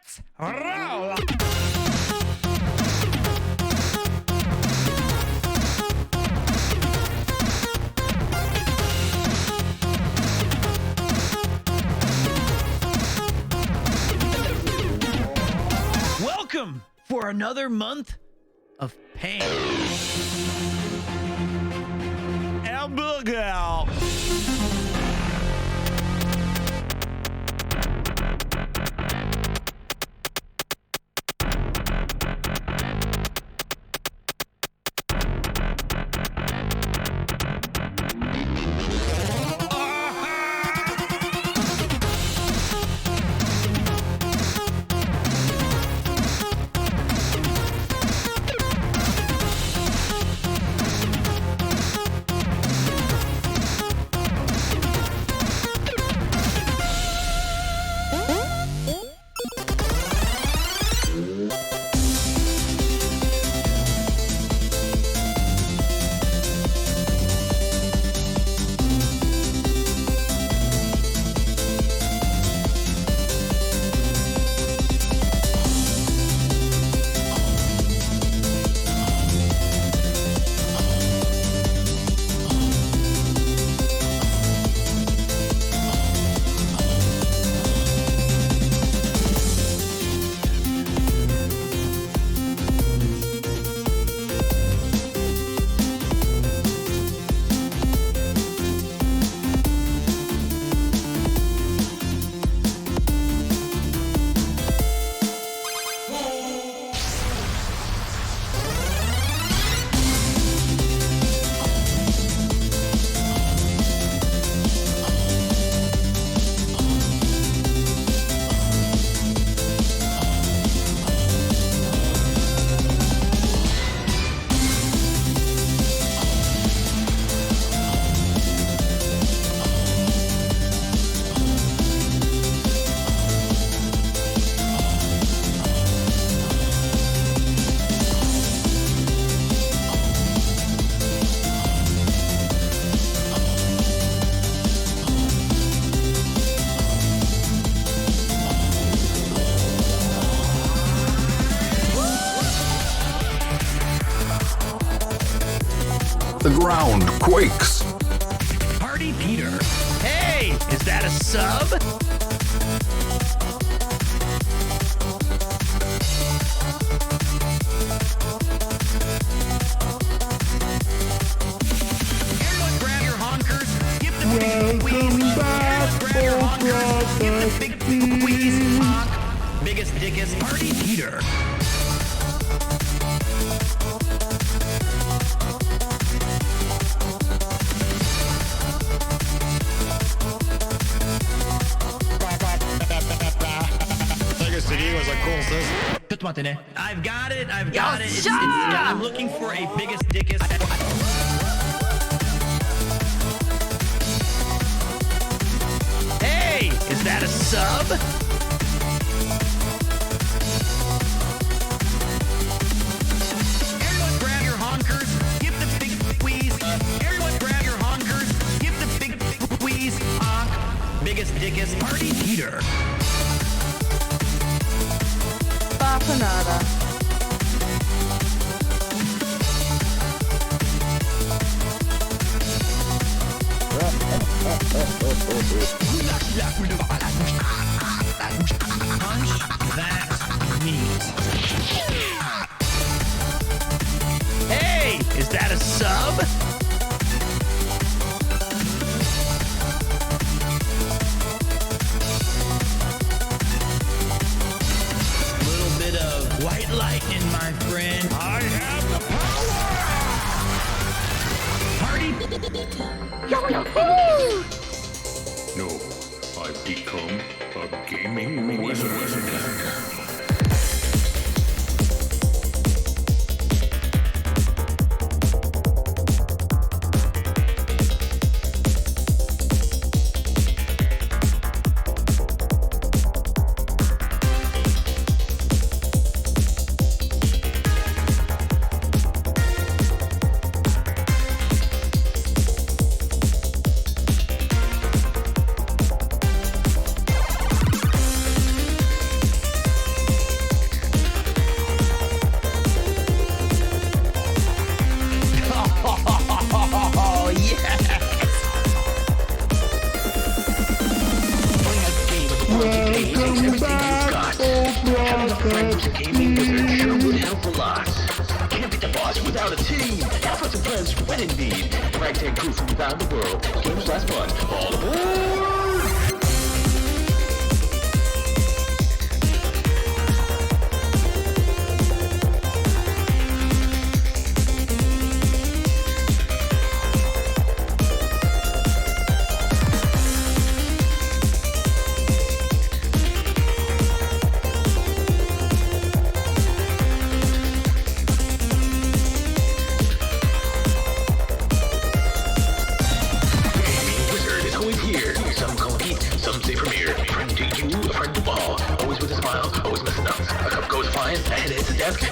Let's roll! Welcome for another month of pain. Hamburger. The ground quakes. Party Peter. Hey, is that a sub? Everyone grab your honkers. Give the big squeeze. Everyone grab your honkers. Give the big squeeze. Honk. Biggest dickest Party Peter. I've got it. I'm looking for a biggest dickest. Hey, is that a sub? Everyone grab your honkers. Give the big squeeze. Everyone grab your honkers. Give the big squeeze. Honk. Biggest dickest Party Peter. Bapanada. Punch that meat. Hey, is that a sub? Little bit of white lightning, my friend. I have the power! Party. No, I've become a gaming wizard. without a team. Efforts and plans to win indeed. Ragtag crew from around the world. Games last month. All aboard!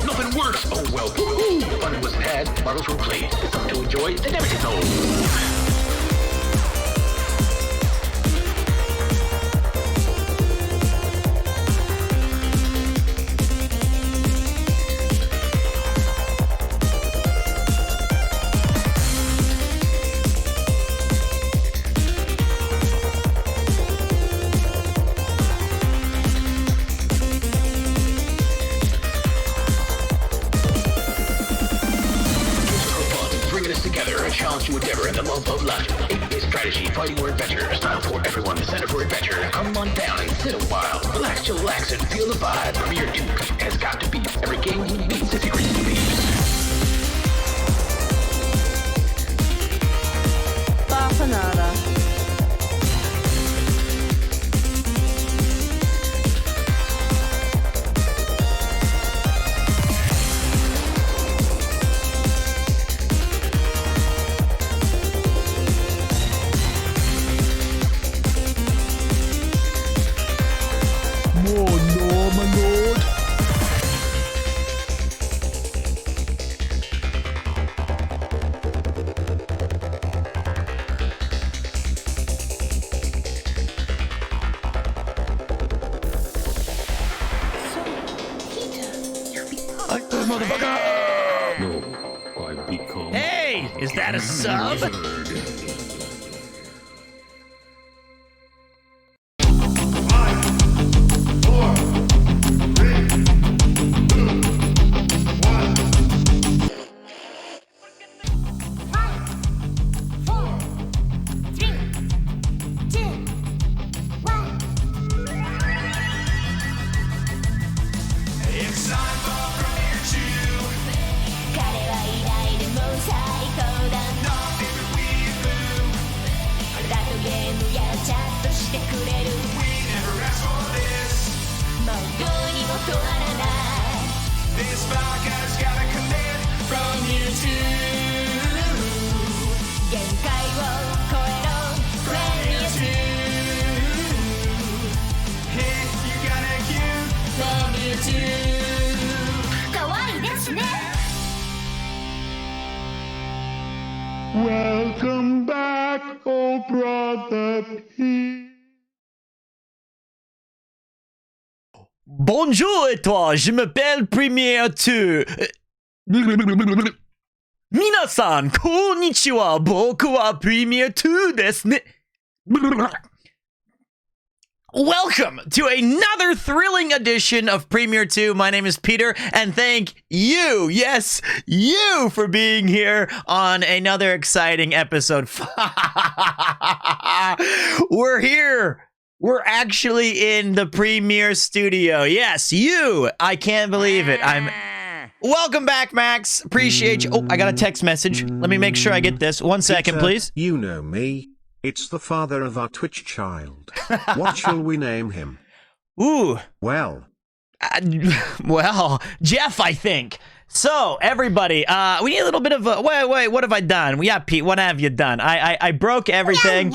Nothing works. Oh well, woohoo! Fun wasn't had, marbles were played. It's something to enjoy that never gets old. To endeavor and the love of life. It's strategy, fighting or adventure. Style for everyone, center for adventure. Come on down and sit a while. Relax, chillax, and feel the vibe. Premier 2 has got to beat every game he beats if he agrees to beat. Bapanada. No, I've become. Hey, is that a sub? Welcome back, oh brother Pete. Bonjour et toi, je m'appelle Premier 2. Minasan, konnichiwa, boku wa Premier 2 desu ne. Welcome to another thrilling edition of Premier 2. My name is Peter, and thank you, yes, you, for being here on another exciting episode. We're here. We're actually in the Premier studio. Yes, you. I can't believe it. Welcome back, Max. Appreciate you. Oh, I got a text message. Let me make sure I get this. 1 second, Peter, please. You know me. It's the father of our Twitch child. What shall we name him? Ooh. Well, Well, Jeff, I think. So, everybody, we need a little bit of a... Wait, what have I done? Yeah, Pete, what have you done? I broke everything.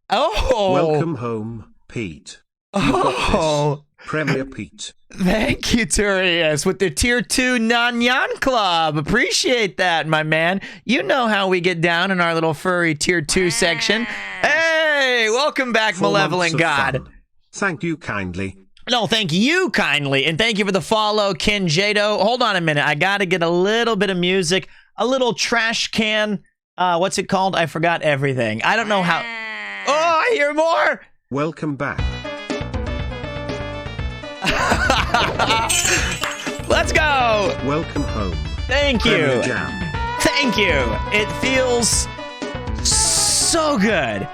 Oh. welcome home, Pete. You got Oh. this. Premier Pete. Thank you, Turius, with the Tier 2 Nyan Club. Appreciate that, my man. You know how we get down in our little furry Tier 2 section. Hey, welcome back, 4 Malevolent months of God. fun. Thank you kindly. No, thank you kindly, and thank you for the follow, Ken Jado. Hold on a minute. I got to get a little bit of music, a little trash can. What's it called? I forgot everything. I don't know how. Oh, I hear more. Welcome back. Let's go. Welcome home. Thank you. Premier Jam. Thank you. It feels so good.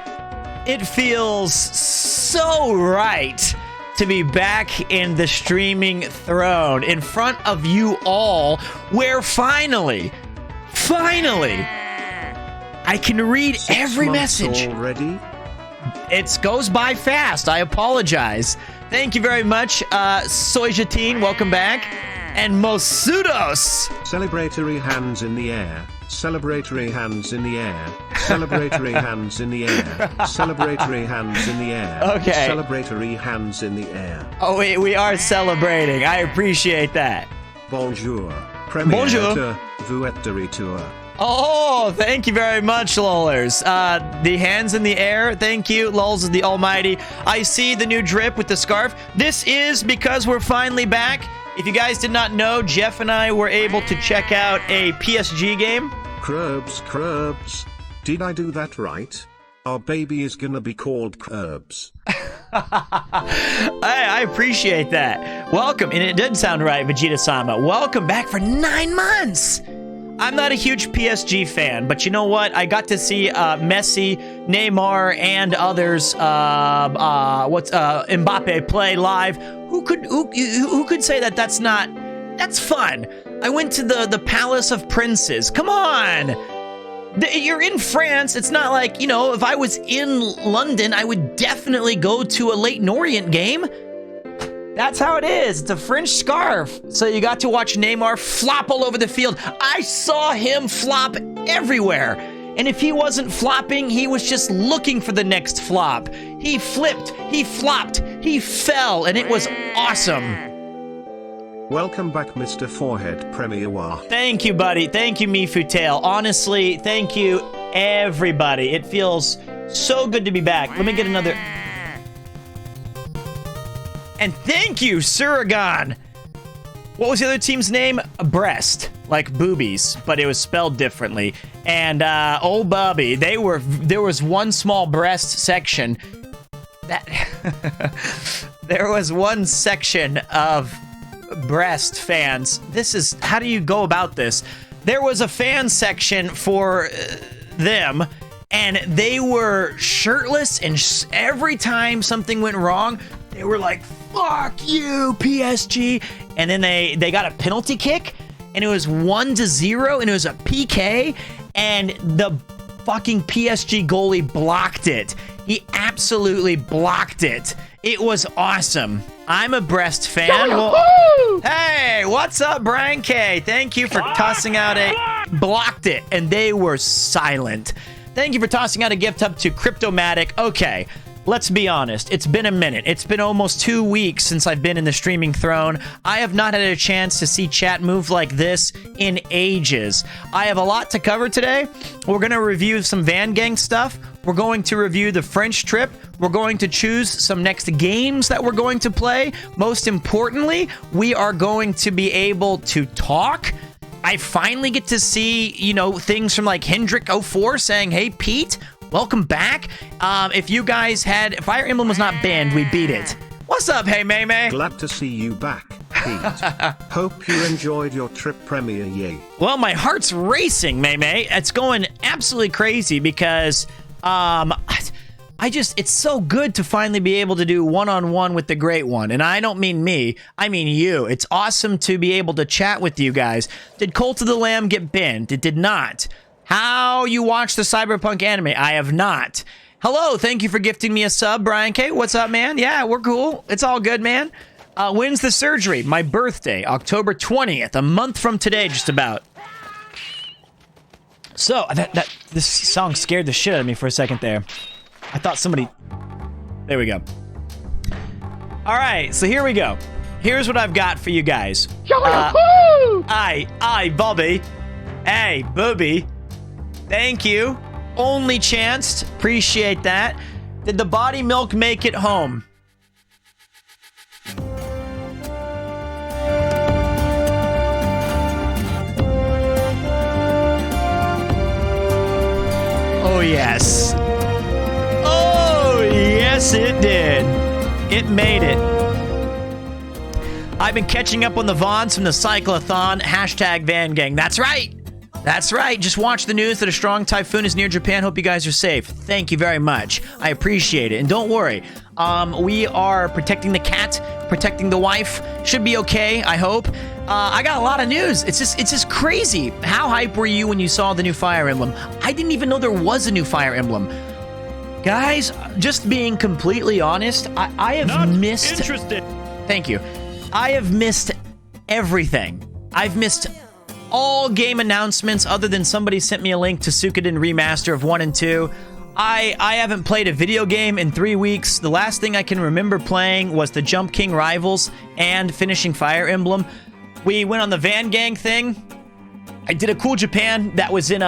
It feels so right to be back in the streaming throne in front of you all, where finally, I can read 6 every months message. already? It goes by fast. I apologize. Thank you very much, Soyjatine. Welcome back. And Mosudos. Celebratory hands in the air. Celebratory hands in the air. Celebratory hands in the air. Celebratory hands in the air. Okay. Celebratory hands in the air. Oh, we are celebrating. I appreciate that. Bonjour. Premier Bonjour. de vous êtes de retour. Oh, thank you very much, Lollers. The hands in the air. Thank you, Lulz of the Almighty. I see the new drip with the scarf. This is because we're finally back. If you guys did not know, Jeff and I were able to check out a PSG game. Crubs. Did I do that right? Our baby is gonna be called Crubs. I appreciate that. Welcome, and it did sound right, Vegeta-sama. Welcome back for 9 months. I'm not a huge PSG fan, but you know what? I got to see Messi, Neymar, and others. Mbappe play live. Who could say that that's not? That's fun. I went to the Palace of Princes. Come on. You're in France. It's not like, if I was in London, I would definitely go to a Leyton Orient game. That's how it is. It's a French scarf. So you got to watch Neymar flop all over the field. I saw him flop everywhere. And if he wasn't flopping, he was just looking for the next flop. He flipped, he flopped, he fell, and it was awesome. Welcome back, Mr. Forehead Premier Wah. Thank you, buddy. Thank you, Mifu Tail. Honestly, thank you, everybody. It feels so good to be back. Let me get another... And thank you, Suragon. What was the other team's name? Breast, like boobies, but it was spelled differently. And oh, Bubby, there was one small breast section. There was one section of breast fans. This is, how do you go about this? There was a fan section for them, and they were shirtless, and every time something went wrong, they were like, fuck you, PSG. And then they got a penalty kick, and it was 1-0, and it was a PK, and the fucking PSG goalie blocked it. He absolutely blocked it. It was awesome. I'm a Brest fan. Well, hey, what's up, Brian K? Thank you for tossing out a... Blocked it, and they were silent. Thank you for tossing out a gift up to Cryptomatic. Okay. Let's be honest, it's been a minute. It's been almost 2 weeks since I've been in the streaming throne. I have not had a chance to see chat move like this in ages. I have a lot to cover today. We're going to review some Van Gang stuff. We're going to review the French trip. We're going to choose some next games that we're going to play. Most importantly, we are going to be able to talk. I finally get to see, things from like Hendrick04 saying, hey, Pete, welcome back. If you guys had... Fire Emblem was not banned, we beat it. What's up, hey, May May? Glad to see you back, Pete. Hope you enjoyed your trip, Premier Yay. Well, my heart's racing, May May. It's going absolutely crazy because... it's so good to finally be able to do one-on-one with the great one. And I don't mean me, I mean you. It's awesome to be able to chat with you guys. Did Cult of the Lamb get banned? It did not. How you watch the Cyberpunk anime? I have not. Hello, thank you for gifting me a sub, Brian K. What's up, man? Yeah, we're cool. It's all good, man. When's the surgery? My birthday, October 20th, a month from today, just about. So, this song scared the shit out of me for a second there. I thought somebody... There we go. All right, so here we go. Here's what I've got for you guys. Aye, Bobby. Hey, Booby. Thank you. Only chanced. Appreciate that. Did the body milk make it home? Oh, yes. Oh, yes, it did. It made it. I've been catching up on the Vons from the Cyclothon. Hashtag Van Gang. That's right. That's right. Just watch the news that a strong typhoon is near Japan. Hope you guys are safe. Thank you very much. I appreciate it. And don't worry. We are protecting the cat, protecting the wife. Should be okay, I hope. I got a lot of news. It's just crazy. How hype were you when you saw the new Fire Emblem? I didn't even know there was a new Fire Emblem. Guys, just being completely honest, I have missed... Interested. Thank you. I have missed everything. I've missed all game announcements other than somebody sent me a link to Suikoden Remaster of 1 and 2. I haven't played a video game in 3 weeks. The last thing I can remember playing was the Jump King Rivals and finishing Fire Emblem. We went on the Van Gang thing. I did a cool Japan that was in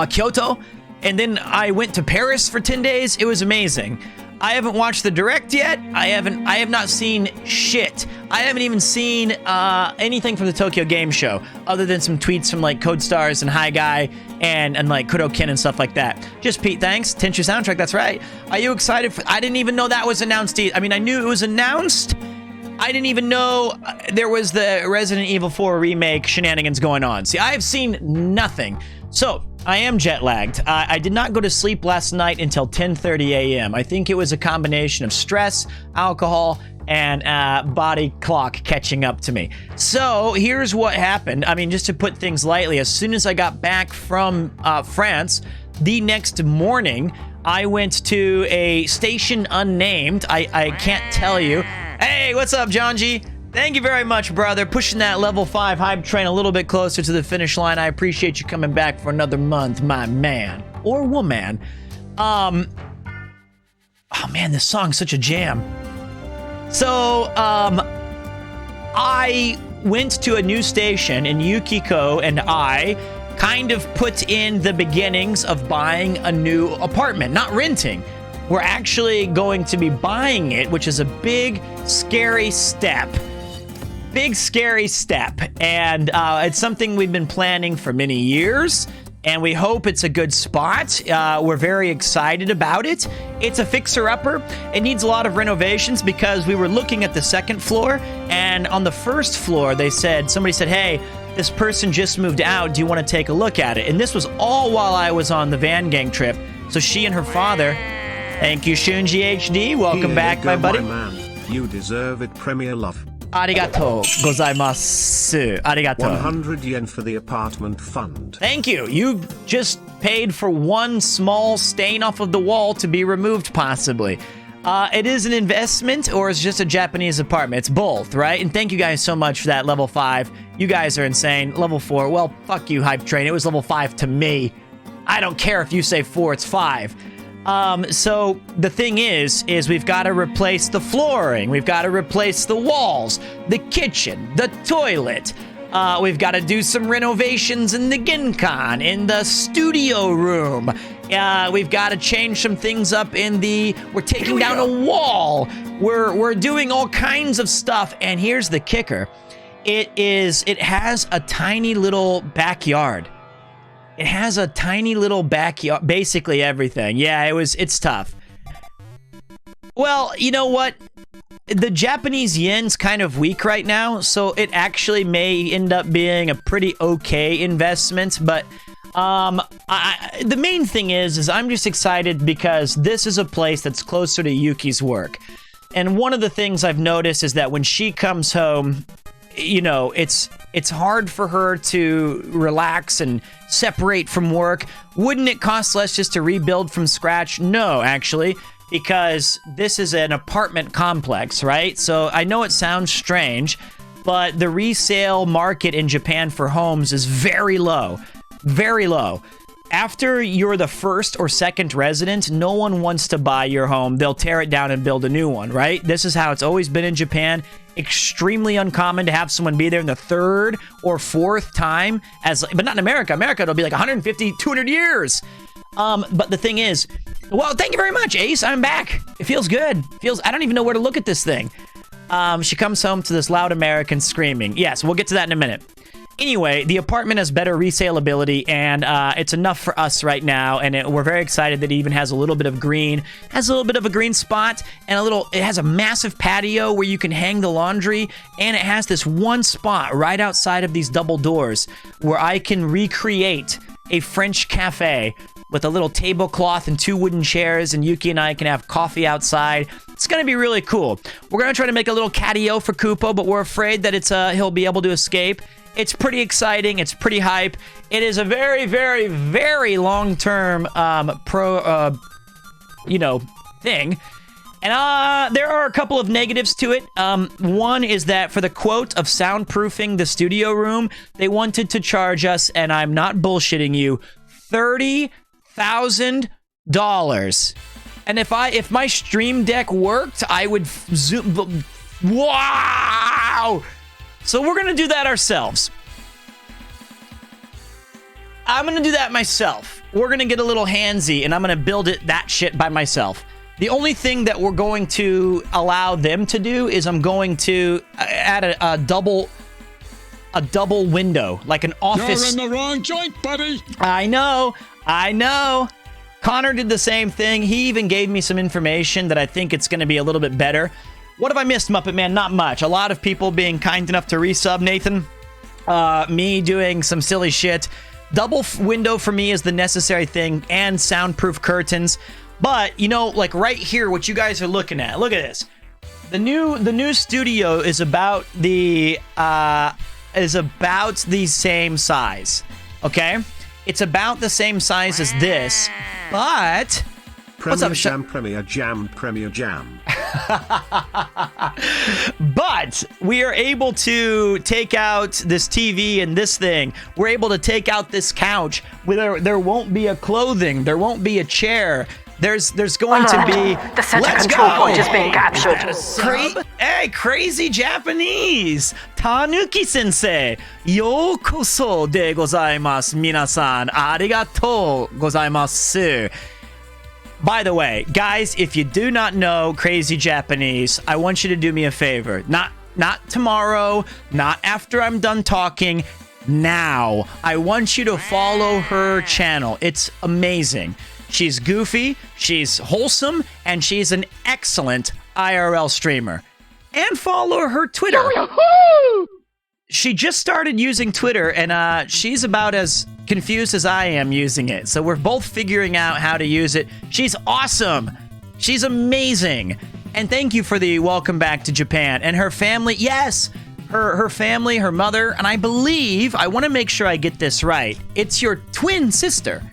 Kyoto. And then I went to Paris for 10 days. It was amazing. I haven't watched the Direct yet. I have not seen shit. I haven't even seen anything from the Tokyo Game Show other than some tweets from like Code Stars and Hi Guy and like Kudoken and stuff like that. Just Pete, thanks. Tenshu soundtrack, that's right. Are you excited for... I didn't even know that was announced. I mean, I knew it was announced. I didn't even know there was the Resident Evil 4 remake shenanigans going on. See, I have seen nothing. So, I am jet lagged. I did not go to sleep last night until 10:30 a.m. I think it was a combination of stress, alcohol, and body clock catching up to me. So here's what happened. I mean, just to put things lightly, as soon as I got back from France, the next morning, I went to a station unnamed. I can't tell you. Hey, what's up, John G? Thank you very much, brother. Pushing that level 5 hype train a little bit closer to the finish line. I appreciate you coming back for another month, my man. Or woman. Oh, man, this song's such a jam. So, I went to a new station, and Yukiko and I kind of put in the beginnings of buying a new apartment. Not renting. We're actually going to be buying it, which is a big, scary step. Big, scary step. And it's something we've been planning for many years. And we hope it's a good spot. We're very excited about it. It's a fixer-upper. It needs a lot of renovations because we were looking at the second floor. And on the first floor, somebody said, hey, this person just moved out. Do you want to take a look at it? And this was all while I was on the Van Gang trip. So she and her father... Thank you, Shunji HD. Welcome back, my buddy. My man. You deserve it, Premier Love. Arigatou gozaimasu. Arigatou. 100 yen for the apartment fund. Thank you. You just paid for one small stain off of the wall to be removed, possibly. It is an investment, or it's just a Japanese apartment. It's both, right? And thank you guys so much for that level 5. You guys are insane. Level 4, well, fuck you, Hype Train. It was level 5 to me. I don't care if you say 4, it's 5. So the thing is we've got to replace the flooring. We've got to replace the walls, the kitchen, the toilet. We've got to do some renovations in the Ginkan, in the studio room. We've got to change some things up we're taking down a wall. We're doing all kinds of stuff. And here's the kicker. It has a tiny little backyard. It has a tiny little backyard, basically everything. Yeah, it's tough. Well, you know what? The Japanese yen's kind of weak right now, so it actually may end up being a pretty okay investment, but the main thing is I'm just excited because this is a place that's closer to Yuki's work. And one of the things I've noticed is that when she comes home, you know, it's hard for her to relax and separate from work. Wouldn't it cost less just to rebuild from scratch? No, actually, because this is an apartment complex, right? So I know it sounds strange, but the resale market in Japan for homes is very low. Very low. After you're the first or second resident, no one wants to buy your home. They'll tear it down and build a new one, right? This is how it's always been in Japan. Extremely uncommon to have someone be there in the third or fourth time, but not in America. America, it'll be like 150, 200 years. But the thing is, well, thank you very much, Ace. I'm back. It feels good. I don't even know where to look at this thing. She comes home to this loud American screaming. Yes, we'll get to that in a minute. Anyway, the apartment has better resaleability, and it's enough for us right now. And we're very excited that it even has a little bit of green, has a little bit of a green spot, and it has a massive patio where you can hang the laundry, and it has this one spot right outside of these double doors where I can recreate a French cafe with a little tablecloth and 2 wooden chairs, and Yuki and I can have coffee outside. It's gonna be really cool. We're gonna try to make a little catio for Kupo, but we're afraid that he'll be able to escape. It's pretty exciting. It's pretty hype. It is a very, very, very long-term thing. And there are a couple of negatives to it. One is that for the quote of soundproofing the studio room, they wanted to charge us, and I'm not bullshitting you, $30,000. And if my Stream Deck worked, I would zoom. Wow! So we're gonna do that ourselves. I'm gonna do that myself. We're gonna get a little handsy, and I'm gonna build that shit by myself. The only thing that we're going to allow them to do is I'm going to add a double window, like an office. You're in the wrong joint, buddy. I know. Connor did the same thing. He even gave me some information that I think it's going to be a little bit better. What have I missed, Muppet Man? Not much. A lot of people being kind enough to resub, Nathan. Me doing some silly shit. Double window for me is the necessary thing, and soundproof curtains. But, like right here, what you guys are looking at. Look at this. The new studio is about the same size. Okay? It's about the same size as this, but what's up, Premier Jam. But we are able to take out this TV and this thing. We're able to take out this couch. There won't be a clothing. There won't be a chair. There's going to be. The center control point is being captured. Crazy Japanese. Tanuki Sensei. Yokoso de gozaimasu. Minasan, arigatou gozaimasu. By the way, guys, if you do not know Crazy Japanese, I want you to do me a favor. Not tomorrow, not after I'm done talking. Now, I want you to follow her channel. It's amazing. She's goofy, she's wholesome, and she's an excellent IRL streamer. And follow her Twitter. She just started using Twitter, and she's about as confused as I am using it. So we're both figuring out how to use it. She's awesome. She's amazing. And thank you for the welcome back to Japan. And her family, yes, her family, her mother, and I believe, I want to make sure I get this right, it's your twin sister.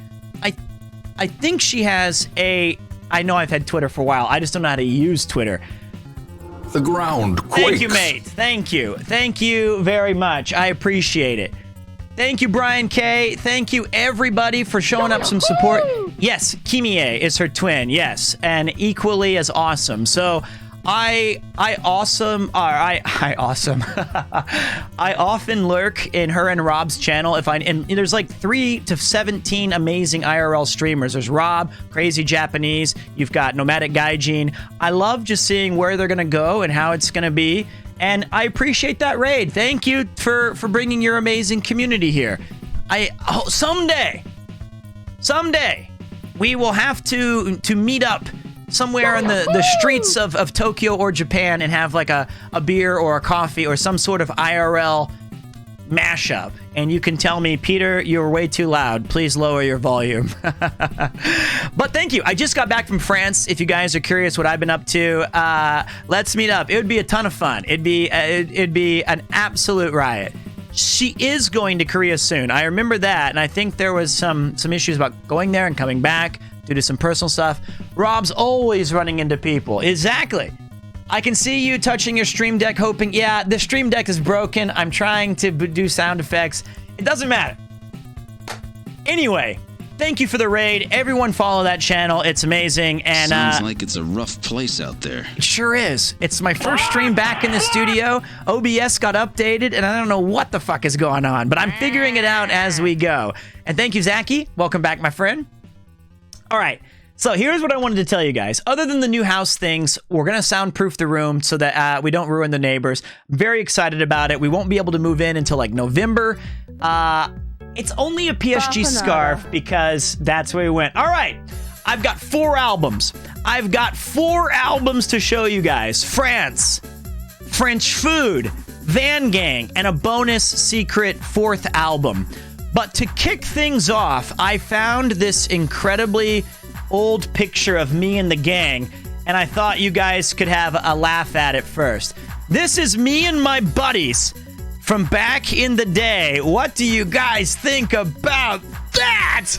I think she has I know I've had Twitter for a while. I just don't know how to use Twitter. The ground quakes. Thank you, mate. Thank you. Thank you very much. I appreciate it. Thank you, Brian K. Thank you, everybody, for showing up some support. Yes, Kimie is her twin. Yes, and equally as awesome. So I often lurk in her and Rob's channel and there's like 3 to 17 amazing IRL streamers. There's Rob, Crazy Japanese, you've got Nomadic Gaijin. I love just seeing where they're gonna go and how it's gonna be, and I appreciate that raid. Thank you for bringing your amazing community here. Someday we will have to meet up somewhere in the streets of Tokyo or Japan and have like a beer or a coffee or some sort of IRL mashup. And you can tell me, Peter, you're way too loud. Please lower your volume. But thank you. I just got back from France. If you guys are curious what I've been up to, let's meet up. It would be a ton of fun. It'd be an absolute riot. She is going to Korea soon. I remember that, and I think there was some issues about going there and coming back due to some personal stuff. Rob's always running into people. Exactly. I can see you touching your Stream Deck hoping, yeah, the Stream Deck is broken. I'm trying to do sound effects. It doesn't matter. Anyway, thank you for the raid. Everyone follow that channel. It's amazing. And sounds like it's a rough place out there. It sure is. It's my first stream back in the studio. OBS got updated, and I don't know what the fuck is going on, but I'm figuring it out as we go. And thank you, Zachy. Welcome back, my friend. All right, So here's what I wanted to tell you guys. Other than the new house things, we're going to soundproof the room so that we don't ruin the neighbors. I'm very excited about it. We won't be able to move in until like November. It's only a PSG scarf because that's where we went. All right. I've got 4 albums. I've got 4 albums to show you guys. France, French Food, Van Gang, and a bonus secret 4th album. But to kick things off, I found this incredibly old picture of me and the gang, and I thought you guys could have a laugh at it first. This is me and my buddies from back in the day. What do you guys think about that?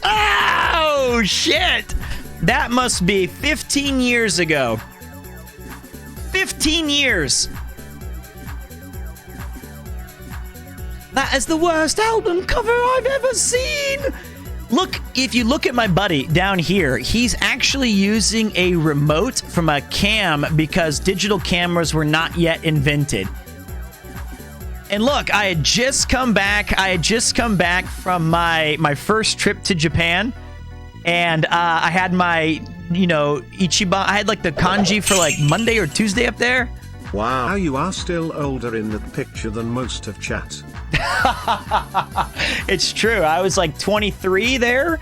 Oh, shit. That must be 15 years ago. 15 years. That is the worst album cover I've ever seen. Look, if you look at my buddy down here, he's actually using a remote from a cam because digital cameras were not yet invented. And look, I had just come back from my first trip to Japan, and I had my, Ichiban. I had like the kanji for like Monday or Tuesday up there. Wow, you are still older in that picture than most of chat. It's true. I was like 23 there.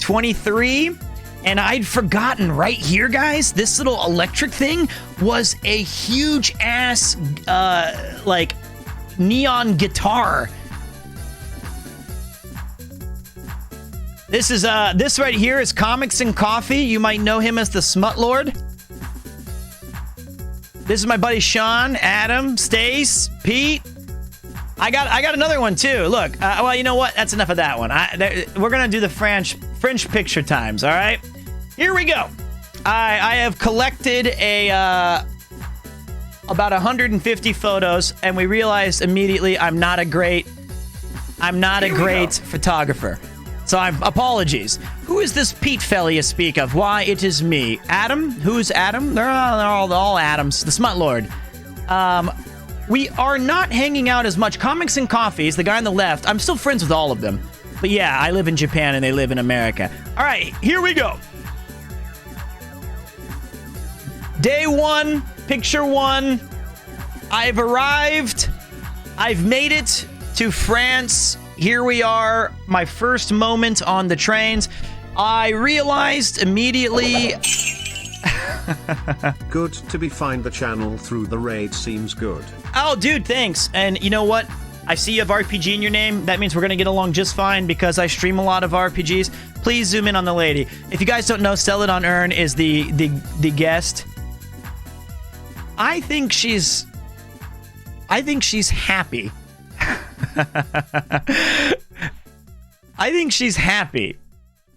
23. And I'd forgotten right here, guys, this little electric thing was a huge ass, like, neon guitar. This right here is Comics and Coffee. You might know him as the Smut Lord. This is my buddy Sean, Adam, Stace, Pete. I got another one too. Look, well, you know what? That's enough of that one. We're gonna do the French picture times. All right, here we go. I have collected about 150 photos, and we realized immediately I'm not a great photographer. So apologies. Who is this Pete fella you speak of? Why, it is me. Adam? Who's Adam? They're all Adams. The Smut Lord. We are not hanging out as much. Comics and Coffees, the guy on the left, I'm still friends with all of them. But yeah, I live in Japan and they live in America. All right, here we go. Day 1, picture 1. I've arrived. I've made it to France. Here we are, my first moment on the trains. I realized immediately... Good to be find the channel through the raid seems good. Oh, dude, thanks. And you know what? I see you have RPG in your name. That means we're going to get along just fine because I stream a lot of RPGs. Please zoom in on the lady. If you guys don't know, Sell It on Earn is the guest. I think she's happy. I think she's happy.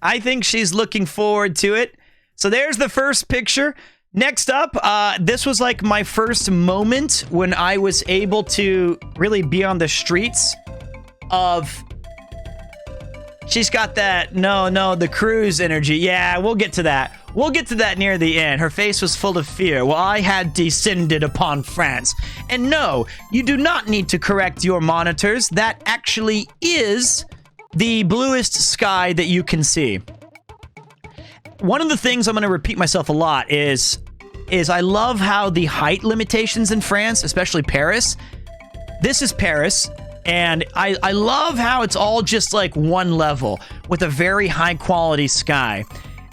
I think she's looking forward to it. So there's the first picture. Next up, this was like my first moment when I was able to really be on the streets of... She's got that, no, the cruise energy. Yeah, we'll get to that. We'll get to that near the end. Her face was full of fear. Well, I had descended upon France. And no, you do not need to correct your monitors. That actually is the bluest sky that you can see. One of the things I'm going to repeat myself a lot is I love how the height limitations in France, especially Paris. This is Paris. And I love how it's all just like one level with a very high quality sky.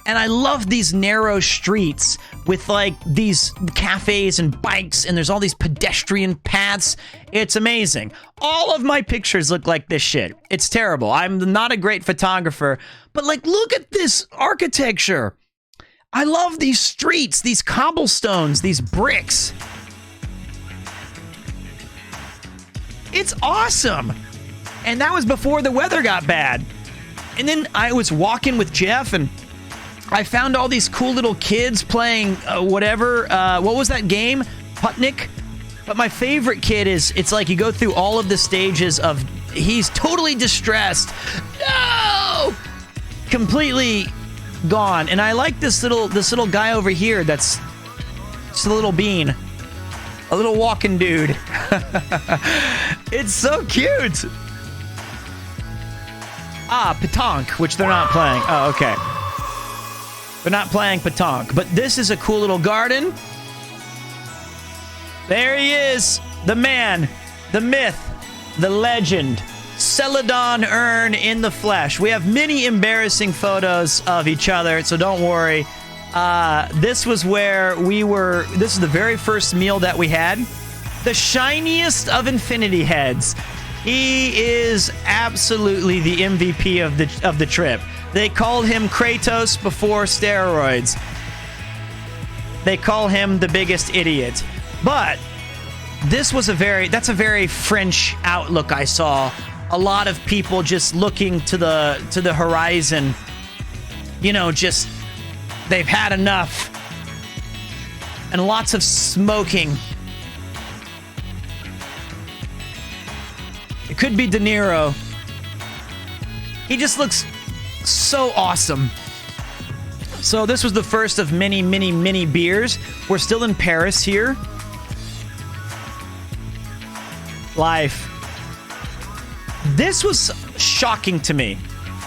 And I love these narrow streets with like these cafes and bikes, and there's all these pedestrian paths. It's amazing. All of my pictures look like this shit. It's terrible. I'm not a great photographer, but like, look at this architecture. I love these streets, these cobblestones, these bricks. It's awesome. And that was before the weather got bad. And then I was walking with Jeff, and I found all these cool little kids playing whatever. What was that game? Putnik? But my favorite kid is, it's like you go through all of the stages of, he's totally distressed. No! Completely gone. And I like this little guy over here that's just a little bean. A little walking dude. It's so cute. Petanque, which they're not playing. Oh, okay. They're not playing petanque, but this is a cool little garden. There he is, the man, the myth, the legend, Celadon Urn in the flesh. We have many embarrassing photos of each other, so don't worry. This was where we were. This is the very first meal that we had. The shiniest of Infinity Heads. He is absolutely the MVP of the trip. They called him Kratos before steroids. They call him the biggest idiot. But this was that's a very French outlook I saw. A lot of people just looking to the horizon. You know, just they've had enough. And lots of smoking. It could be De Niro. He just looks so awesome. So this was the first of many, many, many beers. We're still in Paris here. Life. This was shocking to me.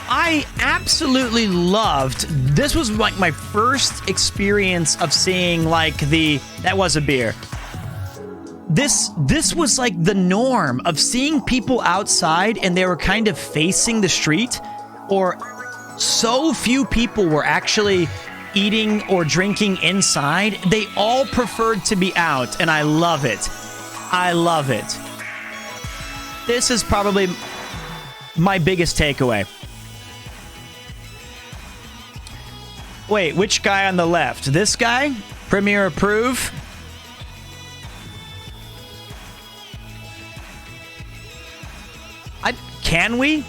I absolutely loved. This was like my first experience of seeing like that was a beer. This was like the norm of seeing people outside and they were kind of facing the street, or so few people were actually eating or drinking inside. They all preferred to be out, and I love it. I love it. This is probably my biggest takeaway. Wait, which guy on the left? This guy? Premier approve? Can we?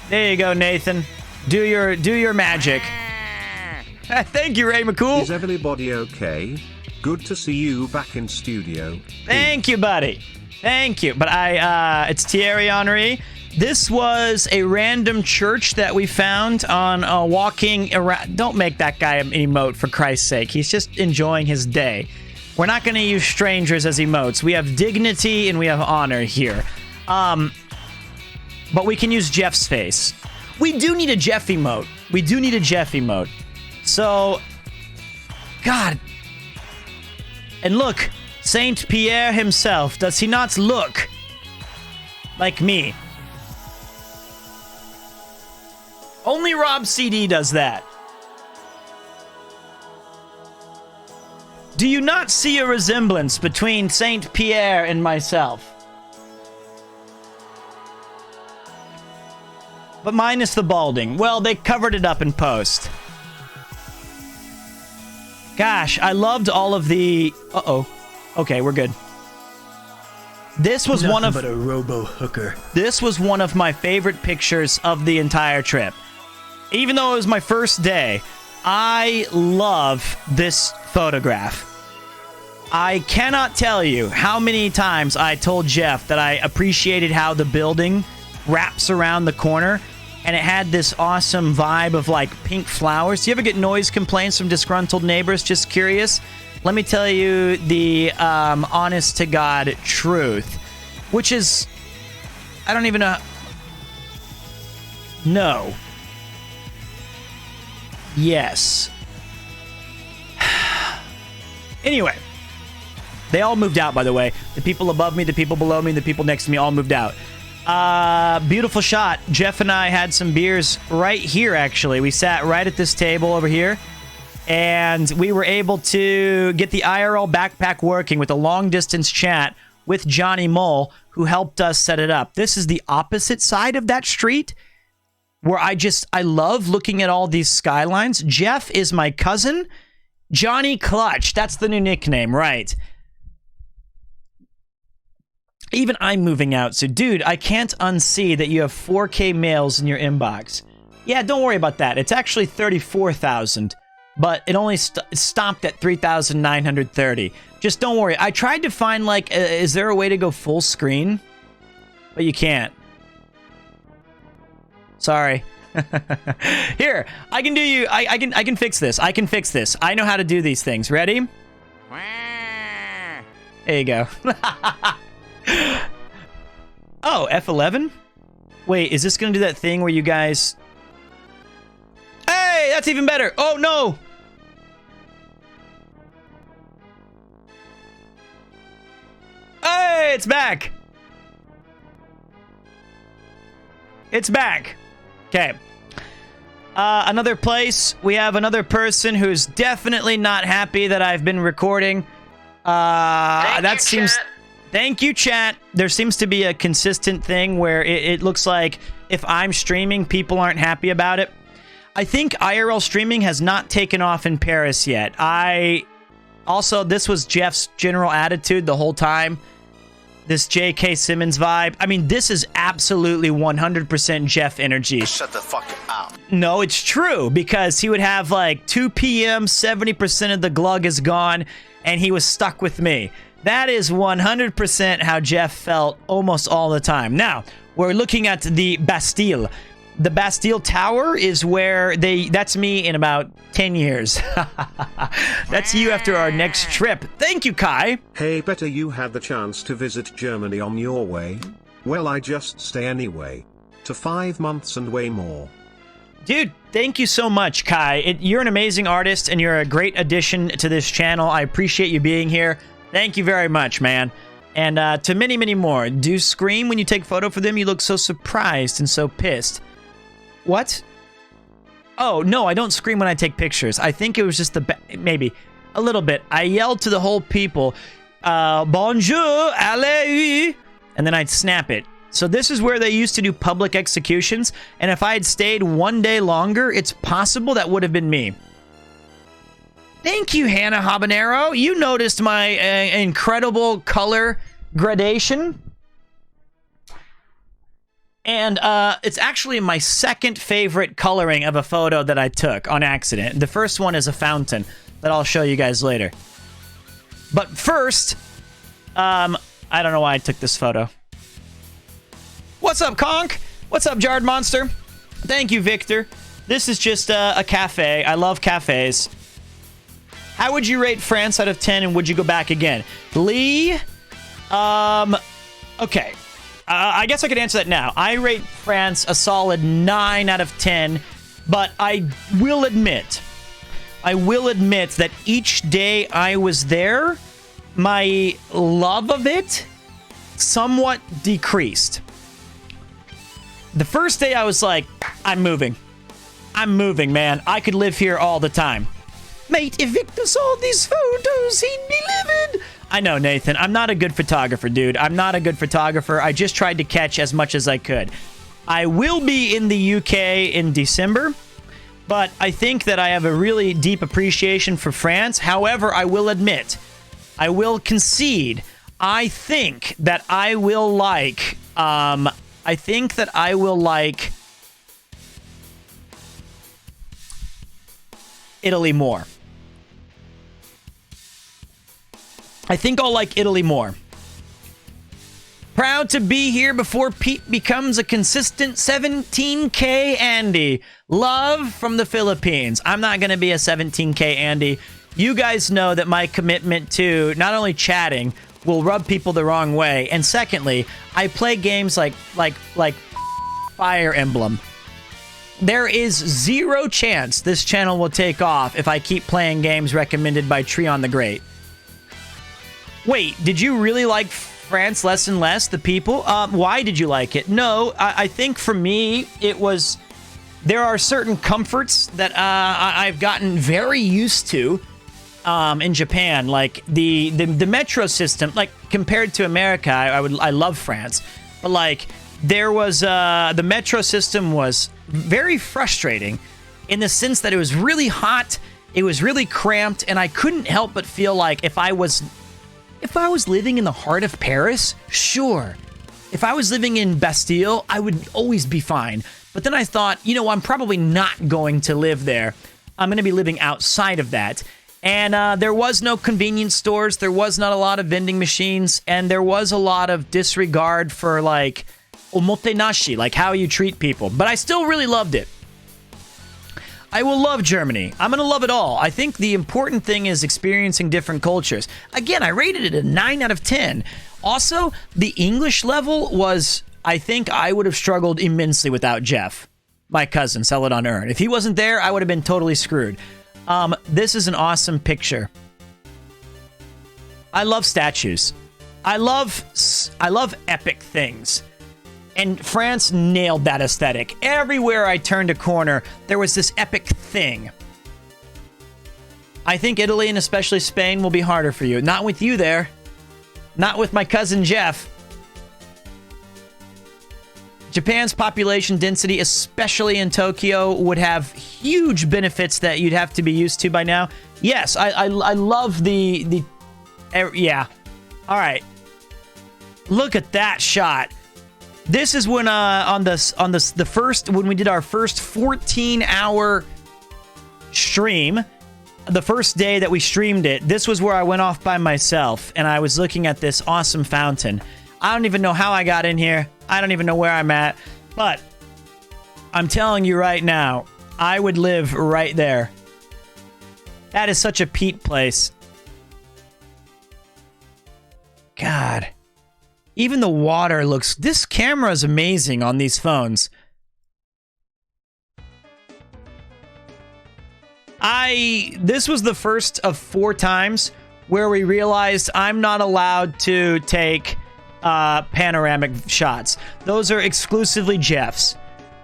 There you go, Nathan. Do your magic. Thank you, Ray McCool. Is everybody okay? Good to see you back in studio. Thank you, buddy. Thank you. But it's Thierry Henry. This was a random church that we found on walking around. Don't make that guy an emote, for Christ's sake. He's just enjoying his day. We're not going to use strangers as emotes. We have dignity and we have honor here. But we can use Jeff's face. We do need a Jeff emote. We do need a Jeff emote. So, God. And look, Saint Pierre himself. Does he not look like me? Only Rob CD does that. Do you not see a resemblance between Saint Pierre and myself? But minus the balding. Well, they covered it up in post. Gosh, I loved all of the... Uh-oh. Okay, we're good. This was one of... but a robo-hooker. This was one of my favorite pictures of the entire trip. Even though it was my first day, I love this photograph. I cannot tell you how many times I told Jeff that I appreciated how the building wraps around the corner, and it had this awesome vibe of like pink flowers. Do you ever get noise complaints from disgruntled neighbors? Just curious. Let me tell you the honest to God truth, which is, I don't even know. No. Yes. Anyway, they all moved out, by the way. The people above me, the people below me, the people next to me all moved out. Beautiful shot. Jeff and I had some beers right here, actually. We sat right at this table over here, and we were able to get the IRL backpack working with a long-distance chat with Johnny Mole, who helped us set it up. This is the opposite side of that street, where I love looking at all these skylines. Jeff is my cousin. Johnny Clutch. That's the new nickname, right? Even I'm moving out, so dude, I can't unsee that you have 4K mails in your inbox. Yeah, don't worry about that. It's actually 34,000, but it only stopped at 3,930. Just don't worry. I tried to find, like, is there a way to go full screen? But you can't. Sorry. Here, I can do you. I can fix this. I can fix this. I know how to do these things. Ready? There you go. Oh, F11? Wait, is this gonna do that thing where you guys... Hey, that's even better. Oh, no. Hey, it's back. It's back. Okay. Another place. We have another person who's definitely not happy that I've been recording. Thank you, chat. There seems to be a consistent thing where it looks like if I'm streaming, people aren't happy about it. I think IRL streaming has not taken off in Paris yet. This was Jeff's general attitude the whole time. This J.K. Simmons vibe. I mean, this is absolutely 100% Jeff energy. Shut the fuck up. No, it's true, because he would have like 2 p.m., 70% of the glug is gone, and he was stuck with me. That is 100% how Jeff felt almost all the time. Now, we're looking at the Bastille. The Bastille Tower is where that's me in about 10 years. That's you after our next trip. Thank you, Kai. Hey, better you had the chance to visit Germany on your way. Well, I just stay anyway. To 5 months and way more. Dude, thank you so much, Kai. You're an amazing artist, and you're a great addition to this channel. I appreciate you being here. Thank you very much, man. And to many, many more. Do you scream when you take a photo for them? You look so surprised and so pissed. What? Oh, no, I don't scream when I take pictures. I think it was just maybe a little bit. I yelled to the whole people, bonjour, allez, and then I'd snap it. So this is where they used to do public executions, and if I had stayed one day longer, it's possible that would have been me. Thank you, Hannah Habanero. You noticed my incredible color gradation. And it's actually my second favorite coloring of a photo that I took on accident. The first one is a fountain that I'll show you guys later. But first, I don't know why I took this photo. What's up, Conk? What's up, Jarred Monster? Thank you, Victor. This is just a cafe. I love cafes. How would you rate France out of 10, and would you go back again? Lee? Okay. I guess I could answer that now. I rate France a solid 9 out of 10, but I will admit that each day I was there, my love of it somewhat decreased. The first day I was like, I'm moving. I'm moving, man. I could live here all the time. Mate, if Victor saw these photos, he'd be livid. I know, Nathan. I'm not a good photographer, dude. I'm not a good photographer. I just tried to catch as much as I could. I will be in the UK in December, but I think that I have a really deep appreciation for France. However, I will admit, I will concede, I think that I will like, Italy more. I think I'll like Italy more. Proud to be here before Pete becomes a consistent 17K Andy. Love from the Philippines. I'm not going to be a 17K Andy. You guys know that my commitment to not only chatting will rub people the wrong way, and secondly, I play games like Fire Emblem. There is zero chance this channel will take off if I keep playing games recommended by Treon the Great. Wait, did you really like France less and less, the people? Why did you like it? No, I think for me, it was... There are certain comforts that I've gotten very used to in Japan. Like, the metro system, like, compared to America, I love France. But, like, there was... the metro system was very frustrating in the sense that it was really hot, it was really cramped, and I couldn't help but feel like if I was living in the heart of Paris, sure. If I was living in Bastille, I would always be fine. But then I thought, you know, I'm probably not going to live there. I'm going to be living outside of that. And there was no convenience stores. There was not a lot of vending machines. And there was a lot of disregard for, like, omotenashi, like how you treat people. But I still really loved it. I will love Germany. I'm going to love it all. I think the important thing is experiencing different cultures. Again, I rated it a 9 out of 10. Also, the English level was I think I would have struggled immensely without Jeff, my cousin, Sell It on Earn. If he wasn't there, I would have been totally screwed. This is an awesome picture. I love statues. I love epic things. And France nailed that aesthetic. Everywhere I turned a corner, there was this epic thing. I think Italy and especially Spain will be harder for you. Not with you there. Not with my cousin Jeff. Japan's population density, especially in Tokyo, would have huge benefits that you'd have to be used to by now. Yes, I love the yeah. All right. Look at that shot. This is when when we did our first 14-hour stream, the first day that we streamed it. This was where I went off by myself and I was looking at this awesome fountain. I don't even know how I got in here. I don't even know where I'm at, but I'm telling you right now, I would live right there. That is such a peat place. God. Even the water looks... This camera is amazing on these phones. This was the first of 4 times where we realized I'm not allowed to take panoramic shots. Those are exclusively Jeff's.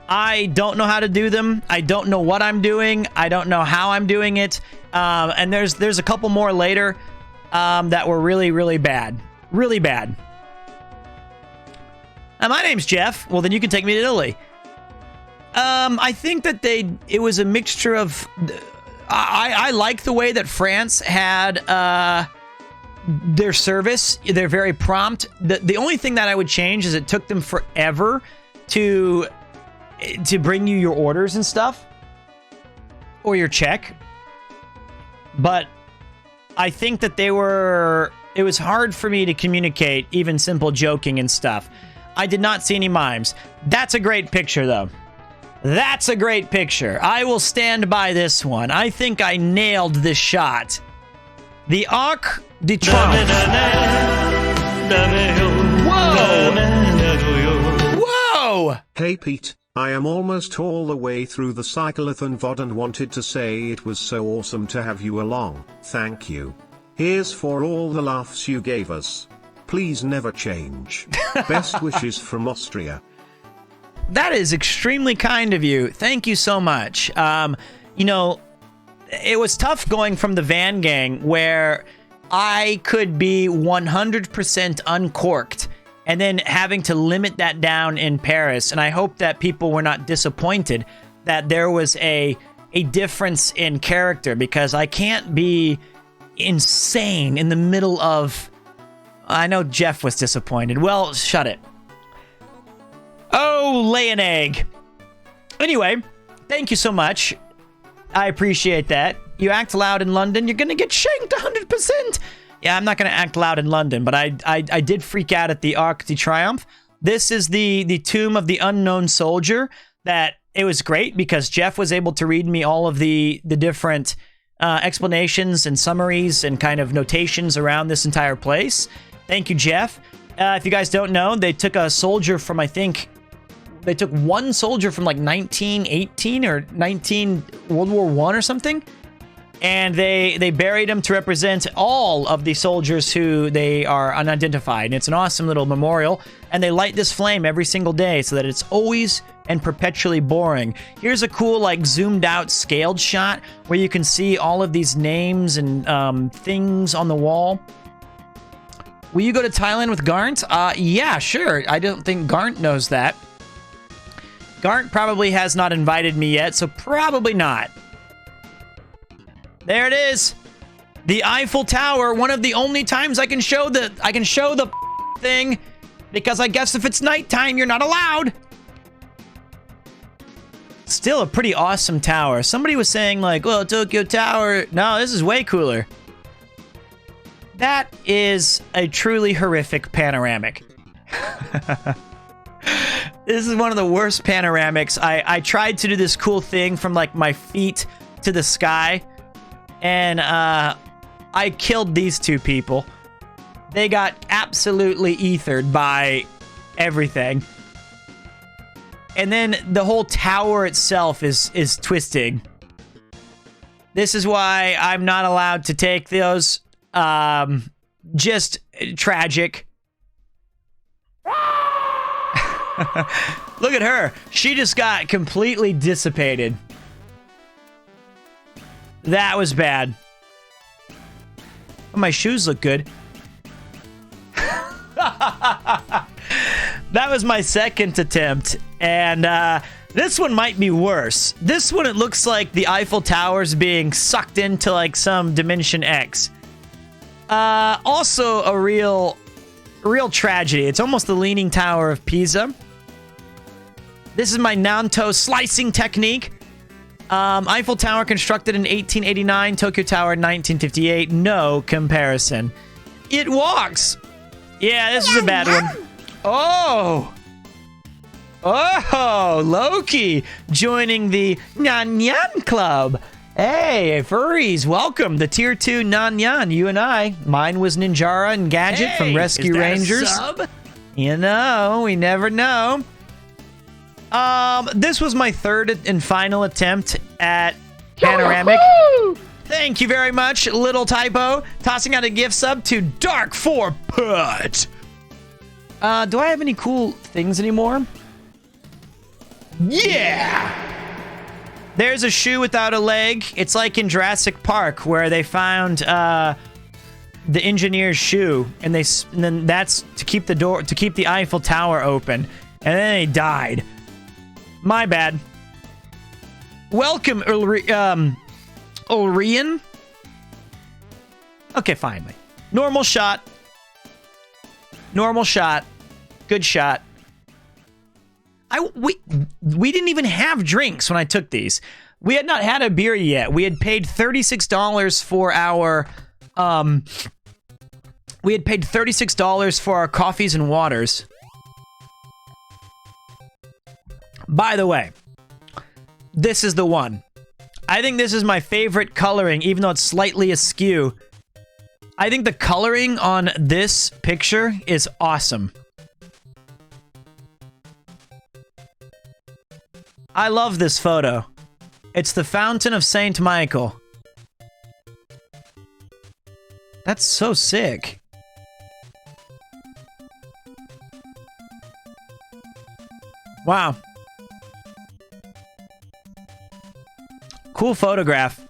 I don't know how to do them. I don't know what I'm doing. I don't know how I'm doing it. And there's a couple more later that were really, really bad. Really bad. My name's Jeff. Well, then you can take me to Italy. I think that it was a mixture of... I like the way that France had their service. They're very prompt. The only thing that I would change is it took them forever to bring you your orders and stuff. Or your check. But I think that it was hard for me to communicate even simple joking and stuff. I did not see any mimes. That's a great picture, though. That's a great picture. I will stand by this one. I think I nailed this shot. The Arc de Triomphe. Whoa! Whoa! Hey Pete, I am almost all the way through the cyclothon VOD and wanted to say it was so awesome to have you along. Thank you. Here's for all the laughs you gave us. Please never change. Best wishes from Austria. That is extremely kind of you. Thank you so much. You know, it was tough going from the Van Gang where I could be 100% uncorked and then having to limit that down in Paris. And I hope that people were not disappointed that there was a difference in character, because I can't be insane in the middle of... I know Jeff was disappointed. Well, shut it. Oh, lay an egg. Anyway, thank you so much. I appreciate that. You act loud in London, you're gonna get shanked 100%. Yeah, I'm not gonna act loud in London, but I did freak out at the Arc de Triomphe. This is the tomb of the unknown soldier. That it was great because Jeff was able to read me all of the different explanations and summaries and kind of notations around this entire place. Thank you, Jeff. If you guys don't know, they took a soldier from, I think, they took one soldier from like 1918 or World War I or something. And they buried him to represent all of the soldiers who they are unidentified. And it's an awesome little memorial. And they light this flame every single day so that it's always and perpetually boring. Here's a cool, like, zoomed out, scaled shot where you can see all of these names and things on the wall. Will you go to Thailand with Garnt? Yeah, sure. I don't think Garnt knows that. Garnt probably has not invited me yet, so probably not. There it is. The Eiffel Tower, one of the only times I can show the thing, because I guess if it's nighttime, you're not allowed. Still a pretty awesome tower. Somebody was saying like, well, Tokyo Tower. No, this is way cooler. That is a truly horrific panoramic. This is one of the worst panoramics. I tried to do this cool thing from like my feet to the sky, and I killed these two people. They got absolutely ethered by everything. and then the whole tower itself is twisting. This is why I'm not allowed to take those. Just tragic. Look at her. She just got completely dissipated. That was bad. Oh, my shoes look good. That was my second attempt, and this one might be worse. This one, it looks like the Eiffel Tower's being sucked into like some Dimension X. Also a real tragedy. It's almost the Leaning Tower of Pisa. This is my Nanto slicing technique. Eiffel Tower constructed in 1889, Tokyo Tower in 1958. No comparison. It walks. Yeah, this is a bad one. Oh, Loki joining the Nyan Nyan Club. Hey, furries, welcome. The Tier 2 Nyan Nyan, you and I. Mine was Ninjara and Gadget from Rescue Rangers. You know, we never know. This was my third and final attempt at Panoramic. Thank you very much, little typo. Tossing out a gift sub to Dark 4 Put. Do I have any cool things anymore? Yeah! There's a shoe without a leg. It's like in Jurassic Park where they found the engineer's shoe, and then that's to keep the Eiffel Tower open, and then they died. My bad. Welcome, Ulrian. Okay, finally. Normal shot. Normal shot. Good shot. We didn't even have drinks when I took these. We had not had a beer yet. We had paid $36 for our coffees and waters. By the way, this is the one. I think this is my favorite coloring, even though it's slightly askew. I think the coloring on this picture is awesome. I love this photo. It's the Fountain of Saint Michael. That's so sick. Wow. Cool photograph.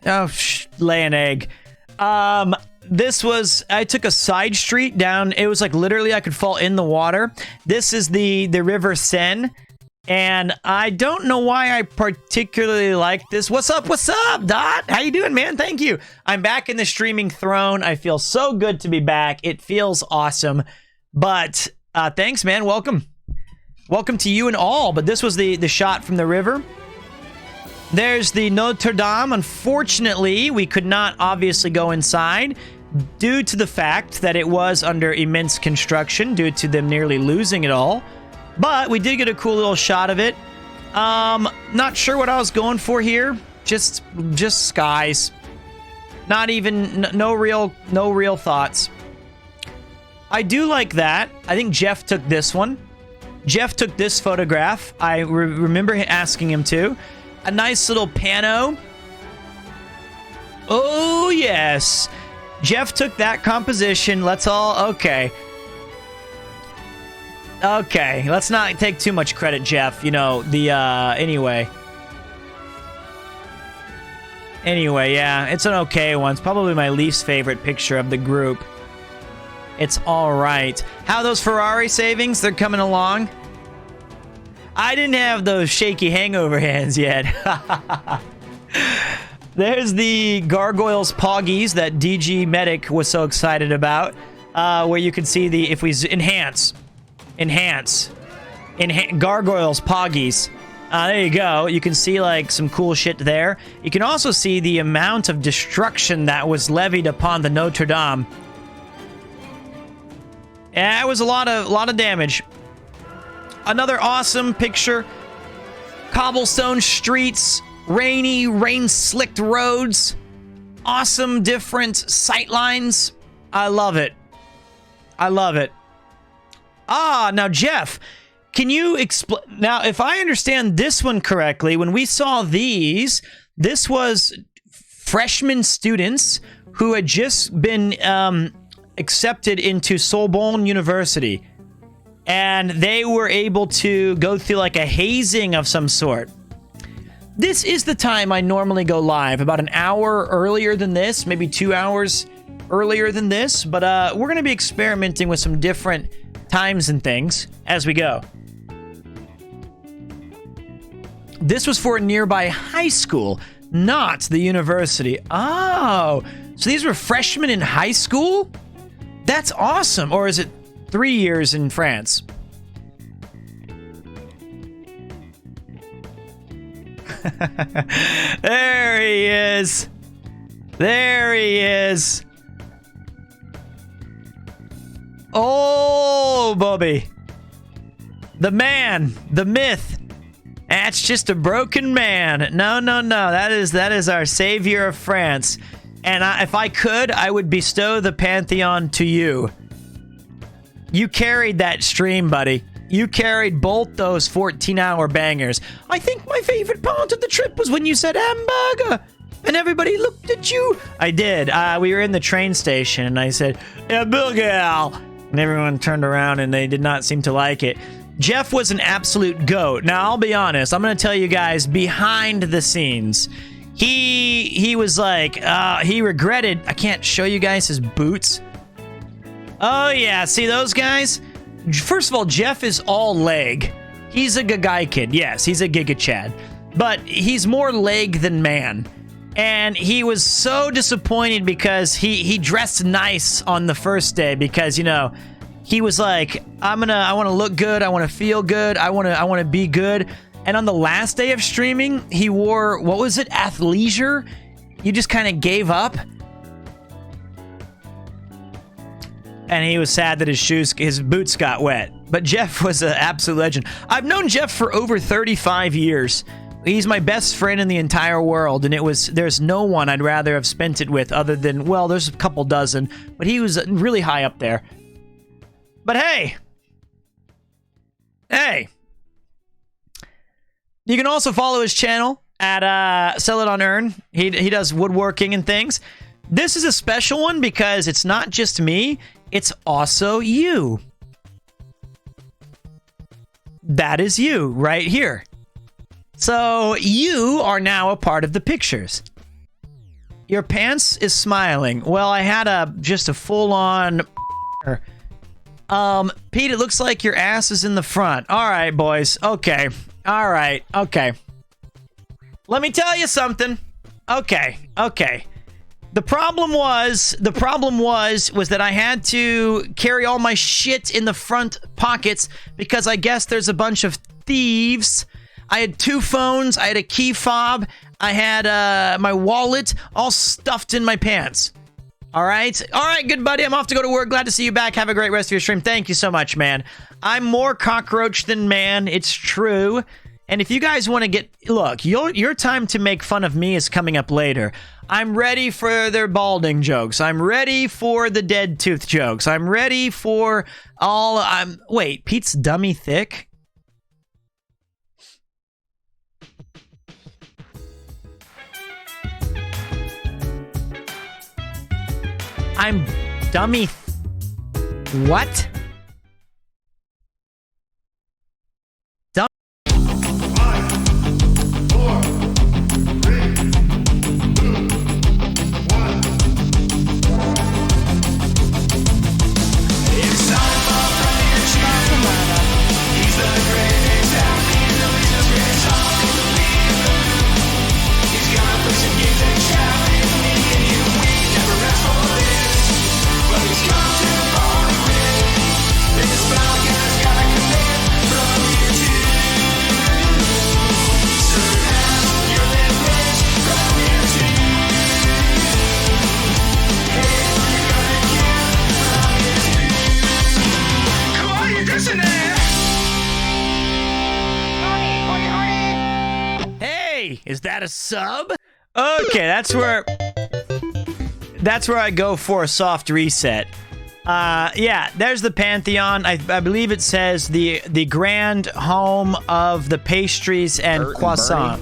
Oh, lay an egg. This was, I took a side street down. It was like literally I could fall in the water. This is the River Seine. And I don't know why I particularly like this. What's up, Dot? How you doing, man? Thank you. I'm back in the streaming throne. I feel so good to be back. It feels awesome. But thanks, man. Welcome. Welcome to you and all. But this was the shot from the river. There's the Notre Dame. Unfortunately, we could not obviously go inside due to the fact that it was under immense construction due to them nearly losing it all. But we did get a cool little shot of it. Not sure what I was going for here. Just skies. Not even, no real thoughts. I do like that. I think Jeff took this one. Jeff took this photograph. I remember asking him to. A nice little pano. Oh, yes. Jeff took that composition. Let's all... Okay. Okay. Let's not take too much credit, Jeff. You know, the... Anyway. Anyway, yeah. It's an okay one. It's probably my least favorite picture of the group. It's all right. How are those Ferrari savings? They're coming along. I didn't have those shaky hangover hands yet. There's the Gargoyles Poggies that DG Medic was so excited about. Where you can see the, if we enhance, Gargoyles Poggies. There you go. You can see like some cool shit there. You can also see the amount of destruction that was levied upon the Notre Dame. Yeah, it was a lot of damage. Another awesome picture. Cobblestone streets, rainy, rain-slicked roads, awesome different sight lines. I love it. I love it. Ah, now Jeff, can you explain? Now, if I understand this one correctly, when we saw these, this was freshman students who had just been accepted into Sorbonne University, and they were able to go through like a hazing of some sort. This is the time I normally go live, about an hour earlier than this, maybe 2 hours earlier than this, but we're going to be experimenting with some different times and things as we go. This was for a nearby high school, not the university. Oh, so these were freshmen in high school? That's awesome. Or is it 3 years in France? There he is. There he is. Oh, Bobby. The man, the myth. That's just a broken man. No, no, no. That is our savior of France. And if I could, I would bestow the Pantheon to you. You carried that stream, buddy. You carried both those 14-hour bangers. I think my favorite part of the trip was when you said hamburger, and everybody looked at you. I did. We were in the train station, and I said, hamburger. And everyone turned around, and they did not seem to like it. Jeff was an absolute goat. Now, I'll be honest. I'm going to tell you guys, behind the scenes, he was like, he regretted. I can't show you guys his boots. Oh, yeah. See those guys? First of all, Jeff is all leg. He's a Gagai kid. Yes, he's a Giga Chad. But he's more leg than man. And he was so disappointed because he dressed nice on the first day because, you know, he was like, I want to look good. I want to feel good. I want to be good. And on the last day of streaming, he wore, what was it? Athleisure? You just kind of gave up. And he was sad that his boots got wet. But Jeff was an absolute legend. I've known Jeff for over 35 years. He's my best friend in the entire world, and there's no one I'd rather have spent it with other than, well, there's a couple dozen, but he was really high up there. But hey, you can also follow his channel at Sell It on Earn. He does woodworking and things. This is a special one because it's not just me, it's also you. That is you right here. So you are now a part of the pictures. Your pants is smiling. Well, I had just a full-on. Pete, it looks like your ass is in the front. All right, boys. Okay. All right. Okay. Let me tell you something. Okay. The problem was that I had to carry all my shit in the front pockets because I guess there's a bunch of thieves. I had 2 phones, I had a key fob, I had my wallet all stuffed in my pants. All right, good buddy, I'm off to go to work. Glad to see you back. Have a great rest of your stream. Thank you so much, man. I'm more cockroach than man, it's true. And if you guys want to look, your time to make fun of me is coming up later. I'm ready for their balding jokes. I'm ready for the dead tooth jokes. I'm ready for wait, Pete's dummy thick? I'm dummy. What? Is that a sub? Okay, that's where I go for a soft reset. Yeah, there's the Pantheon. I believe it says the grand home of the pastries and croissant.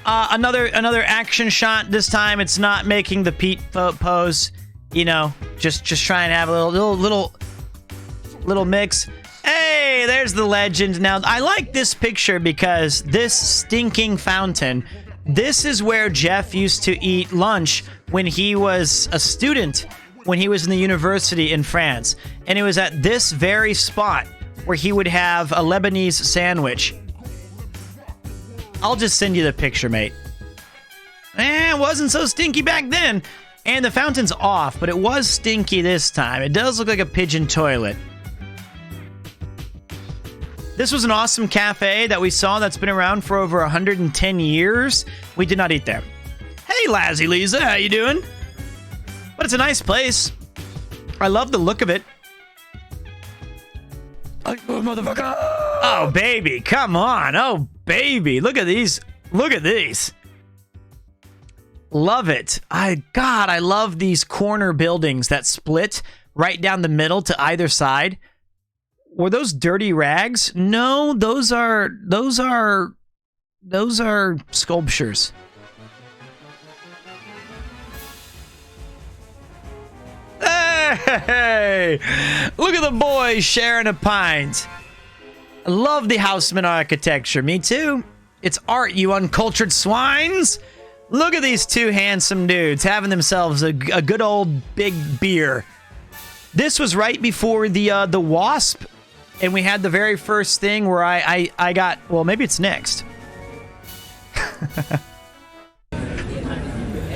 Another action shot. This time it's not making the Pete pose. You know, just trying to have a little mix. Hey, there's the legend. Now, I like this picture because this stinking fountain, this is where Jeff used to eat lunch when he was a student, when he was in the university in France. And it was at this very spot where he would have a Lebanese sandwich. I'll just send you the picture, mate. It wasn't so stinky back then. And the fountain's off, but it was stinky this time. It does look like a pigeon toilet. This was an awesome cafe that we saw that's been around for over 110 years. We did not eat there. Hey, Lazzy Lisa, how you doing? But it's a nice place. I love the look of it. Motherfucker! Oh, baby, come on. Oh, baby, look at these. Look at these. Love it. God, I love these corner buildings that split right down the middle to either side. Were those dirty rags? No, those are sculptures. Hey! Look at the boys sharing a pint. I love the Houseman architecture. Me too. It's art, you uncultured swines. Look at these two handsome dudes having themselves a good old big beer. This was right before the Wasp. And we had the very first thing where I got, well, maybe it's next.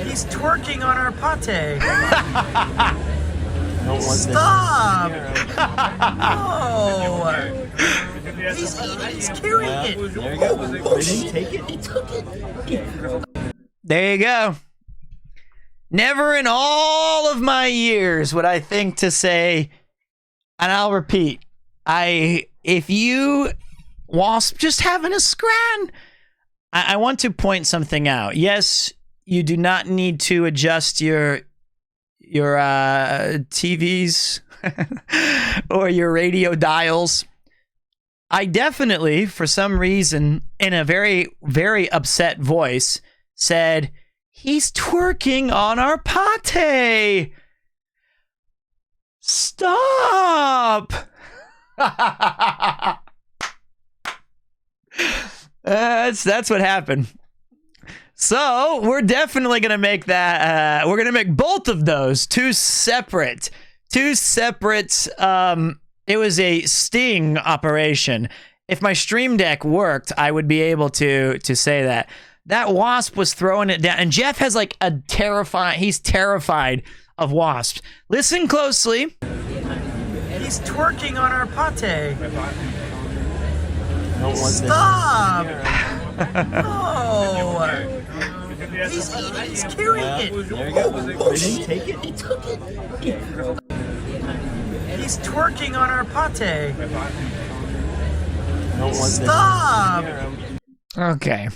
He's twerking on our pate. Stop! No! He's carrying it. Did he take it? He took it. There you go. Never in all of my years would I think to say, and I'll repeat, if you Wasp just having a scran, I want to point something out. Yes, you do not need to adjust your TVs or your radio dials. I definitely, for some reason, in a very, very upset voice, said, he's twerking on our pate. Stop. That's what happened. So we're definitely gonna make that. We're gonna make both of those two separate. It was a sting operation. If my Stream Deck worked, I would be able to say that. That Wasp was throwing it down, and Jeff has like he's terrified of wasps. Listen closely. He's twerking on our pate. Stop! No! He's carrying it. Did he take it? He took it. He's twerking on our pate. Stop! Okay.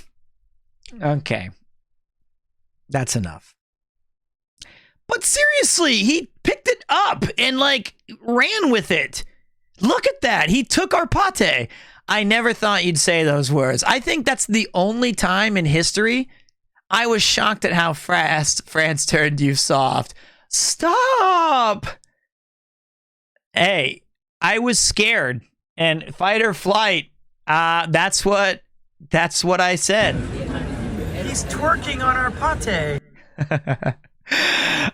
That's enough. But seriously, he picked it up and like ran with it. Look at that. He took our pate. I never thought you'd say those words. I think that's the only time in history I was shocked at how fast France turned you soft. Stop. Hey, I was scared, and fight or flight. That's what I said. He's twerking on our pate.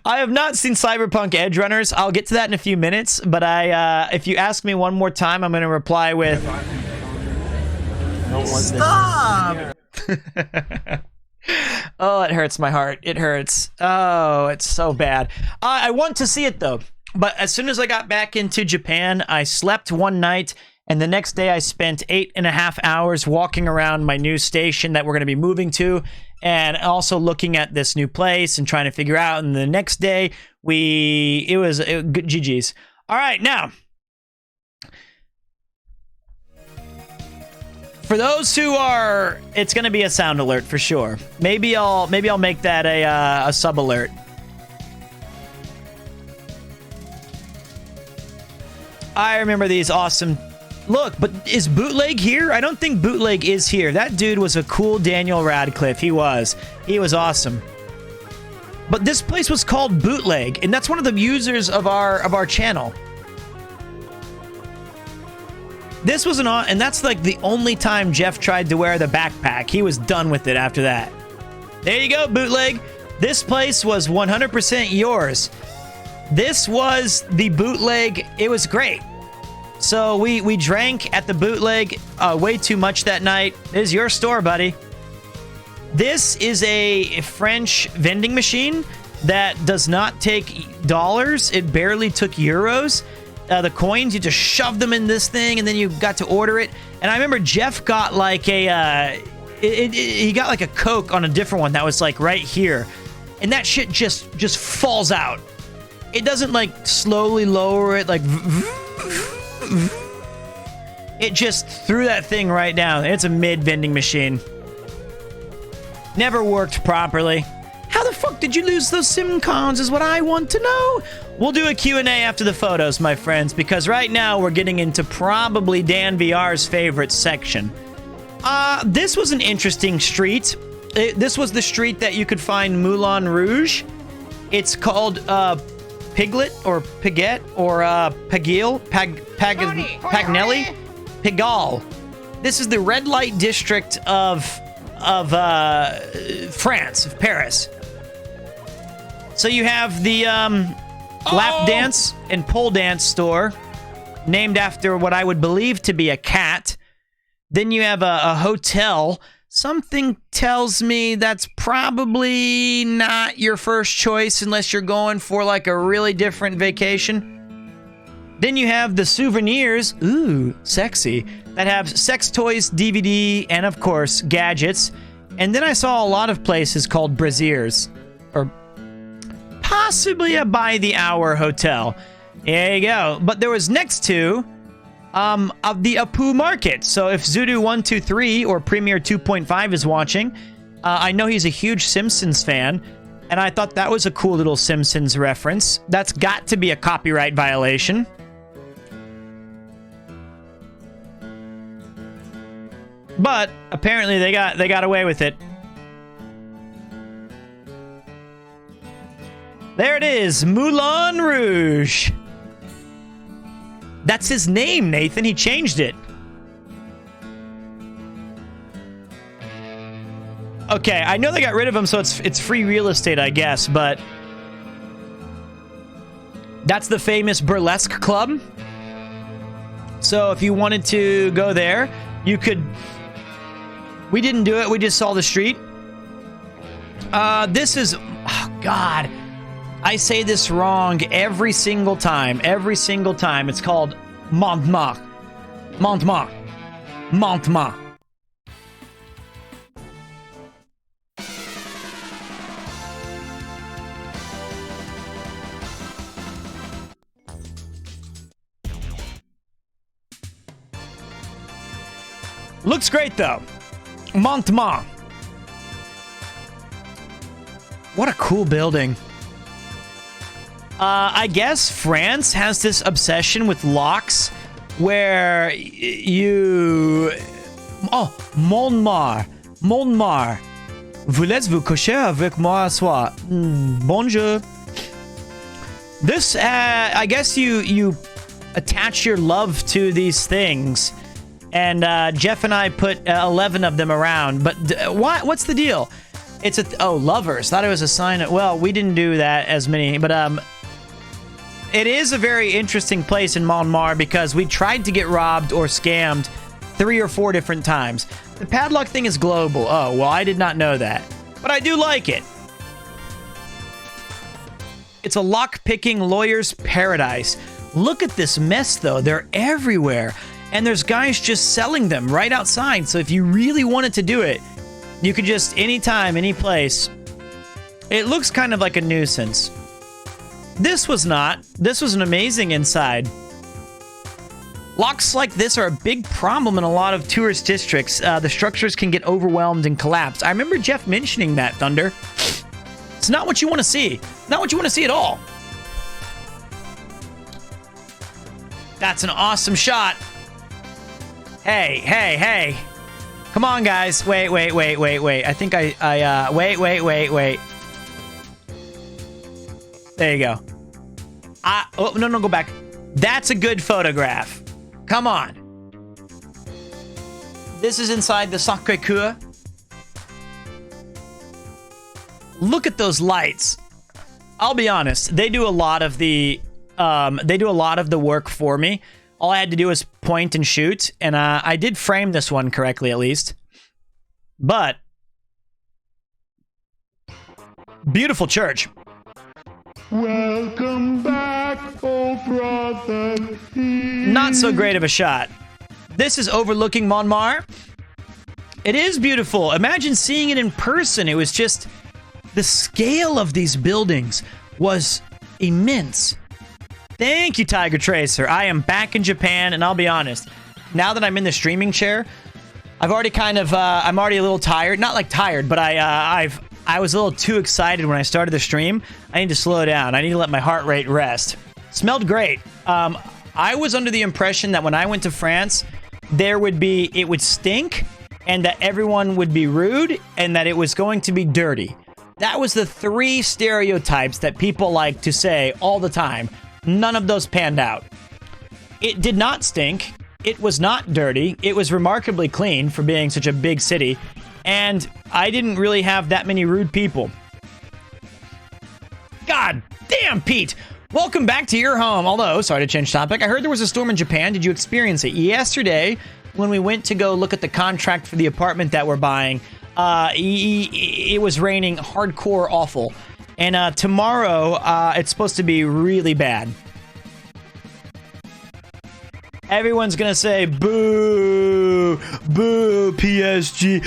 I have not seen Cyberpunk Edge Runners. I'll get to that in a few minutes, but if you ask me one more time, I'm going to reply with, stop! Oh, it hurts my heart. It hurts. Oh, it's so bad. I want to see it, though. But as soon as I got back into Japan, I slept one night, and the next day I spent 8.5 hours walking around my new station that we're going to be moving to, and also looking at this new place and trying to figure out. And the next day, it was GG's. All right, now, for those who are, it's going to be a sound alert for sure. Maybe I'll make that a sub alert. I remember these awesome... Look, but is Bootleg here? I don't think Bootleg is here. That dude was a cool Daniel Radcliffe. He was. He was awesome. But this place was called Bootleg, and that's one of the users of our channel. This was and that's like the only time Jeff tried to wear the backpack. He was done with it after that. There you go, Bootleg. This place was 100% yours. This was the Bootleg. It was great. So we drank at the Bootleg way too much that night. This is your store, buddy. This is a French vending machine that does not take dollars. It barely took euros. The coins, you just shove them in this thing, and then you got to order it. And I remember Jeff got like a... he got like a Coke on a different one that was like right here. And that shit just falls out. It doesn't like slowly lower it like... It just threw that thing right down. It's a mid vending machine. Never worked properly. How the fuck did you lose those SIM cards is what I want to know. We'll do a Q&A after the photos, my friends, because right now we're getting into probably Dan VR's favorite section. This was an interesting street. This was the street that you could find Moulin Rouge. It's called Piglet or Piguet or Pagnelli? Pigalle. This is the red light district of France, of Paris. So you have the lap dance and pole dance store, named after what I would believe to be a cat. Then you have a hotel. Something tells me that's probably not your first choice unless you're going for like a really different vacation. Then you have the souvenirs, ooh, sexy, that have sex toys, DVD, and of course, gadgets. And then I saw a lot of places called Braziers, or possibly a by-the-hour hotel. There you go. But there was next to of the Apu Market. So if Zudu123 or Premier 2.5 is watching, I know he's a huge Simpsons fan, and I thought that was a cool little Simpsons reference. That's got to be a copyright violation. But apparently they got away with it. There it is, Moulin Rouge. That's his name, Nathan. He changed it. Okay, I know they got rid of him, so it's free real estate, I guess, but that's the famous burlesque club. So if you wanted to go there, you could. We didn't do it. We just saw the street. This is... Oh, God. I say this wrong every single time. Every single time. It's called Montmartre. Montmartre. Montmartre. Looks great, though. Montmartre. What a cool building. I guess France has this obsession with locks where you... Oh, Montmartre. Montmartre. Voulez-vous coucher avec moi ce soir? Bonjour. This, I guess you attach your love to these things. And Jeff and I put 11 of them around. But what's the deal? It's lovers. Thought it was a sign of... Well, we didn't do that as many. But it is a very interesting place in Montmartre because we tried to get robbed or scammed 3 or 4 different times. The padlock thing is global. Oh, well, I did not know that. But I do like it. It's a lock-picking lawyer's paradise. Look at this mess, though. They're everywhere. And there's guys just selling them right outside. So if you really wanted to do it, you could just anytime, any place. It looks kind of like a nuisance. This was not. This was an amazing inside. Locks like this are a big problem in a lot of tourist districts. The structures can get overwhelmed and collapse. I remember Jeff mentioning that, Thunder. It's not what you want to see. Not what you want to see at all. That's an awesome shot. Hey, hey, hey. Come on, guys. Wait. I think wait. There you go. Oh, no, go back. That's a good photograph. Come on. This is inside the Sacré-Cœur. Look at those lights. I'll be honest. They do a lot of the work for me. All I had to do was point and shoot, and I did frame this one correctly at least. But beautiful church. Welcome back, oh brother Philippe. Not so great of a shot. This is overlooking Montmartre. It is beautiful. Imagine seeing it in person. It was just... the scale of these buildings was immense. Thank you, Tiger Tracer. I am back in Japan, and I'll be honest. Now that I'm in the streaming chair, I've already I'm already a little tired. Not like tired, but I was a little too excited when I started the stream. I need to slow down. I need to let my heart rate rest. Smelled great. I was under the impression that when I went to France, it would stink, and that everyone would be rude, and that it was going to be dirty. That was the 3 stereotypes that people like to say all the time. None of those panned out. It did not stink. It was not dirty. It was remarkably clean for being such a big city. And I didn't really have that many rude people. God damn, Pete! Welcome back to your home. Although, sorry to change topic, I heard there was a storm in Japan. Did you experience it? Yesterday, when we went to go look at the contract for the apartment that we're buying, it was raining hardcore awful. And tomorrow, it's supposed to be really bad. Everyone's gonna say, boo, boo, PSG,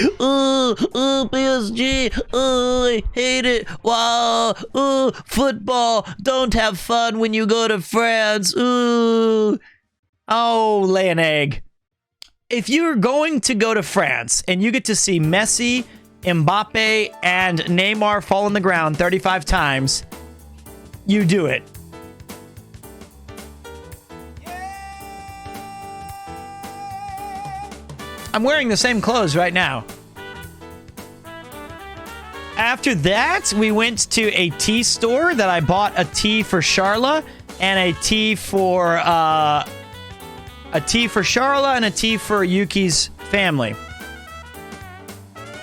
PSG, I hate it, wow, football, don't have fun when you go to France, oh, lay an egg. If you're going to go to France and you get to see Messi, Mbappe, and Neymar fall on the ground 35 times, you do it. I'm wearing the same clothes right now. After that, we went to a tea store that I bought a tea for Charla and a tea for Charla and a tea for Yuki's family.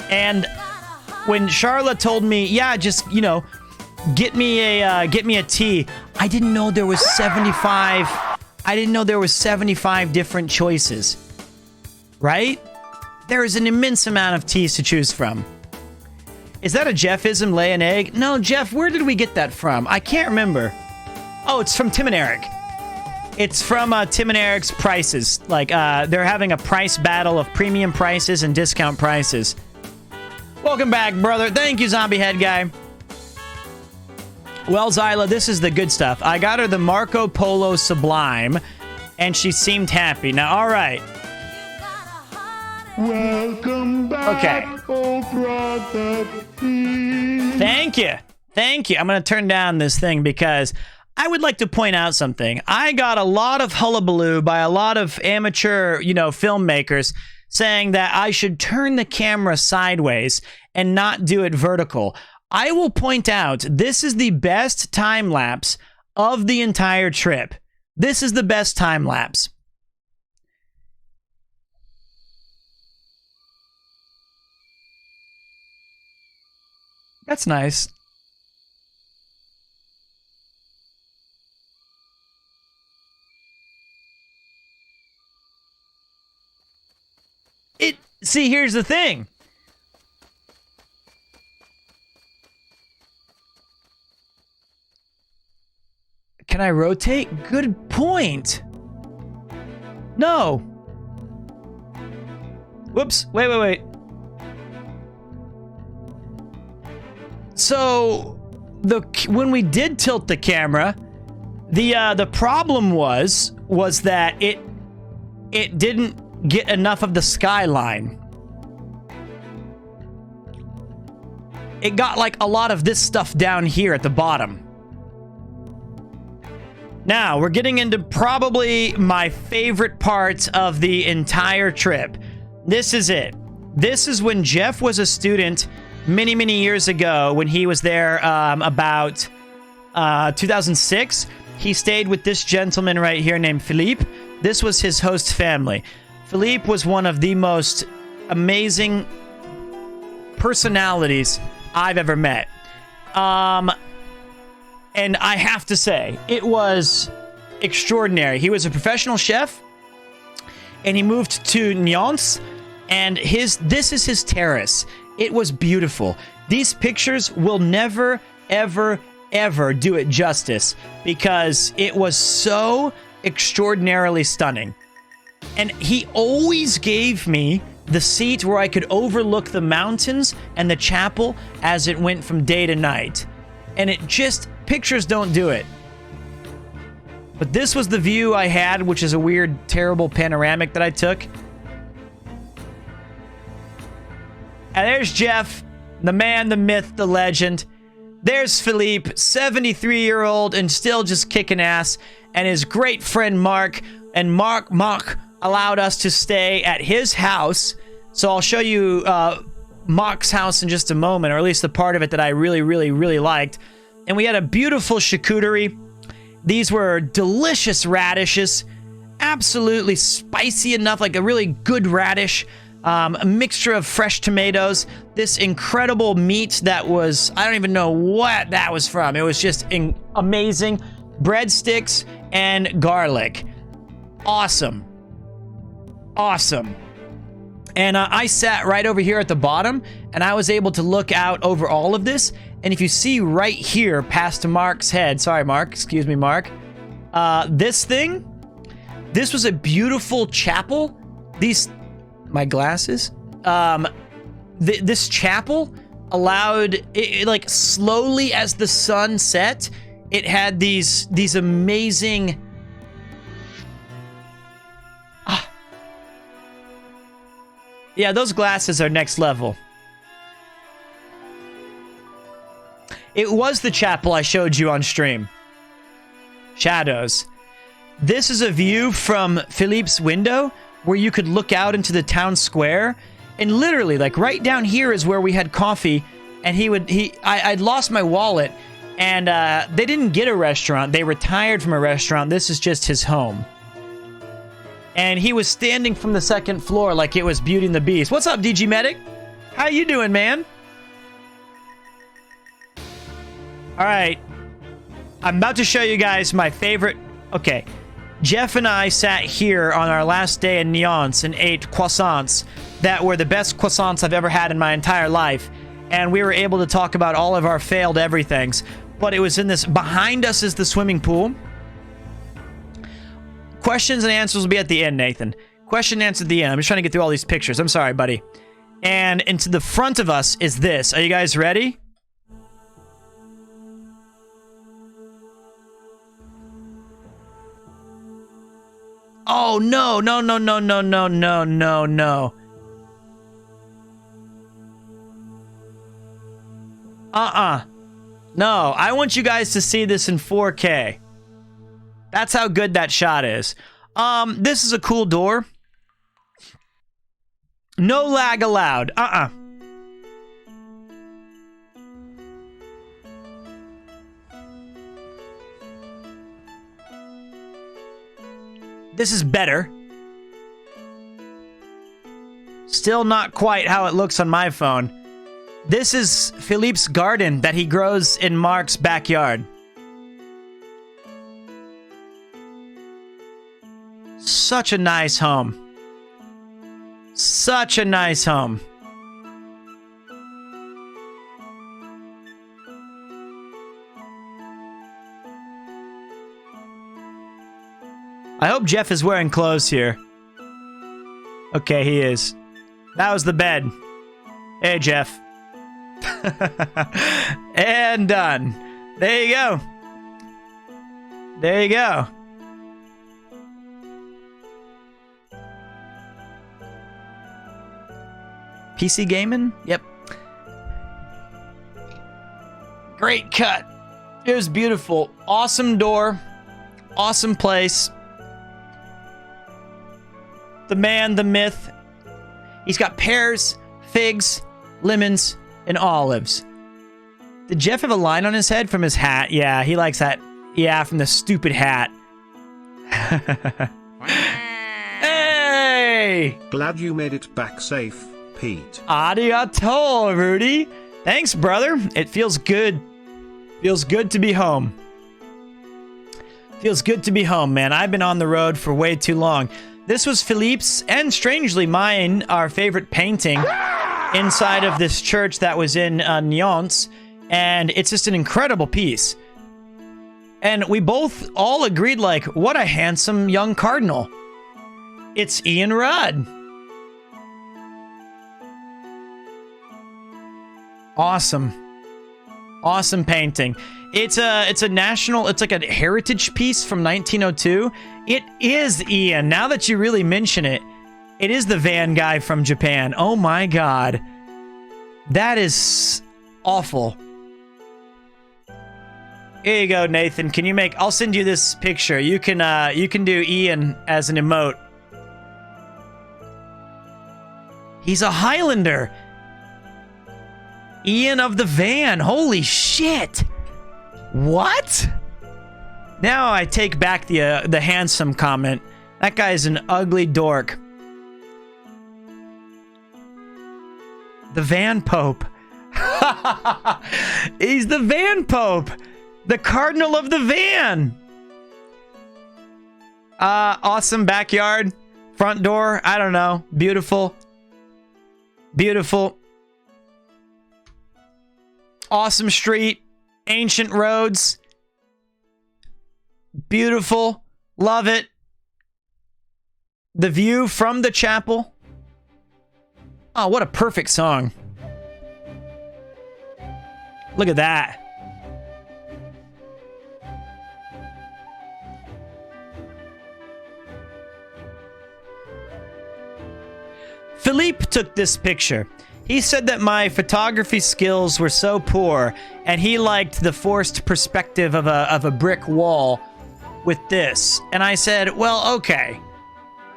And when Charla told me, yeah, just, you know, get me a tea, I didn't know there was 75. I didn't know there was 75 different choices. Right? There is an immense amount of teas to choose from. Is that a Jeffism, lay an egg? No, Jeff, where did we get that from? I can't remember. Oh, it's from Tim and Eric. It's from Tim and Eric's prices. Like, they're having a price battle of premium prices and discount prices. Welcome back, brother. Thank you, Zombie Head Guy. Well, Zyla, this is the good stuff. I got her the Marco Polo Sublime, and she seemed happy. Now, all right. Welcome back, oh brother Philippe. Thank you. Thank you. I'm going to turn down this thing because I would like to point out something. I got a lot of hullabaloo by a lot of amateur, filmmakers saying that I should turn the camera sideways and not do it vertical. I will point out this is the best time lapse of the entire trip. This is the best time lapse. That's nice. See, here's the thing. Can I rotate? Good point. No. Whoops. Wait. So, when we did tilt the camera, the problem was that it didn't get enough of the skyline. It got like a lot of this stuff down here at the bottom. Now, we're getting into probably my favorite part of the entire trip. This is it. This is when Jeff was a student many, many years ago when he was there about 2006. He stayed with this gentleman right here named Philippe. This was his host family. Philippe was one of the most amazing personalities I've ever met. And I have to say, it was extraordinary. He was a professional chef, and he moved to Nyons, and this is his terrace. It was beautiful. These pictures will never, ever, ever do it justice because it was so extraordinarily stunning. And he always gave me the seat where I could overlook the mountains and the chapel as it went from day to night. And it just, pictures don't do it. But this was the view I had, which is a weird, terrible panoramic that I took. And there's Jeff, the man, the myth, the legend. There's Philippe, 73-year-old and still just kicking ass. And his great friend Mark. And Mark allowed us to stay at his house. So I'll show you Mark's house in just a moment, or at least the part of it that I really, really, really liked. And we had a beautiful charcuterie. These were delicious radishes. Absolutely spicy enough, like a really good radish. A mixture of fresh tomatoes. This incredible meat that was, I don't even know what that was from. It was just amazing. Breadsticks and garlic. Awesome. Awesome. And I sat right over here at the bottom, and I was able to look out over all of this. And if you see right here past Mark's head, sorry, Mark, excuse me, Mark, this was a beautiful chapel. My glasses. This chapel allowed it, like, slowly as the sun set, it had these amazing. Yeah, those glasses are next level. It was the chapel I showed you on stream. Shadows. This is a view from Philippe's window where you could look out into the town square, and literally, like, right down here is where we had coffee. And I'd lost my wallet, and they didn't get a restaurant. They retired from a restaurant. This is just his home. And he was standing from the second floor like it was Beauty and the Beast. What's up, DG Medic? How you doing, man? All right. I'm about to show you guys my favorite. Okay. Jeff and I sat here on our last day in Nyons and ate croissants that were the best croissants I've ever had in my entire life. And we were able to talk about all of our failed everythings. But it was in this. Behind us is the swimming pool. Questions and answers will be at the end, Nathan. Question and answer at the end. I'm just trying to get through all these pictures. I'm sorry, buddy. And to the front of us is this. Are you guys ready? Oh, no. No. No, I want you guys to see this in 4K. That's how good that shot is. This is a cool door. No lag allowed. This is better. Still not quite how it looks on my phone. This is Philippe's garden that he grows in Mark's backyard. Such a nice home. Such a nice home. I hope Jeff is wearing clothes here. Okay, he is. That was the bed. Hey, Jeff. And done. There you go. There you go. PC gaming? Yep. Great cut. It was beautiful. Awesome door. Awesome place. The man, the myth. He's got pears, figs, lemons, and olives. Did Jeff have a line on his head from his hat? Yeah, he likes that. Yeah, from the stupid hat. Hey! Glad you made it back safe, Pete. Arigato, Rudy. Thanks, brother. It feels good. Feels good to be home. Feels good to be home, man. I've been on the road for way too long. This was Philippe's, and strangely mine, our favorite painting inside of this church that was in Nyons, and it's just an incredible piece. And we both all agreed, like, what a handsome young cardinal. It's Ian Rudd. Awesome. Awesome painting. It's a national, it's like a heritage piece from 1902. It is Ian. Now that you really mention it, it is the van guy from Japan. Oh my god. That is awful. Here you go, Nathan. Can you make, I'll send you this picture. You can do Ian as an emote. He's a Highlander. Ian of the van. Holy shit. What? Now I take back the handsome comment. That guy's an ugly dork. The Van Pope. He's the Van Pope. The Cardinal of the Van. Awesome backyard. Front door. I don't know. Beautiful. Beautiful. Awesome street. Ancient roads. Beautiful. Love it. The view from the chapel. Oh, what a perfect song. Look at that. Philippe took this picture. He said that my photography skills were so poor, and he liked the forced perspective of a brick wall with this. And I said, well, okay.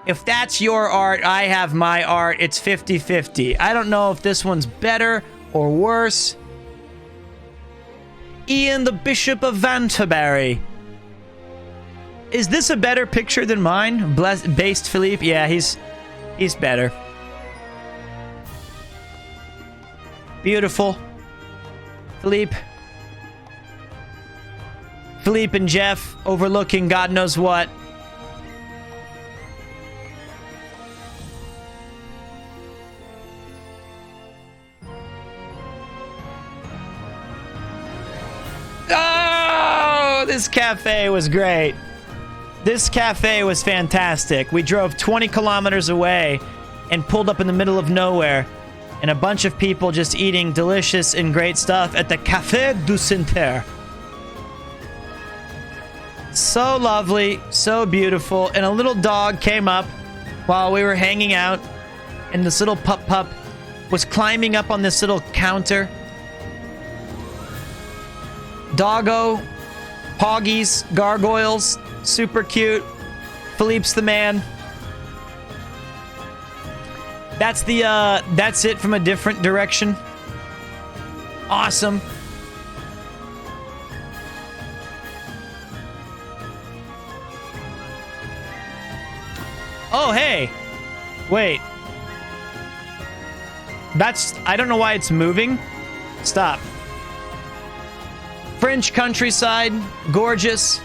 If that's your art, I have my art. It's 50-50. I don't know if this one's better or worse. Ian, the Bishop of Vanterbury. Is this a better picture than mine? Based Philippe? Yeah, he's better. Beautiful. Philippe and Jeff overlooking God knows what. Oh, this cafe was great. This cafe was fantastic. We drove 20 kilometers away and pulled up in the middle of nowhere. And a bunch of people just eating delicious and great stuff at the Café du Centre. So lovely, so beautiful. And a little dog came up while we were hanging out. And this little pup was climbing up on this little counter. Doggo, poggies, gargoyles, super cute. Philippe's the man. That's it from a different direction. Awesome. Oh, hey. Wait. I don't know why it's moving. Stop. French countryside, gorgeous.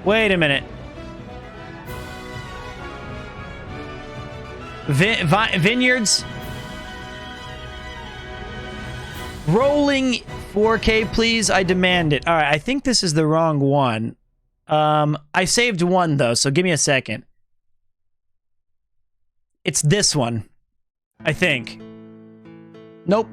Wait a minute. Vineyards. Rolling 4K, please. I demand it. All right, I think this is the wrong one. I saved one, though, so give me a second. It's this one, I think. Nope.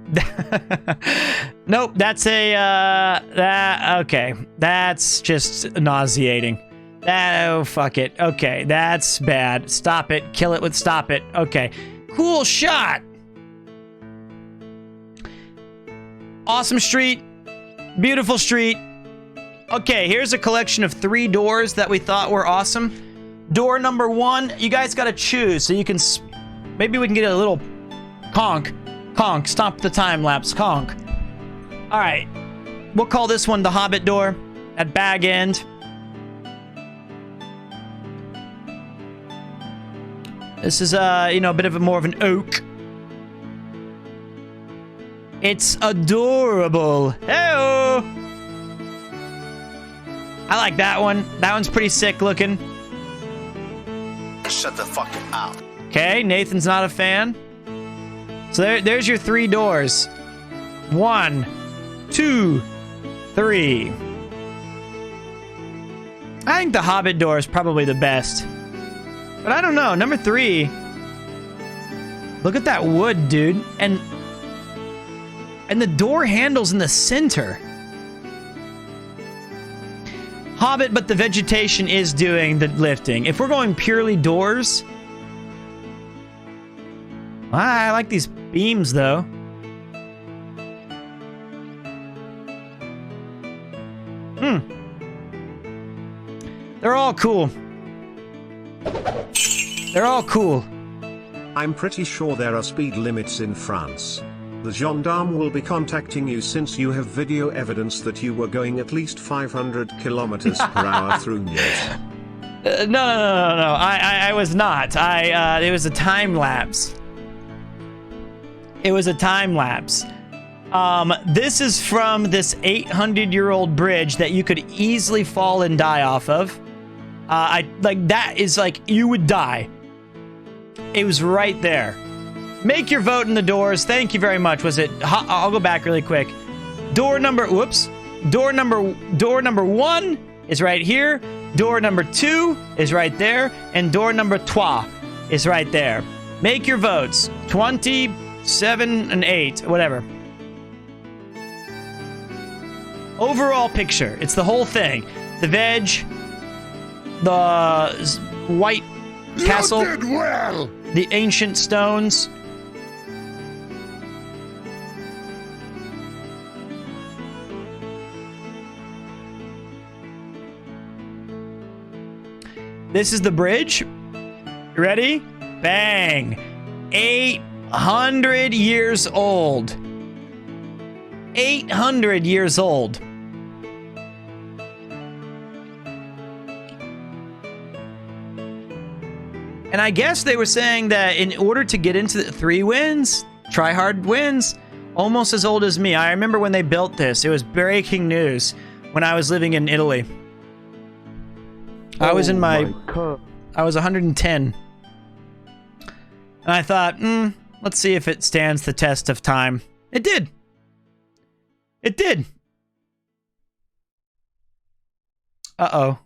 Nope, that's okay. That's just nauseating. Oh, fuck it. Okay, that's bad. Stop it. Kill it with stop it. Okay. Cool shot. Awesome street. Beautiful street. Okay, here's a collection of 3 doors that we thought were awesome. Door number 1, you guys gotta choose. So you can... maybe we can get a little... conk. Conk. Stop the time lapse. Conk. Alright. We'll call this one the Hobbit door. At bag end. This is, you know, a bit of more of an oak. It's adorable. Hey-oh! I like that one. That one's pretty sick looking. Shut the fuck up. Okay, Nathan's not a fan. So there's your 3 doors. 1, 2, 3. I think the Hobbit door is probably the best. But I don't know. Number 3. Look at that wood, dude. And the door handle's in the center. Hobbit, but the vegetation is doing the lifting. If we're going purely doors... I like these beams, though. They're all cool. They're all cool. I'm pretty sure there are speed limits in France. The gendarme will be contacting you since you have video evidence that you were going at least 500 kilometers per hour through Nice. No. I was not. It was a time lapse. It was a time lapse. This is from this 800-year-old bridge that you could easily fall and die off of. That is like, you would die. It was right there. Make your vote in the doors. Thank you very much. Was it... I'll go back really quick. Door number... Whoops. Door number 1 is right here. Door number 2 is right there. And door number 3 is right there. Make your votes. 20, 7, and 8. Whatever. Overall picture. It's the whole thing. The veg. The white castle. You did well. The ancient stones. This is the bridge. You ready? Bang. 800 years old. 800 years old. And I guess they were saying that in order to get into the 3 wins, try hard wins, almost as old as me. I remember when they built this. It was breaking news when I was living in Italy. I was in I was 110. And I thought, let's see if it stands the test of time. It did. It did. Uh-oh.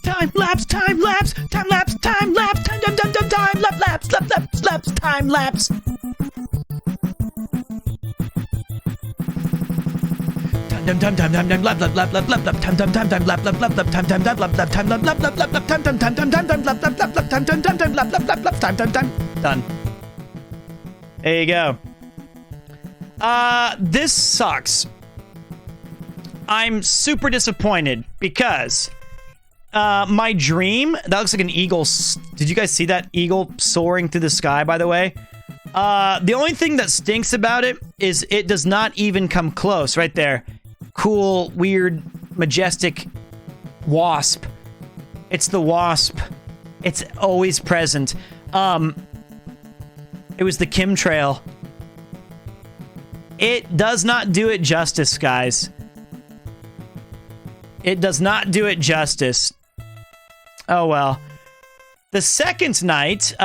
Time lapse, time lapse, time lapse, time lapse, time lapse, lapse, time lapse. Done. There you go. This sucks. I'm super disappointed because my dream, that looks like an eagle. Did you guys see that eagle soaring through the sky, by the way? The only thing that stinks about it is it does not even come close. Right there. Cool, weird, majestic wasp. It's the wasp. It's always present. It was the chemtrail. It does not do it justice, guys. It does not do it justice. Oh, well. The second night,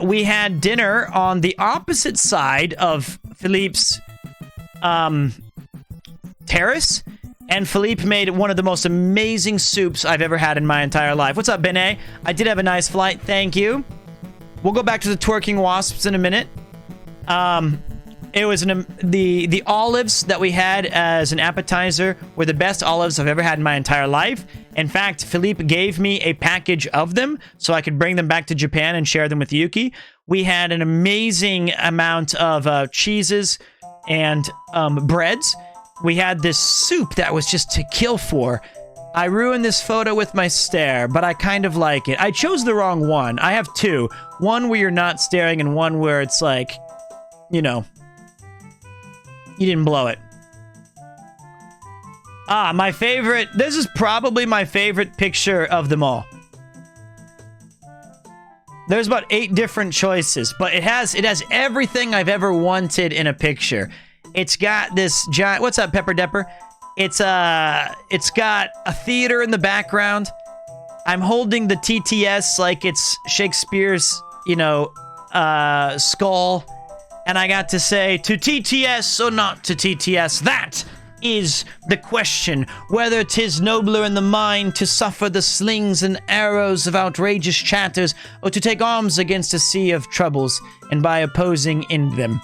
we had dinner on the opposite side of Philippe's terrace, and Philippe made one of the most amazing soups I've ever had in my entire life. What's up, Benet? I did have a nice flight. Thank you. We'll go back to the twerking wasps in a minute. It was the olives that we had as an appetizer were the best olives I've ever had in my entire life. In fact, Philippe gave me a package of them so I could bring them back to Japan and share them with Yuki. We had an amazing amount of cheeses and breads. We had this soup that was just to kill for. I ruined this photo with my stare, but I kind of like it. I chose the wrong one. I have two. One where you're not staring and one where it's like, you know, you didn't blow it. Ah, my favorite. This is probably my favorite picture of them all. There's about 8 different choices, but it has everything I've ever wanted in a picture. It's got this giant. What's up, Pepper Depper? It's got a theater in the background. I'm holding the TTS like it's Shakespeare's, you know, skull, and I got to say, to TTS or not to TTS, that is the question, whether 'tis nobler in the mind to suffer the slings and arrows of outrageous chatters, or to take arms against a sea of troubles, and by opposing in them.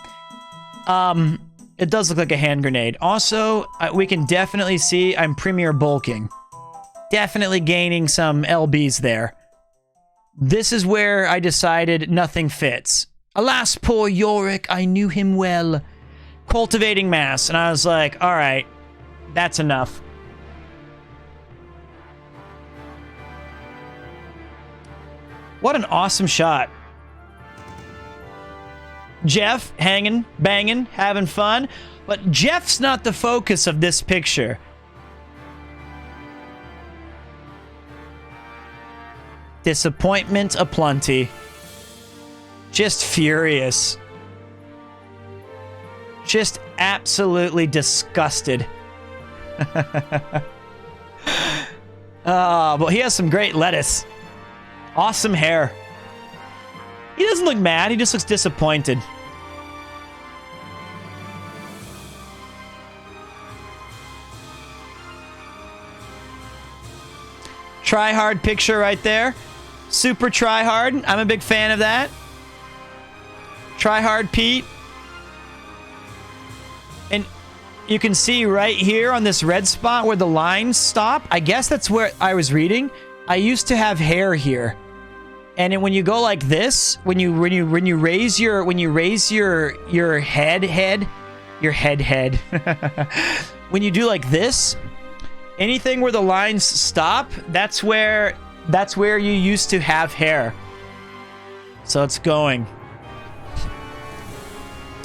It does look like a hand grenade. Also, we can definitely see I'm premier bulking. Definitely gaining some LBs there. This is where I decided nothing fits. Alas, poor Yorick, I knew him well. Cultivating mass, and I was like, all right, that's enough. What an awesome shot. Jeff hanging, banging, having fun, but Jeff's not the focus of this picture. Disappointment aplenty. Just furious. Just absolutely disgusted. But he has some great lettuce. Awesome hair. He doesn't look mad, he just looks disappointed. Try hard picture right there. Super try hard. I'm a big fan of that. Try hard Pete. And you can see right here on this red spot where the lines stop. I guess that's where I was reading. I used to have hair here. And then when you go like this, when you raise your head, when you do like this, anything where the lines stop, that's where you used to have hair. So it's going.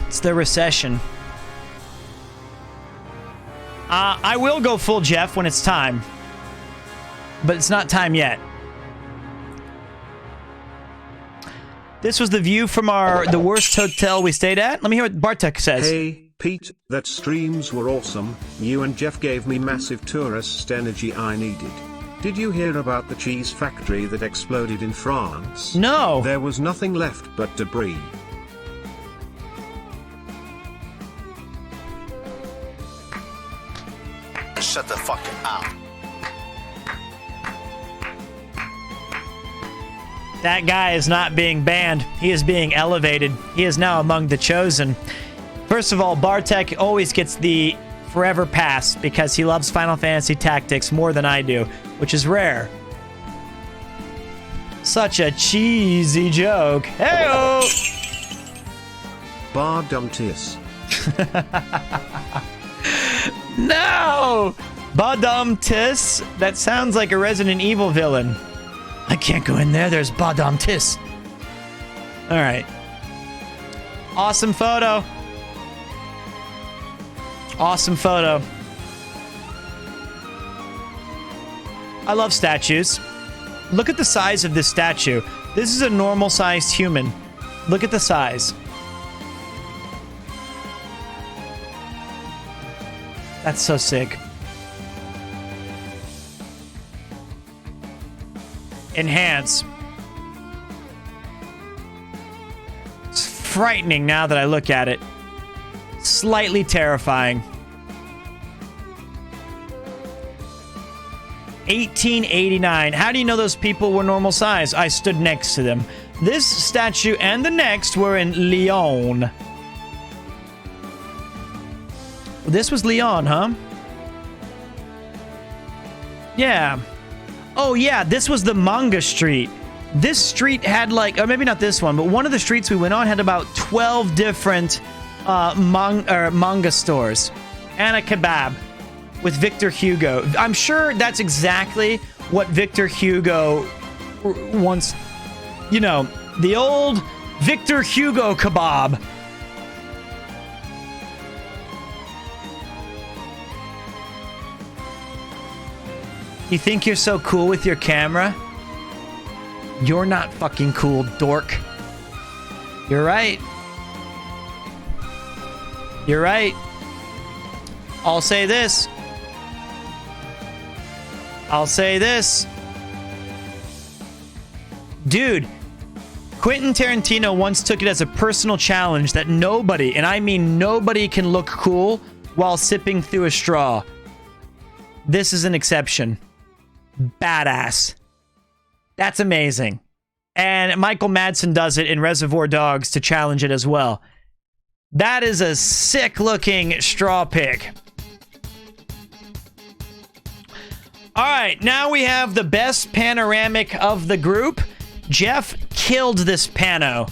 It's the recession. I will go full Jeff when it's time. But it's not time yet. This was the view from the worst hotel we stayed at. Let me hear what Bartek says. Hey, Pete, that streams were awesome. You and Jeff gave me massive tourist energy I needed. Did you hear about the cheese factory that exploded in France? No. There was nothing left but debris. Shut the fuck up. That guy is not being banned. He is being elevated. He is now among the chosen. First of all, Bartek always gets the forever pass because he loves Final Fantasy Tactics more than I do, which is rare. Such a cheesy joke. Hey-o! Bar dumptis. No! Badum Tis? That sounds like a Resident Evil villain. I can't go in there. There's Badum Tis. Alright. Awesome photo. Awesome photo. I love statues. Look at the size of this statue. This is a normal-sized human. Look at the size. That's so sick. Enhance. It's frightening now that I look at it. Slightly terrifying. 1889. How do you know those people were normal size? I stood next to them. This statue and the next were in Lyon. This was Lyon, huh? Yeah. Oh yeah, this was the manga street. This street had like, or maybe not this one, but one of the streets we went on had about 12 different manga stores and a kebab with Victor Hugo. I'm sure that's exactly what Victor Hugo wants, you know, the old Victor Hugo kebab. You think you're so cool with your camera? You're not fucking cool, dork. You're right. You're right. I'll say this. I'll say this. Dude, Quentin Tarantino once took it as a personal challenge that nobody, and I mean nobody, can look cool while sipping through a straw. This is an exception. Badass. That's amazing. And Michael Madsen does it in Reservoir Dogs to challenge it as well. That is a sick looking straw pick. All right, now we have the best panoramic of the group. Jeff killed this pano.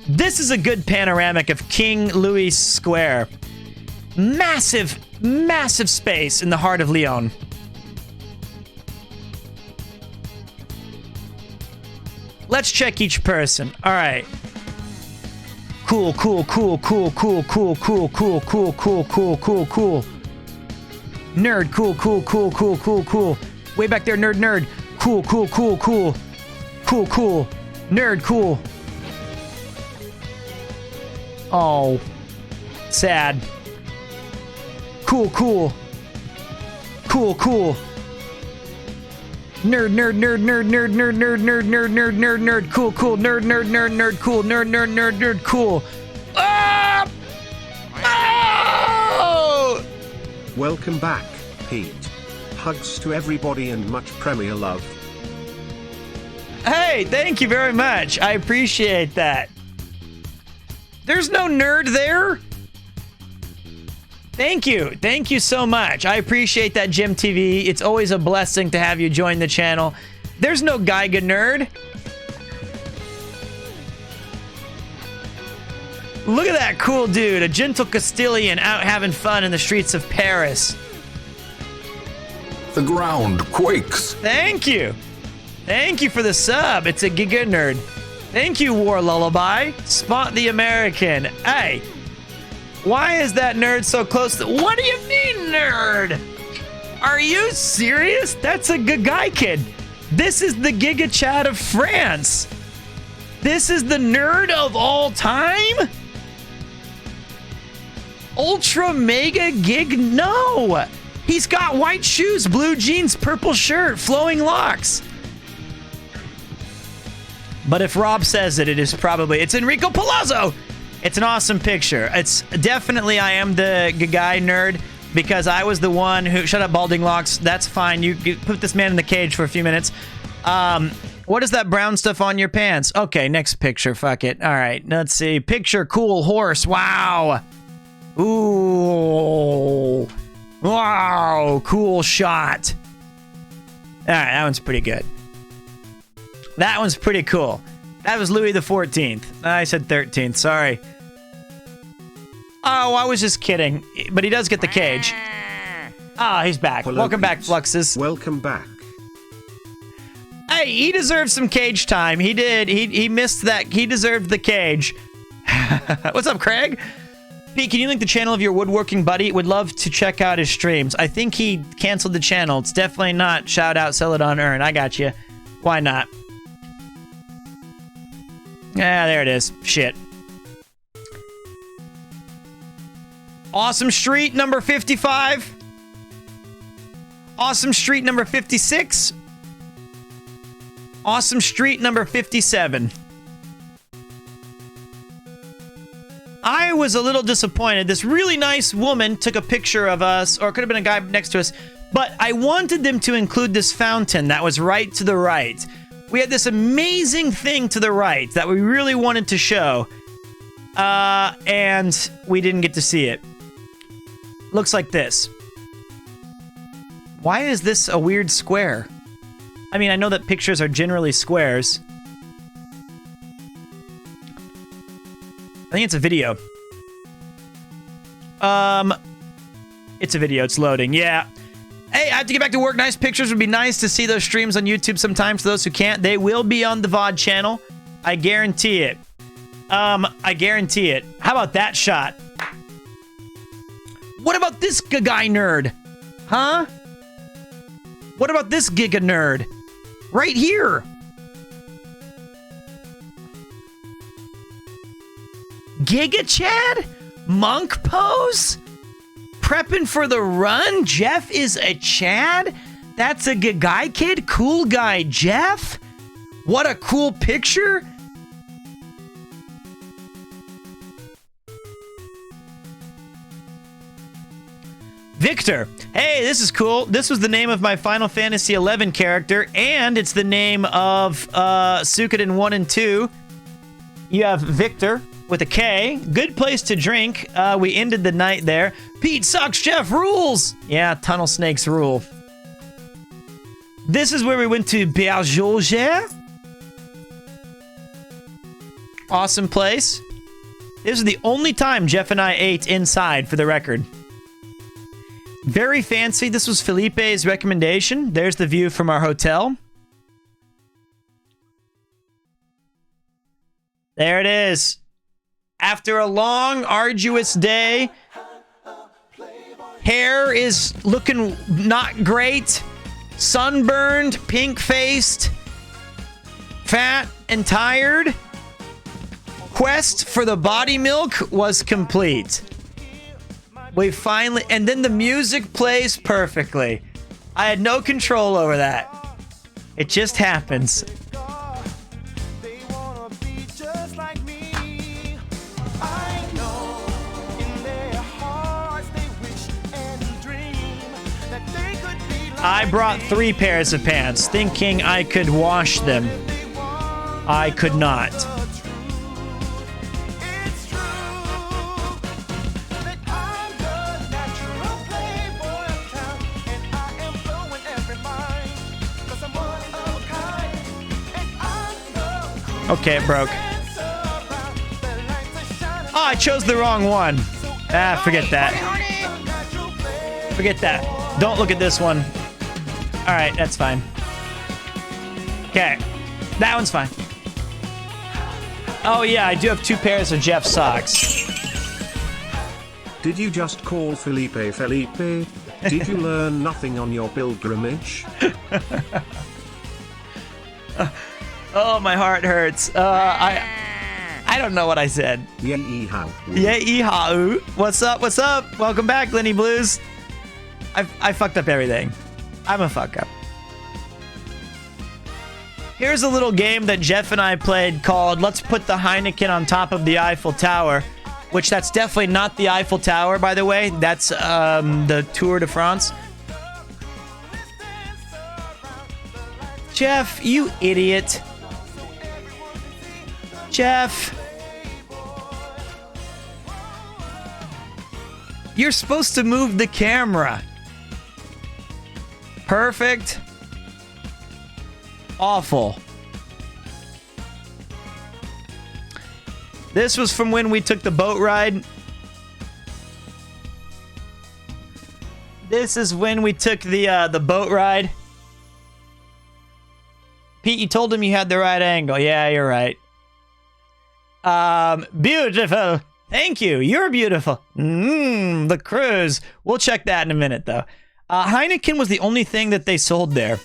This is a good panoramic of King Louis Square. Massive, massive space in the heart of Lyon. Let's check each person. All right. Cool, cool, cool, cool, cool, cool, cool, cool, cool, cool, cool, cool, cool. Nerd, cool, cool, cool, cool, cool, cool. Way back there, nerd, nerd. Cool, cool, cool, cool. Cool, cool. Nerd, cool. Oh. Sad. Cool, cool. Cool, cool. Nerd, nerd, nerd, nerd, nerd, nerd, nerd, nerd, nerd, nerd, nerd, nerd, cool, cool, nerd, nerd, nerd, nerd, cool, nerd, nerd, nerd, nerd, cool. Ah! Oh! Welcome back, Pete. Hugs to everybody and much Premier love. Hey, thank you very much. I appreciate that. There's no nerd there. Thank you. Thank you so much. I appreciate that, Jim TV. It's always a blessing to have you join the channel. There's no Geiga nerd. Look at that cool dude, a gentle Castilian out having fun in the streets of Paris. The ground quakes. Thank you. Thank you for the sub. It's a Giga nerd. Thank you, War Lullaby. Spot the American. Hey. Why is that nerd so close to... What do you mean, nerd? Are you serious? That's a Gagai kid. This is the Giga Chad of France. This is the nerd of all time? Ultra Mega Gig? No. He's got white shoes, blue jeans, purple shirt, flowing locks. But if Rob says it, it is probably... It's Enrico Palazzo. It's an awesome picture. It's definitely I am the guy nerd because I was the one who... Shut up, Balding Locks. That's fine. You put this man in the cage for a few minutes. What is that brown stuff on your pants? Okay, next picture. Fuck it. All right, let's see. Picture, cool horse. Wow. Ooh. Wow. Cool shot. All right, that one's pretty good. That one's pretty cool. That was Louis the 14th. I said 13th. Sorry. Oh, I was just kidding. But he does get the cage. Ah, he's back. Hello, Welcome back, peeps. Fluxes. Welcome back. Hey, he deserved some cage time. He did. He missed that. He deserved the cage. What's up, Craig? Pete, can you link the channel of your woodworking buddy? Would love to check out his streams. I think he canceled the channel. It's definitely not shout out, sell it on earn. I got you. Why not? Yeah, there it is. Shit. Awesome Street number 55. Awesome Street number 56. Awesome Street number 57. I was a little disappointed. This really nice woman took a picture of us, or it could have been a guy next to us, but I wanted them to include this fountain that was right to the right. We had this amazing thing to the right that we really wanted to show, and we didn't get to see it. Looks like this. Why is this a weird square? I mean, I know that pictures are generally squares. I think it's a video. It's a video. It's loading. Yeah. Hey, I have to get back to work. Nice pictures. Would be nice to see those streams on YouTube sometime. For those who can't, they will be on the VOD channel. I guarantee it. I guarantee it. How about that shot? What about this guy nerd? Huh? What about this giga nerd? Right here. Giga Chad? Monk pose? Prepping for the run? Jeff is a Chad? That's a guy kid? Cool guy Jeff? What a cool picture. Victor. Hey, this is cool. This was the name of my Final Fantasy XI character, and it's the name of Suikoden 1 and 2. You have Victor with a K. Good place to drink. We ended the night there. Pete sucks, Jeff rules. Yeah, tunnel snakes rule. This is where we went to Bergeauger. Awesome place. This is the only time Jeff and I ate inside, for the record. Very fancy. This was Felipe's recommendation. There's the view from our hotel. There it is. After a long, arduous day, hair is looking not great, sunburned, pink-faced, fat and tired. Quest for the body milk was complete. We finally, and then the music plays perfectly. I had no control over that. It just happens. I brought 3 pairs of pants, thinking I could wash them. I could not. Okay, it broke. Oh, I chose the wrong one. Ah, forget that. Forget that. Don't look at this one. All right, that's fine. Okay, that one's fine. Oh yeah, I do have 2 pairs of Jeff socks. Did you just call Felipe Felipe? Did you learn nothing on your pilgrimage? Oh, my heart hurts. I don't know what I said. Yeah, yeehaw. Yeah, yeehaw. What's up? What's up? Welcome back, Lenny Blues. I fucked up everything. I'm a fuck up. Here's a little game that Jeff and I played called Let's Put the Heineken on Top of the Eiffel Tower, which that's definitely not the Eiffel Tower, by the way. That's the Tour de France. Jeff, you idiot. Jeff. You're supposed to move the camera. Perfect. Awful. This was from when we took the boat ride. This is when we took the boat ride. Pete, you told him you had the right angle. Yeah, you're right. Beautiful. Thank you. You're beautiful. The cruise. We'll check that in a minute, though. Heineken was the only thing that they sold there.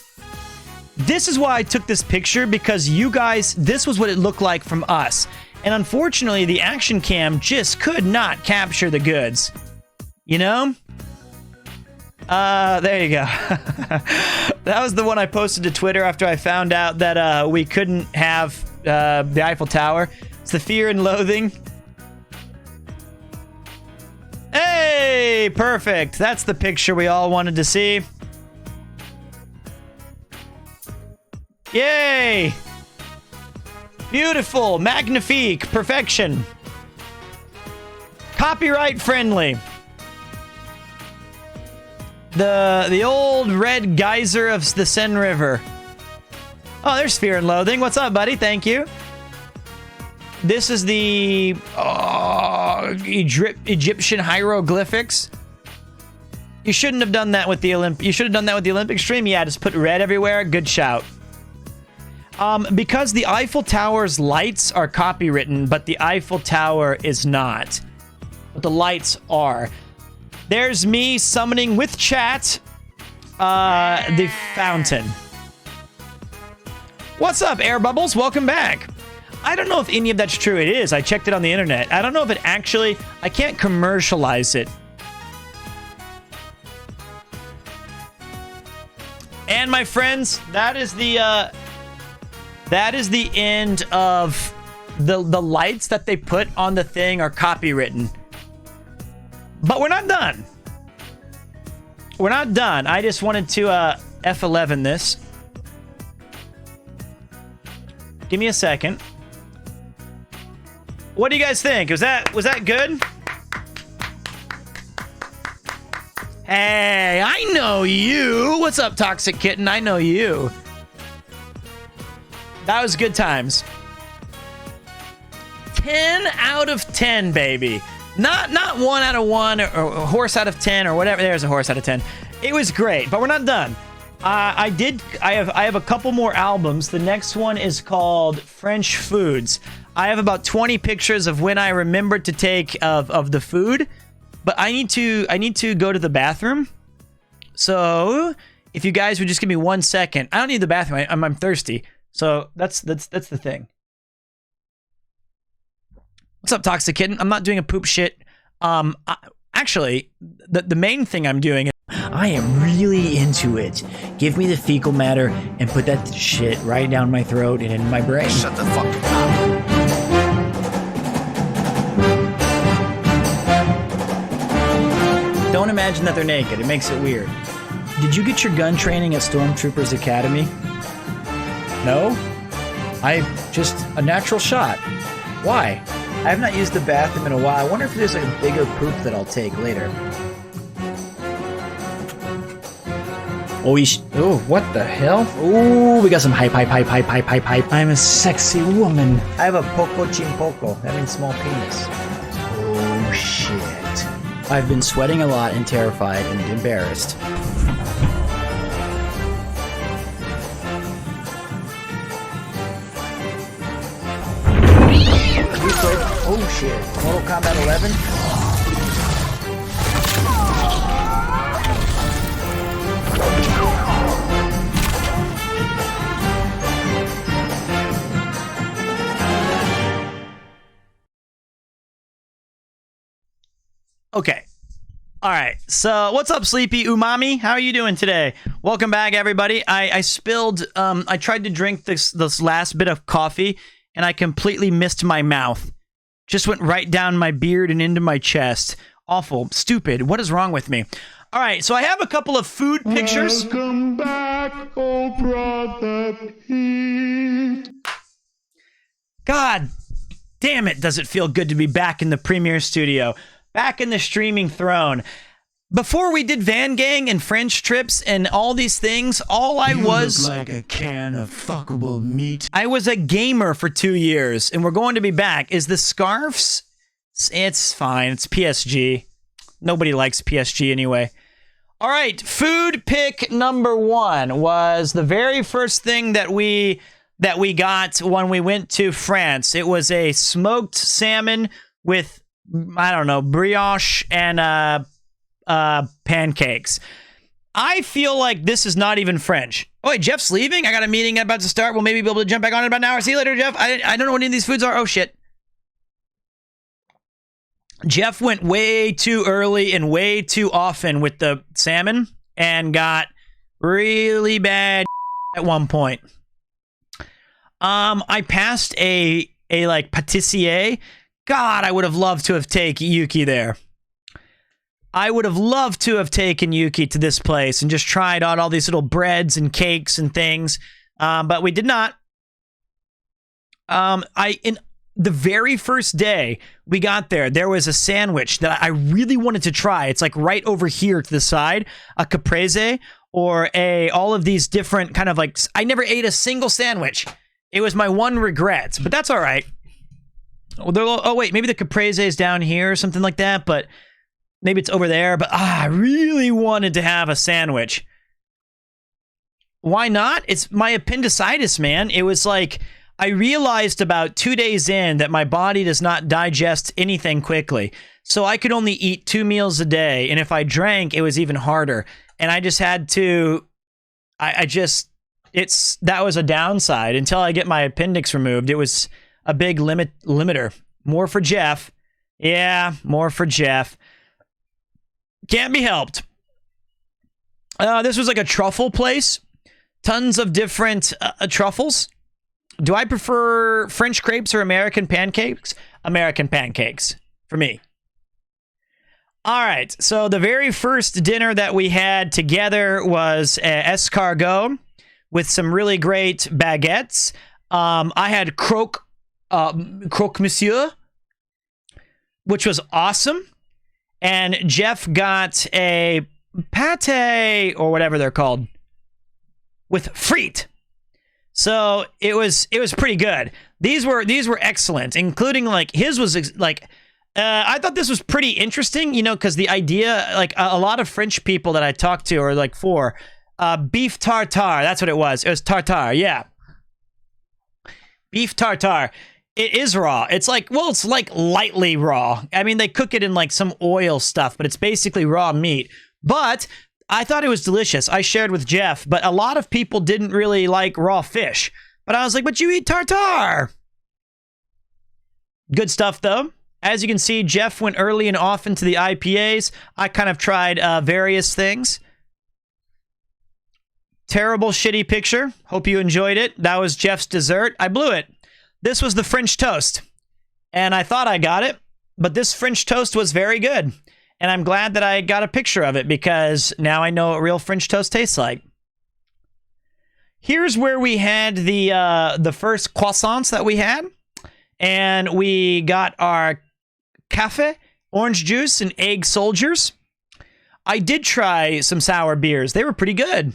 This is why I took this picture, because you guys, this was what it looked like from us. And unfortunately, the action cam just could not capture the goods. You know? There you go. That was the one I posted to Twitter after I found out that we couldn't have the Eiffel Tower. It's the Fear and Loathing. Hey, perfect. That's the picture we all wanted to see. Yay! Beautiful, magnifique, perfection. Copyright friendly. The old red geyser of the Seine River. Oh, there's Fear and Loathing. What's up, buddy? Thank you. This is the Egyptian hieroglyphics. You shouldn't have done that with the You should have done that with the Olympic stream. Yeah, just put red everywhere. Good shout. Because the Eiffel Tower's lights are copywritten, but the Eiffel Tower is not. But the lights are. There's me summoning with chat the fountain. What's up, Air Bubbles? Welcome back. I don't know if any of that's true. It is. I checked it on the internet. I don't know if it actually... I can't commercialize it. And my friends, that is the end of the lights that they put on the thing are copywritten. But we're not done. We're not done. I just wanted to F11 this. Give me a second. What do you guys think? Was that good? Hey, I know you. What's up, Toxic Kitten? I know you. That was good times. 10 out of 10, baby. Not 1 out of 1 or a horse out of 10 or whatever. There's a horse out of 10. It was great, but we're not done. I have a couple more albums. The next one is called French Foods. I have about 20 pictures of when I remembered to take of the food. But I need to go to the bathroom. So if you guys would just give me 1 second. I don't need the bathroom. I'm thirsty. So that's the thing. What's up, Toxic Kitten? I'm not doing a poop shit. Actually, the main thing I'm doing is I am really into it. Give me the fecal matter and put that shit right down my throat and in my brain. Shut the fuck up. Don't imagine that they're naked. It makes it weird. Did you get your gun training at Stormtroopers Academy? No? Just a natural shot. Why? I have not used the bathroom in a while. I wonder if there's a bigger poop that I'll take later. Oh, what the hell? Oh, we got some hype. I'm a sexy woman. I have a poco chimpoco. That means small penis. Oh, shit. I've been sweating a lot and terrified and embarrassed. Oh shit. Mortal Kombat 11? Okay. All right. So, what's up, Sleepy Umami? How are you doing today? Welcome back, everybody. I spilled. I tried to drink this last bit of coffee, and I completely missed my mouth. Just went right down my beard and into my chest. Awful. Stupid. What is wrong with me? All right. So I have a couple of food pictures. Welcome back, oh brother Pete. God damn it, does it feel good to be back in the Premiere Studio. Back in the streaming throne. Before we did Van Gang and French trips and all these things, all I was... look like a can of fuckable meat. I was a gamer for 2 years, and we're going to be back. Is the scarves? It's fine. It's PSG. Nobody likes PSG anyway. All right, food pick number 1 was the very first thing that we got when we went to France. It was a smoked salmon with, I don't know, brioche and pancakes. I feel like this is not even French. Oh, wait, Jeff's leaving? I got a meeting about to start. We'll maybe be able to jump back on in about an hour. See you later, Jeff. I don't know what any of these foods are. Oh, shit. Jeff went way too early and way too often with the salmon and got really bad at one point. I passed a like pâtissier. God, I would have loved to have taken Yuki there. I would have loved to have taken Yuki to this place and just tried out all these little breads and cakes and things, but we did not. the very first day we got there was a sandwich that I really wanted to try. It's like right over here to the side, a caprese or all of these different kind of like, I never ate a single sandwich. It was my one regret, but that's all right. Oh wait, maybe the caprese is down here or something like that, but maybe it's over there. But I really wanted to have a sandwich. Why not? It's my appendicitis, man. It was like, I realized about 2 days in that my body does not digest anything quickly. So I could only eat 2 meals a day. And if I drank, it was even harder. And I just had to, that was a downside. Until I get my appendix removed, it was a big limiter. More for Jeff. Yeah, more for Jeff. Can't be helped. This was like a truffle place. Tons of different truffles. Do I prefer French crepes or American pancakes? American pancakes for me. All right, so the very first dinner that we had together was escargot with some really great baguettes. I had croque monsieur, which was awesome. And Jeff got a pate or whatever they're called with frites. So it was pretty good. These were excellent, including like his was like, I thought this was pretty interesting, you know, because the idea, like a lot of French people that I talked to are like beef tartare. That's what it was. It was tartare. Yeah. Beef tartare. It is raw. It's like, well, it's like lightly raw. I mean, they cook it in like some oil stuff, but it's basically raw meat. But I thought it was delicious. I shared with Jeff, but a lot of people didn't really like raw fish. But I was like, but you eat tartare. Good stuff, though. As you can see, Jeff went early and often to the IPAs. I kind of tried various things. Terrible, shitty picture. Hope you enjoyed it. That was Jeff's dessert. I blew it. This was the French toast. And I thought I got it, but this French toast was very good. And I'm glad that I got a picture of it because now I know what real French toast tastes like. Here's where we had the first croissants that we had. And we got our cafe, orange juice, and egg soldiers. I did try some sour beers. They were pretty good.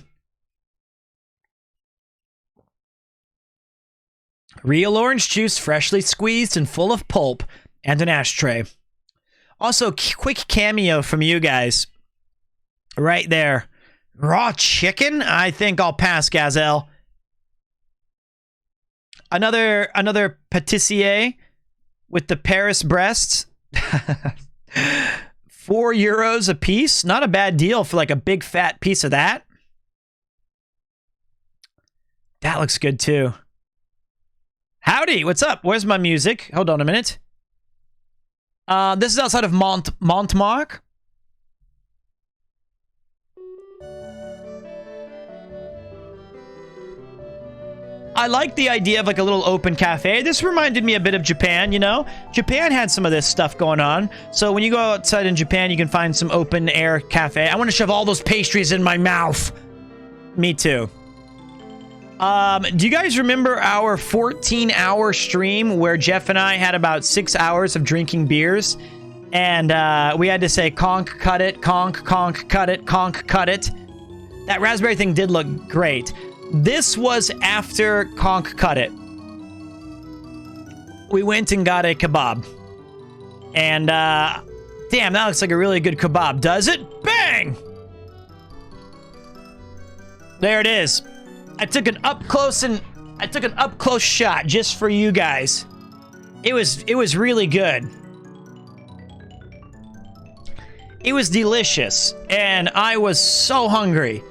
Real orange juice, freshly squeezed and full of pulp, and an ashtray. Also, quick cameo from you guys. Right there. Raw chicken? I think I'll pass, Gazelle. Another pâtissier with the Paris breasts. €4 a piece. Not a bad deal for like a big fat piece of that. That looks good too. Howdy, what's up? Where's my music? Hold on a minute. This is outside of Montmartre. I like the idea of like a little open cafe. This reminded me a bit of Japan, you know? Japan had some of this stuff going on. So when you go outside in Japan, you can find some open air cafe. I want to shove all those pastries in my mouth. Me too. Do you guys remember our 14-hour stream where Jeff and I had about 6 hours of drinking beers? And we had to say, conk, cut it, conk, cut it, conk, cut it. That raspberry thing did look great. This was after conk, cut it. We went and got a kebab. And, damn, that looks like a really good kebab, does it? Bang! There it is. I took an up close shot just for you guys. It was really good. It was delicious, and I was so hungry.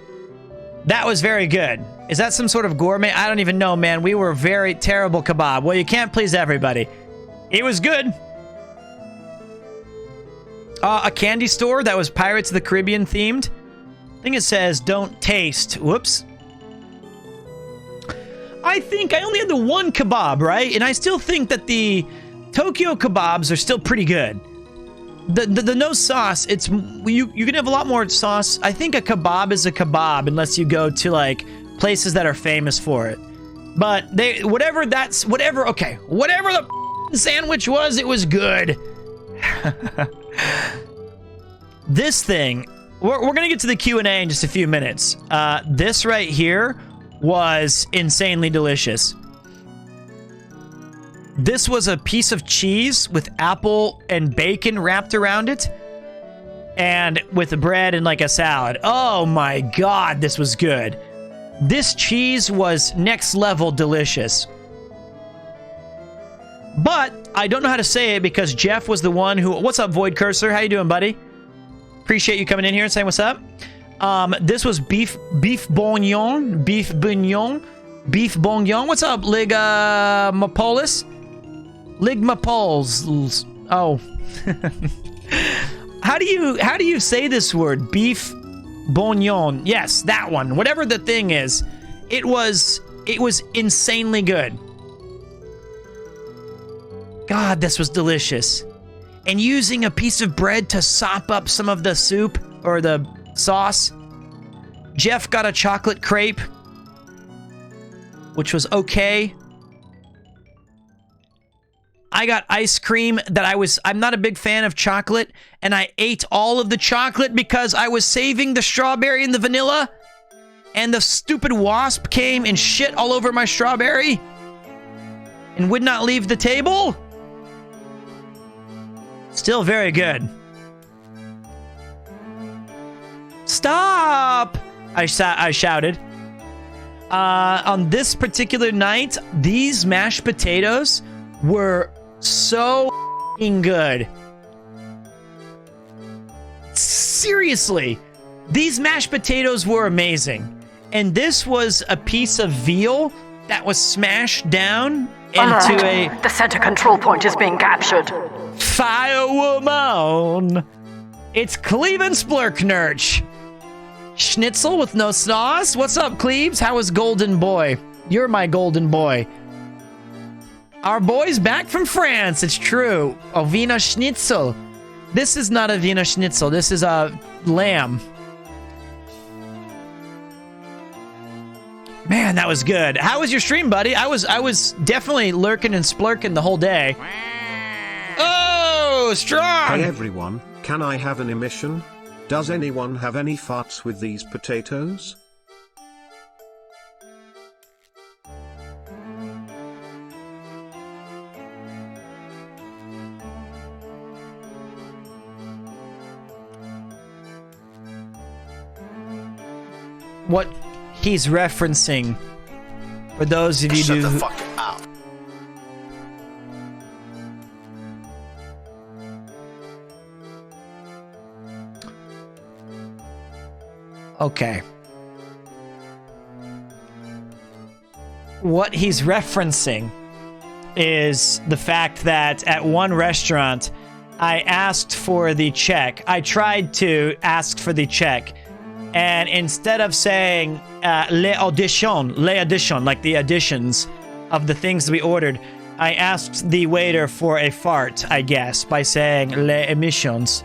That was very good. Is that some sort of gourmet? I don't even know, man. We were very terrible kebab. Well, you can't please everybody. It was good. A candy store that was Pirates of the Caribbean themed. I think it says, don't taste. Whoops. I think I only had the one kebab, right? And I still think that the Tokyo kebabs are still pretty good. The no sauce, it's you can have a lot more sauce. I think a kebab is a kebab unless you go to like places that are famous for it. But whatever the sandwich was, it was good. This thing, we're going to get to the Q&A in just a few minutes. This right here was insanely delicious. This was a piece of cheese with apple and bacon wrapped around it. And with bread and like a salad. Oh my God, this was good. This cheese was next level delicious. But I don't know how to say it because Jeff was the one who... What's up, Void Cursor? How you doing, buddy? Appreciate you coming in here and saying what's up. This was beef bourguignon. What's up, Ligmapolis? Ligmapols. Oh. How do you say this word? Beef bourguignon. Yes, that one. Whatever the thing is, it was insanely good. God, this was delicious. And using a piece of bread to sop up some of the soup or the sauce. Jeff got a chocolate crepe, which was okay. I got ice cream that I'm not a big fan of chocolate, and I ate all of the chocolate because I was saving the strawberry and the vanilla, and the stupid wasp came and shit all over my strawberry and would not leave the table. Still very good. Stop! I shouted. On this particular night, these mashed potatoes were so good. Seriously, these mashed potatoes were amazing. And this was a piece of veal that was smashed down into The center control point is being captured. Firewoman. It's Cleven Splurknurch. Schnitzel with no sauce? What's up, Cleves? How is Golden Boy? You're my golden boy. Our boy's back from France. It's true. A Wiener Schnitzel. This is not a Wiener Schnitzel. This is a lamb. Man, that was good. How was your stream, buddy? I was definitely lurking and splurking the whole day. Oh, strong! Hey everyone, can I have an emission? Does anyone have any farts with these potatoes? What he's referencing, for those of you Shut who... the fuck up. Okay. What he's referencing is the fact that at one restaurant, I asked for the check. I tried to ask for the check. And instead of saying les auditions, like the additions of the things we ordered, I asked the waiter for a fart, I guess, by saying les émissions.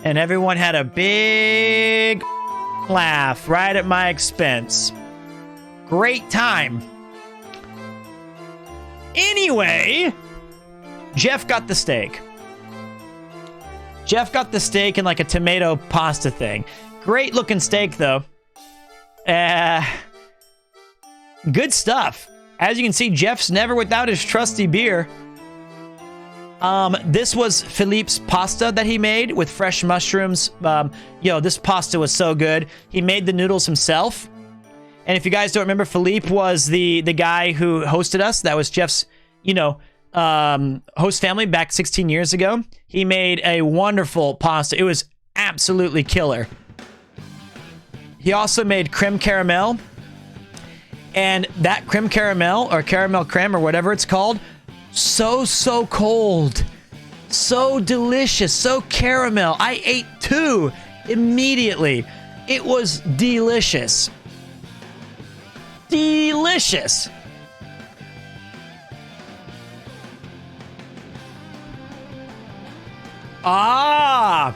And everyone had a big laugh right at my expense. Great time. Anyway, Jeff got the steak. Jeff got the steak in like a tomato pasta thing. Great looking steak, though. Good stuff. As you can see, Jeff's never without his trusty beer. This was Philippe's pasta that he made with fresh mushrooms. This pasta was so good. He made the noodles himself. And if you guys don't remember, Philippe was the guy who hosted us. That was Jeff's, host family back 16 years ago. He made a wonderful pasta. It was absolutely killer. He also made creme caramel. And that creme caramel, or caramel creme, or whatever it's called, so cold. So delicious. So caramel. I ate 2 immediately. It was delicious. Delicious. Ah,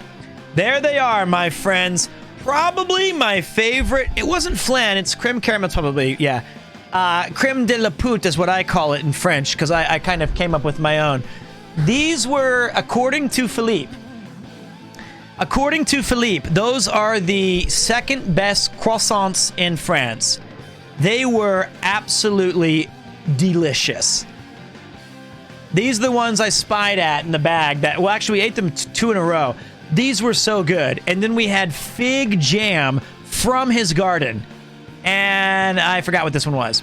there they are, my friends. Probably my favorite. It wasn't flan. It's creme caramel, probably. Yeah. Creme de la poute is what I call it in French, because I kind of came up with my own. These were, according to Philippe, those are the second best croissants in France. They were absolutely delicious. These are the ones I spied at in the bag that, well, actually, we ate them 2 in a row. These were so good. And then we had fig jam from his garden. And I forgot what this one was.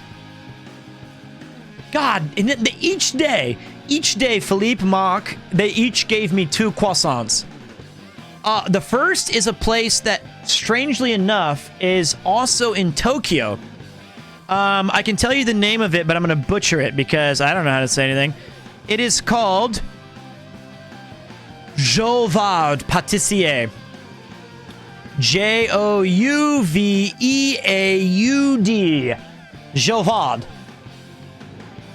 God, and each day, Philippe, Marc, they each gave me 2 croissants. The first is a place that, strangely enough, is also in Tokyo. I can tell you the name of it, but I'm going to butcher it because I don't know how to say anything. It is called Jouvard Pâtissier. Jouveaud. Jouvard.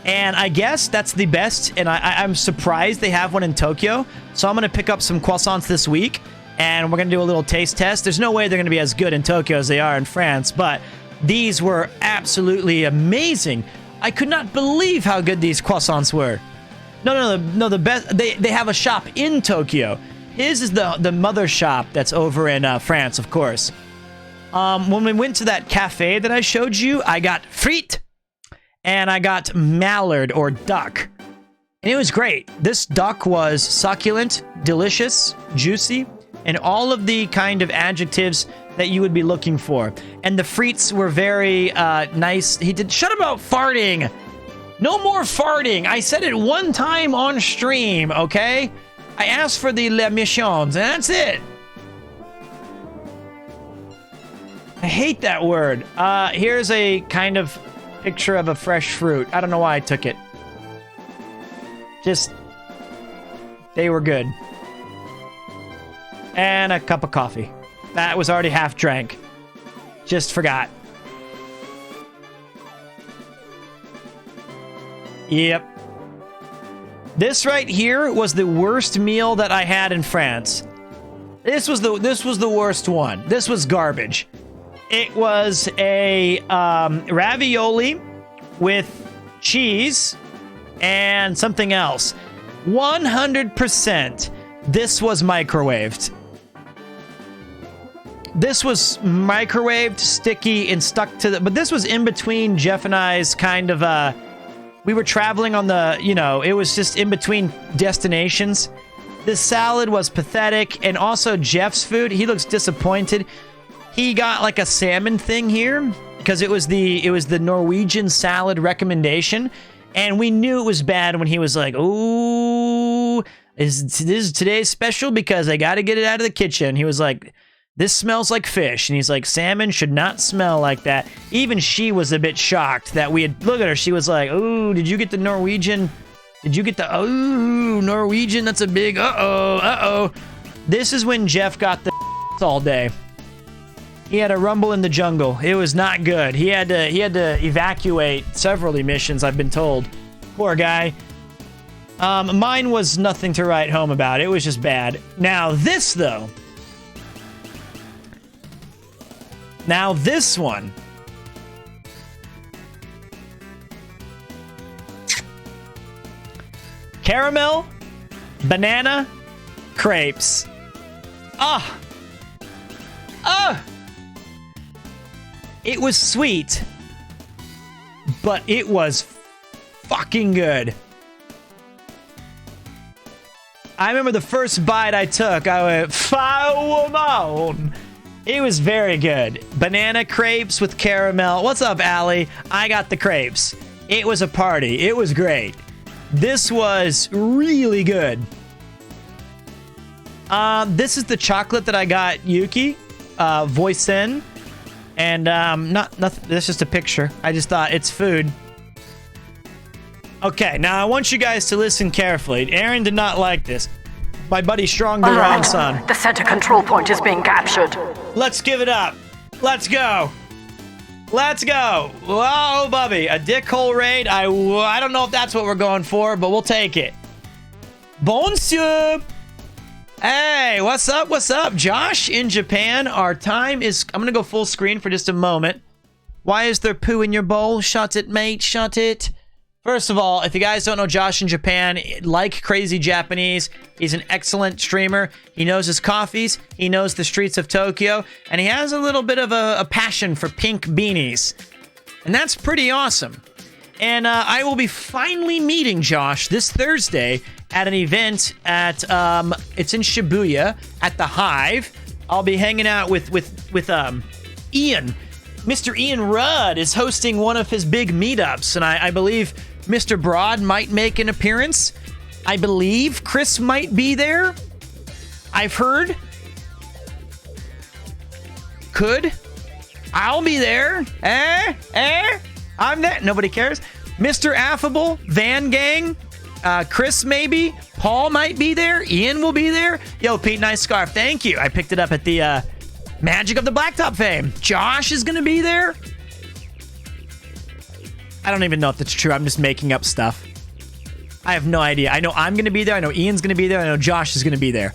And I guess that's the best, and I'm surprised they have one in Tokyo. So I'm going to pick up some croissants this week, and we're going to do a little taste test. There's no way they're going to be as good in Tokyo as they are in France, but these were absolutely amazing. I could not believe how good these croissants were. No, the best. They have a shop in Tokyo. His is the mother shop that's over in France, of course. When we went to that cafe that I showed you, I got frites and I got mallard or duck. And it was great. This duck was succulent, delicious, juicy, and all of the kind of adjectives that you would be looking for. And the frites were very nice. Shut about farting. No more farting. I said it one time on stream, okay? I asked for the les missions, and that's it. I hate that word. Here's a kind of picture of a fresh fruit. I don't know why I took it. Just, they were good. And a cup of coffee. That was already half drank. Just forgot. Yep. This right here was the worst meal that I had in France. This was the worst one. This was garbage. It was a ravioli with cheese and something else. 100%. This was microwaved. This was microwaved, sticky, and stuck to the... But this was in between Jeff and I's kind of... we were traveling on the... it was just in between destinations. This salad was pathetic. And also Jeff's food, he looks disappointed. He got like a salmon thing here because it was the Norwegian salad recommendation. And we knew it was bad when he was like, "Ooh, this is today's special because I got to get it out of the kitchen." He was like... This smells like fish. And he's like, salmon should not smell like that. Even she was a bit shocked that we had... Look at her. She was like, "Ooh, did you get the Norwegian? Did you get the... Ooh, Norwegian? That's a big... Uh-oh. This is when Jeff got the all day. He had a rumble in the jungle. It was not good. He had to evacuate several emissions, I've been told. Poor guy. Mine was nothing to write home about. It was just bad. Now, this, though... Now this one. Caramel, banana, crepes. It was sweet, but it was fucking good. I remember the first bite I took, I went, "Foul." It was very good. Banana crepes with caramel. What's up, Allie? I got the crepes. It was a party. It was great. This was really good. This is the chocolate that I got Yuki, Voicen, and nothing. That's just a picture. I just thought it's food. Okay, now I want you guys to listen carefully. Aaron did not like this. My buddy Strong the Wrong Son. The center control point is being captured. Let's give it up. Let's go. Let's go. Whoa, Bubby. A dickhole raid. I don't know if that's what we're going for, but we'll take it. Bonjour. Hey, what's up? What's up? Josh in Japan. Our time is... I'm going to go full screen for just a moment. Why is there poo in your bowl? Shut it, mate. Shut it. First of all, if you guys don't know Josh in Japan, like crazy Japanese, he's an excellent streamer. He knows his coffees. He knows the streets of Tokyo. And he has a little bit of a passion for pink beanies. And that's pretty awesome. And I will be finally meeting Josh this Thursday at an event at, it's in Shibuya at the Hive. I'll be hanging out with Ian. Mr. Ian Rudd is hosting one of his big meetups, and I believe Mr. Broad might make an appearance. I believe Chris might be there. I've heard. Could. I'll be there. I'm there. Nobody cares. Mr. Affable, Van Gang, Chris maybe, Paul might be there, Ian will be there. Yo, Pete, nice scarf. Thank you. I picked it up at the Magic of the Blacktop fame. Josh is gonna be there. I don't even know if that's true. I'm just making up stuff. I have no idea. I know I'm gonna be there. I know Ian's gonna be there. I know Josh is gonna be there.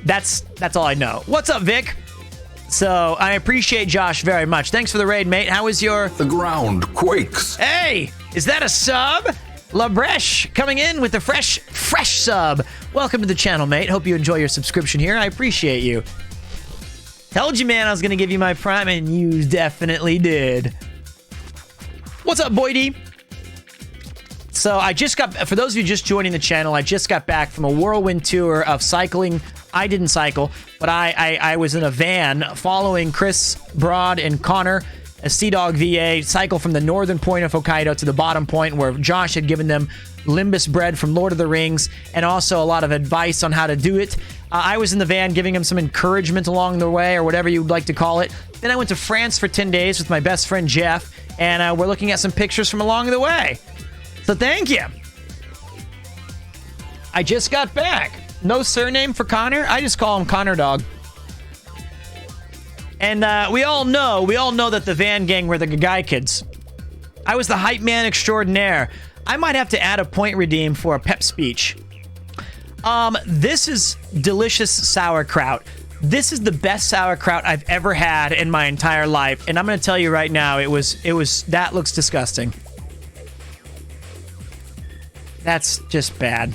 That's all I know. What's up, Vic? So I appreciate Josh very much. Thanks for the raid, mate. How is your... The ground quakes. Hey, is that a sub? LaBresh coming in with the fresh sub. Welcome to the channel, mate. Hope you enjoy your subscription here. I appreciate you. Told you, man, I was going to give you my prime, and you definitely did. What's up, Boydie? So I just got... For those of you just joining the channel, I just got back from a whirlwind tour of cycling. I didn't cycle, but I was in a van following Chris, Broad, and Connor, a Sea Dog VA, cycle from the northern point of Hokkaido to the bottom point where Josh had given them Limbus bread from Lord of the Rings and also a lot of advice on how to do it. I was in the van giving him some encouragement along the way, or whatever you'd like to call it. Then I went to France for 10 days with my best friend Jeff, and we're looking at some pictures from along the way. So thank you. I just got back. No surname for Connor. I just call him Connor Dog. And we all know that the Van Gang were the guy kids. I was the hype man extraordinaire. I might have to add a point redeem for a pep speech. This is delicious sauerkraut. This is the best sauerkraut I've ever had in my entire life, and I'm gonna tell you right now, it was that looks disgusting. That's just bad.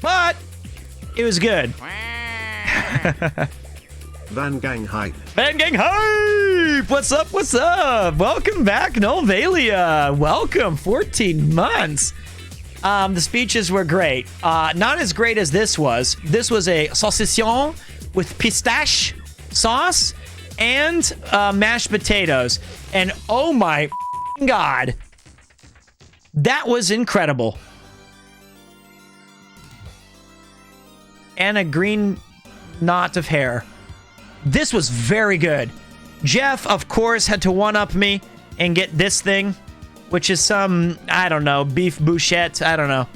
But it was good. Van Gang hype. Van Gang hype! What's up? What's up? Welcome back, Novalia. Welcome. 14 months. The speeches were great. Not as great as this was. This was a saucisson with pistache sauce and mashed potatoes. And oh my God, that was incredible. And a green knot of hair. This was very good. Jeff, of course, had to one-up me and get this thing, which is some, I don't know, beef bouchette. I don't know.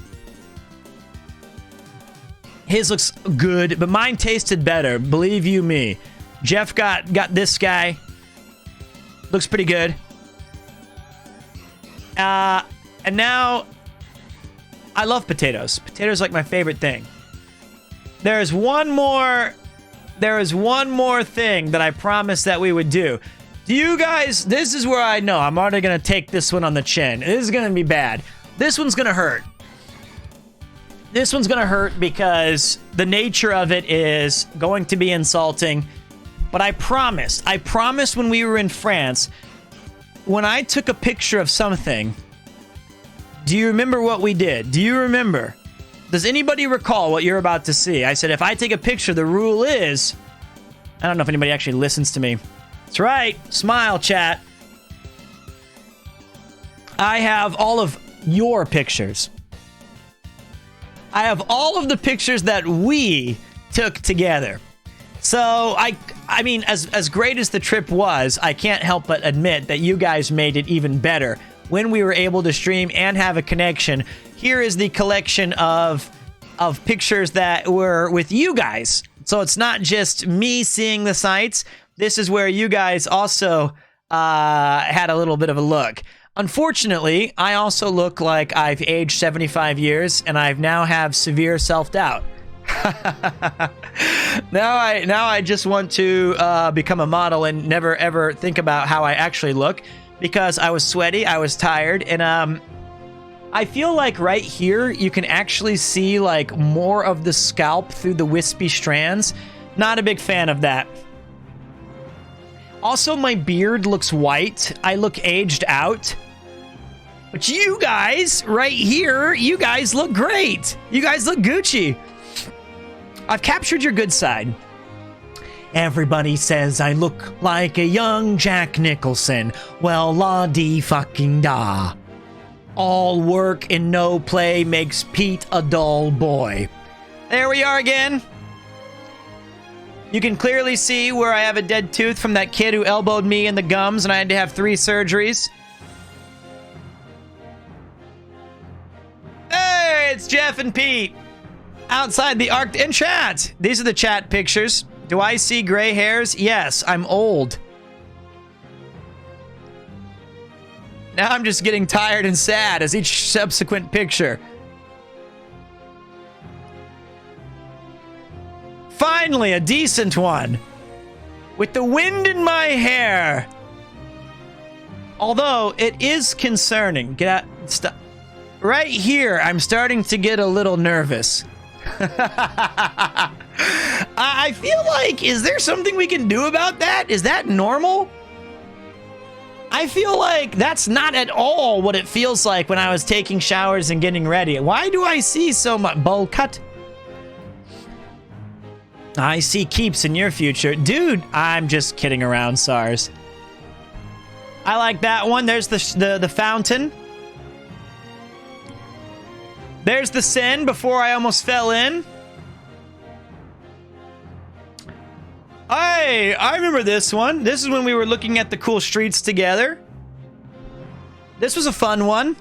His looks good, but mine tasted better. Believe you me. Jeff got this guy. Looks pretty good. And now, I love potatoes. Potatoes are like my favorite thing. There is one more thing that I promised that we would do. Do you guys, this is where I know I'm already going to take this one on the chin. This is going to be bad. This one's going to hurt. This one's going to hurt because the nature of it is going to be insulting. But I promised when we were in France, when I took a picture of something, do you remember what we did? Do you remember? Does anybody recall what you're about to see? I said, if I take a picture, the rule is... I don't know if anybody actually listens to me. That's right. Smile, chat. I have all of your pictures. I have all of the pictures that we took together. So, I mean, as great as the trip was, I can't help but admit that you guys made it even better. When we were able to stream and have a connection, here is the collection of pictures that were with you guys. So it's not just me seeing the sights. This is where you guys also had a little bit of a look. Unfortunately, I also look like I've aged 75 years and I now have severe self-doubt. Now I just want to become a model and never ever think about how I actually look, because I was sweaty, I was tired, and I feel like right here you can actually see like more of the scalp through the wispy strands. Not a big fan of that. Also, my beard looks white. I look aged out. But you guys right here, you guys look great. You guys look Gucci. I've captured your good side. Everybody says I look like a young Jack Nicholson. Well, la-dee fucking da. All work and no play makes Pete a dull boy. There we are again. You can clearly see where I have a dead tooth from that kid who elbowed me in the gums and I had to have 3 surgeries. Hey, it's Jeff and Pete. Outside the Arc in chat. These are the chat pictures. Do I see gray hairs? Yes, I'm old. Now I'm just getting tired and sad as each subsequent picture. Finally, a decent one. With the wind in my hair. Although, it is concerning. Get out. Stop. Right here, I'm starting to get a little nervous. I feel like, is there something we can do about that? Is that normal? I feel like that's not at all what it feels like when I was taking showers and getting ready. Why do I see so much bowl cut? I see keeps in your future. Dude, I'm just kidding around, SARS. I like that one. There's the fountain. There's the sin before I almost fell in. Hey, I remember this one. This is when we were looking at the cool streets together. This was a fun one.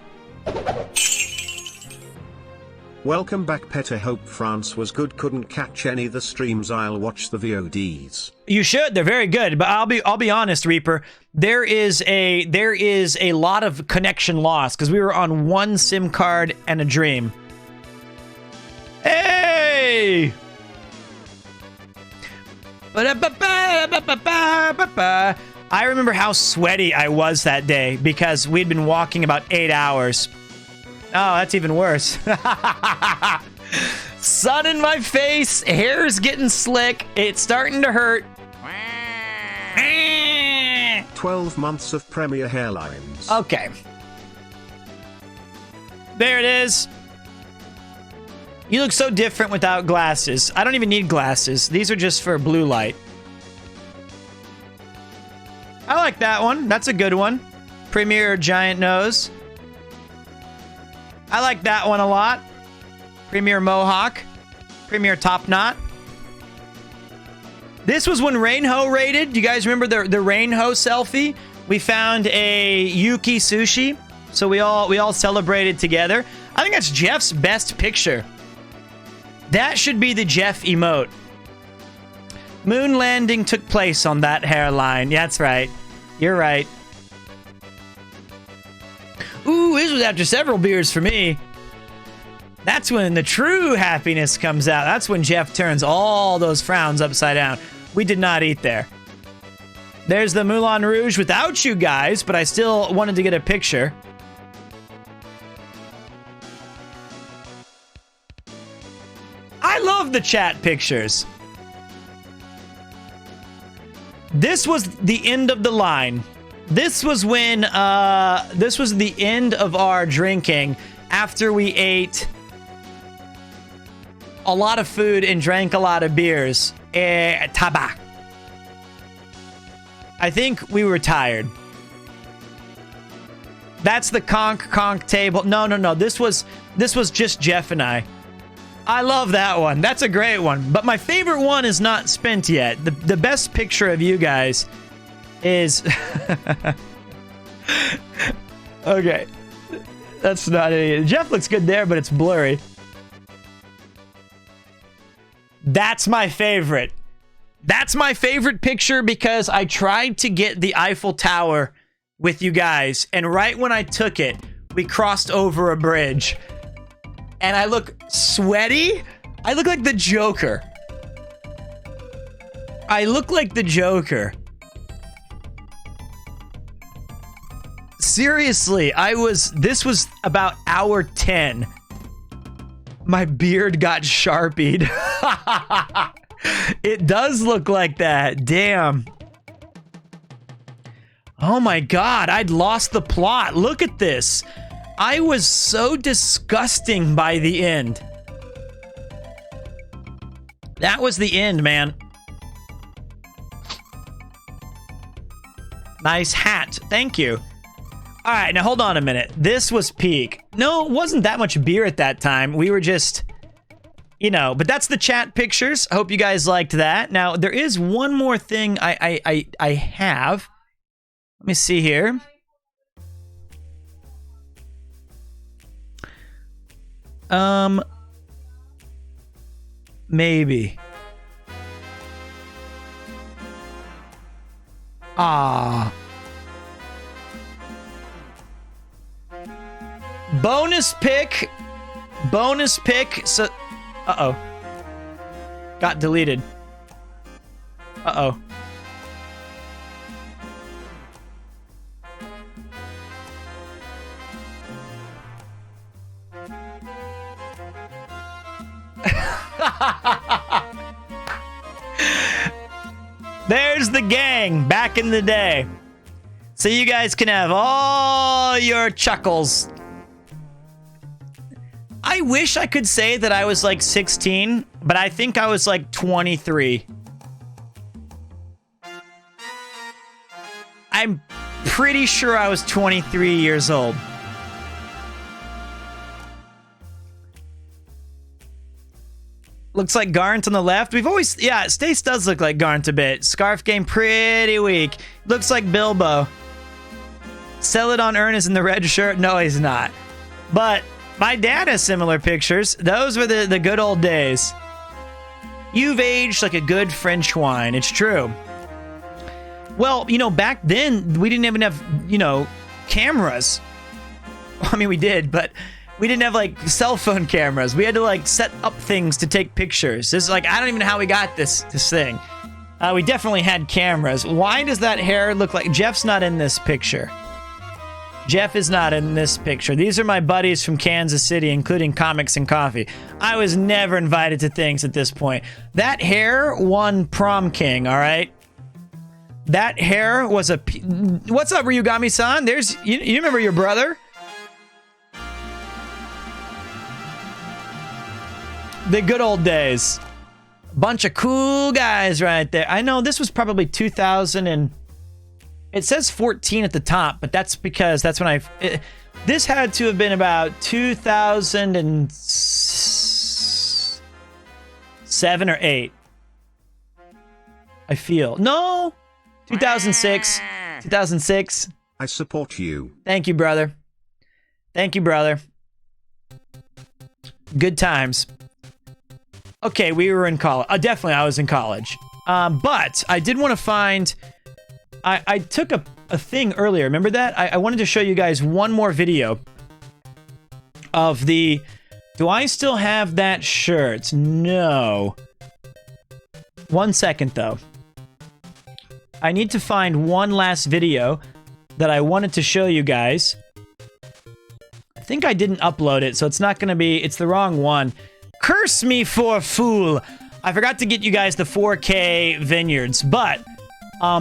Welcome back, Petter. Hope France was good. Couldn't catch any of the streams. I'll watch the VODs. You should. They're very good. But I'll be honest, Reaper. There is a lot of connection loss because we were on one SIM card and a dream. Hey! I remember how sweaty I was that day because we'd been walking about 8 hours. Oh, that's even worse. Sun in my face, hair's getting slick, it's starting to hurt. 12 months of premier hairlines. Okay. There it is. You look so different without glasses. I don't even need glasses. These are just for blue light. I like that one. That's a good one. Premier giant nose. I like that one a lot. Premier mohawk. Premier top knot. This was when Rainho raided. You guys remember the Rainho selfie? We found a Yuki sushi. So we all celebrated together. I think that's Jeff's best picture. That should be the Jeff emote. Moon landing took place on that hairline. Yeah, that's right. You're right. Ooh, this was after several beers for me. That's when the true happiness comes out. That's when Jeff turns all those frowns upside down. We did not eat there. There's the Moulin Rouge without you guys, but I still wanted to get a picture. I love the chat pictures. This was the end of the line. This was when, this was the end of our drinking after we ate a lot of food and drank a lot of beers. Tabac. I think we were tired. That's the conk table. No. This was just Jeff and I. I love that one. That's a great one. But my favorite one is not spent yet. The best picture of you guys is... Okay. That's not it. Jeff looks good there, but it's blurry. That's my favorite. That's my favorite picture because I tried to get the Eiffel Tower with you guys. And right when I took it, we crossed over a bridge. And I look sweaty, I look like the Joker. I look like the Joker. Seriously, this was about hour 10. My beard got Sharpied. It does look like that. Damn. Oh my God, I'd lost the plot. Look at this. I was so disgusting by the end. That was the end, man. Nice hat. Thank you. All right, now hold on a minute. This was peak. No, it wasn't that much beer at that time. We were just, you know, but that's the chat pictures. I hope you guys liked that. Now, there is one more thing I have. Let me see here. Maybe. Bonus pick. So, uh-oh. Got deleted. Uh-oh. There's the gang back in the day. So you guys can have all your chuckles. I wish I could say that I was like 16, but I think I was like 23. I'm pretty sure I was 23 years old. Looks like Garnt on the left. We've always... Yeah, Stace does look like Garnt a bit. Scarf game pretty weak. Looks like Bilbo. Celadon Ernest in the red shirt. No, he's not. But my dad has similar pictures. Those were the good old days. You've aged like a good French wine. It's true. Well, you know, back then, we didn't even have, you know, cameras. I mean, we did, but... we didn't have, like, cell phone cameras. We had to, like, set up things to take pictures. This is, like, I don't even know how we got this thing. We definitely had cameras. Why does that hair look like... Jeff's not in this picture. Jeff is not in this picture. These are my buddies from Kansas City, including Comics and Coffee. I was never invited to things at this point. That hair won prom king, all right? That hair was a... What's up, Ryugami-san? There's... You remember your brother? The good old days. Bunch of cool guys right there. I know this was probably 2000 and... It says 14 at the top, but that's because that's when this had to have been about 2007 or 8. I feel. No! 2006. 2006. I support you. Thank you, brother. Thank you, brother. Good times. Okay, we were in college. Definitely, I was in college. But I did want to find... I took a thing earlier. Remember that? I wanted to show you guys one more video of the... Do I still have that shirt? No. 1 second, though. I need to find one last video that I wanted to show you guys. I think I didn't upload it, so it's not going to be... It's the wrong one. Curse me for a fool. I forgot to get you guys the 4K vineyards, but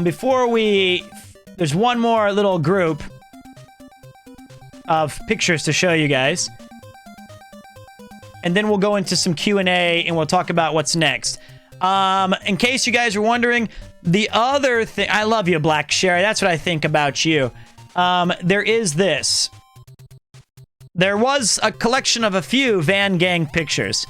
before we... There's one more little group of pictures to show you guys. And then we'll go into some Q&A and we'll talk about what's next. In case you guys are wondering, the other thing... I love you, Black Sherry. That's what I think about you. There is this. There was a collection of a few Van Gang pictures.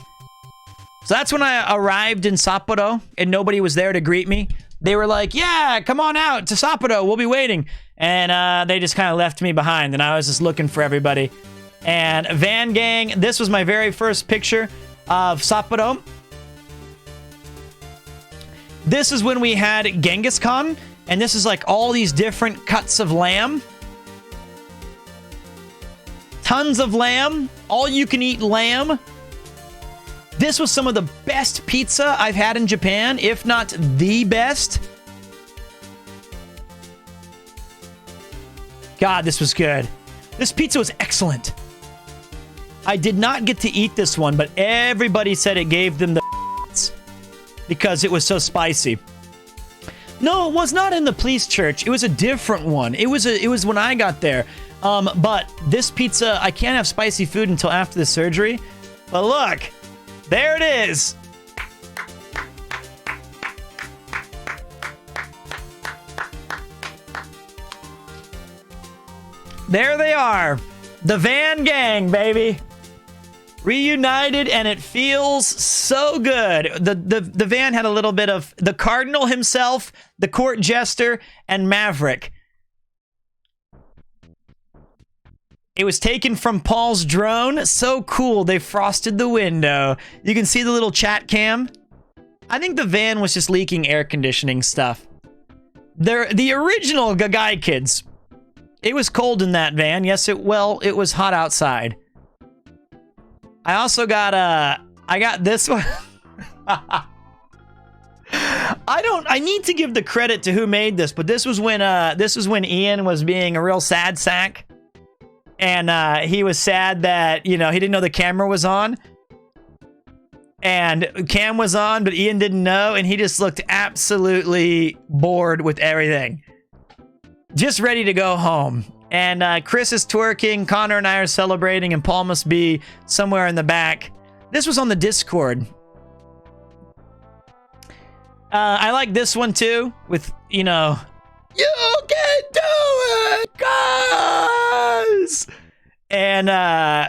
So that's when I arrived in Sapporo and nobody was there to greet me. They were like, yeah, come on out to Sapporo. We'll be waiting. And they just kind of left me behind and I was just looking for everybody. And Van Gang, this was my very first picture of Sapporo. This is when we had Genghis Khan. And this is like all these different cuts of lamb. Tons of lamb. All you can eat lamb. This was some of the best pizza I've had in Japan, if not the best. God, this was good. This pizza was excellent. I did not get to eat this one, but everybody said it gave them the because it was so spicy. No, it was not in the police church. It was a different one. It was when I got there. But this pizza, I can't have spicy food until after the surgery. But look, there it is. There they are. The Van Gang, baby. Reunited, and it feels so good. The van had a little bit of the Cardinal himself, the court jester, and Maverick. It was taken from Paul's drone. So cool. They frosted the window. You can see the little chat cam. I think the van was just leaking air conditioning stuff. They're the original Gagai kids. It was cold in that van. Yes, it was hot outside. I also got I got this one. I need to give the credit to who made this, but this was when Ian was being a real sad sack. And he was sad that, you know, he didn't know the camera was on. And cam was on, but Ian didn't know, and he just looked absolutely bored with everything. Just ready to go home. And Chris is twerking, Connor and I are celebrating, and Paul must be somewhere in the back. This was on the Discord. I like this one too, with, you know, you can do it, guys! And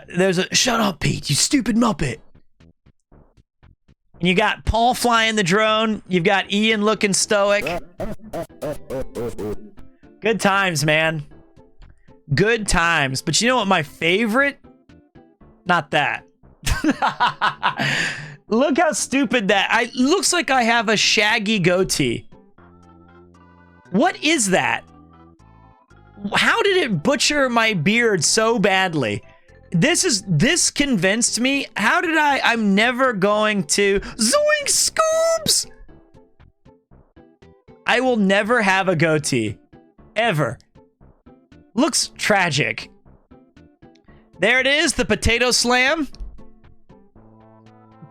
there's a, shut up, Pete, you stupid Muppet. And you got Paul flying the drone. You've got Ian looking stoic. Good times, man. Good times. But you know what my favorite? Not that. Look how stupid that... looks like I have a shaggy goatee. What is that? How did it butcher my beard so badly? This convinced me. How did I'm never going to... Zoink Scoops! I will never have a goatee. Ever. Looks tragic. There it is, the potato slam.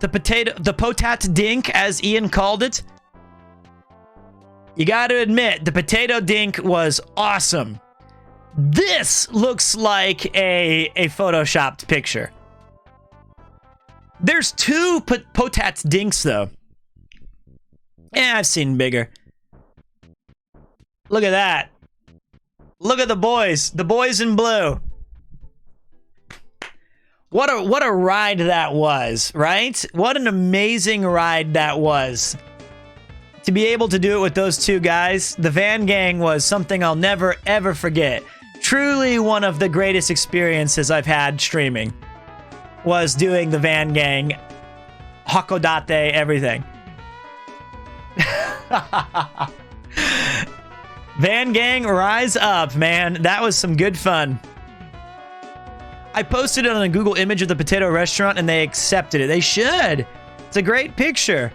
The potat dink, as Ian called it. You gotta admit, the potato dink was awesome. This looks like a photoshopped picture. There's two potat dinks, though. Yeah, I've seen bigger. Look at that. Look at the boys in blue. What a ride that was, right? What an amazing ride that was. To be able to do it with those two guys, the Van Gang was something I'll never ever forget. Truly one of the greatest experiences I've had streaming was doing the Van Gang, Hakodate, everything. Van Gang, rise up, man. That was some good fun. I posted it on a Google image of the potato restaurant and they accepted it. They should. It's a great picture.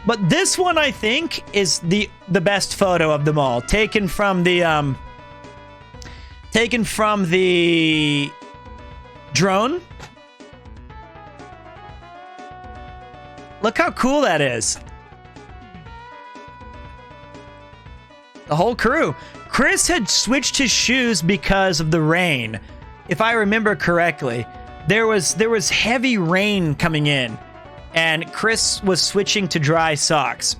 But this one, I think, is the best photo of them all. Taken from the drone. Look how cool that is. The whole crew. Chris had switched his shoes because of the rain. If I remember correctly, there was heavy rain coming in, and Chris was switching to dry socks.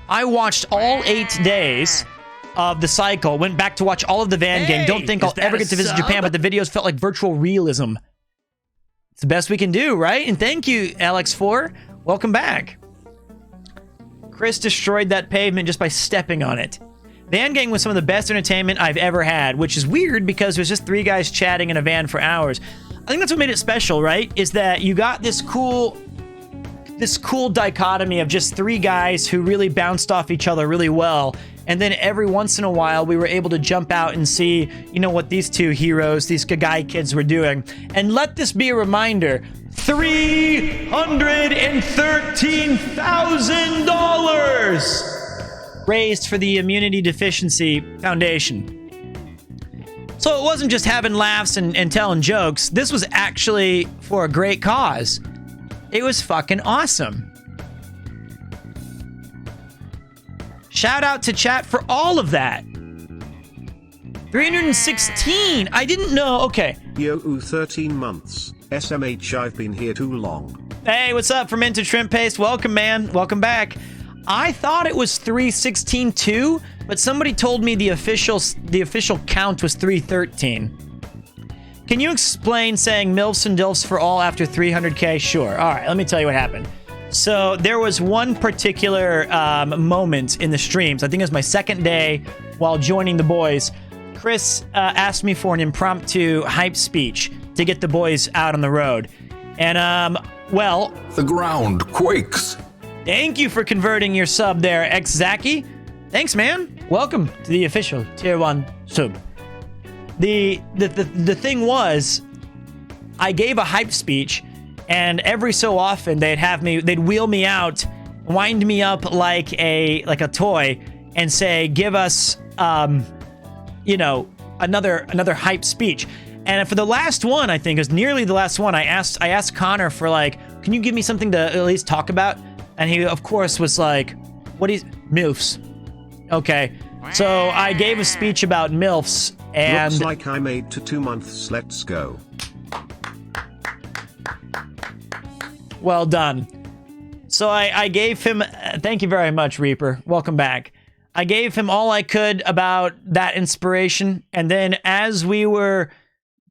I watched all 8 days of the cycle, went back to watch all of the Van Gang. Don't think I'll ever get to visit Japan, but the videos felt like virtual realism. It's the best we can do, right? And thank you, Alex4. Welcome back. Chris destroyed that pavement just by stepping on it. Van Gang was some of the best entertainment I've ever had, which is weird because there's just 3 guys chatting in a van for hours. I think that's what made it special, right? Is that you got this cool dichotomy of just 3 guys who really bounced off each other really well. And then every once in a while, we were able to jump out and see, you know, what these two heroes, these Kagai kids were doing. And let this be a reminder, $313,000 raised for the Immunity Deficiency Foundation. So it wasn't just having laughs and telling jokes. This was actually for a great cause. It was fucking awesome. Shout out to chat for all of that. 316. I didn't know. Okay. Yo, 13 months. SMH, I've been here too long. Hey, what's up, Fermented Shrimp Paste? Welcome, man. Welcome back. I thought it was 316 too, but somebody told me the official count was 313. Can you explain saying MILFs and DILFs for all after 300K? Sure. All right, let me tell you what happened. So there was one particular moment in the streams. I think it was my second day while joining the boys. Chris asked me for an impromptu hype speech to get the boys out on the road. And, well... The ground quakes. Thank you for converting your sub there, X-Zaki. Thanks, man. Welcome to the official Tier 1 sub. The thing was, I gave a hype speech, and every so often they'd wheel me out, wind me up like a toy, and say, give us, you know, another hype speech. And for the last one, I think it was nearly the last one, I asked Connor for like, can you give me something to at least talk about? And he, of course, was like, what is MILFs? Okay. So I gave a speech about MILFs, and... Looks like I made to 2 months, let's go. Well done. So I gave him... thank you very much, Reaper. Welcome back. I gave him all I could about that inspiration, and then as we were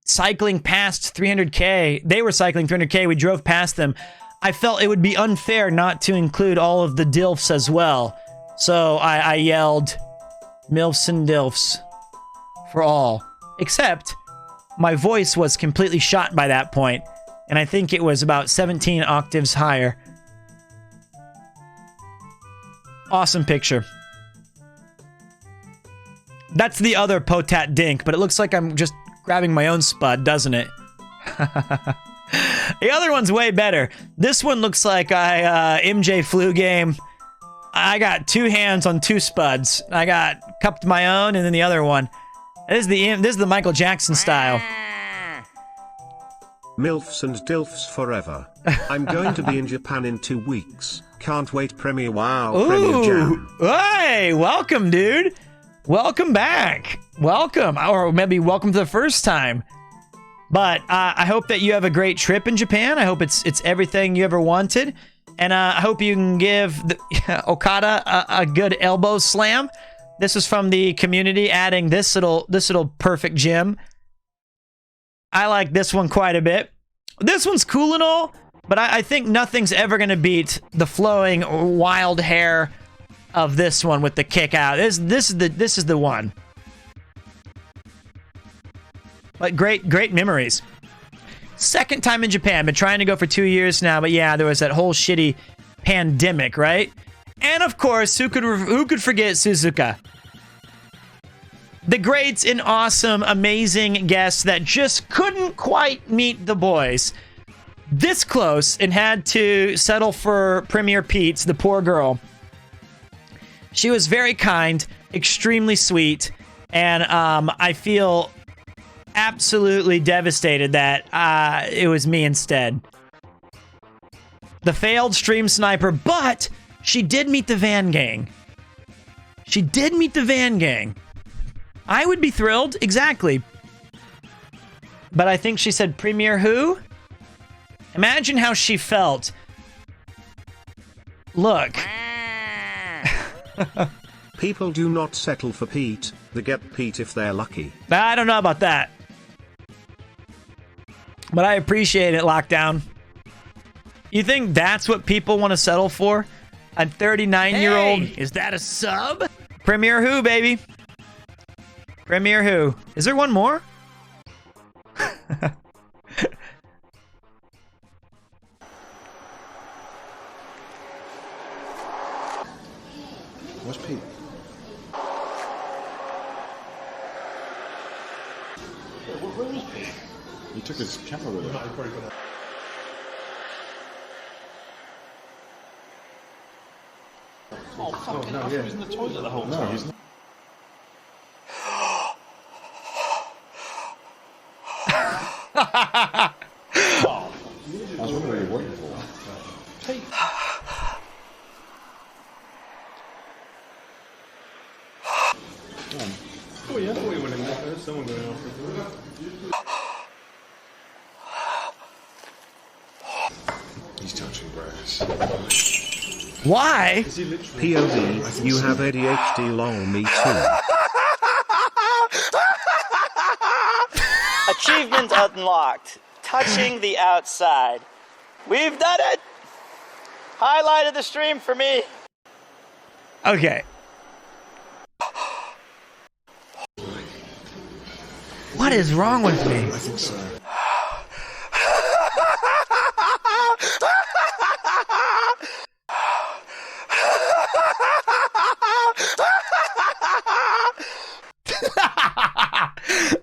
cycling past 300K, they were cycling 300K, we drove past them, I felt it would be unfair not to include all of the DILFs as well. So I yelled, MILFs and DILFs for all. Except, my voice was completely shot by that point, and I think it was about 17 octaves higher. Awesome picture. That's the other Potat Dink, but it looks like I'm just grabbing my own spud, doesn't it? The other one's way better. This one looks like MJ flu game. I got 2 hands on 2 spuds. I got cupped my own and then the other one. This is the Michael Jackson style. MILFs and DILFs forever. I'm going to be in Japan in 2 weeks. Can't wait, Premier. Wow, Ooh. Premier Jam. Hey, welcome, dude. Welcome back. Welcome. Or maybe welcome for the first time. But I hope that you have a great trip in Japan. I hope it's everything you ever wanted. And I hope you can give Okada a good elbow slam. This was from the community adding this little perfect gem. I like this one quite a bit. This one's cool and all, but I think nothing's ever going to beat the flowing wild hair of this one with the kick out. This is the one. But great memories. Second time in Japan. Been trying to go for 2 years now, but yeah, there was that whole shitty pandemic, right? And of course, who could forget Suzuka? The great and awesome, amazing guest that just couldn't quite meet the boys. This close and had to settle for Premier Pete's, the poor girl. She was very kind, extremely sweet, and I feel absolutely devastated that it was me instead. The failed stream sniper, but she did meet the Van Gang. She did meet the Van Gang. I would be thrilled, exactly. But I think she said, Premier who? Imagine how she felt. Look. People do not settle for Pete, they get Pete if they're lucky. I don't know about that. But I appreciate it, Lockdown. You think that's what people want to settle for? A 39-year-old... Hey, is that a sub? Premier who, baby? Premier who? Is there one more? What's Pete? He took his camera with him. Oh, fucking hell, he was in the toilet the whole time. No, he's not. I was wondering what you were waiting for. Oh yeah, I thought you went in there. There's someone going after you. He's touching grass. Why? POV, you have ADHD, lol, me too. Achievement unlocked. Touching the outside. We've done it! Highlight of the stream for me. Okay. What is wrong with me? I think so.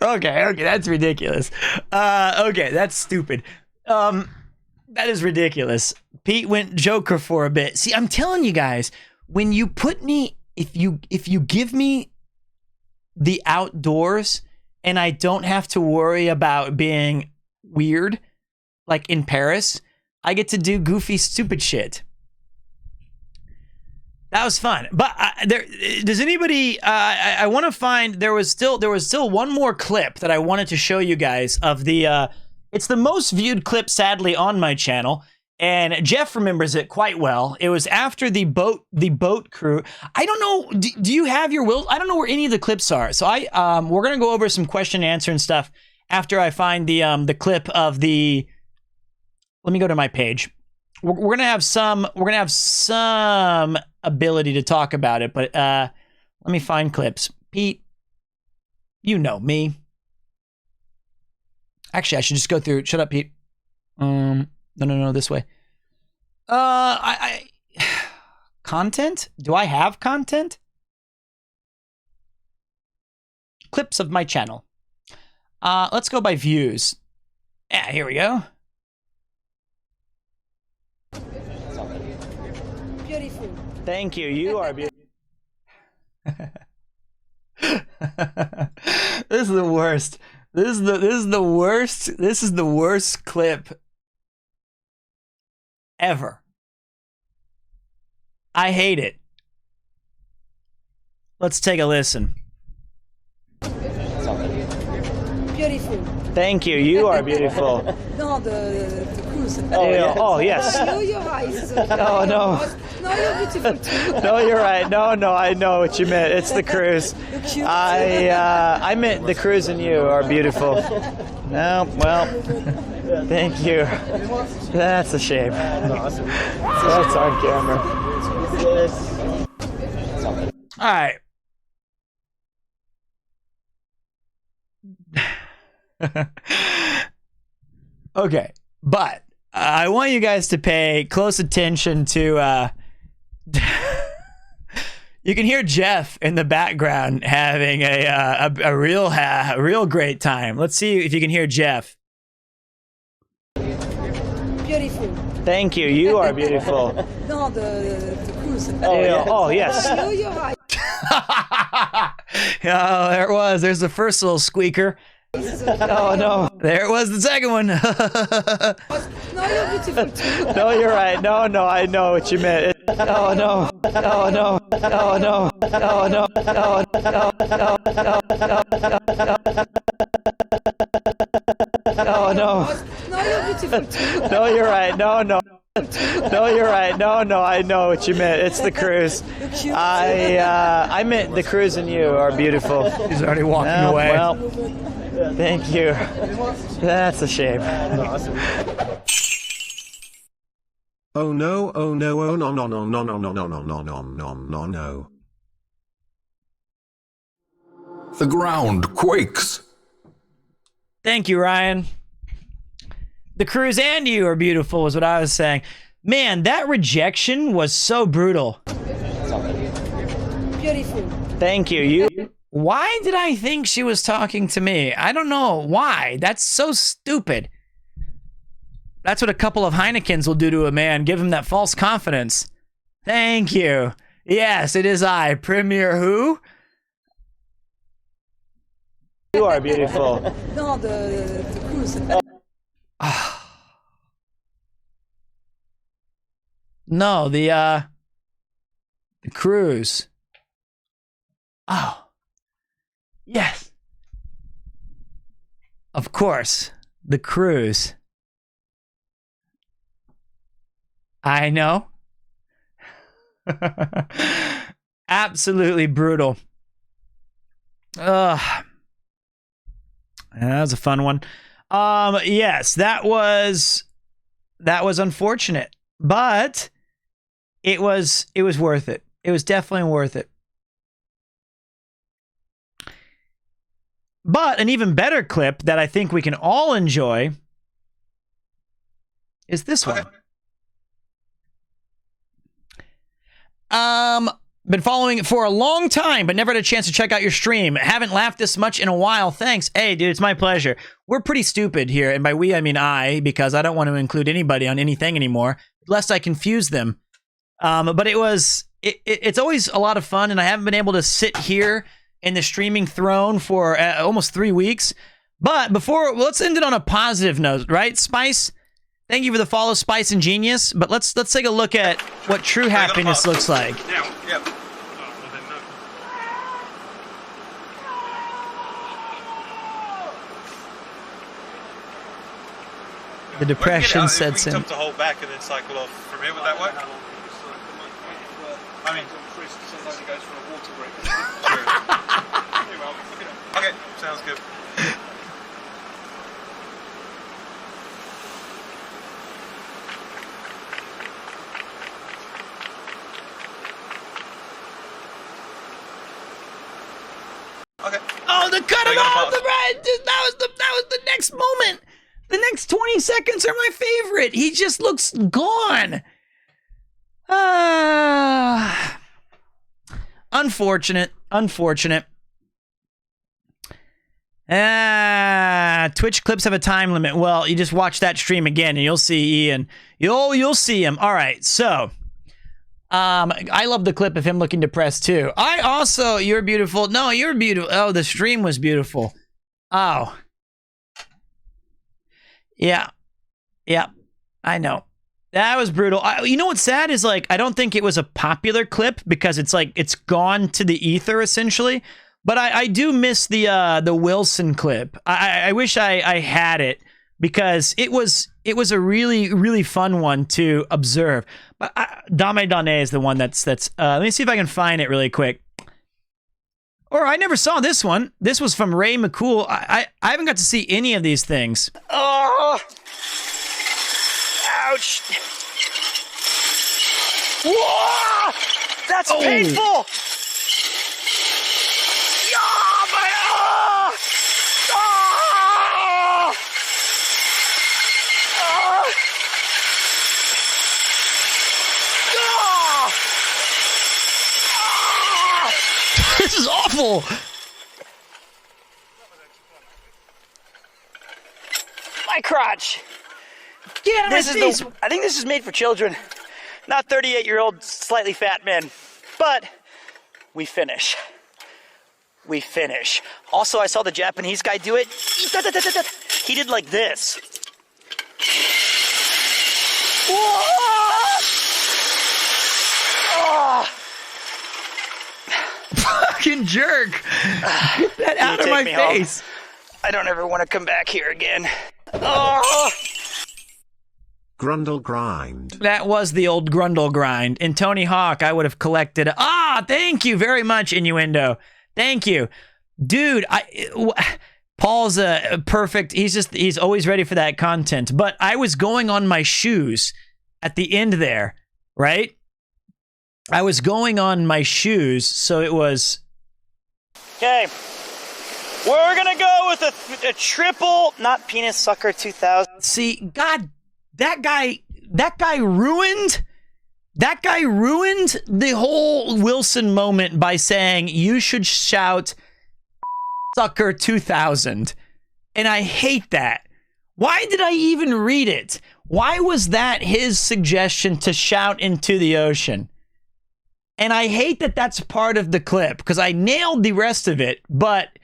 Okay, that's ridiculous. Okay, that's stupid. That is ridiculous. Pete went Joker for a bit. See, I'm telling you guys, when you put me, if you give me the outdoors and I don't have to worry about being weird, like in Paris, I get to do goofy, stupid shit. That was fun. But does anybody? I want to find. There was still one more clip that I wanted to show you guys of the. It's the most viewed clip, sadly, on my channel, and Jeff remembers it quite well. It was after the boat crew. I don't know. Do you have your will? I don't know where any of the clips are. So we're gonna go over some question and answer and stuff after I find the clip of the. Let me go to my page. We're gonna have some ability to talk about it, but let me find clips. Pete, you know me. Actually, I should just go through. Shut up, Pete. No, this way. Content? Do I have content? Clips of my channel. Let's go by views. Yeah, here we go. Beautiful. Thank you. You are beautiful. This is the worst. This is the worst. This is the worst clip ever. I hate it. Let's take a listen. Beautiful. Thank you. You are beautiful. No, the cruise. Oh, yeah. Oh, yes. I know your eyes. Oh, no. No, you're beautiful too. No, you're right. No, I know what you meant. It's the cruise. You're cute. I meant the cruise and you are beautiful. No, well, thank you. That's a shame. That's on camera. All right. Okay, but I want you guys to pay close attention to you can hear Jeff in the background having a real great time. Let's see if you can hear Jeff. Beautiful. Thank you. You are beautiful. No, the cruise. Oh, yeah. Oh, yes. I know your eyes. Oh, there it was. There's the first little squeaker. Oh, no. There it was, the second one. No, you're beautiful too. No, you're right. No, I know what you meant. Oh, no. Oh, no. Oh, no. Oh, no. Oh, no. Oh, no. No, you're beautiful too. No, you're right. No. No, you're right. No, I know what you meant. It's the cruise. I meant the cruise and you are beautiful. He's already walking away. Well, thank you. That's a shame. Oh no, oh no, oh no, no, no, no, no, no, no, no, no, no, no, no, no. The ground quakes. Thank you, Ryan. The cruise and you are beautiful is what I was saying. Man, that rejection was so brutal. Beautiful. Thank you. Why did I think she was talking to me? I don't know why. That's so stupid. That's what a couple of Heinekens will do to a man. Give him that false confidence. Thank you. Yes, it is I. Premier who? You are beautiful. Non, de cruise. No, the cruise. Oh. Yes. Of course. The cruise. I know. Absolutely brutal. Ugh. That was a fun one. Yes, that was unfortunate, but it was worth it. It was definitely worth it. But an even better clip that I think we can all enjoy is this one. Been following it for a long time, but never had a chance to check out your stream. Haven't laughed this much in a while. Thanks. Hey, dude, it's my pleasure. We're pretty stupid here, and by we, I mean I, because I don't want to include anybody on anything anymore, lest I confuse them. But it's always a lot of fun, and I haven't been able to sit here in the streaming throne for almost 3 weeks. But let's end it on a positive note, right, Spice? Thank you for the follow, Spice and Genius. But let's take a look at what true happiness looks like. Yeah. The depression sets in. To hold back and then cycle off from here. Would that work? I mean, sometimes he goes for a water break. Okay, sounds good. Okay. Oh, the cut him off! That was the next moment. The next 20 seconds are my favorite. He just looks gone. Unfortunate. Twitch clips have a time limit. Well, you just watch that stream again and you'll see Ian. You'll see him. All right, so I love the clip of him looking depressed too. You're beautiful. No, you're beautiful. Oh, the stream was beautiful. Oh. Yeah, I know. That was brutal. You know what's sad is, like, I don't think it was a popular clip because it's like it's gone to the ether essentially. But I do miss the Wilson clip. I wish I had it because it was a really, really fun one to observe. But Dame Dane is the one that's let me see if I can find it really quick. Or I never saw this one. This was from Ray McCool. I haven't got to see any of these things. Oh! Ouch! Whoa! That's painful! Oh, my... Oh! Oh! Oh! Oh! This is awful! My crotch! Get out of my face! I think this is made for children, not 38-year-old slightly fat men. But we finish. We finish. Also, I saw the Japanese guy do it. He did like this. Oh! Fucking jerk! Get that out of my face! I don't ever want to come back here again. Oh! Grundle grind. That was the old Grundle grind. In Tony Hawk, I would have collected. Thank you very much, Innuendo. Thank you, dude. Paul's a perfect. He's always ready for that content. But I was going on my shoes at the end there, right? I was going on my shoes, so it was. Okay, we're gonna go with a triple, not penis sucker 2000. See, God. That guy ruined the whole Wilson moment by saying you should shout Sucker 2000. And I hate that. Why did I even read it? Why was that his suggestion to shout into the ocean? And I hate that that's part of the clip because I nailed the rest of it, but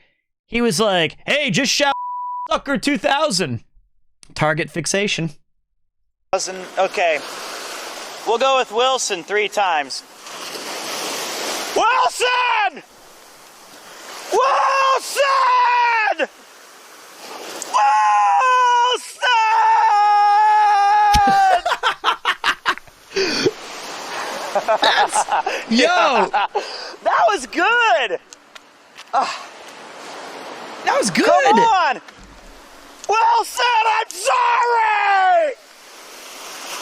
he was like, hey, just shout Sucker 2000. Target fixation. Okay. We'll go with Wilson 3 times. Wilson! Wilson! Yo! That was good! That was good! Come on! Wilson, I'm sorry!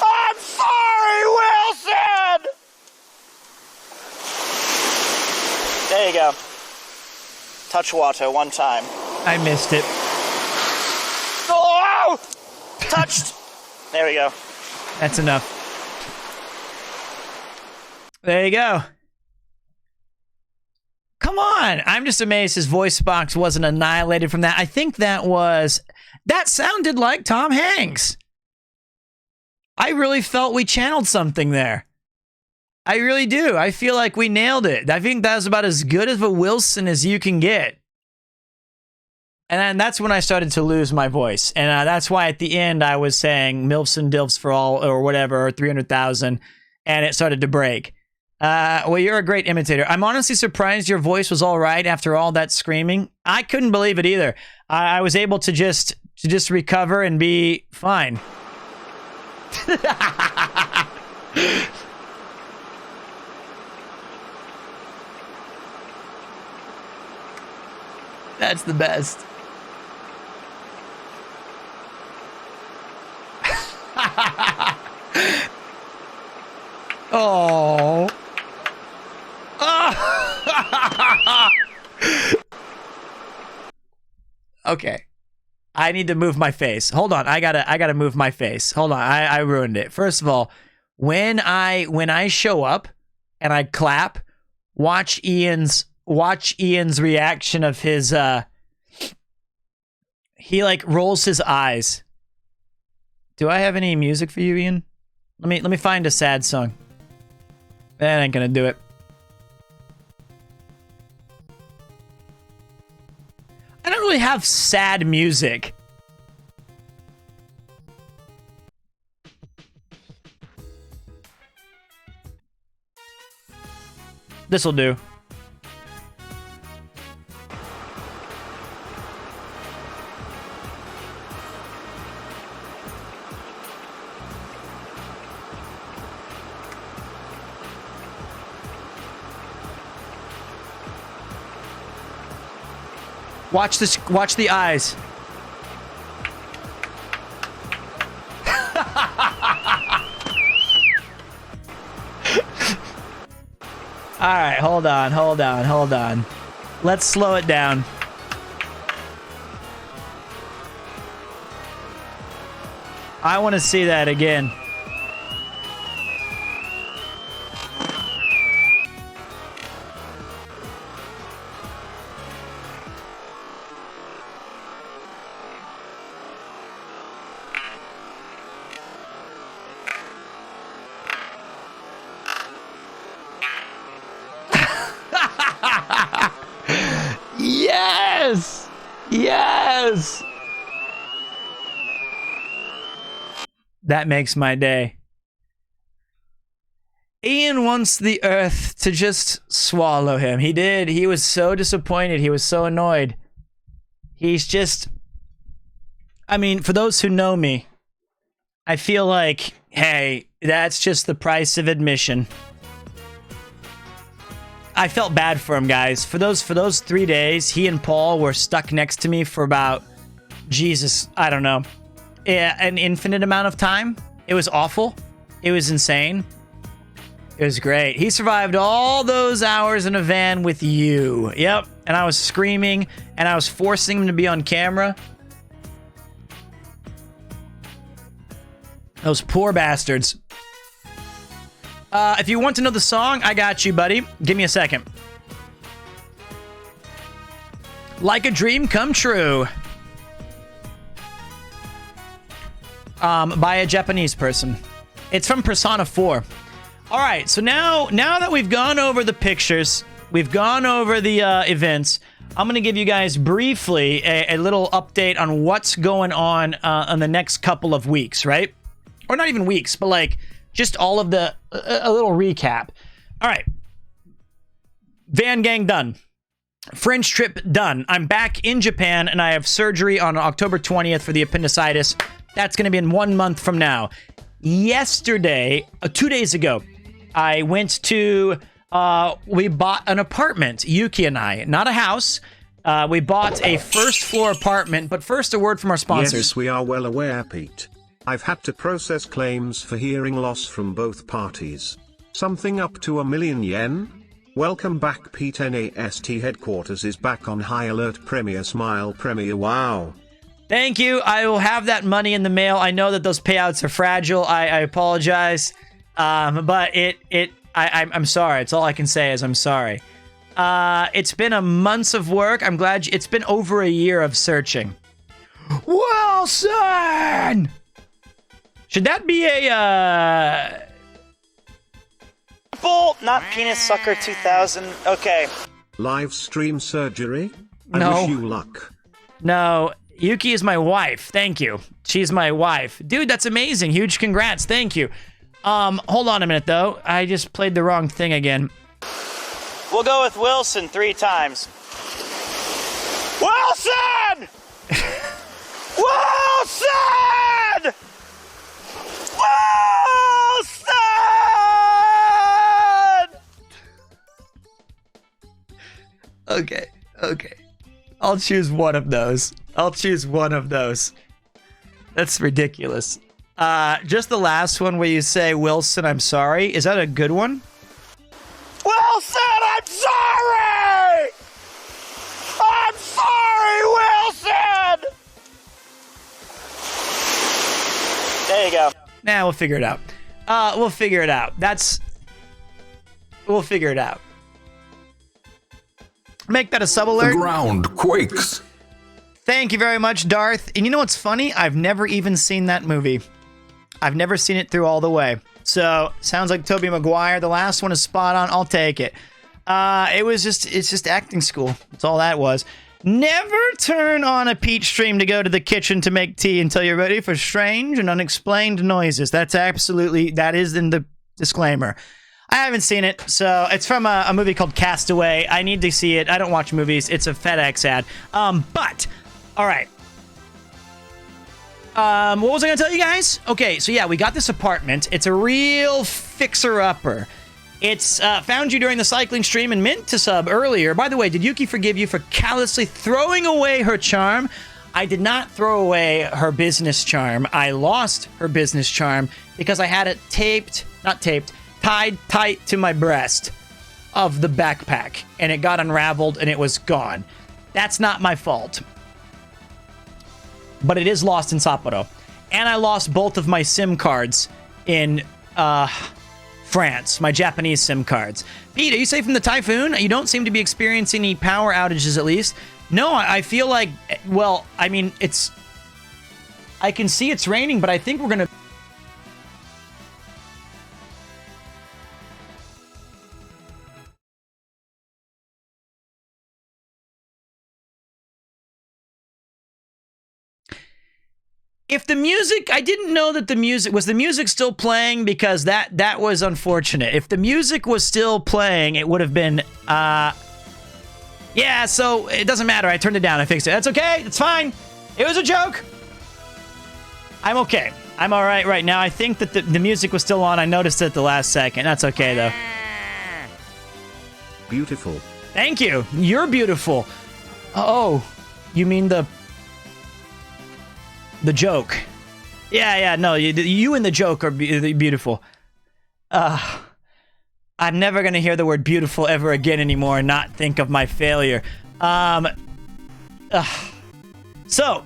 I'm sorry, Wilson! There you go. Touch water 1 time. I missed it. Oh! Touched! There we go. That's enough. There you go. Come on! I'm just amazed his voice box wasn't annihilated from that. I think that sounded like Tom Hanks. I really felt we channeled something there. I really do. I feel like we nailed it. I think that was about as good of a Wilson as you can get. And then that's when I started to lose my voice. And that's why at the end I was saying MILFs and DILFs for all or whatever, or 300,000. And it started to break. Well, you're a great imitator. I'm honestly surprised your voice was all right after all that screaming. I couldn't believe it either. I was able to just recover and be fine. That's the best. Oh. Okay. I need to move my face. Hold on. I gotta move my face. Hold on. I ruined it. First of all, when I show up and I clap, watch Ian's reaction of his he like rolls his eyes. Do I have any music for you, Ian? Let me find a sad song. That ain't gonna do it. I don't really have sad music. This'll do. Watch this. Watch the eyes. All right, hold on. Let's slow it down. I want to see that again. Yes! Yes! That makes my day. Ian wants the earth to just swallow him. He did. He was so disappointed. He was so annoyed. He's just... I mean, for those who know me, I feel like, hey, that's just the price of admission. I felt bad for him, guys. For those 3 days, he and Paul were stuck next to me for about, Jesus, I don't know, an infinite amount of time. It was awful. It was insane. It was great. He survived all those hours in a van with you. Yep. And I was screaming, and I was forcing him to be on camera. Those poor bastards. If you want to know the song, I got you, buddy. Give me a second. Like a dream come true. By a Japanese person. It's from Persona 4. All right, so now that we've gone over the pictures, we've gone over the events, I'm going to give you guys briefly a little update on what's going on in the next couple of weeks, right? Or not even weeks, but like just all of the, a little recap. All right. Van Gang done. French trip done. I'm back in Japan and I have surgery on October 20th for the appendicitis. That's going to be in 1 month from now. Yesterday, 2 days ago, I went to, we bought an apartment, Yuki and I. Not a house. We bought a first floor apartment, but first a word from our sponsors. Yes, we are well aware, Pete. I've had to process claims for hearing loss from both parties. Something up to 1 million yen? Welcome back, Pete. NAST headquarters is back on high alert. Premier Smile Premier. Wow. Thank you. I will have that money in the mail. I know that those payouts are fragile. I apologize. But I'm sorry. It's all I can say is I'm sorry. It's been a month of work. I'm glad it's been over a year of searching. Wilson! Should that be a, full, not penis sucker 2000. Okay. Live stream surgery? I No. wish you luck. No. Yuki is my wife. Thank you. She's my wife. Dude, that's amazing. Huge congrats. Thank you. Hold on a minute, though. I just played the wrong thing again. We'll go with Wilson 3 times. Wilson! Wilson! Wilson! Okay. I'll choose one of those. That's ridiculous. Just the last one where you say, Wilson, I'm sorry. Is that a good one? Wilson, I'm sorry! I'm sorry, Wilson! There you go. Nah, we'll figure it out. We'll figure it out. We'll figure it out. Make that a sub alert. The ground quakes. Thank you very much, Darth. And you know what's funny? I've never even seen that movie. I've never seen it through all the way. So, sounds like Tobey Maguire. The last one is spot on. I'll take it. It's just acting school. That's all that was. Never turn on a Pete stream to go to the kitchen to make tea until you're ready for strange and unexplained noises. That is in the disclaimer. I haven't seen it, so it's from a movie called Castaway. I need to see it. I don't watch movies. It's a FedEx ad. But, all right. What was I going to tell you guys? Okay, so yeah, we got this apartment. It's a real fixer-upper. It's found you during the cycling stream and meant to sub earlier. By the way, did Yuki forgive you for callously throwing away her charm? I did not throw away her business charm. I lost her business charm because I had it tied tight to my breast of the backpack, and it got unraveled and it was gone. That's not my fault. But it is lost in Sapporo. And I lost both of my SIM cards in France, my Japanese SIM cards. Pete, are you safe from the typhoon? You don't seem to be experiencing any power outages, at least. No, I feel like, well, I mean, I can see it's raining, but I think we're gonna... If the music, I didn't know that the music still playing, because that was unfortunate. If the music was still playing, it would have been, yeah, so it doesn't matter. I turned it down. I fixed it. That's okay. It's fine. It was a joke. I'm okay. I'm all right right now. I think that the music was still on. I noticed it at the last second. That's okay, though. Beautiful. Thank you. You're beautiful. Oh, you mean the joke. Yeah, no, you and the joke are beautiful. I'm never going to hear the word beautiful ever again anymore and not think of my failure. So,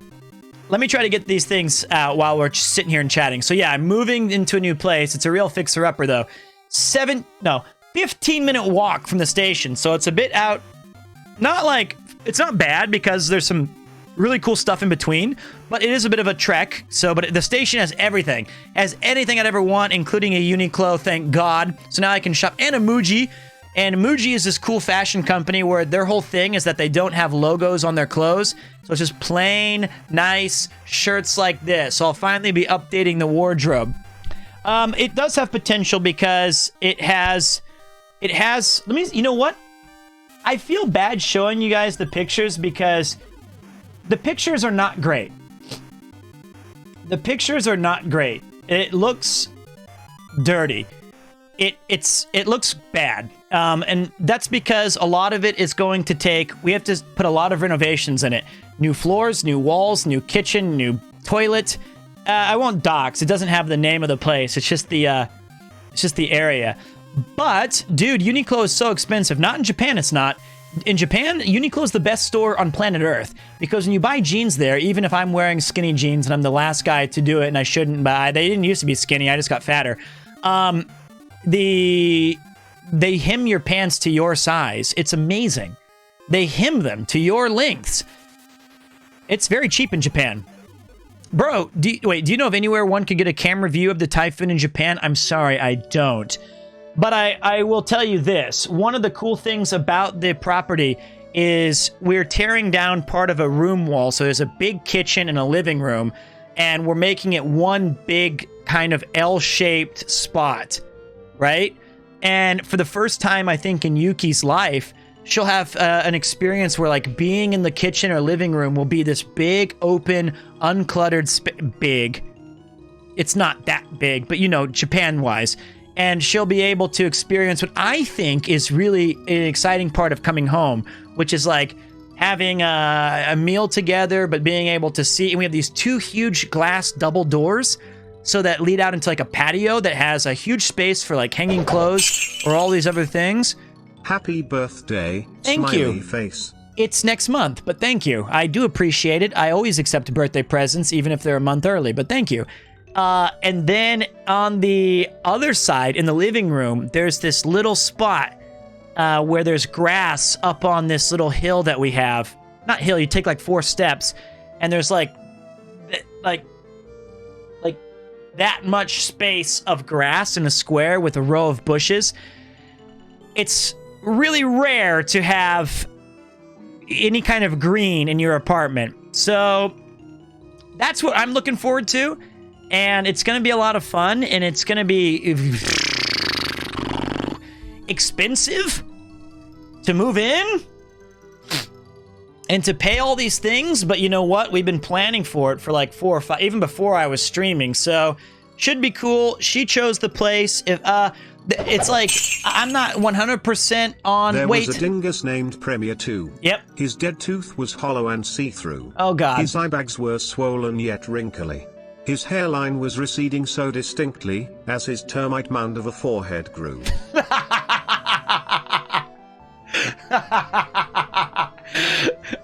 let me try to get these things out while we're just sitting here and chatting. So yeah, I'm moving into a new place. It's a real fixer-upper, though. 15-minute walk from the station, so it's a bit out. Not like It's not bad because there's some really cool stuff in between, but it is a bit of a trek. So, but the station has everything. Has anything I'd ever want, including a Uniqlo, thank God. So now I can shop, and a Muji. And Muji is this cool fashion company where their whole thing is that they don't have logos on their clothes. So it's just plain, nice shirts like this. So I'll finally be updating the wardrobe. It does have potential because it has, you know what? I feel bad showing you guys the pictures because the pictures are not great. The pictures are not great. It looks dirty. It looks bad. And that's because a lot of it is going to take, we have to put a lot of renovations in it. New floors, new walls, new kitchen, new toilet. I won't dox. It doesn't have the name of the place. It's just the area. But, dude, Uniqlo is so expensive. Not in Japan, it's not. In Japan, Uniqlo is the best store on planet Earth because when you buy jeans there, even if I'm wearing skinny jeans and I'm the last guy to do it and I shouldn't buy, they didn't used to be skinny. I just got fatter. They hem your pants to your size. It's amazing. They hem them to your lengths. It's very cheap in Japan. Bro, do you know of anywhere one could get a camera view of the Typhoon in Japan? I'm sorry, I don't. But I will tell you this. One of the cool things about the property is we're tearing down part of a room wall. So there's a big kitchen and a living room. And we're making it one big kind of L-shaped spot. Right? And for the first time, I think, in Yuki's life, she'll have an experience where, like, being in the kitchen or living room will be this big, open, uncluttered big. It's not that big, but, you know, Japan-wise. And she'll be able to experience what I think is really an exciting part of coming home, which is, like, having a meal together, but being able to see. And we have these two huge glass double doors so that lead out into like a patio that has a huge space for like hanging clothes or all these other things. Happy birthday, thank smiley you. Face. It's next month, but thank you. I do appreciate it. I always accept birthday presents, even if they're a month early, but thank you. And then on the other side, in the living room, there's this little spot where there's grass up on this little hill that we have. Not hill, you take like 4 steps, and there's like that much space of grass in a square with a row of bushes. It's really rare to have any kind of green in your apartment. So that's what I'm looking forward to. And it's going to be a lot of fun. And it's going to be expensive to move in and to pay all these things. But you know what? We've been planning for it for like 4 or 5, even before I was streaming. So should be cool. She chose the place. If it's like, I'm not 100% on. There wait. was a dingus named Premier 2. Yep. His dead tooth was hollow and see-through. Oh, God. His eye bags were swollen yet wrinkly. His hairline was receding so distinctly, as his termite mound of a forehead grew.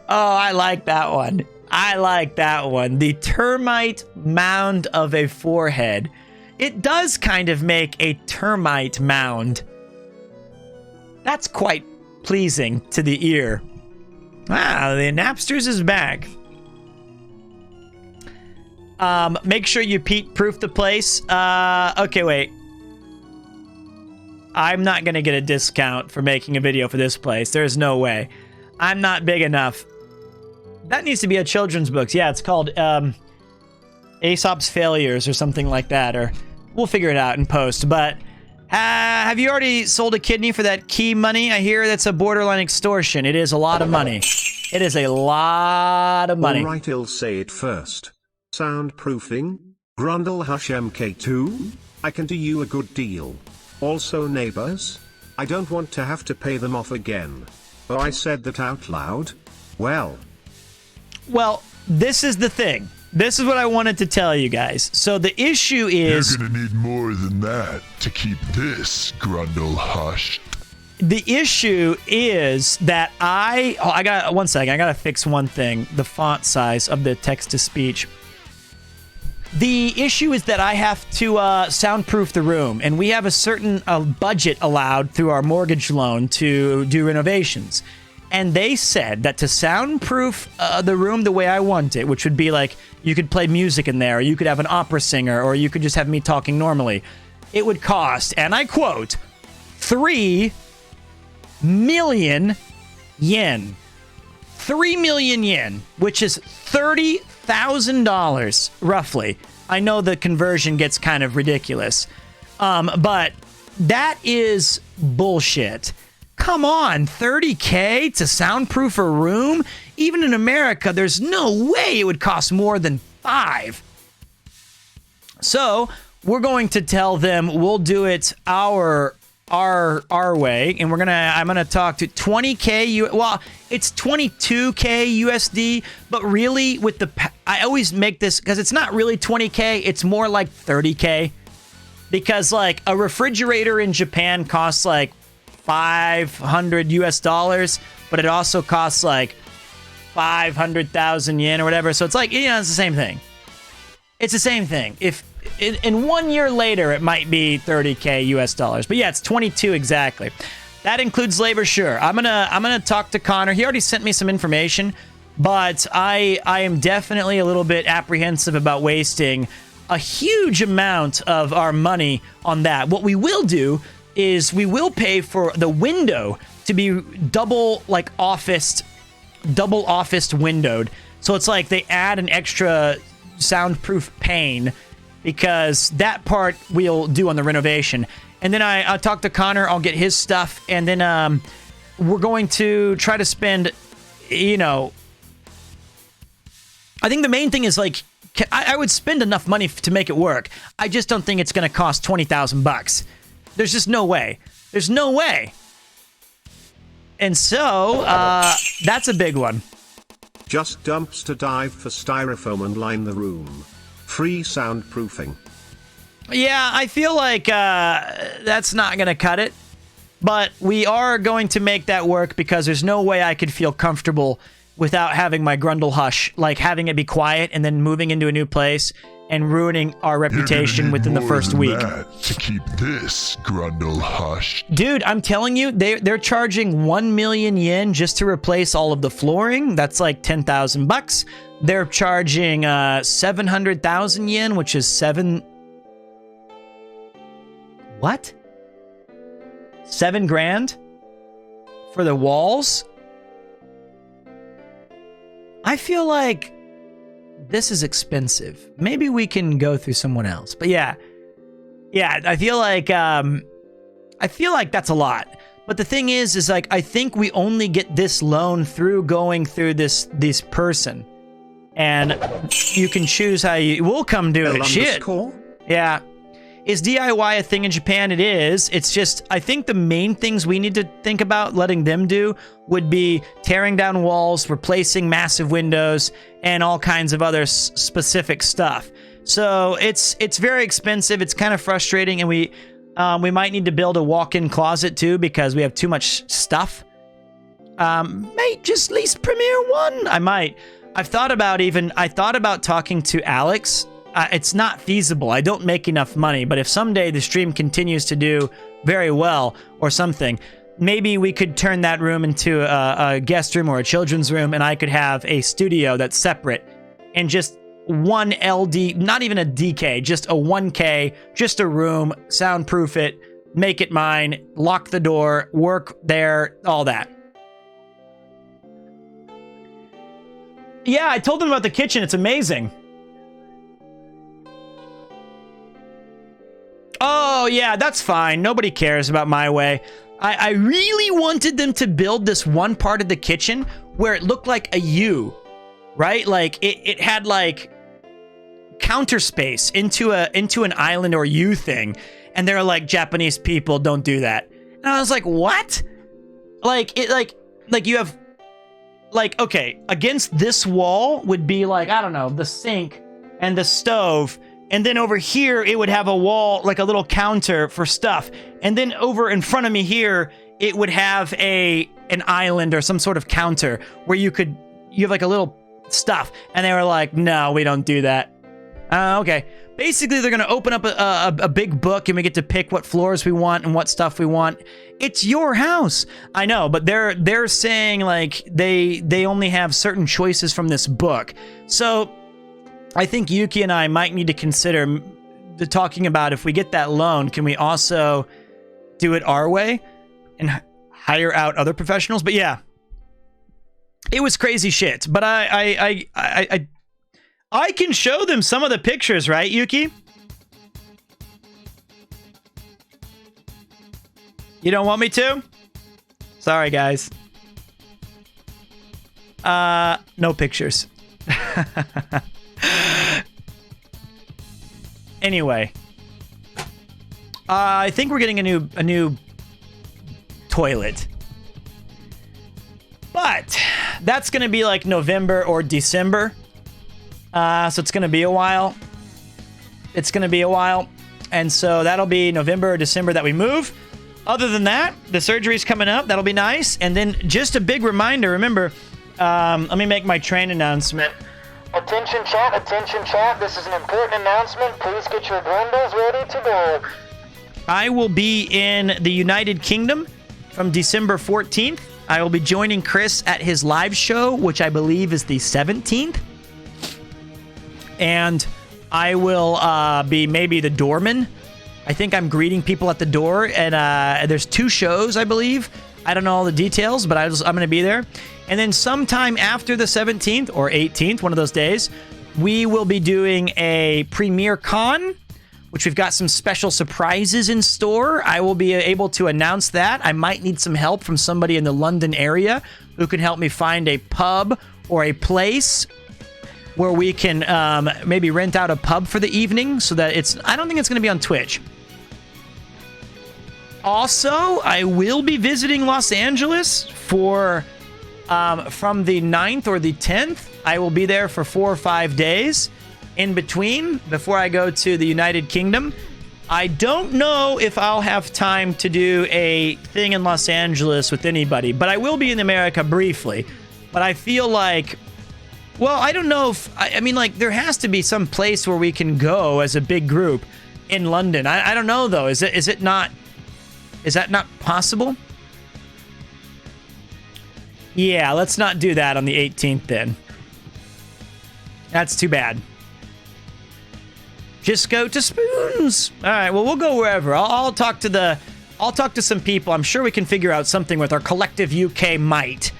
Oh, I like that one. I like that one. The termite mound of a forehead. It does kind of make a termite mound. That's quite pleasing to the ear. Wow, the Napsters is back. Make sure you Pete-proof the place. Okay, wait. I'm not going to get a discount for making a video for this place. There's no way. I'm not big enough. That needs to be a children's book. Yeah, it's called Aesop's Failures or something like that. Or we'll figure it out in post. But have you already sold a kidney for that key money? I hear that's a borderline extortion. It is a lot of money. It is a lot of money. All right, I'll say it first. Soundproofing, Grundle Hush MK2, I can do you a good deal. Also neighbors, I don't want to have to pay them off again. Oh, I said that out loud? Well, this is the thing. This is what I wanted to tell you guys. So the issue is... You're gonna need more than that to keep this Grundle hushed. The issue is that I got... One second. I got to fix one thing. The font size of the text-to-speech. The issue is that I have to soundproof the room, and we have a certain budget allowed through our mortgage loan to do renovations. And they said that to soundproof the room the way I want it, which would be like you could play music in there, or you could have an opera singer, or you could just have me talking normally, it would cost, and I quote, 3 million yen. 3 million yen, which is $30,000 roughly. I know the conversion gets kind of ridiculous, but that is bullshit. Come on, 30K to soundproof a room? Even in America, there's no way it would cost more than 5. So we're going to tell them we'll do it our way, and I'm gonna talk to 20K. Well, it's 22K USD, but really I always make this because it's not really 20K. It's more like 30K, because like a refrigerator in Japan costs like $500 US, but it also costs like 500,000 yen or whatever. So it's like, it's the same thing. It's the same thing. If in 1 year later, it might be 30K US dollars. But yeah, it's 22 exactly. That includes labor, sure. I'm gonna talk to Connor. He already sent me some information, but I am definitely a little bit apprehensive about wasting a huge amount of our money on that. What we will do is we will pay for the window to be double officed windowed. So it's like they add an extra soundproof pane, because that part we'll do on the renovation. And then I'll talk to Connor, I'll get his stuff, and then we're going to try to spend, I think the main thing is like, I would spend enough money to make it work. I just don't think it's going to cost $20,000. There's just no way. There's no way. And so, that's a big one. Just dumpster dive for styrofoam and line the room. Free soundproofing. Yeah, I feel like that's not going to cut it. But we are going to make that work, because there's no way I could feel comfortable without having my Grundle hush, like having it be quiet and then moving into a new place and ruining our reputation within the first week. To keep this Grundle hushed. Dude, I'm telling you, they're charging 1 million yen just to replace all of the flooring. That's like $10,000. They're charging 700,000 yen, which is what? 7 grand for the walls? I feel like this is expensive. Maybe we can go through someone else. But yeah, I feel like that's a lot. But the thing is like, I think we only get this loan through going through this person, and you can choose how we'll come do it. Shit. Yeah. Is DIY a thing in Japan? It is. It's just, I think the main things we need to think about letting them do would be tearing down walls, replacing massive windows, and all kinds of other specific stuff. So it's very expensive. It's kind of frustrating, and we might need to build a walk-in closet too, because we have too much stuff. Might just lease Premiere 1. I might. I thought about talking to Alex. It's not feasible. I don't make enough money, but if someday the stream continues to do very well or something, maybe we could turn that room into a guest room or a children's room, and I could have a studio that's separate and just one LD, not even a DK, just a 1K, just a room, soundproof it, make it mine, lock the door, work there, all that. Yeah, I told them about the kitchen. It's amazing. Oh, yeah, that's fine. Nobody cares about my way. I really wanted them to build this one part of the kitchen where it looked like a U, right? Like, it had, like, counter space into an island or U thing. And they're like, Japanese people don't do that. And I was like, what? Like, you have, like, okay, against this wall would be, like, I don't know, the sink and the stove. And then over here, it would have a wall, like a little counter for stuff. And then over in front of me here, it would have an island or some sort of counter where you have like a little stuff. And they were like, no, we don't do that. Okay. Basically, they're going to open up a big book, and we get to pick what floors we want and what stuff we want. It's your house. I know, but they're saying like they only have certain choices from this book. So I think Yuki and I might need to consider talking about if we get that loan, can we also do it our way and hire out other professionals? But yeah, it was crazy shit. But I can show them some of the pictures, right, Yuki? You don't want me to? Sorry, guys. No pictures. Anyway, I think we're getting a new toilet. But that's going to be like November or December. So it's going to be a while. It's going to be a while. And so that'll be November or December that we move. Other than that, the surgery's coming up. That'll be nice. And then just a big reminder, remember, let me make my train announcement. Attention chat, this is an important announcement. Please get your grundles ready to go. I will be in the United Kingdom from December 14th. I will be joining Chris at his live show, which I believe is the 17th. And I will be maybe the doorman. I think I'm greeting people at the door, and there's 2 shows, I believe. I don't know all the details, but I'm going to be there. And then sometime after the 17th or 18th, one of those days, we will be doing a Premiere Con, which we've got some special surprises in store. I will be able to announce that. I might need some help from somebody in the London area who can help me find a pub or a place where we can maybe rent out a pub for the evening so that I don't think it's going to be on Twitch. Also, I will be visiting Los Angeles for from the 9th or the 10th. I will be there for 4 or 5 days in between before I go to the United Kingdom. I don't know if I'll have time to do a thing in Los Angeles with anybody, but I will be in America briefly. But I feel like, well, I don't know if, I mean, like, there has to be some place where we can go as a big group in London. I don't know, though. Is that not possible? Yeah, let's not do that on the 18th then. That's too bad. Just go to Spoons. All right, well, we'll go wherever. I'll talk to some people. I'm sure we can figure out something with our collective UK might.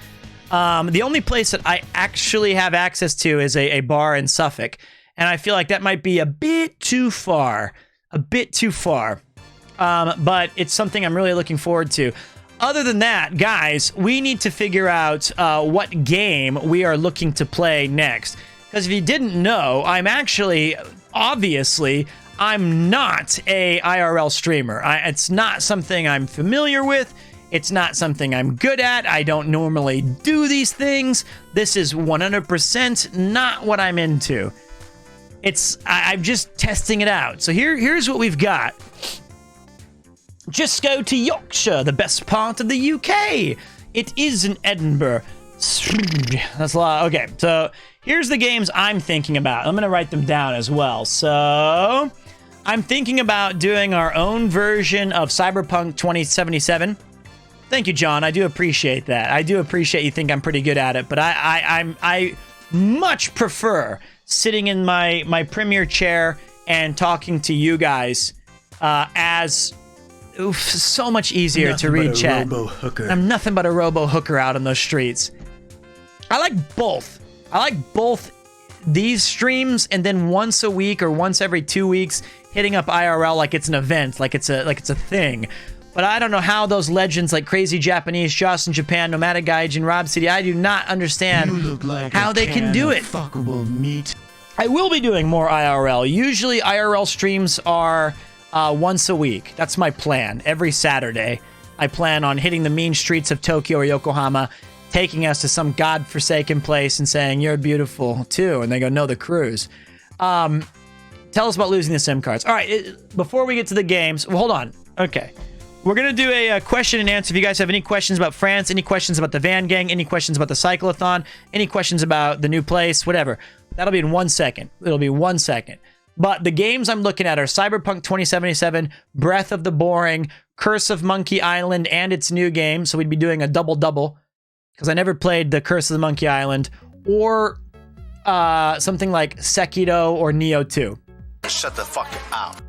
The only place that I actually have access to is a bar in Suffolk, and I feel like that might be a bit too far. But it's something I'm really looking forward to. Other than that, guys, we need to figure out what game we are looking to play next. Because if you didn't know, I'm actually, obviously, I'm not a IRL streamer. It's not something I'm familiar with. It's not something I'm good at. I don't normally do these things. This is 100% not what I'm into. I'm just testing it out. So here's what we've got. Just go to Yorkshire, the best part of the UK. It is in Edinburgh. That's a lot. Okay, so here's the games I'm thinking about. I'm going to write them down as well. So I'm thinking about doing our own version of Cyberpunk 2077. Thank you, John. I do appreciate that. I do appreciate you think I'm pretty good at it, but I much prefer sitting in my premiere chair and talking to you guys as... Oof, so much easier nothing to read chat. I'm nothing but a robo hooker out on those streets. I like both. I like both these streams and then once a week or once every 2 weeks hitting up IRL like it's an event, like it's a thing. But I don't know how those legends like Crazy Japanese, Joss in Japan, Nomadic Gaijin, Rob City, I do not understand how they can do it. Fuckable meat. I will be doing more IRL. Usually IRL streams are once a week. That's my plan. Every Saturday, I plan on hitting the mean streets of Tokyo or Yokohama, taking us to some godforsaken place and saying, "You're beautiful too." And they go, "No, the cruise." Tell us about losing the SIM cards. All right, before we get to the games, well, hold on. Okay. We're going to do a question and answer. If you guys have any questions about France, any questions about the Van Gang, any questions about the Cyclothon, any questions about the new place, whatever, that'll be in 1 second. It'll be 1 second. But the games I'm looking at are Cyberpunk 2077, Breath of the Boring, Curse of Monkey Island, and its new game. So we'd be doing a double-double because I never played the Curse of the Monkey Island, or something like Sekiro or Neo 2. Shut the fuck up.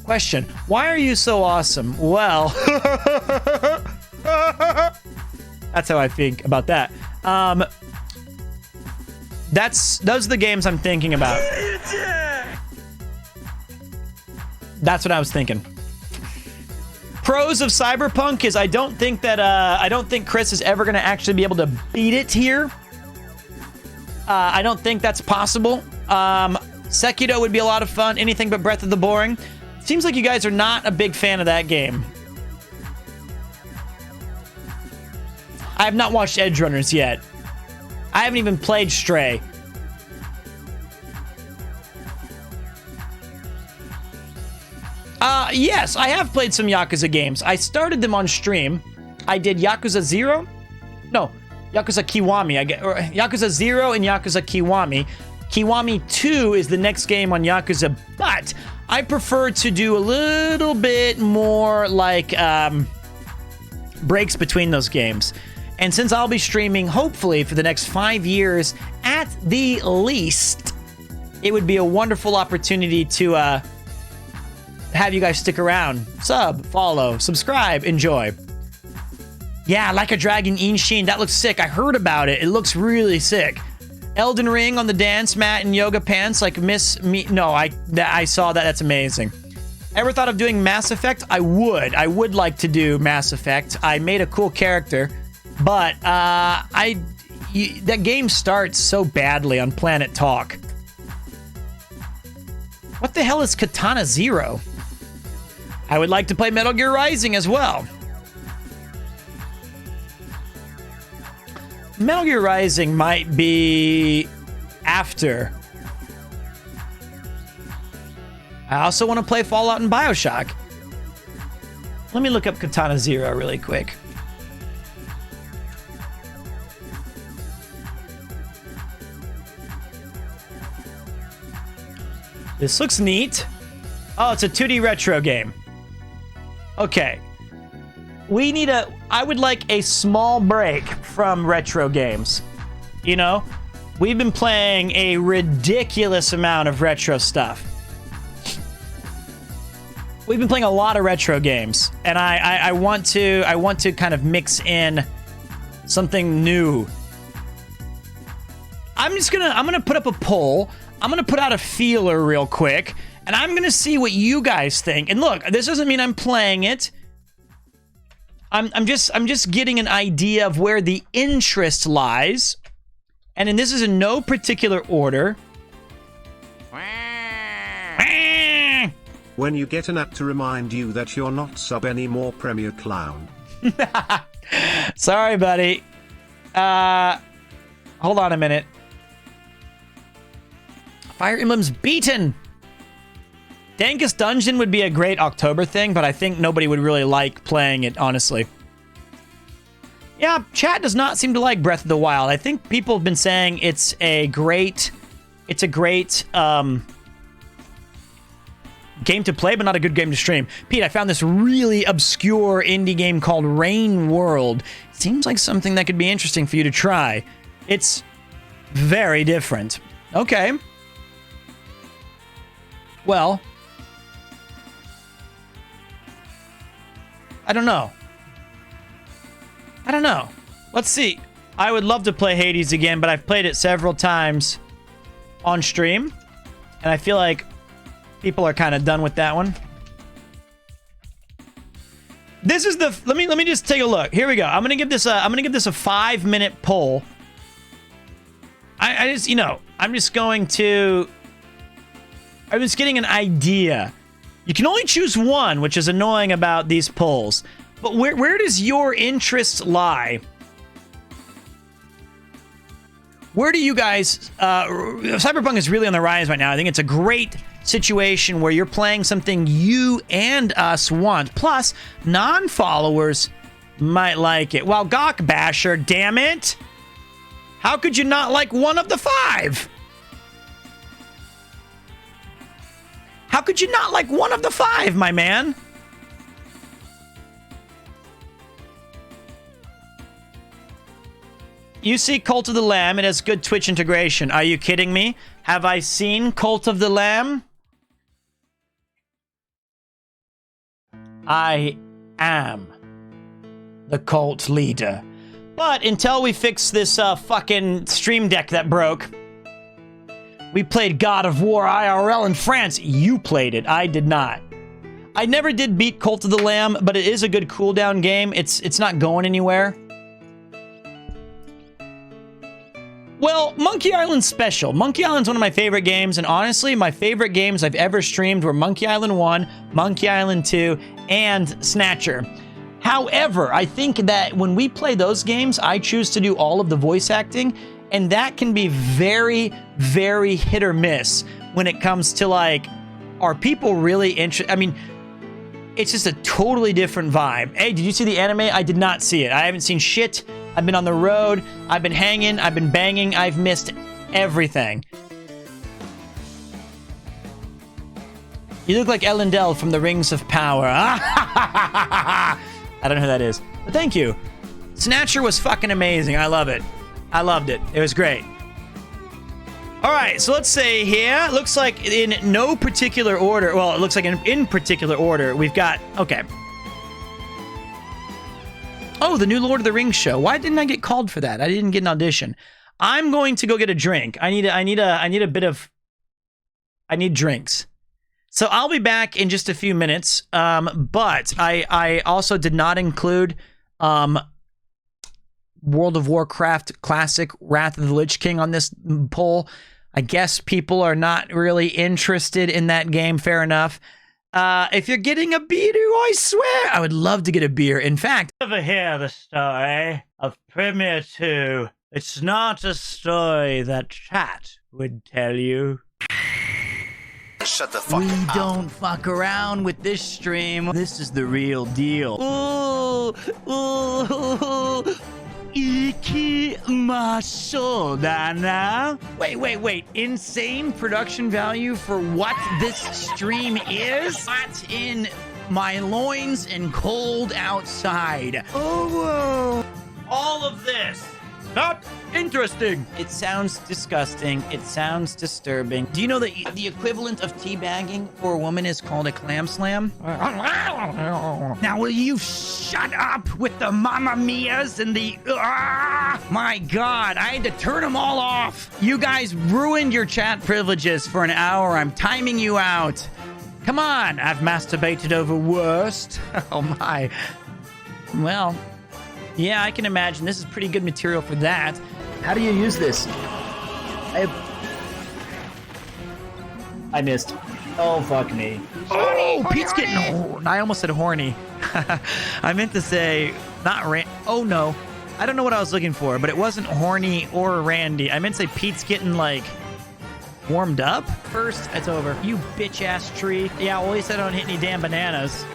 Question: why are you so awesome? Well, that's how I think about that. Those are the games I'm thinking about. That's what I was thinking. Pros of Cyberpunk is I don't think Chris is ever going to actually be able to beat it here. I don't think that's possible. Sekiro would be a lot of fun. Anything but Breath of the Boring. Seems like you guys are not a big fan of that game. I have not watched Edge Runners yet. I haven't even played Stray. Yes, I have played some Yakuza games. I started them on stream. I did Yakuza 0. No, Yakuza Kiwami. Yakuza 0 and Yakuza Kiwami. Kiwami 2 is the next game on Yakuza, but I prefer to do a little bit more like breaks between those games. And since I'll be streaming, hopefully, for the next 5 years at the least, it would be a wonderful opportunity to have you guys stick around. Sub, follow, subscribe, enjoy. Yeah, Like a Dragon Inshin, that looks sick. I heard about it. It looks really sick. Elden Ring on the dance mat and yoga pants like Miss Me. No, I saw that. That amazing. Ever thought of doing Mass Effect? I would like to do Mass Effect. I made a cool character, but that game starts so badly on Planet Talk. What the hell is Katana Zero? I would like to play Metal Gear Rising as well. Metal Gear Rising might be after. I also want to play Fallout and BioShock. Let me look up Katana Zero really quick. This looks neat. Oh, it's a 2D retro game. Okay. I would like a small break from retro games. You know? We've been playing a ridiculous amount of retro stuff. We've been playing a lot of retro games, and I want to kind of mix in something new. I'm gonna put up a poll. I'm gonna put out a feeler real quick, and I'm gonna see what you guys think. And look, this doesn't mean I'm playing it. I'm just getting an idea of where the interest lies. And then this is in no particular order. When you get an app to remind you that you're not sub anymore, Premier Clown. Sorry, buddy. Hold on a minute. Fire Emblem's beaten. Dankest Dungeon would be a great October thing, but I think nobody would really like playing it, honestly. Yeah, chat does not seem to like Breath of the Wild. I think people have been saying it's a great game to play, but not a good game to stream. Pete, I found this really obscure indie game called Rain World. Seems like something that could be interesting for you to try. It's very different. Okay. Well, I don't know. Let's see. I would love to play Hades again, but I've played it several times on stream, and I feel like people are kind of done with that one. This is the let me just take a look. Here we go. I'm gonna give this a 5-minute poll. I'm just getting an idea. You can only choose one, which is annoying about these polls. But where does your interest lie? Where do you guys... Cyberpunk is really on the rise right now. I think it's a great situation where you're playing something you and us want. Plus, non-followers might like it. Well, Gawk Basher, damn it! How could you not like one of the 5? How could you not like one of the 5, my man? You see Cult of the Lamb, it has good Twitch integration. Are you kidding me? Have I seen Cult of the Lamb? I am the cult leader. But until we fix this fucking stream deck that broke, we played God of War IRL in France. You played it. I did not. I never did beat Cult of the Lamb, but it is a good cooldown game. It's not going anywhere. Well, Monkey Island's special. Monkey Island's one of my favorite games, and honestly, my favorite games I've ever streamed were Monkey Island 1, Monkey Island 2, and Snatcher. However, I think that when we play those games, I choose to do all of the voice acting, and that can be very, very hit or miss when it comes to, like, are people really interested? I mean, it's just a totally different vibe. Hey, did you see the anime? I did not see it. I haven't seen shit. I've been on the road. I've been hanging. I've been banging. I've missed everything. You look like Elendel from the Rings of Power. I don't know who that is, but thank you. Snatcher was fucking amazing. I love it. I loved it. It was great. All right, so let's say here, looks like in no particular order. Well, it looks like in particular order, we've got, okay. Oh, the new Lord of the Rings show. Why didn't I get called for that? I didn't get an audition. I'm going to go get a drink. I need drinks. So I'll be back in just a few minutes. But I also did not include World of Warcraft Classic Wrath of the Lich King on this poll. I guess people are not really interested in that game. Fair enough. If you're getting a beer, I swear, I would love to get a beer. In fact, ever hear the story of Premier 2? It's not a story that chat would tell you. Shut the fuck up. We don't fuck around with this stream. This is the real deal. Ooh, ooh, ikimasho da na. Wait. Insane production value for what this stream is? Hot in my loins and cold outside. Oh, all of this. Not interesting. It sounds disgusting. It sounds disturbing. Do you know that the equivalent of teabagging for a woman is called a clam slam? Now, will you shut up with the Mamma Mias and the... my God, I had to turn them all off. You guys ruined your chat privileges for an hour. I'm timing you out. Come on. I've masturbated over worst. Oh, my. Well... yeah, I can imagine. This is pretty good material for that. How do you use this? I missed. Oh, fuck me. Oh, Pete's getting... I almost said horny. I meant to say... not oh, no. I don't know what I was looking for, but it wasn't horny or randy. I meant to say Pete's getting, like... warmed up? First, it's over. You bitch-ass tree. Yeah, well, at least I don't hit any damn bananas.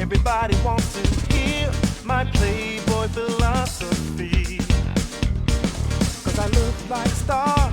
Everybody wants to hear my Playboy philosophy. 'Cause I look like a star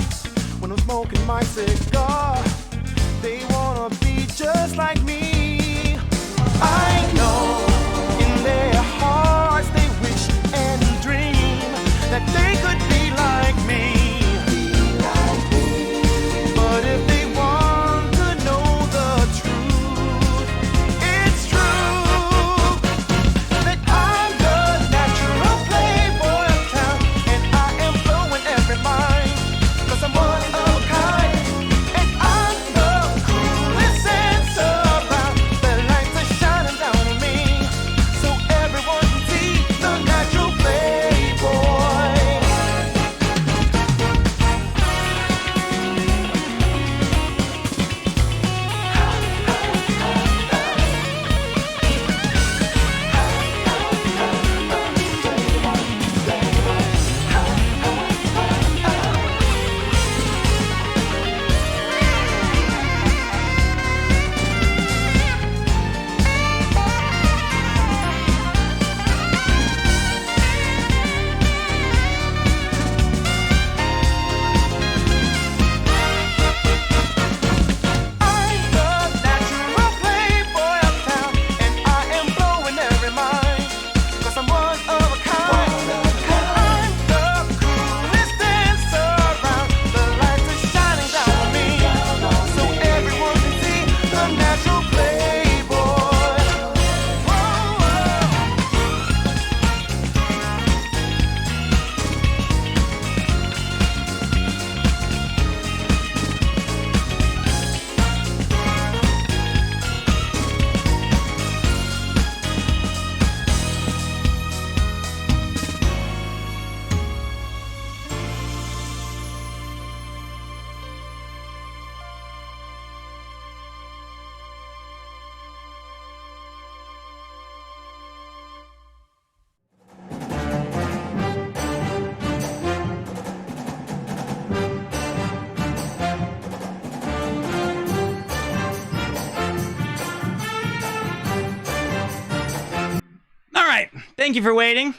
Thank you for waiting.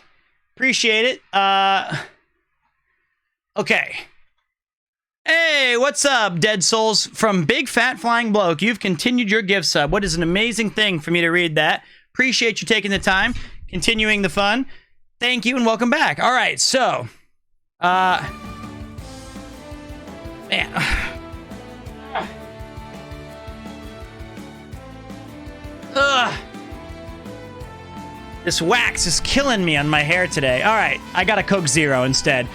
Appreciate it. Okay. Hey, what's up, Dead Souls? From Big Fat Flying Bloke, you've continued your gift sub. What is an amazing thing for me to read that. Appreciate you taking the time, continuing the fun. Thank you and welcome back. All right, so, man. Ugh. This wax is killing me on my hair today. All right, I got a Coke Zero instead.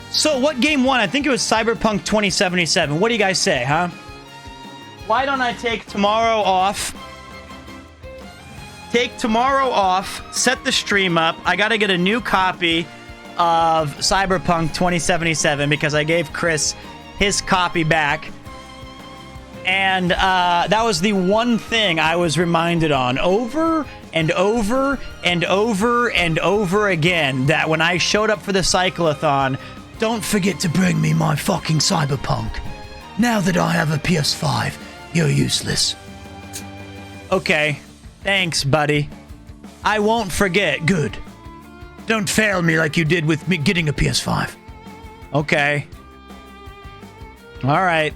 So what game won? I think it was Cyberpunk 2077. What do you guys say, huh? Why don't I take tomorrow off? Take tomorrow off, set the stream up. I got to get a new copy of Cyberpunk 2077 because I gave Chris his copy back. And that was the one thing I was reminded on over and over and over and over again, that when I showed up for the cyclothon, don't forget to bring me my fucking Cyberpunk. Now that I have a PS5, you're useless. Okay, thanks, buddy. I won't forget. Good. Don't fail me like you did with me getting a PS5. Okay. All right.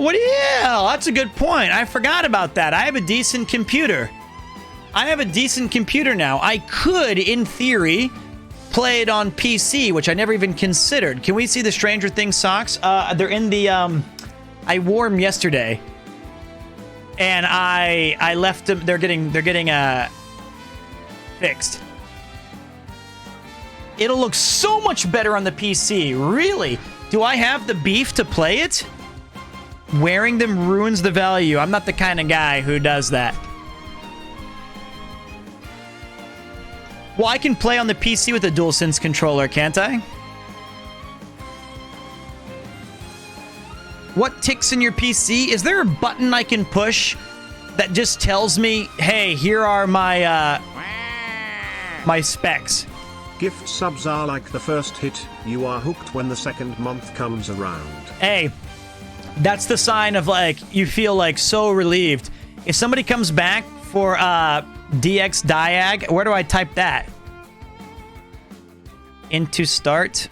What the hell? That's a good point. I forgot about that. I have a decent computer. I have a decent computer now. I could, in theory, play it on PC, which I never even considered. Can we see the Stranger Things socks? They're in the, I wore them yesterday. And I left them, they're getting, fixed. It'll look so much better on the PC. Really? Do I have the beef to play it? Wearing them ruins the value. I'm not the kind of guy who does that. Well, I can play on the PC with a DualSense controller, can't I? What ticks in your PC? Is there a button I can push that just tells me, hey, here are my, my specs? Gift subs are like the first hit. You are hooked when the second month comes around. Hey, that's the sign of, like, you feel, like, so relieved. If somebody comes back for, DX Diag, where do I type that? Into start.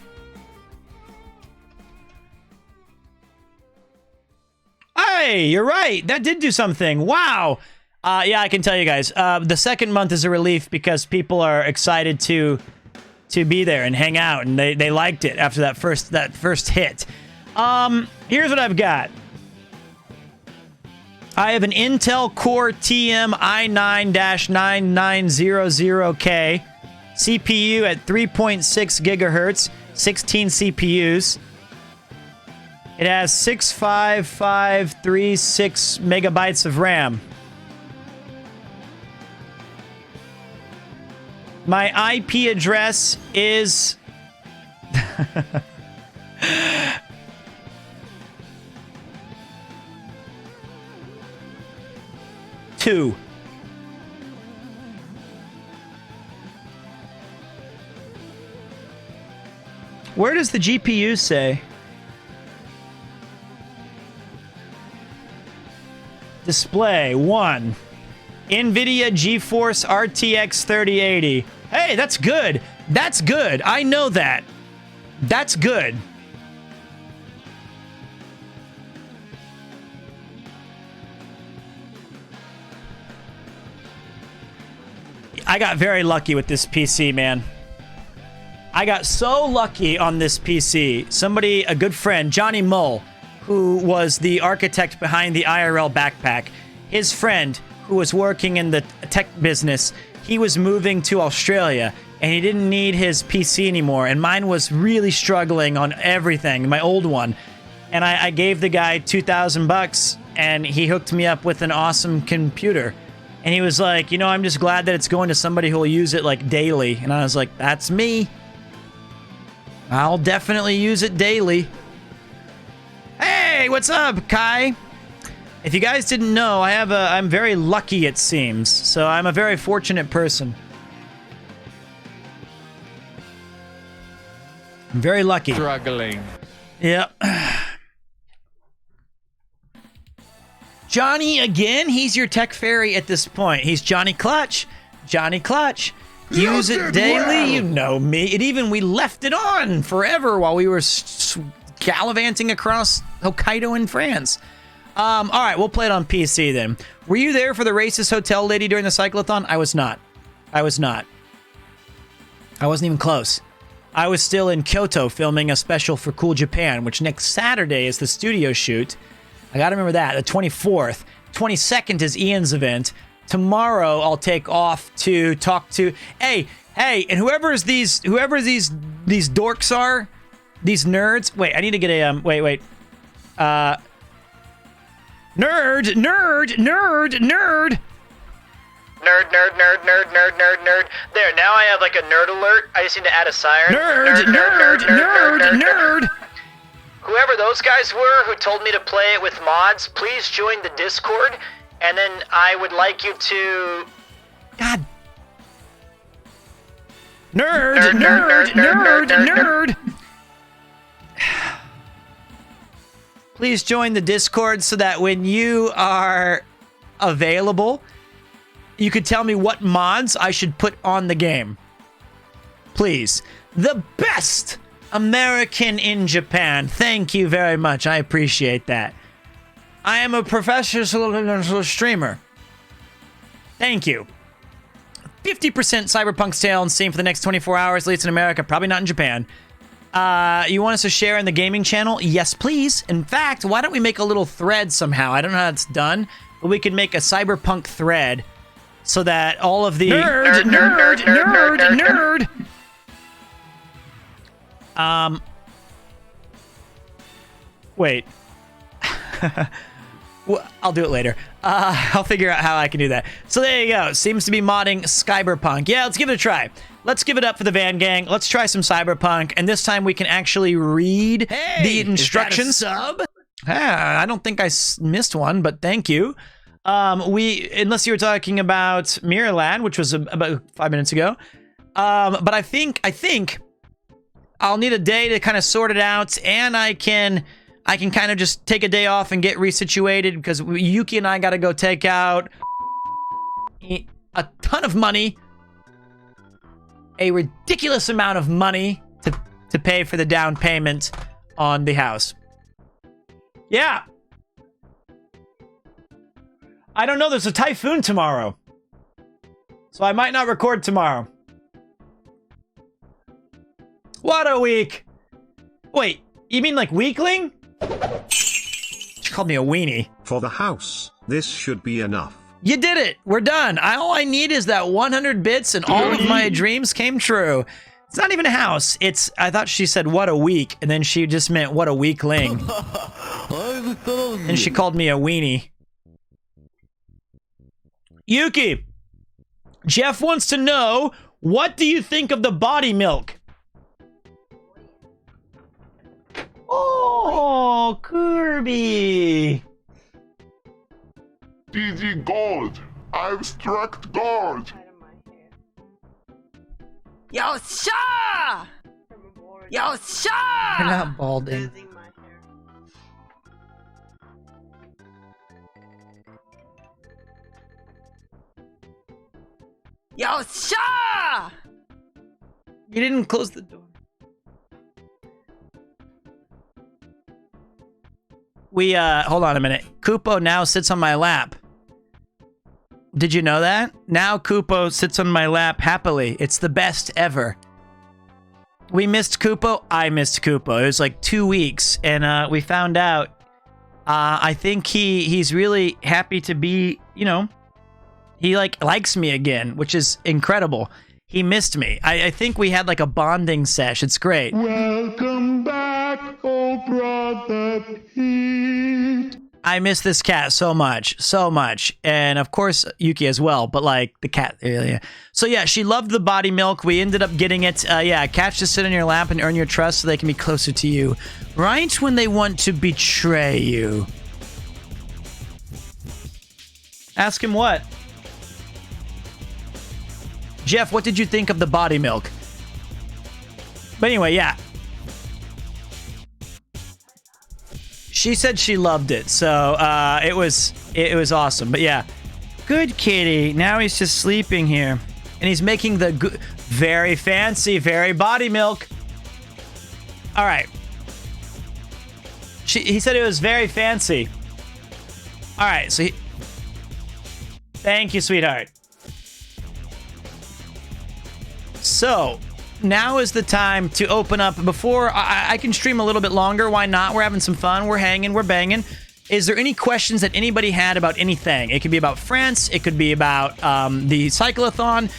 Hey, you're right. That did do something. Wow. Yeah, I can tell you guys. The second month is a relief because people are excited to be there and hang out, and they liked it after that first hit. Here's what I've got. I have an Intel Core TM i9-9900K CPU at 3.6 gigahertz, 16 CPUs. It has 65536 megabytes of RAM. My IP address is... two. Where does the GPU say? Display 1. NVIDIA GeForce RTX 3080. Hey, that's good. That's good. I know that. That's good. I got very lucky with this PC, man. I got so lucky on this PC. Somebody, a good friend, Johnny Mull, who was the architect behind the IRL backpack, his friend, who was working in the tech business, he was moving to Australia, and he didn't need his PC anymore, and mine was really struggling on everything, my old one. And I gave the guy $2,000, and he hooked me up with an awesome computer. And he was like, you know, I'm just glad that it's going to somebody who will use it, like, daily. And I was like, that's me. I'll definitely use it daily. Hey, what's up, Kai? If you guys didn't know, I'm very lucky, it seems. So I'm a very fortunate person. I'm very lucky. Struggling. Yep. Johnny again? He's your tech fairy at this point. He's Johnny Clutch. Johnny Clutch. Use it daily. You know me. We left it on forever while we were gallivanting across Hokkaido in France. All right, we'll play it on PC then. Were you there for the racist hotel lady during the cyclothon? I was not. I wasn't even close. I was still in Kyoto filming a special for Cool Japan, which next Saturday is the studio shoot. I gotta remember that. The 24th. 22nd is Ian's event. Tomorrow I'll take off to talk to... Hey, and whoever these dorks are, these nerds... Wait, I need to get a... Wait. Nerd. There, now I have like a nerd alert. I just need to add a siren. Nerd. Whoever those guys were who told me to play it with mods, please join the Discord, and then I would like you to... God. Nerd. Please join the Discord so that when you are available, you could tell me what mods I should put on the game. Please. The best American in Japan. Thank you very much. I appreciate that. I am a professional streamer. Thank you. 50% Cyberpunk's tale and scene for the next 24 hours, at least in America, probably not in Japan. You want us to share in the gaming channel? Yes, please. In fact, why don't we make a little thread somehow? I don't know how it's done, but we could make a Cyberpunk thread so that all of the... Nerd! Wait. Well, I'll do it later. I'll figure out how I can do that. So there you go. Seems to be modding Cyberpunk. Yeah, let's give it a try. Let's give it up for the Van Gang. Let's try some Cyberpunk, and this time we can actually read the instructions. Is that a sub? I don't think I missed one, but thank you. Unless you were talking about Mirrorland, which was about 5 minutes ago. But I think I'll need a day to kind of sort it out, and I can kind of just take a day off and get resituated because Yuki and I got to go take out a ton of money. A ridiculous amount of money to pay for the down payment on the house. Yeah. I don't know. There's a typhoon tomorrow. So I might not record tomorrow. What a week. Wait, you mean like weakling? She called me a weenie. For the house, this should be enough. You did it. We're done. All I need is that 100 bits and all of my dreams came true. It's not even a house. I thought she said, what a week. And then she just meant, what a weakling. And she called me a weenie. Yuki, Jeff wants to know, what do you think of the body milk? Oh, Kirby. DD gold. I've struck gold. Yosha! Yosha! You're not balding. Yosha! You didn't close the door. Hold on a minute. Kupo now sits on my lap. Did you know that? Now Kupo sits on my lap happily. It's the best ever. We missed Kupo. I missed Kupo. It was like 2 weeks, and we found out. I think he's really happy to be, he likes me again, which is incredible. He missed me. I think we had like a bonding sesh. It's great. Welcome back, oh brother Pete. I miss this cat so much. And of course, Yuki as well, but like the cat. Yeah. So yeah, she loved the body milk. We ended up getting it. Yeah, cats just sit in your lap and earn your trust so they can be closer to you. Right when they want to betray you. Ask him what? Jeff, what did you think of the body milk? But anyway, yeah. She said she loved it, so it was awesome. But yeah, good kitty. Now he's just sleeping here, and he's making the very fancy, very body milk. All right. He said it was very fancy. All right, so thank you, sweetheart. So now is the time to open up. Before I can stream a little bit longer, why not? We're having some fun. We're hanging. We're banging. Is there any questions that anybody had about anything? It could be about France. It could be about the cyclothon,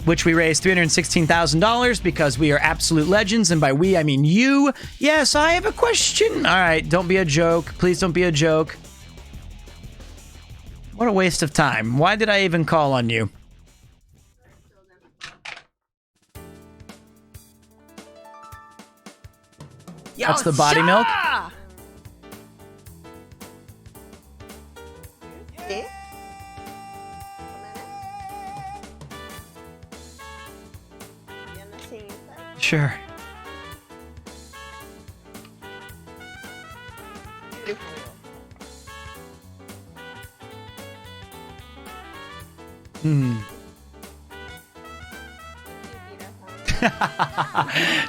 which we raised $316,000 because we are absolute legends. And by we, I mean you. Yes, I have a question. All right, don't be a joke. Please don't be a joke. What a waste of time. Why did I even call on you? That's the body milk? Sure.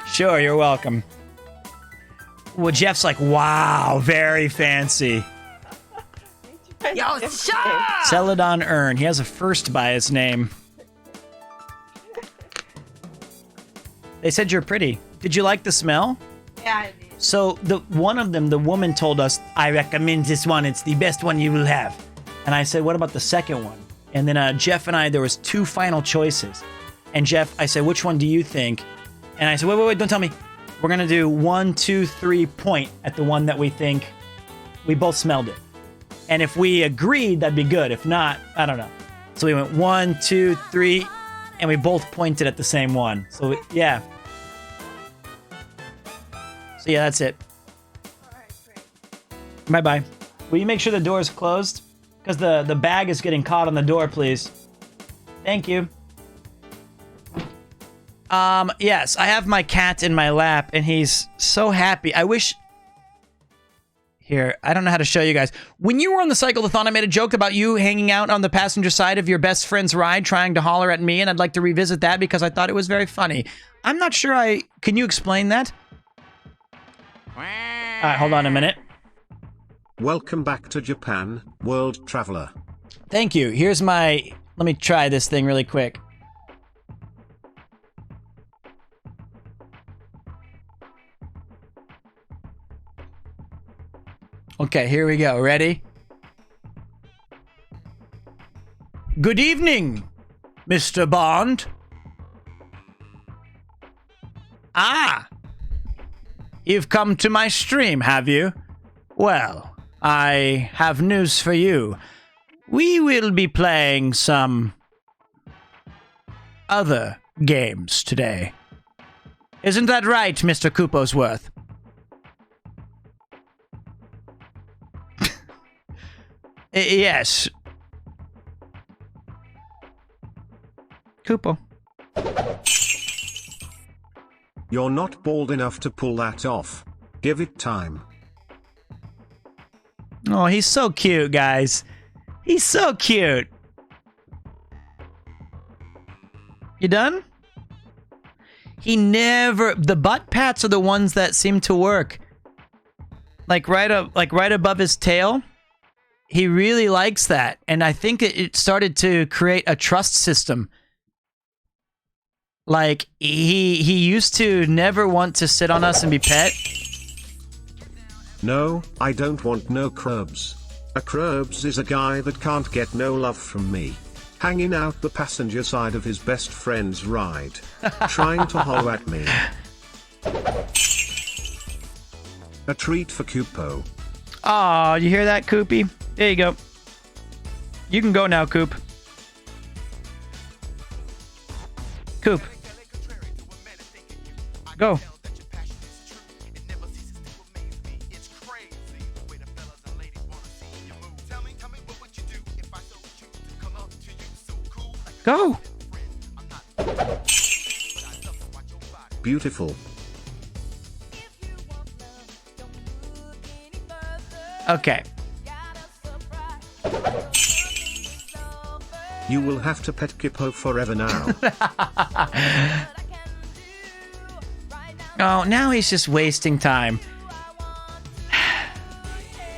Sure, you're welcome. Well, Jeff's like, wow, very fancy. Celadon Urn. He has a first by his name. They said you're pretty. Did you like the smell? Yeah, I did. So one of them, the woman told us, I recommend this one. It's the best one you will have. And I said, what about the second one? And then Jeff and I, there was 2 final choices. And Jeff, I said, which one do you think? And I said, wait, don't tell me. We're going to do 1, 2, 3 point at the one that we think we both smelled it. And if we agreed, that'd be good. If not, I don't know. So we went 1, 2, 3, and we both pointed at the same one. So yeah. So yeah, that's it. Bye-bye. Will you make sure the door is closed? Because the bag is getting caught on the door, please. Thank you. Yes, I have my cat in my lap, and he's so happy. I wish... Here, I don't know how to show you guys. When you were on the cyclothon, I made a joke about you hanging out on the passenger side of your best friend's ride, trying to holler at me, and I'd like to revisit that because I thought it was very funny. I'm not sure Can you explain that? Alright, hold on a minute. Welcome back to Japan, world traveler. Thank you. Here's my... Let me try this thing really quick. Okay, here we go. Ready? Good evening, Mr. Bond. Ah! You've come to my stream, have you? Well, I have news for you. We will be playing some other games today. Isn't that right, Mr. Kuposworth? Yes. Kupo. You're not bald enough to pull that off. Give it time. Oh, he's so cute, guys. He's so cute. You done? He never... The butt pats are the ones that seem to work. Like right above his tail. He really likes that. And I think it started to create a trust system. Like, he used to never want to sit on us and be pet. No, I don't want no crubs. A crubs is a guy that can't get no love from me. Hanging out the passenger side of his best friend's ride. Trying to holler at me. A treat for Kupo. Aw, you hear that, Koopy? There you go. You can go now, Coop. Coop. Go. Go. Beautiful. Okay. You will have to pet Kippo forever now. Oh, now he's just wasting time.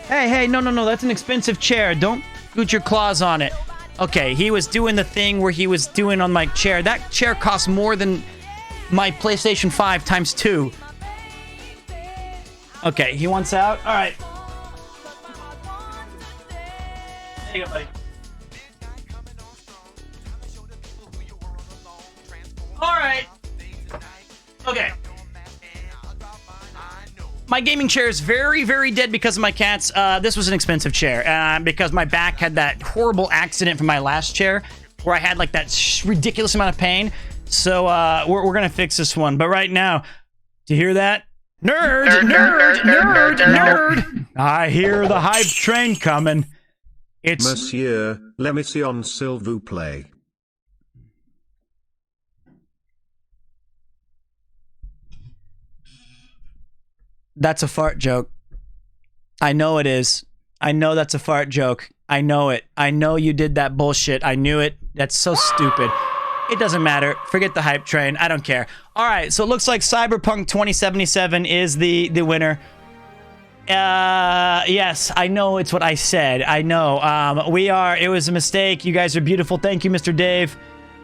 Hey, no, that's an expensive chair. Don't put your claws on it. Okay, he was doing the thing where he was doing on my chair. That chair costs more than my PlayStation 5 times 2. Okay, he wants out. All right. There you go, buddy. All right. Okay. My gaming chair is very, very dead because of my cats. This was an expensive chair because my back had that horrible accident from my last chair where I had like that ridiculous amount of pain. So we're going to fix this one. But right now, do you hear that? Nerd. I hear the hype train coming. It's Monsieur, l'émission s'il vous plaît. That's a fart joke. I know it is. I know that's a fart joke. I know it. I know you did that bullshit. I knew it. That's so stupid. It doesn't matter. Forget the hype train. I don't care. All right, so it looks like Cyberpunk 2077 is the winner. Yes, I know it's what I said. I know. It was a mistake. You guys are beautiful. Thank you, Mr. Dave.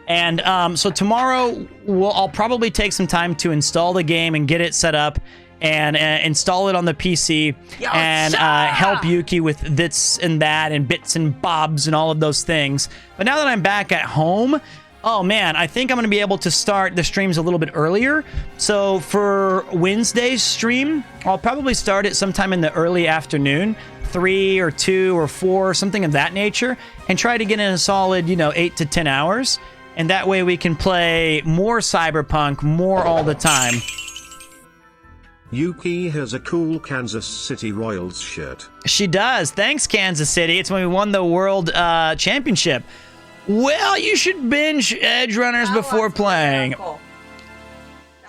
And so tomorrow, I'll probably take some time to install the game and get it set up and install it on the PC and help Yuki with this and that and bits and bobs and all of those things. But now that I'm back at home, oh man, I think I'm going to be able to start the streams a little bit earlier. So for Wednesday's stream, I'll probably start it sometime in the early afternoon, 3 or 2 or 4, something of that nature, and try to get in a solid, 8 to 10 hours. And that way we can play more Cyberpunk more all the time. Yuki has a cool Kansas City Royals shirt. She does. Thanks, Kansas City. It's when we won the World Championship. Well, you should binge Edge Runners before playing. Miracle.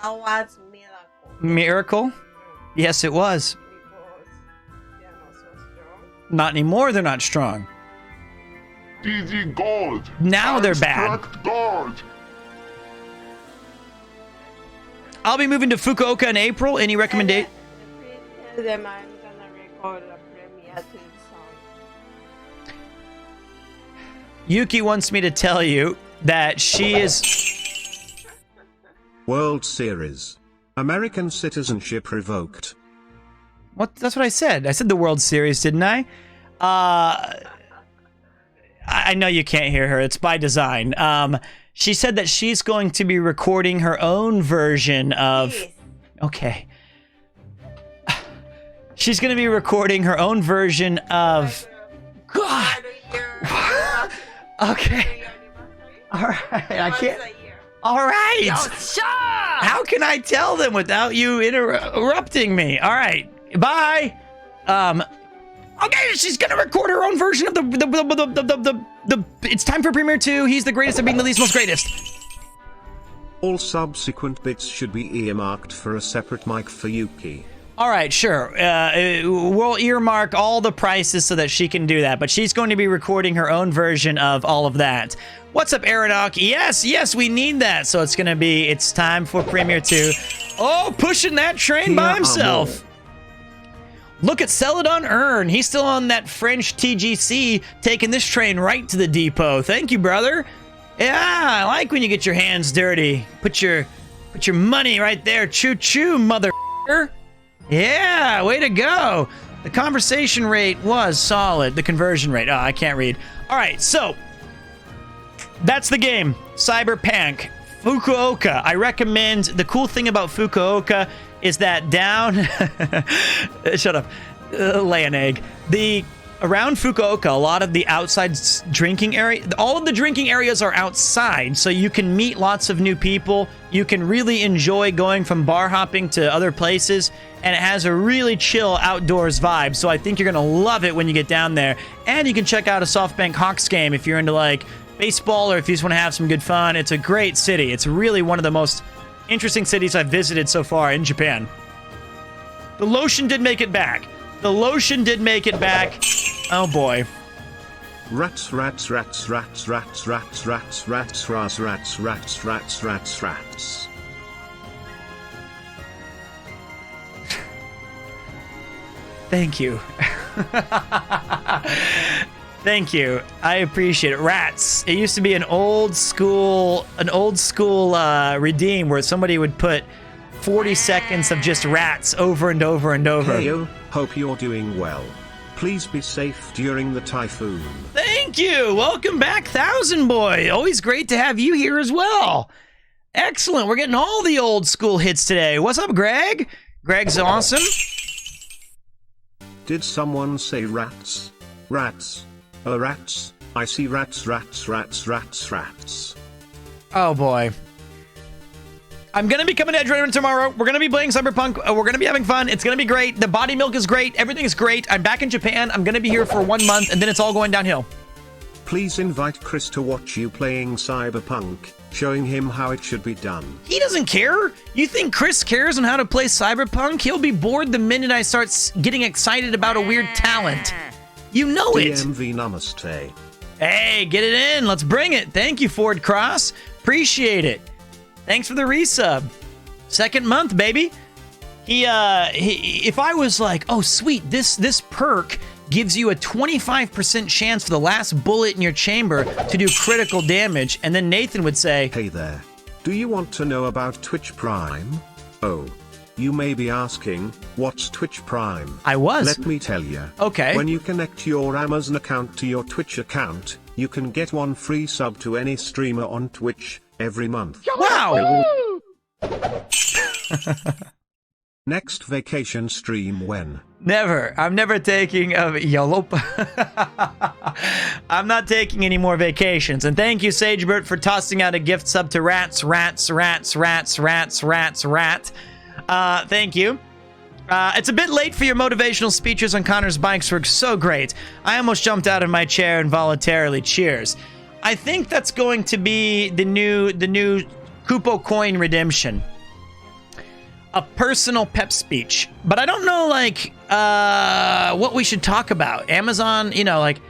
That was miracle. Miracle? Yes, it was. Because they are not so strong. Not anymore, they're not strong. DD Gold. Now they're bad. Extract Gold. I'll be moving to Fukuoka in April. Any recommendation? Tell them I'm gonna record a premiere to the song. Yuki wants me to tell you that she is... World Series. American citizenship revoked. What? That's what I said. I said the World Series, didn't I? I know you can't hear her. It's by design. She said that she's going to be recording her own version of... Okay. She's going to be recording her own version of... God! Okay. All right. I can't... All right. How can I tell them without you interrupting me? All right. Bye. Okay, she's gonna record her own version of the It's time for Premiere 2. He's the greatest at being the least most greatest. All subsequent bits should be earmarked for a separate mic for Yuki. All right, sure. We'll earmark all the prices so that she can do that, but she's going to be recording her own version of all of that. What's up, Aerodok? Yes, we need that. So it's time for Premiere 2. Oh, pushing that train by himself. Look at Celadon Earn. He's still on that French TGC, taking this train right to the depot. Thank you, brother. Yeah, I like when you get your hands dirty. Put your money right there. Choo-choo, mother. Yeah, way to go. The conversation rate was solid. The conversion rate. Oh, I can't read. All right, so that's the game. Cyberpunk. Fukuoka. I recommend. The cool thing about Fukuoka is that down... Shut up. Lay an egg. Around Fukuoka, a lot of the outside drinking area... All of the drinking areas are outside, so you can meet lots of new people. You can really enjoy going from bar hopping to other places, and it has a really chill outdoors vibe, so I think you're going to love it when you get down there. And you can check out a SoftBank Hawks game if you're into, like, baseball or if you just want to have some good fun. It's a great city. It's really one of the most interesting cities I've visited so far in Japan. The lotion did make it back. The lotion did make it back. Oh boy. Rats, rats, rats, rats, rats, rats, rats, rats, rats, rats, rats, rats, rats, rats. Thank you. Thank you. I appreciate it. Rats. It used to be an old school redeem where somebody would put 40 seconds of just rats over and over and over. Heyo, hope you're doing well. Please be safe during the typhoon. Thank you. Welcome back, Thousand Boy. Always great to have you here as well. Excellent. We're getting all the old school hits today. What's up, Greg? Greg's awesome. Did someone say rats? Rats. Rats. I see rats, rats, rats, rats, rats. Oh boy. I'm going to be coming to Edge Runner tomorrow. We're going to be playing Cyberpunk. We're going to be having fun. It's going to be great. The body milk is great. Everything is great. I'm back in Japan. I'm going to be here for 1 month, and then it's all going downhill. Please invite Chris to watch you playing Cyberpunk, showing him how it should be done. He doesn't care. You think Chris cares on how to play Cyberpunk? He'll be bored the minute I start getting excited about a weird talent. You know it. DMV namaste. Hey, get it in. Let's bring it. Thank you, Ford Cross. Appreciate it. Thanks for the resub. 2nd month, baby. If I was like, oh sweet, this perk gives you a 25% chance for the last bullet in your chamber to do critical damage, and then Nathan would say, hey there. Do you want to know about Twitch Prime? Oh. You may be asking, what's Twitch Prime? I was. Let me tell you. Okay. When you connect your Amazon account to your Twitch account, you can get 1 free sub to any streamer on Twitch every month. Wow! Next vacation stream when? Never. I'm never taking a YOLO. I'm not taking any more vacations. And thank you, Sagebert, for tossing out a gift sub to Rats. Thank you. It's a bit late for your motivational speeches on Connor's bikes were so great. I almost jumped out of my chair involuntarily. Cheers. I think that's going to be the new Kupo coin redemption. A personal pep speech. But I don't know, what we should talk about. Amazon, like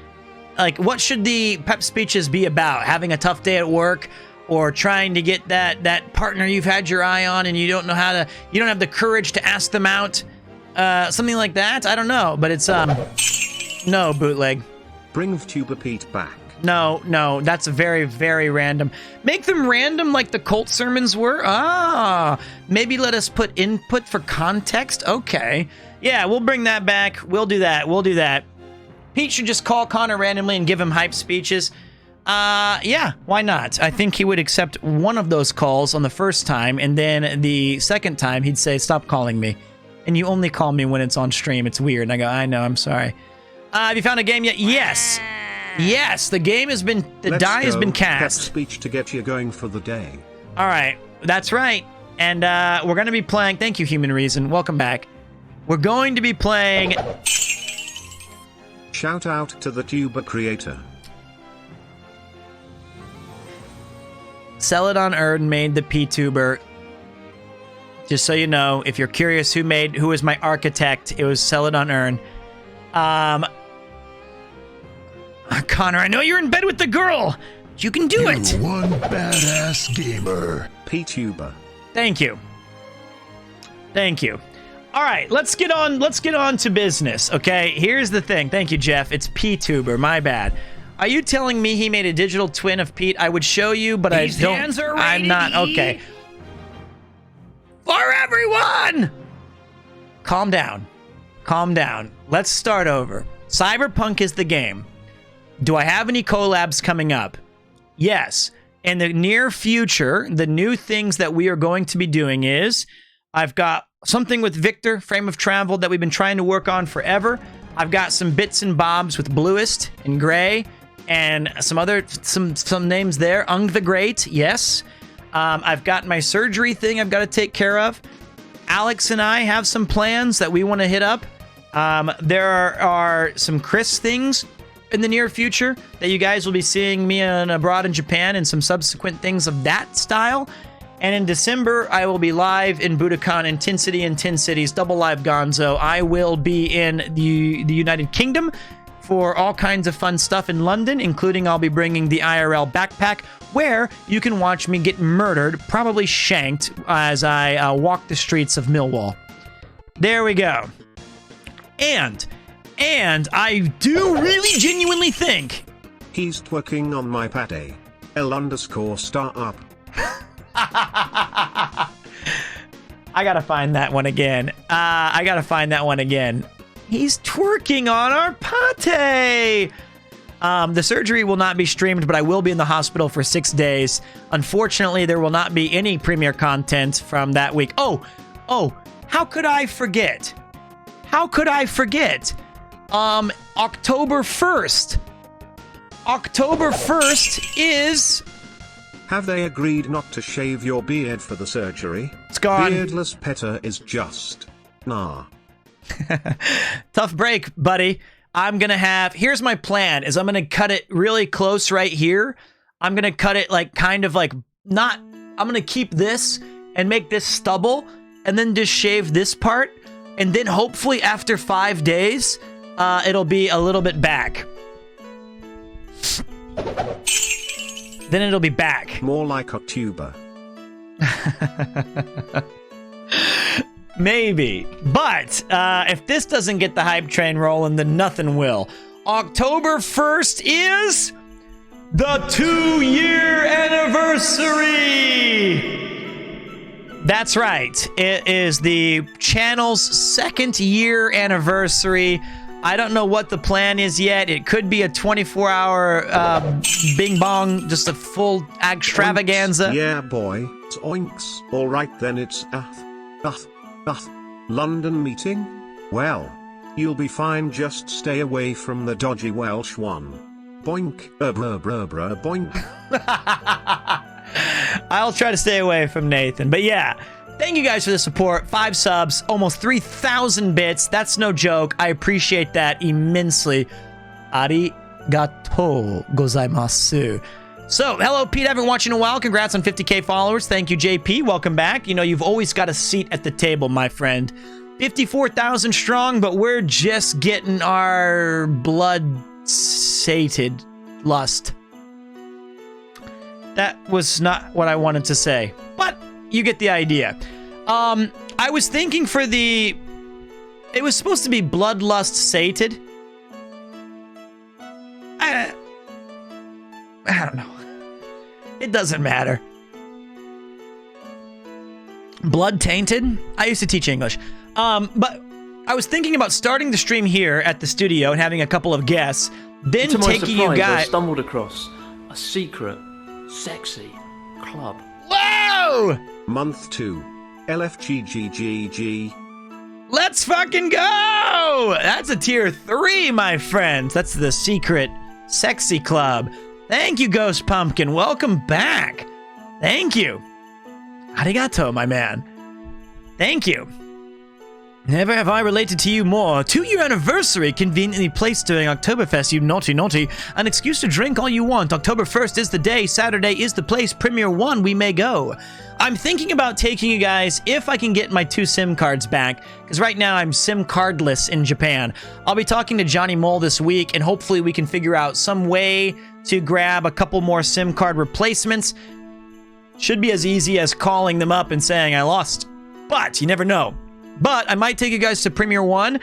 what should the pep speeches be about? Having a tough day at work, or trying to get that partner you've had your eye on and you don't have the courage to ask them out. Something like that. I don't know, but it's no, bootleg. Bring VTuber Pete back. No, that's very, very random. Make them random like the cult sermons were? Maybe let us put input for context? Okay. Yeah, we'll bring that back. We'll do that. Pete should just call Connor randomly and give him hype speeches. Yeah, why not? I think he would accept one of those calls on the first time, and then the second time he'd say, stop calling me. And you only call me when it's on stream. It's weird. And I go, I know, I'm sorry. Have you found a game yet? Yes. Yes, the game has been, die has been cast. Pep speech to get you going for the day. All right, that's right. And we're going to be playing, thank you, Human Reason. Welcome back. We're going to be playing. Shout out to the tuber creator. Celadon Erd made the P-Tuber. Just so you know, if you're curious who was my architect, it was Celadon Erd. Connor, I know you're in bed with the girl. You can do it. One badass gamer. P-Tuber. Thank you. All right, let's get on to business, okay? Here's the thing. Thank you, Jeff. It's P-Tuber, my bad. Are you telling me he made a digital twin of Pete? I would show you, but I don't. I'm not. Okay. For everyone! Calm down. Let's start over. Cyberpunk is the game. Do I have any collabs coming up? Yes. In the near future, the new things that we are going to be doing is I've got something with Victor, Frame of Travel, that we've been trying to work on forever. I've got some bits and bobs with Bluest and Gray and some names there. Ung the Great, yes. I've got my surgery thing I've got to take care of. Alex and I have some plans that we want to hit up. There are some Chris things in the near future that you guys will be seeing me abroad in Japan and some subsequent things of that style. And in December, I will be live in Budokan in Tin City and Tin Cities, double live gonzo. I will be in the United Kingdom for all kinds of fun stuff in London, including I'll be bringing the IRL backpack, where you can watch me get murdered, probably shanked, as I walk the streets of Millwall. There we go. And I do really genuinely think... He's twerking on my pate. L_star up. I gotta find that one again. He's twerking on our pate. The surgery will not be streamed, but I will be in the hospital for 6 days. Unfortunately, there will not be any premiere content from that week. Oh, how could I forget? October 1st. October 1st is... Have they agreed not to shave your beard for the surgery? It's gone. Beardless Petter is just... nah. Tough break, buddy. I'm gonna have... Here's my plan, is I'm gonna cut it really close right here. I'm gonna cut it like kind of like not... I'm gonna keep this and make this stubble and then just shave this part. And then hopefully after 5 days, it'll be a little bit back. Then it'll be back. More like a tuber. Maybe. But if this doesn't get the hype train rolling, then nothing will. October 1st is the 2-year anniversary. That's right. It is the channel's 2nd year anniversary. I don't know what the plan is yet. It could be a 24-hour bing bong, just a full extravaganza. Oinks. Yeah, boy. It's oinks. All right, then it's London meeting? Well, you'll be fine. Just stay away from the dodgy Welsh one. Boink. Boink. I'll try to stay away from Nathan. But yeah, thank you guys for the support. 5 subs, almost 3,000 bits. That's no joke. I appreciate that immensely. Arigatou gozaimasu. So, hello, Pete. I haven't watched in a while. Congrats on 50K followers. Thank you, JP. Welcome back. You know, you've always got a seat at the table, my friend. 54,000 strong, but we're just getting our blood sated lust. That was not what I wanted to say, but you get the idea. I was thinking for the... It was supposed to be bloodlust sated. I don't know. It doesn't matter. Blood tainted? I used to teach English. But I was thinking about starting the stream here at the studio and having a couple of guests, then to my taking you surprise, I guys... stumbled across a secret, sexy club. Whoa! Month 2. LFGGGG. Let's fucking go! That's a tier 3, my friends. That's the secret sexy club. Thank you, Ghost Pumpkin. Welcome back. Thank you. Arigato, my man. Thank you. Never have I related to you more. 2-year anniversary conveniently placed during Oktoberfest, you naughty naughty. An excuse to drink all you want. October 1st is the day. Saturday is the place. Premiere 1, we may go. I'm thinking about taking you guys, if I can get my 2 SIM cards back, because right now I'm SIM cardless in Japan. I'll be talking to Johnny Mole this week, and hopefully we can figure out some way to grab a couple more SIM card replacements. Should be as easy as calling them up and saying I lost, but you never know. But I might take you guys to Premiere 1.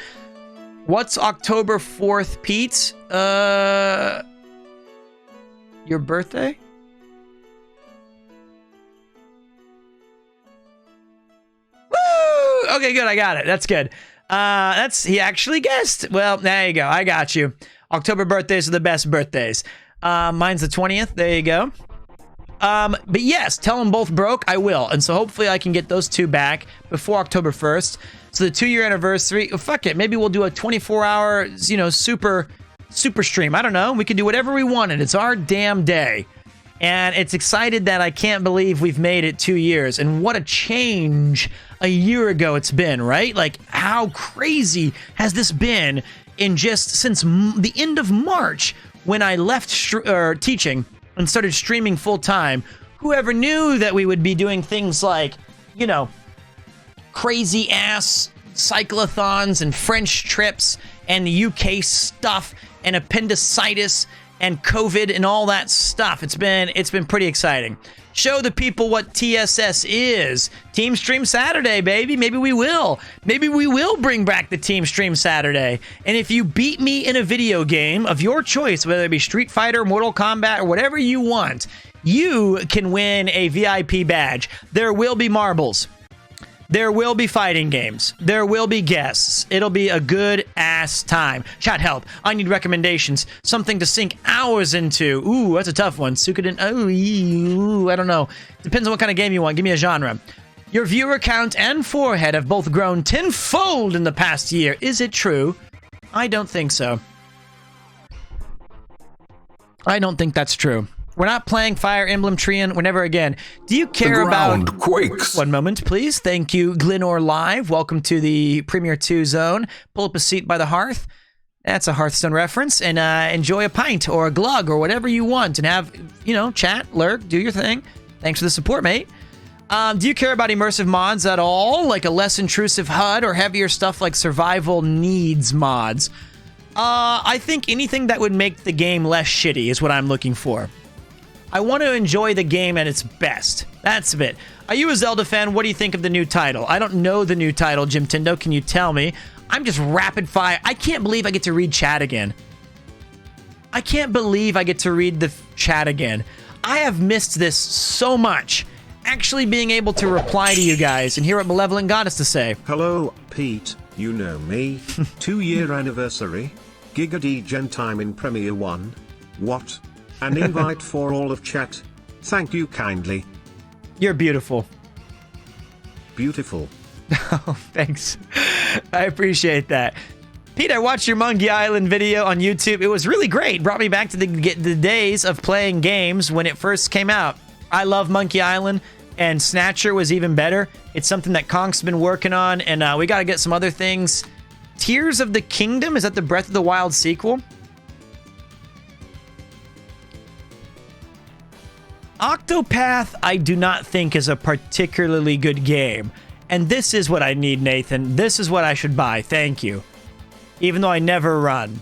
What's October 4th, Pete? Your birthday? Woo! Okay, good. I got it. That's good. He actually guessed. Well, there you go. I got you. October birthdays are the best birthdays. Mine's the 20th. There you go. But yes, tell them both broke. I will. And so hopefully I can get those 2 back before October 1st. So the 2-year anniversary, fuck it. Maybe we'll do a 24-hour, super stream. I don't know. We can do whatever we wanted. It's our damn day. And it's excited that I can't believe we've made it 2 years. And what a change a year ago it's been, right? Like, how crazy has this been in just since the end of March when I left teaching and started streaming full time? Whoever knew that we would be doing things like, you know, crazy ass cyclothons and French trips and the UK stuff and appendicitis and COVID and all that stuff. It's been pretty exciting. Show the people what TSS is. Team Stream Saturday, baby. Maybe we will. Maybe we will bring back the Team Stream Saturday. And if you beat me in a video game of your choice, whether it be Street Fighter, Mortal Kombat, or whatever you want, you can win a VIP badge. There will be marbles. There will be fighting games. There will be guests. It'll be a good ass time. Chat help. I need recommendations. Something to sink hours into. Ooh, that's a tough one. Suikoden. Oh, I don't know. Depends on what kind of game you want. Give me a genre. Your viewer count and forehead have both grown tenfold in the past year. Is it true? I don't think so. I don't think that's true. We're not playing Fire Emblem Treant whenever again. Do you care about... quakes. One moment, please. Thank you, Glenor Live. Welcome to the Premier 2 zone. Pull up a seat by the hearth. That's a Hearthstone reference. And enjoy a pint or a glug or whatever you want. And have, you know, chat, lurk, do your thing. Thanks for the support, mate. Do you care about immersive mods at all? Like a less intrusive HUD or heavier stuff like survival needs mods? I think anything that would make the game less shitty is what I'm looking for. I want to enjoy the game at its best. That's it. Are you a Zelda fan? What do you think of the new title? I don't know the new title, Jim Tindo. Can you tell me? I'm just rapid fire. I can't believe I get to read chat again. I can't believe I get to read the chat again. I have missed this so much. Actually being able to reply to you guys and hear what Malevolent God has to say. Hello, Pete. You know me. 2-year anniversary. Giga D Gen time in Premiere 1. What? An invite for all of chat. Thank you kindly. You're beautiful. Beautiful. Oh, thanks. I appreciate that. Pete, I watched your Monkey Island video on YouTube. It was really great. Brought me back to the days of playing games when it first came out. I love Monkey Island, and Snatcher was even better. It's something that Conk's been working on, and we got to get some other things. Tears of the Kingdom? Is that the Breath of the Wild sequel? Octopath, I do not think is a particularly good game. And this is what I need, Nathan. This is what I should buy. Thank you. Even though I never run.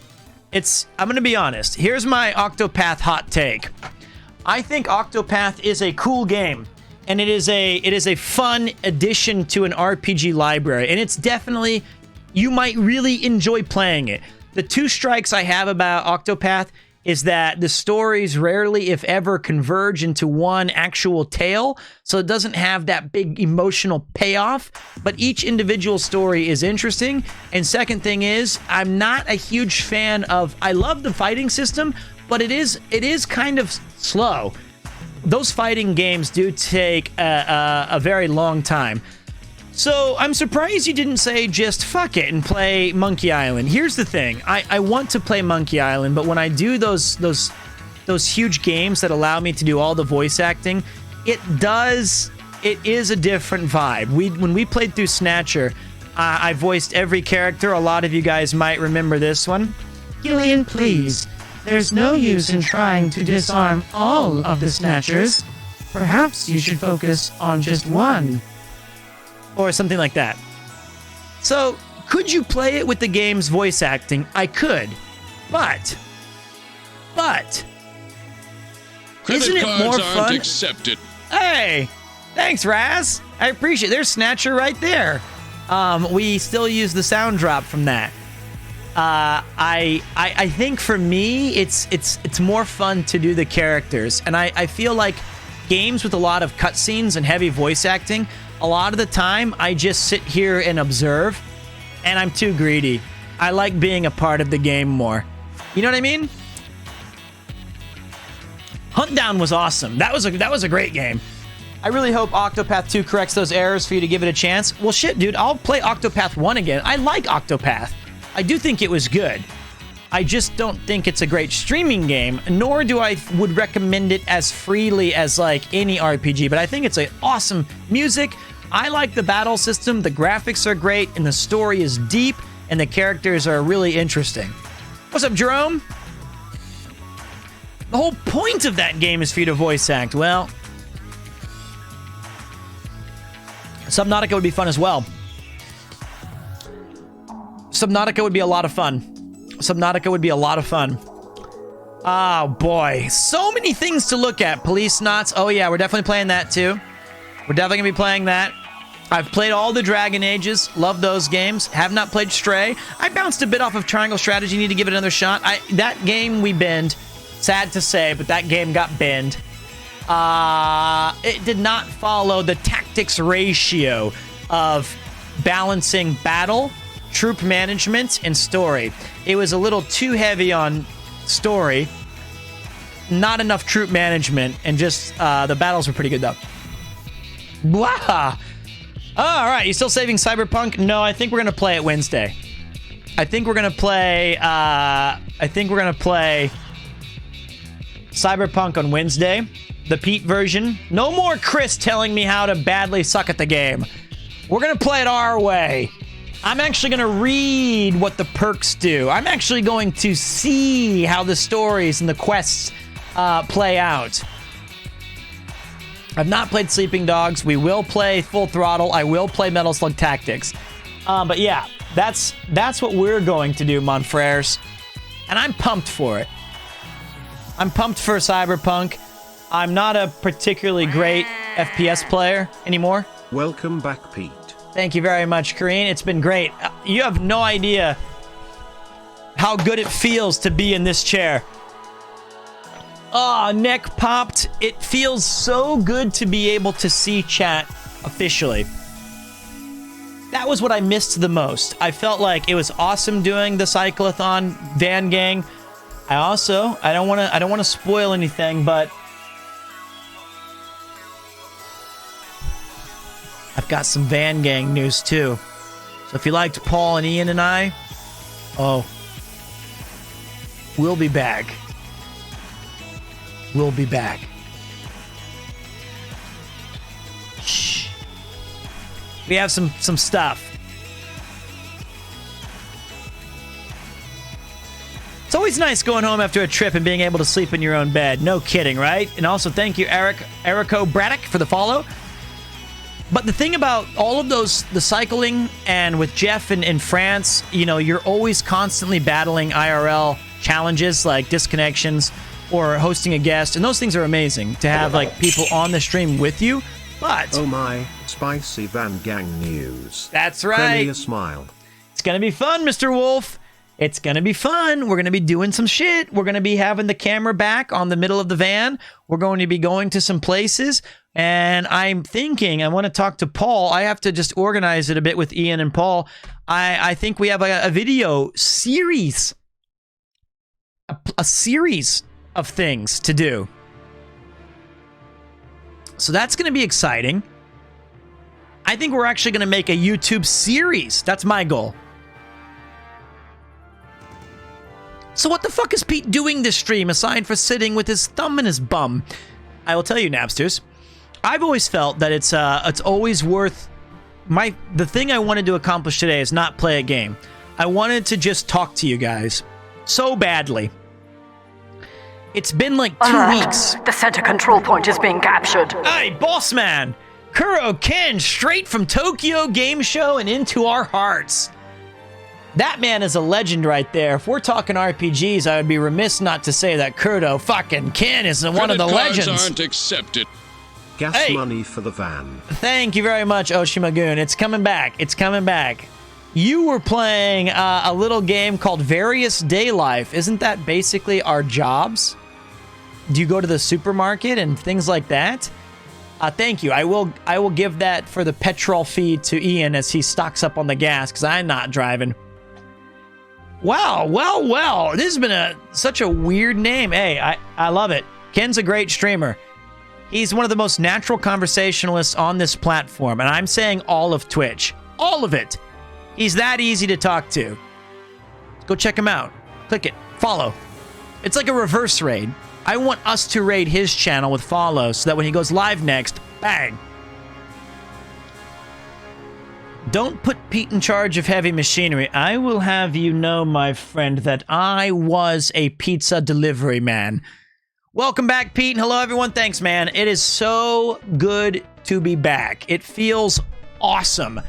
I'm going to be honest. Here's my Octopath hot take. I think Octopath is a cool game. And it is a fun addition to an RPG library. And it's definitely, you might really enjoy playing it. The two strikes I have about Octopath is that the stories rarely, if ever, converge into one actual tale, so it doesn't have that big emotional payoff, but each individual story is interesting. And second thing is, I'm not a huge fan of, I love the fighting system, but it is kind of slow. Those fighting games do take a very long time. So I'm surprised you didn't say just fuck it and play Monkey Island. Here's the thing. I want to play Monkey Island, but when I do those huge games that allow me to do all the voice acting, it is a different vibe. When we played through Snatcher, I voiced every character. A lot of you guys might remember this one. Gillian, please. There's no use in trying to disarm all of the Snatchers. Perhaps you should focus on just one. Or something like that. So, could you play it with the game's voice acting? I could. But isn't it more fun? Accepted. Hey, thanks, Raz. I appreciate it. There's Snatcher right there. We still use the sound drop from that. I think for me, it's more fun to do the characters, and I feel like games with a lot of cutscenes and heavy voice acting, a lot of the time, I just sit here and observe, and I'm too greedy. I like being a part of the game more. You know what I mean? Huntdown was awesome. That was a great game. I really hope Octopath 2 corrects those errors for you to give it a chance. Well, shit, dude, I'll play Octopath 1 again. I like Octopath. I do think it was good. I just don't think it's a great streaming game, nor would recommend it as freely as like any RPG, but I think it's an awesome music. I like the battle system, the graphics are great, and the story is deep, and the characters are really interesting. What's up, Jerome? The whole point of that game is for you to voice act. Well, Subnautica would be fun as well. Subnautica would be a lot of fun. Subnautica would be a lot of fun. Oh, boy. So many things to look at. Police Knots. Oh, yeah. We're definitely playing that, too. We're definitely going to be playing that. I've played all the Dragon Ages. Love those games. Have not played Stray. I bounced a bit off of Triangle Strategy. Need to give it another shot. That game we binned. Sad to say, but that game got binned. It did not follow the tactics ratio of balancing battle, troop management, and story. It was a little too heavy on story, not enough troop management, and just the battles were pretty good though. Blah. All right, you still saving Cyberpunk? No, I think we're gonna play it Wednesday. I think we're gonna play Cyberpunk on Wednesday, the Pete version. No more Chris telling me how to badly suck at the game. We're gonna play it our way. I'm actually going to read what the perks do. I'm actually going to see how the stories and the quests play out. I've not played Sleeping Dogs. We will play Full Throttle. I will play Metal Slug Tactics. But yeah, that's what we're going to do, mon frères. And I'm pumped for it. I'm pumped for Cyberpunk. I'm not a particularly great FPS player anymore. Welcome back, Pete. Thank you very much, Kareen. It's been great. You have no idea how good it feels to be in this chair. Oh, neck popped. It feels so good to be able to see chat officially. That was what I missed the most. I felt like it was awesome doing the Cyclothon Van Gang. I don't want to spoil anything, but I've got some Van Gang news too. So if you liked Paul and Ian and I, we'll be back. We'll be back. Shh. We have some stuff. It's always nice going home after a trip and being able to sleep in your own bed. No kidding, right? And also thank you, Erico Braddock, for the follow. But the thing about all of those, the cycling and with Jeff in France, you know, you're always constantly battling IRL challenges like disconnections or hosting a guest. And those things are amazing to have like people on the stream with you. But oh my, spicy Van Gang news. That's right. Premier smile. It's going to be fun, Mr. Wolf. It's going to be fun. We're going to be doing some shit. We're going to be having the camera back on the middle of the van. We're going to be going to some places. And I'm thinking, I want to talk to Paul. I have to just organize it a bit with Ian and Paul. I think we have a video series. A series of things to do. So that's going to be exciting. I think we're actually going to make a YouTube series. That's my goal. So what the fuck is Pete doing this stream aside for sitting with his thumb in his bum? I will tell you, Napsters. I've always felt that it's always worth the thing I wanted to accomplish today is not play a game. I wanted to just talk to you guys so badly. It's been like 2 weeks. The center control point is being captured. Hey, boss man! Kuro Ken, straight from Tokyo Game Show and into our hearts. That man is a legend right there. If we're talking RPGs, I would be remiss not to say that Kurto fucking Ken is one of the legends. Credit cards aren't accepted. Gas money for the van. Thank you very much, Oshimagoon. It's coming back. It's coming back. You were playing a little game called Various Day Life. Isn't that basically our jobs? Do you go to the supermarket and things like that? Thank you. I will give that for the petrol fee to Ian as he stocks up on the gas because I'm not driving. Wow, well. This has been such a weird name. Hey, I love it. Ken's a great streamer. He's one of the most natural conversationalists on this platform, and I'm saying all of Twitch. All of it. He's that easy to talk to. Go check him out. Click it. Follow. It's like a reverse raid. I want us to raid his channel with follow so that when he goes live next, bang. Don't put Pete in charge of heavy machinery. I will have you know, my friend, that I was a pizza delivery man. Welcome back, Pete. Hello, everyone. Thanks, man. It is so good to be back. It feels awesome.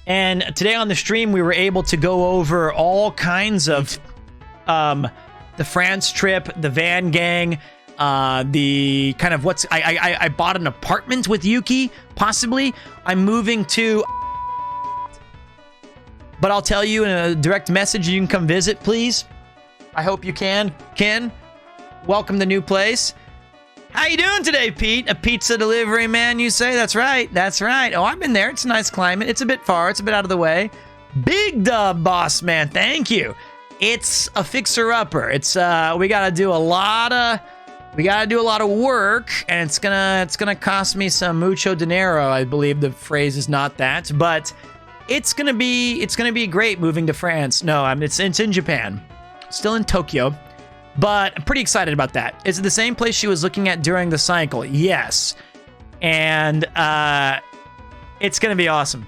And today on the stream, we were able to go over all kinds of the France trip, the van gang, the kind of what's... I bought an apartment with Yuki, possibly. I'm moving to... But I'll tell you in a direct message, you can come visit, please. I hope you can. Ken, welcome to the new place. How you doing today, Pete? A pizza delivery man, you say? That's right. That's right. Oh, I've been there. It's a nice climate. It's a bit far. It's a bit out of the way. Big dub, boss man. Thank you. It's a fixer-upper. It's we gotta do a lot of work, and it's gonna cost me some mucho dinero. I believe the phrase is not that, but it's gonna be great moving to France. No, it's in Japan, still in Tokyo. But I'm pretty excited about that. Is it the same place she was looking at during the cycle? Yes. And it's going to be awesome.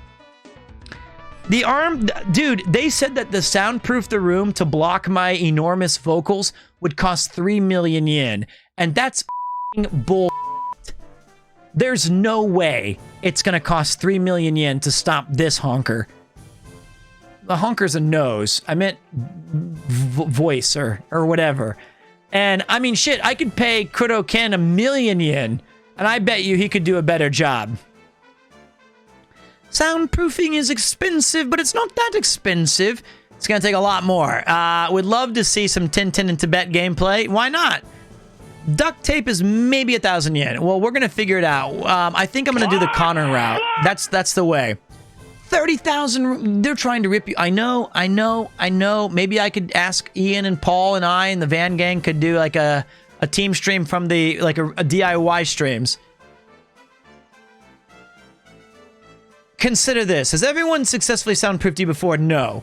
The arm... Dude, they said that to soundproof the room to block my enormous vocals would cost 3 million yen. And that's bull. There's no way it's going to cost 3 million yen to stop this honker. The honker's a nose. I meant voice or whatever. And I mean, shit, I could pay Kudo Ken 1 million yen, and I bet you he could do a better job. Soundproofing is expensive, but it's not that expensive. It's going to take a lot more. Would love to see some Tintin in Tibet gameplay. Why not? Duct tape is maybe 1,000 yen. Well, we're going to figure it out. I think I'm going to do the Connor route. That's the way. 30,000, they're trying to rip you. I know. Maybe I could ask Ian and Paul and I and the Van Gang could do like a team stream from the, like a DIY streams. Consider this. Has everyone successfully soundproofed you before? No.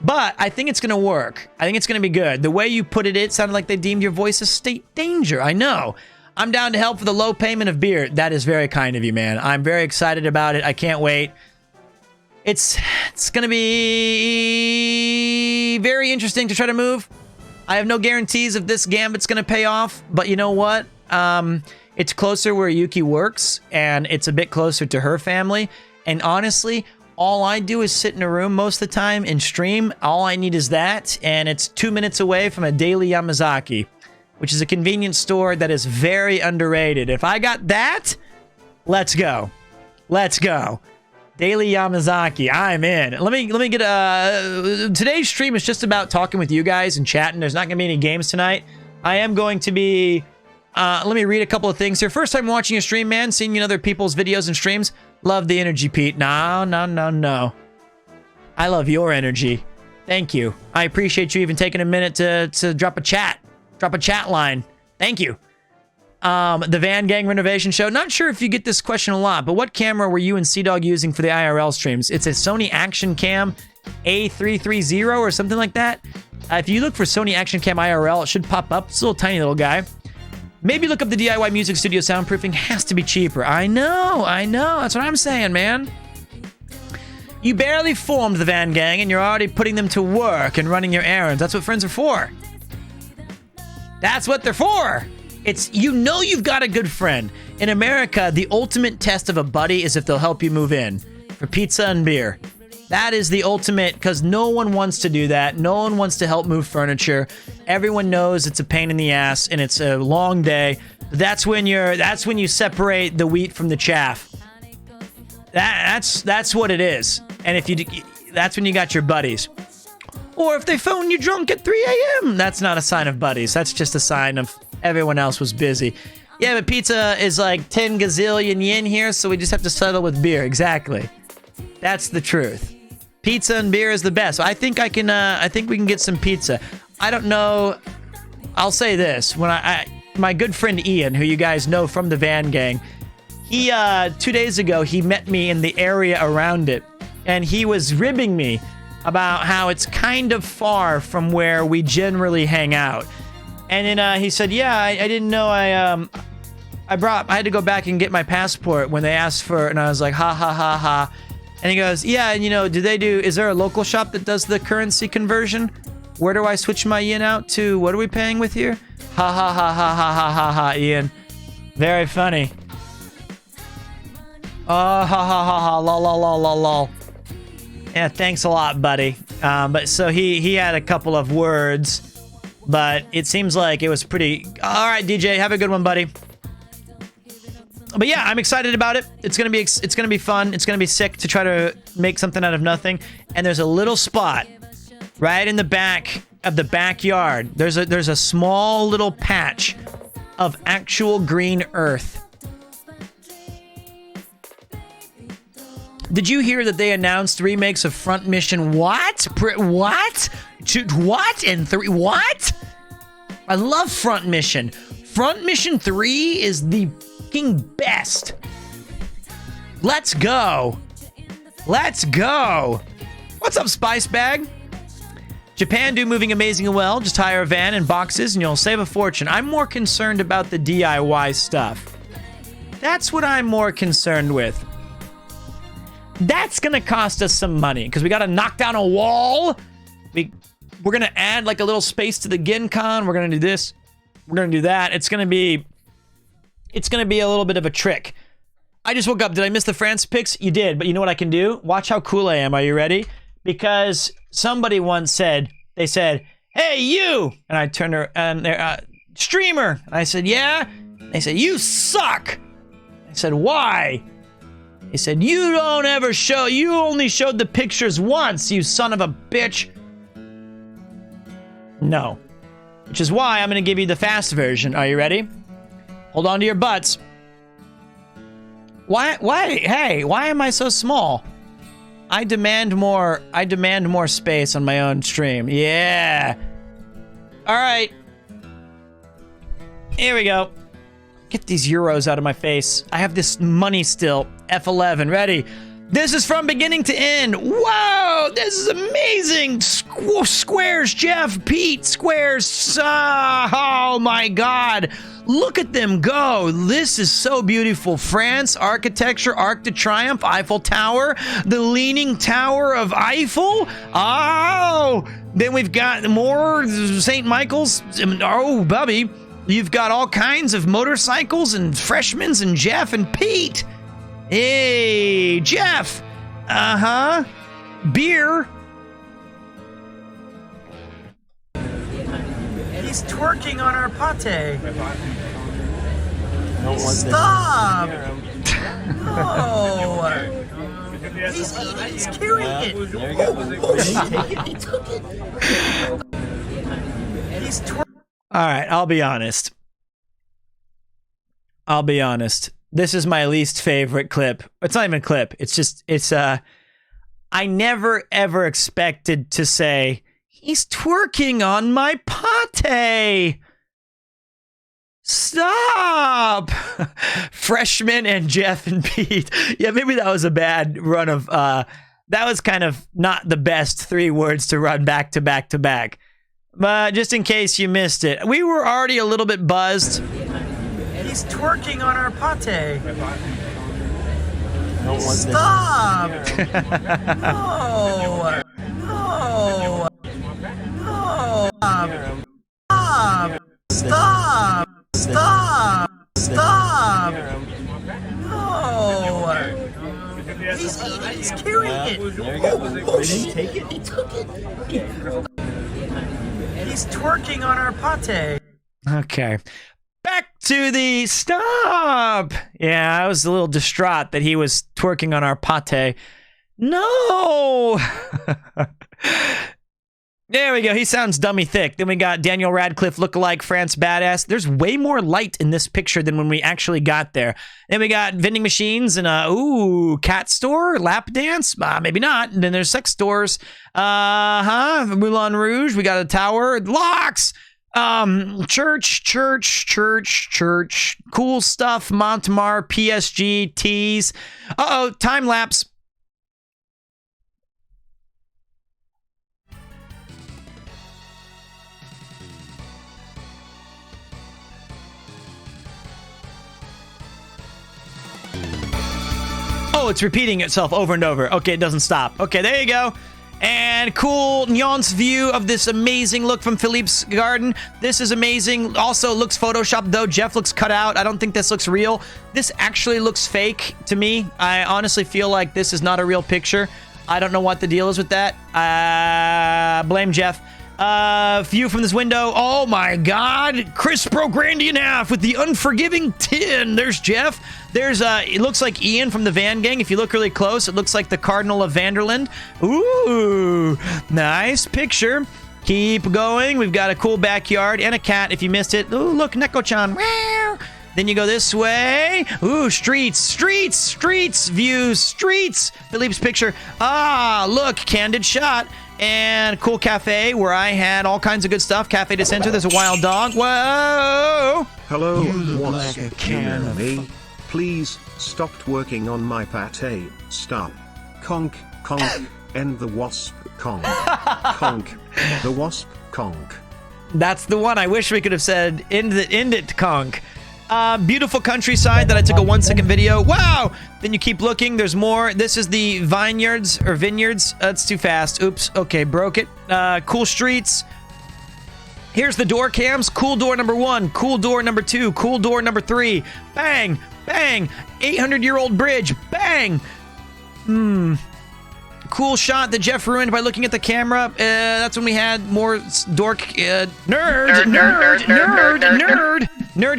But I think it's going to work. I think it's going to be good. The way you put it sounded like they deemed your voice a state danger. I know. I'm down to help for the low payment of beer. That is very kind of you, man. I'm very excited about it. I can't wait. It's going to be very interesting to try to move. I have no guarantees if this gambit's going to pay off, but you know what? It's closer where Yuki works, and it's a bit closer to her family. And honestly, all I do is sit in a room most of the time and stream. All I need is that, and it's 2 minutes away from a Daily Yamazaki, which is a convenience store that is very underrated. If I got that, let's go. Let's go. Daily Yamazaki, I'm in. Let me get today's stream is just about talking with you guys and chatting. There's not gonna be any games tonight. I am going to be let me read a couple of things here. First time watching a stream, man, seeing other people's videos and streams. Love the energy, Pete. No. I love your energy. Thank you. I appreciate you even taking a minute to drop a chat line. Thank you. The Van Gang renovation show. Not sure if you get this question a lot, but what camera were you and Sea-Dog using for the IRL streams? It's a Sony Action Cam A330 or something like that. If you look for Sony Action Cam IRL, it should pop up. It's a little tiny little guy. Maybe look up the DIY Music Studio soundproofing. Has to be cheaper. I know. That's what I'm saying, man. You barely formed the Van Gang and you're already putting them to work and running your errands. That's what friends are for. That's what they're for. It's, you know, you've got a good friend. In America, the ultimate test of a buddy is if they'll help you move in for pizza and beer. That is the ultimate, because no one wants to do that. No one wants to help move furniture. Everyone knows it's a pain in the ass and it's a long day. That's when you separate the wheat from the chaff. That's what it is. And that's when you got your buddies. Or if they phone you drunk at 3 a.m., that's not a sign of buddies. That's just a sign of everyone else was busy. Yeah, but pizza is like 10 gazillion yen here, so we just have to settle with beer. Exactly. That's the truth. Pizza and beer is the best. I think we can get some pizza. I don't know. I'll say this. When my good friend Ian, who you guys know from the Van Gang, he 2 days ago, he met me in the area around it, and he was ribbing me about how it's kind of far from where we generally hang out. And then he said, yeah, I didn't know I had to go back and get my passport when they asked for it. And I was like, ha, ha, ha, ha. And he goes, yeah, and you know, is there a local shop that does the currency conversion? Where do I switch my yen out to? What are we paying with here? Ha, ha, ha, ha, ha, ha, ha, ha, Ian. Very funny. Ha ha ha ha, lol lol lol lol lol. Yeah, thanks a lot, buddy. But so he had a couple of words, but it seems like it was pretty... All right, DJ, have a good one, buddy. But yeah, I'm excited about it. It's gonna be fun. It's gonna be sick to try to make something out of nothing. And there's a little spot right in the back of the backyard. There's a small little patch of actual green earth. Did you hear that they announced remakes of Front Mission? What? What? What? And 3? What? I love Front Mission. Front Mission 3 is the fucking best. Let's go. Let's go. What's up, Spice Bag? Japan do moving amazing and well. Just hire a van and boxes and you'll save a fortune. I'm more concerned about the DIY stuff. That's what I'm more concerned with. That's gonna cost us some money because we gotta knock down a wall. We're gonna add like a little space to the Gen-Con. We're gonna do this. We're gonna do that. It's gonna be a little bit of a trick. I just woke up. Did I miss the France picks? You did, but you know what I can do? Watch how cool I am. Are you ready? Because somebody once said, they said, "Hey, you!" And I turned her and they're streamer. And I said, "Yeah." They said, "You suck." I said, "Why?" He said, "You don't ever show, you only showed the pictures once, you son of a bitch." No. Which is why I'm going to give you the fast version. Are you ready? Hold on to your butts. Why am I so small? I demand more space on my own stream. Yeah. All right. Here we go. Get these euros out of my face. I have this money still. F11, ready? This is from beginning to end. Whoa, this is amazing. Squares, Jeff, Pete, squares. Oh my God. Look at them go. This is so beautiful. France, architecture, Arc de Triomphe, Eiffel Tower, the Leaning Tower of Eiffel. Oh, then we've got more St. Michael's. Oh, Bubby. You've got all kinds of motorcycles and Freshmans and Jeff and Pete. Hey, Jeff. Uh-huh. Beer. He's twerking on our pate. Stop. No. He's carrying it. He took it. He's twerking. All right, I'll be honest. This is my least favorite clip. It's not even a clip. I never ever expected to say, "He's twerking on my pate." Stop! Freshman and Jeff and Pete. Yeah, maybe that was a bad run of, that was kind of not the best 3 words to run back to back to back. But just in case you missed it, we were already a little bit buzzed. He's twerking on our pate. Stop! No! No! No! Stop! Stop! Stop! Stop! No! He's carrying it. Did he take it? He took it. He's twerking on our pate. Okay. Back to the stop. Yeah, I was a little distraught that he was twerking on our pate. No. There we go. He sounds dummy thick. Then we got Daniel Radcliffe lookalike France badass. There's way more light in this picture than when we actually got there. Then we got vending machines and cat store, lap dance. Maybe not. And then there's sex stores. Moulin Rouge. We got a tower. Locks. Church. Cool stuff. Montemar, PSG, teas. Time lapse. Oh, it's repeating itself over and over. Okay, it doesn't stop. Okay, there you go. And cool nuanced view of this amazing look from Philippe's garden. This is amazing. Also looks photoshopped though. Jeff looks cut out. I don't think this looks real. This actually looks fake to me. I honestly feel like this is not a real picture. I don't know what the deal is with that. Blame Jeff. View from this window. Oh my god. Chris broke Randy in half with the unforgiving 10. There's Jeff. There's it looks like Ian from the Van Gang. If you look really close, it looks like the Cardinal of Vanderland. Ooh, nice picture. Keep going. We've got a cool backyard and a cat if you missed it. Ooh, look, Neko-chan. Then you go this way. Ooh, streets, views, streets. Philippe's picture. Ah, look, candid shot. And cool cafe where I had all kinds of good stuff. Cafe de Center. There's a wild dog. Whoa. Hello, what's you know me? Please, stopped working on my pate. Stop. Conk, end the wasp, conk. Conk, the wasp, conk. That's the one. I wish we could have said end it, conk. Beautiful countryside that I took a 1-second video. Wow! Then you keep looking. There's more. This is the vineyards. That's too fast. Oops. Okay, broke it. Cool streets. Here's the door cams. Cool door number 1. Cool door number 2. Cool door number 3. Bang! Bang! 800-year-old bridge. Bang! Cool shot that Jeff ruined by looking at the camera. That's when we had more dork nerd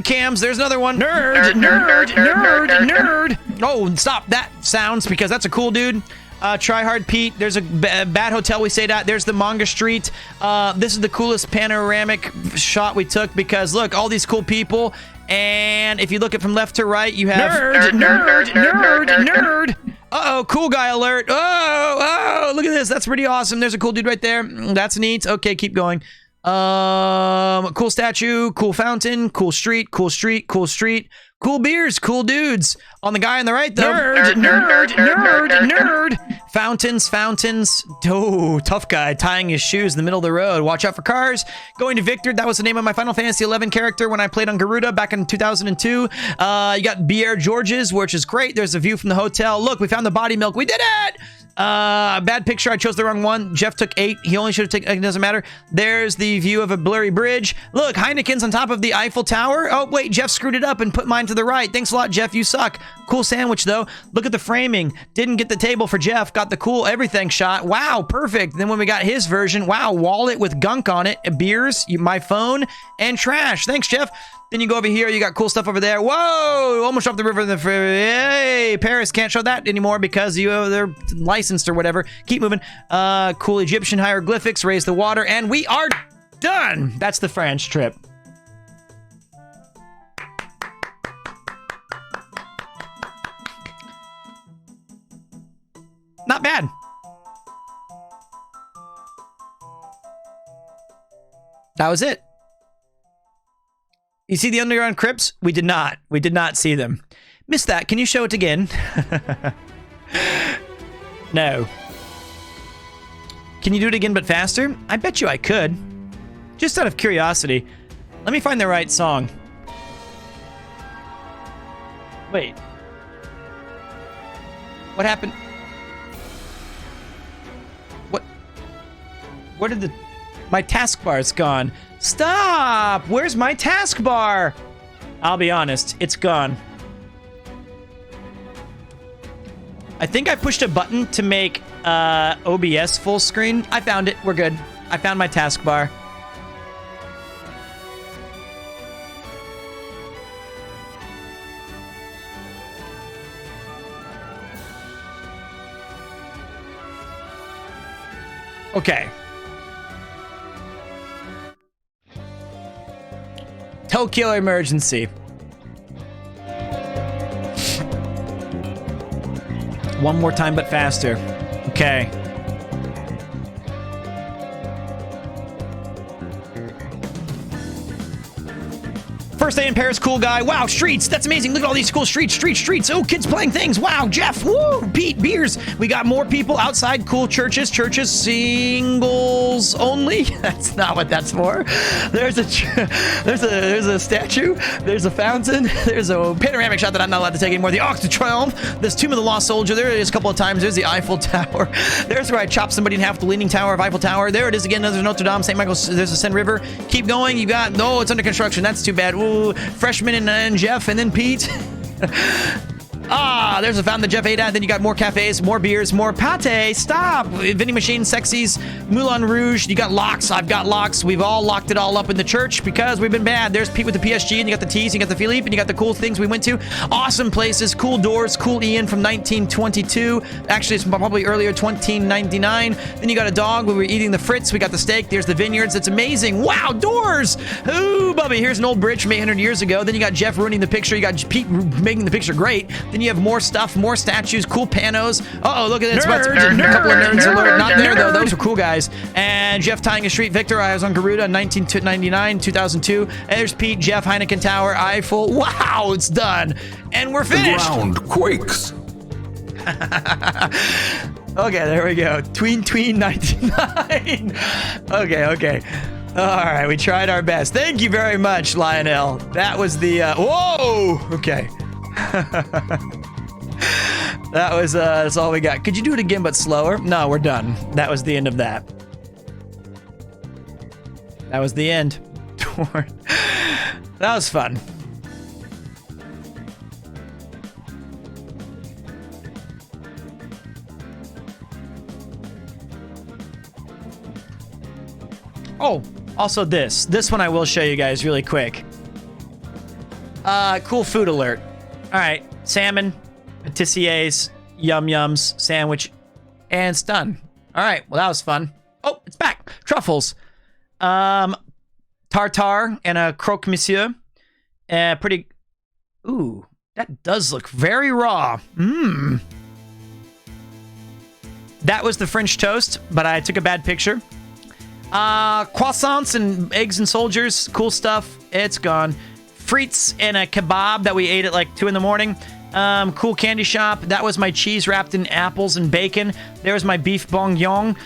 cams. There's another one. Nerd. Oh, stop that sounds because that's a cool dude. Try Hard Pete. There's a bad hotel we stayed at. There's the manga street. This is the coolest panoramic shot we took because look, all these cool people. And if you look at from left to right, you have nerd. Uh-oh, cool guy alert. Oh, look at this. That's pretty awesome. There's a cool dude right there. That's neat. Okay, keep going. Cool statue, cool fountain, cool street, cool beers, cool dudes. On the guy on the right, though. Nerd. Fountains. Oh, tough guy tying his shoes in the middle of the road. Watch out for cars. Going to Victor. That was the name of my Final Fantasy XI character when I played on Garuda back in 2002. You got Pierre George's, which is great. There's a view from the hotel. Look, we found the body milk. We did it! Bad picture. I chose the wrong one. Jeff took 8. He only should have taken... It doesn't matter. There's the view of a blurry bridge. Look, Heineken's on top of the Eiffel Tower. Oh, wait. Jeff screwed it up and put mine to the right. Thanks a lot, Jeff. You suck. Cool sandwich, though. Look at the framing. Didn't get the table for Jeff. Got the cool everything shot. Wow, perfect. Then when we got his version, wow, wallet with gunk on it. Beers, my phone, and trash. Thanks, Jeff. Then you go over here, you got cool stuff over there. Whoa! Almost off the river. Hey, Paris can't show that anymore because they're licensed or whatever. Keep moving. Cool Egyptian hieroglyphics, raise the water, and we are done! That's the France trip. Not bad. That was it. You see the underground crypts? We did not. We did not see them. Missed that. Can you show it again? No. Can you do it again but faster? I bet you I could. Just out of curiosity. Let me find the right song. Wait. What happened? What? Where did the... My taskbar's gone. Stop! Where's my taskbar? I'll be honest, it's gone. I think I pushed a button to make OBS full screen. I found it. We're good. I found my taskbar. Okay. Tokyo emergency. One more time, but faster. Okay. First birthday in Paris, cool guy. Wow, streets, that's amazing. Look at all these cool streets. Oh, kids playing things. Wow, Jeff, woo, Pete, beers. We got more people outside, cool churches, singles only. That's not what that's for. There's a statue. There's a fountain. There's a panoramic shot that I'm not allowed to take anymore. The Arc de Triomphe. There's Tomb of the Lost Soldier. There it is a couple of times. There's the Eiffel Tower. There's where I chopped somebody in half, the Leaning Tower of Eiffel Tower. There it is again. There's Notre Dame, St. Michael's. There's the Seine River. Keep going. You got, no, it's under construction. That's too bad. Ooh, Freshman and Jeff, and then Pete. There's a fountain that Jeff ate at. Then you got more cafes, more beers, more pate. Stop. Vending machine, sexies, Moulin Rouge. You got locks. I've got locks. We've all locked it all up in the church because we've been bad. There's Pete with the PSG, and you got the T's, and you got the Philippe, and you got the cool things we went to. Awesome places, cool doors, cool Ian from 1922. Actually, it's probably earlier, 1999. Then you got a dog. We were eating the Fritz. We got the steak. There's the vineyards. It's amazing. Wow, doors. Ooh, Bubby. Here's an old bridge from 800 years ago. Then you got Jeff ruining the picture. You got Pete making the picture great. Then you have more stuff, more statues, cool panos. Uh-oh, look at this. A couple of nerds alert. Not there, though. Those were cool guys. And Jeff tying a street. Victor, I was on Garuda in 1999, 2002. And there's Pete, Jeff, Heineken Tower, Eiffel. Wow, it's done. And we're finished. The ground quakes. Okay, there we go. Tween 99. Okay. All right, we tried our best. Thank you very much, Lionel. That was the, whoa! Okay. That's all we got. Could you do it again, but slower? No, we're done. That was the end of that. That was the end. That was fun. Oh, also this one I will show you guys really quick. Cool food alert. All right, salmon, pâtissiers, yum-yums, sandwich, and it's done. All right, well, that was fun. Oh, it's back. Truffles. Tartare and a croque monsieur. Pretty... Ooh, that does look very raw. Mmm. That was the French toast, but I took a bad picture. Croissants and eggs and soldiers. Cool stuff. It's gone. Frites and a kebab that we ate at like 2 in the morning. Cool candy shop. That was my cheese wrapped in apples and bacon. There was my beef bourguignon.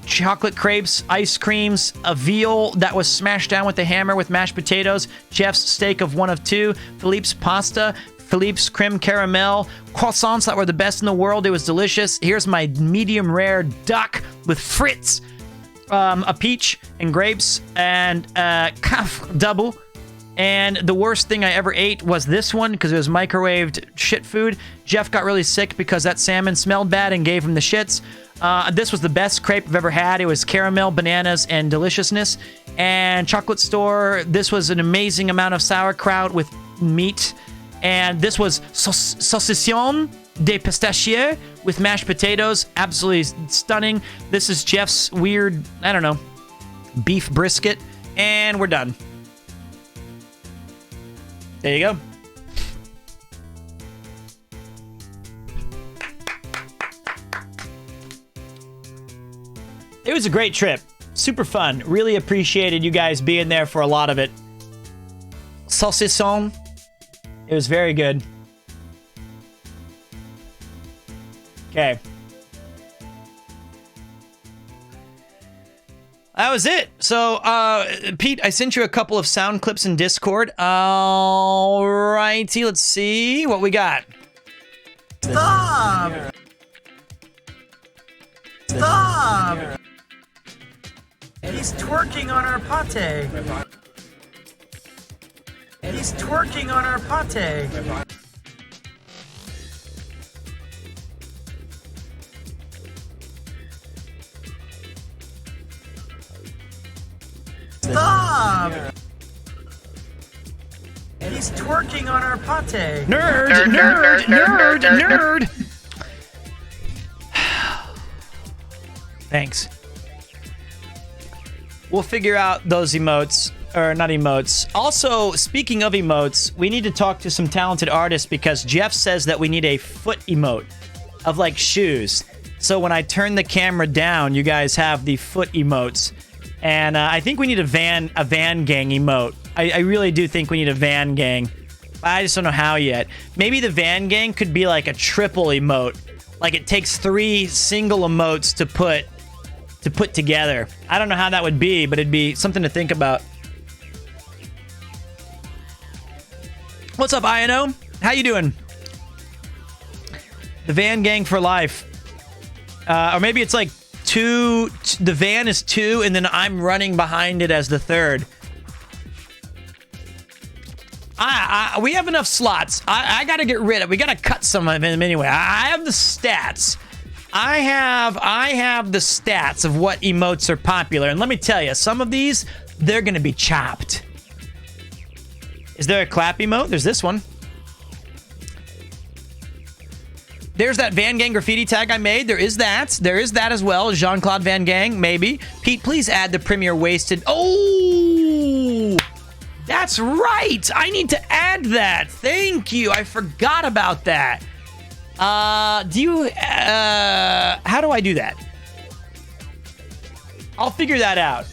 Chocolate crepes, ice creams, a veal that was smashed down with a hammer with mashed potatoes. Jeff's steak of 1 of 2. Philippe's pasta. Philippe's creme caramel. Croissants that were the best in the world. It was delicious. Here's my medium rare duck with frites. A peach and grapes and calf double. And the worst thing I ever ate was this one because it was microwaved shit food. Jeff got really sick because that salmon smelled bad and gave him the shits. This was the best crepe I've ever had. It was caramel, bananas, and deliciousness. And chocolate store, this was an amazing amount of sauerkraut with meat. And this was saucisson de pistachier with mashed potatoes. Absolutely stunning. This is Jeff's weird, I don't know, beef brisket. And we're done. There you go. It was a great trip. Super fun. Really appreciated you guys being there for a lot of it. Saucisson. It was very good. Okay. That was it. So, Pete, I sent you a couple of sound clips in Discord. All righty, let's see what we got. Stop! Stop! He's twerking on our pate. He's twerking on our pate. Stop! He's twerking on our pate. Nerd. Thanks. We'll figure out those emotes. Or not emotes. Also, speaking of emotes, we need to talk to some talented artists because Jeff says that we need a foot emote of like shoes. So when I turn the camera down, you guys have the foot emotes. And I think we need a van gang emote I really do think we need a van gang. I just don't know how yet. Maybe the van gang could be like a triple emote. Like it takes 3 single emotes to put together. I don't know how that would be, but it'd be something to think about. What's up, INO? How you doing? The van gang for life. Or maybe it's like 2, the van is 2, and then I'm running behind it as the 3rd. We have enough slots. I gotta get rid of, we gotta cut some of them anyway. I have the stats. I have the stats of what emotes are popular, and let me tell you, some of these, they're gonna be chopped. Is there a clap emote? There's this one. There's that Van Gang graffiti tag I made. There is that. There is that as well. Jean-Claude Van Gang, maybe. Pete, please add the Premier Wasted. Oh! That's right! I need to add that. Thank you. I forgot about that. How do I do that? I'll figure that out.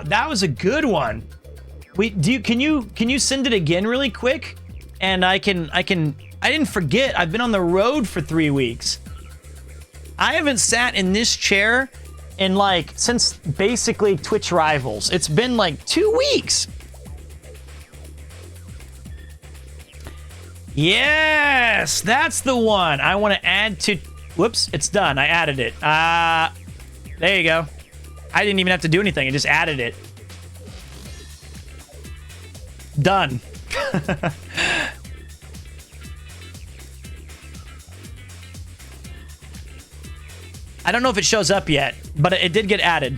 That was a good one. Can you send it again really quick? And I didn't forget. I've been on the road for 3 weeks. I haven't sat in this chair in since basically Twitch Rivals. It's been 2 weeks. Yes, that's the one. I want to add to... Whoops, it's done. I added it. There you go. I didn't even have to do anything. I just added it. Done. I don't know if it shows up yet, but it did get added.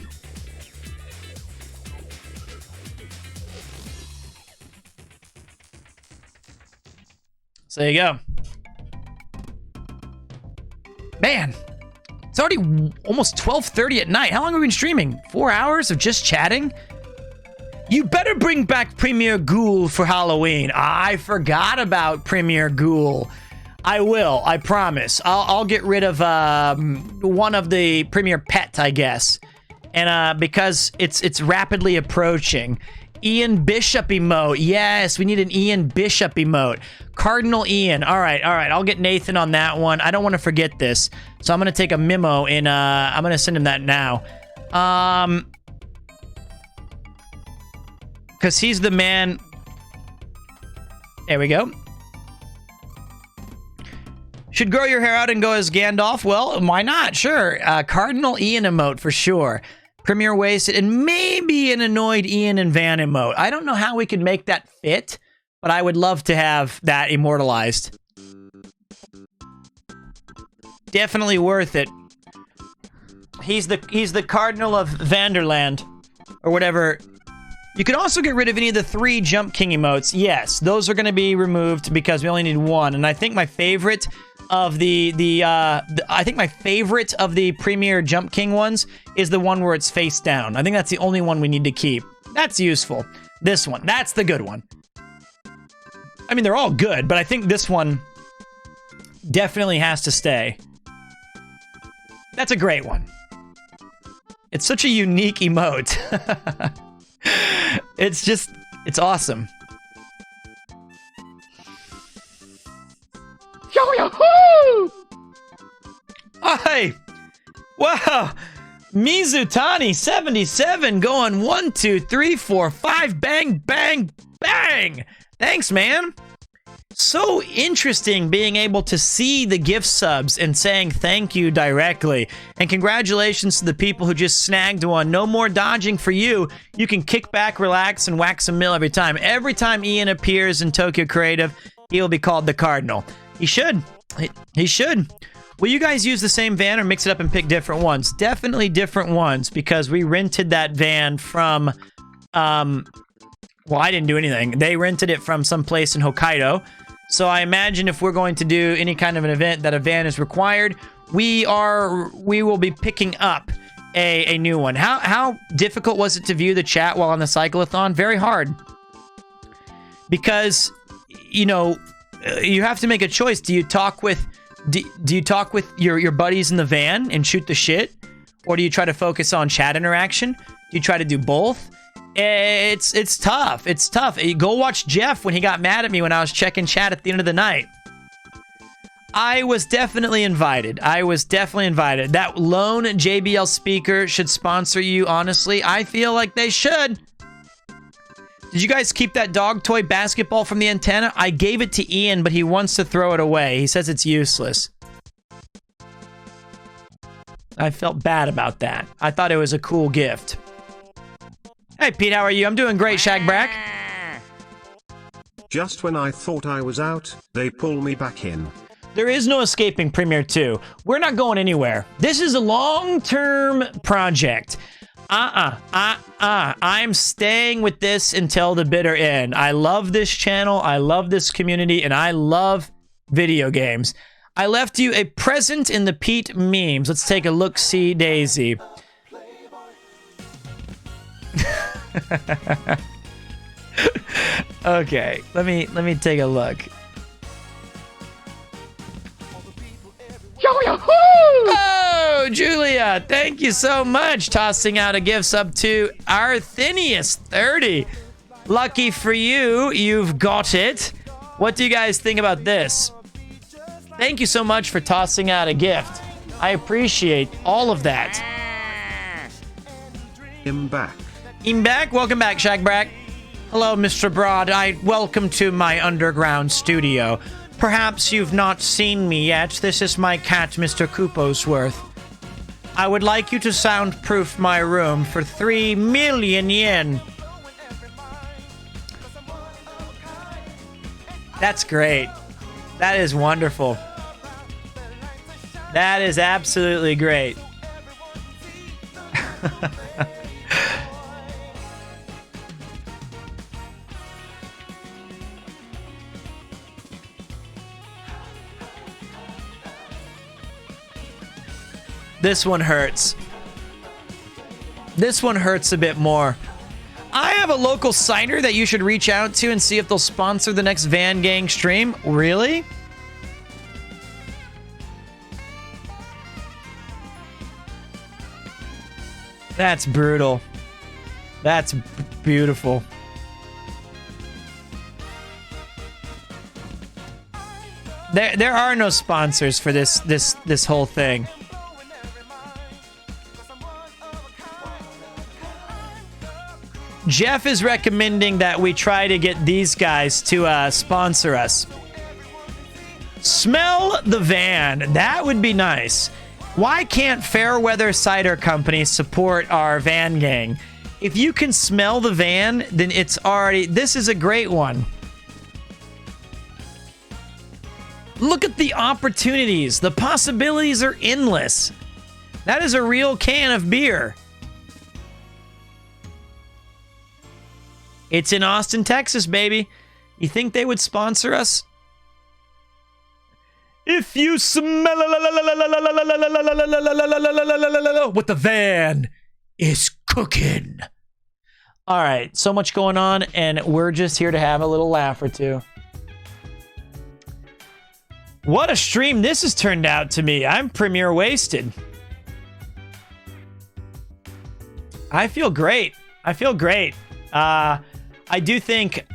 So there you go. Man, it's already almost 12:30 at night. How long have we been streaming? 4 hours of just chatting? You better bring back Premier Ghoul for Halloween. I forgot about Premier Ghoul. I will, I promise. I'll get rid of one of the Premier Pet, I guess. And because it's rapidly approaching. Ian Bishop emote. Yes, we need an Ian Bishop emote. Cardinal Ian. All right. I'll get Nathan on that one. I don't want to forget this. So I'm going to take a memo and I'm going to send him that now. Because he's the man. There we go. Should grow your hair out and go as Gandalf? Well, why not? Sure. Cardinal Ian emote for sure. Premier Wasted, and maybe an annoyed Ian and Van emote. I don't know how we could make that fit, but I would love to have that immortalized. Definitely worth it. He's the Cardinal of Vanderland, or whatever. You can also get rid of any of the 3 Jump King emotes. Yes, those are going to be removed because we only need 1. And I think my favorite of the Premier Jump King ones is the one where it's face down. I think that's the only one we need to keep. That's useful. This one, that's the good one. I mean, they're all good, but I think this one definitely has to stay. That's a great one. It's such a unique emote. It's awesome. Yo-yo-hoo! Hi! Wow! Mizutani 77 going 1, 2, 3, 4, 5, bang, bang, bang! Thanks, man! So interesting being able to see the gift subs and saying thank you directly. And congratulations to the people who just snagged one. No more dodging for you. You can kick back, relax, and wax a mill every time. Every time Ian appears in Tokyo Creative, he'll be called the Cardinal. He should. He should. Will you guys use the same van or mix it up and pick different ones? Definitely different ones, because we rented that van from... well, I didn't do anything. They rented it from some place in Hokkaido. So I imagine if we're going to do any kind of an event that a van is required, we will be picking up a new one. How difficult was it to view the chat while on the cyclothon? Very hard. Because, you know, you have to make a choice. Do you talk with your buddies in the van and shoot the shit? Or do you try to focus on chat interaction? Do you try to do both? It's tough. It's tough. Go watch Jeff when he got mad at me when I was checking chat at the end of the night. I was definitely invited. That lone JBL speaker should sponsor you, honestly. I feel like they should. Did you guys keep that dog toy basketball from the antenna? I gave it to Ian, but he wants to throw it away. He says it's useless. I felt bad about that. I thought it was a cool gift. Hey, Pete, how are you? I'm doing great, Shagbrack. Just when I thought I was out, they pull me back in. There is no escaping Premiere 2. We're not going anywhere. This is a long-term project. I'm staying with this until the bitter end. I love this channel, I love this community, and I love video games. I left you a present in the Pete memes. Let's take a look-see daisy. Okay, let me take a look. Oh, Julia, thank you so much. Tossing out a gift sub to Arthenius30. Lucky for you, you've got it. What do you guys think about this? Thank you so much for tossing out a gift. I appreciate all of that. I'm back. Welcome back, Shagbrack. Hello, Mr. Broad. Welcome to my underground studio. Perhaps you've not seen me yet. This is my cat, Mr. Kuposworth. I would like you to soundproof my room for 3 million yen. That's great. That is wonderful. That is absolutely great. This one hurts. This one hurts a bit more. I have a local signer that you should reach out to and see if they'll sponsor the next Van Gang stream. Really? That's brutal. That's beautiful. There are no sponsors for this whole thing. Jeff is recommending that we try to get these guys to sponsor us. Smell the van. That would be nice. Why can't Fairweather Cider Company support our van gang? If you can smell the van, then it's already... This is a great one. Look at the opportunities. The possibilities are endless. That is a real can of beer. It's in Austin, Texas, baby. You think they would sponsor us? If you smell what the van is cooking. All right, so much going on, and we're just here to have a little laugh or two. What a stream this has turned out to me. I'm Premiere wasted. I feel great. I do think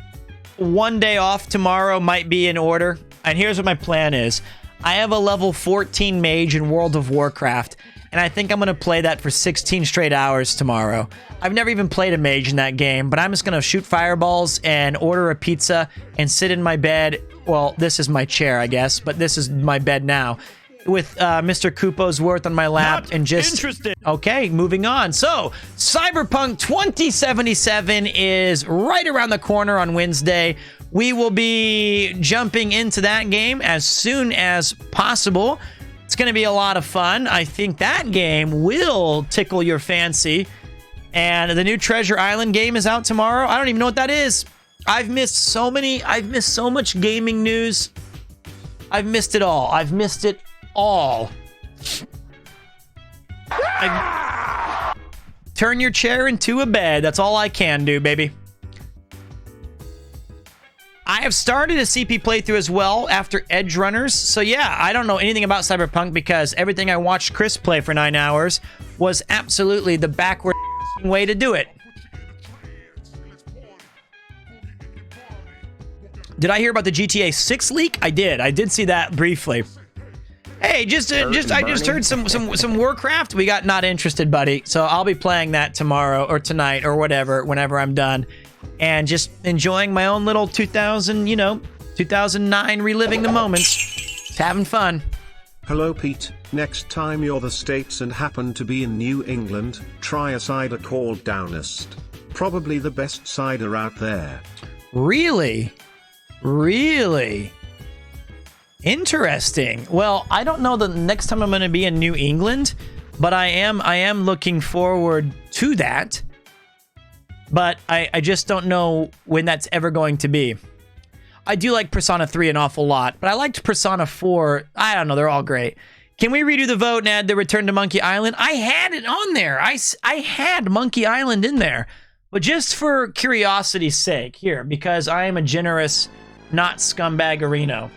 one day off tomorrow might be in order. And here's what my plan is. I have a level 14 mage in World of Warcraft, and I think I'm going to play that for 16 straight hours tomorrow. I've never even played a mage in that game, but I'm just going to shoot fireballs and order a pizza and sit in my bed. Well, this is my chair, I guess, but this is my bed now. With Mr. Kuposworth on my lap and just... Interested. Okay, moving on. So, Cyberpunk 2077 is right around the corner on Wednesday. We will be jumping into that game as soon as possible. It's going to be a lot of fun. I think that game will tickle your fancy. And the new Treasure Island game is out tomorrow. I don't even know what that is. I've missed so much gaming news. I've missed it all. Turn your chair into a bed. That's all I can do, baby. I have started a CP playthrough as well after Edge Runners. So yeah, I don't know anything about Cyberpunk because everything I watched Chris play for 9 hours was absolutely the backward way to do it. Did I hear about the GTA 6 leak? I did. I did see that briefly. Hey, I just heard some Warcraft. We got not interested, buddy. So I'll be playing that tomorrow or tonight or whatever, whenever I'm done, and just enjoying my own little 2009 reliving the moments. Just having fun. Hello, Pete. Next time you're the States and happen to be in New England, try a cider called Downest. Probably the best cider out there. Really? Really? Interesting. Well, I don't know the next time I'm going to be in New England, but I am looking forward to that. But I just don't know when that's ever going to be. I do like Persona 3 an awful lot, but I liked Persona 4. I don't know, they're all great. Can we redo the vote and add the Return to Monkey Island? I had it on there. I had Monkey Island in there. But just for curiosity's sake, here, because I am a generous, not scumbag-arino.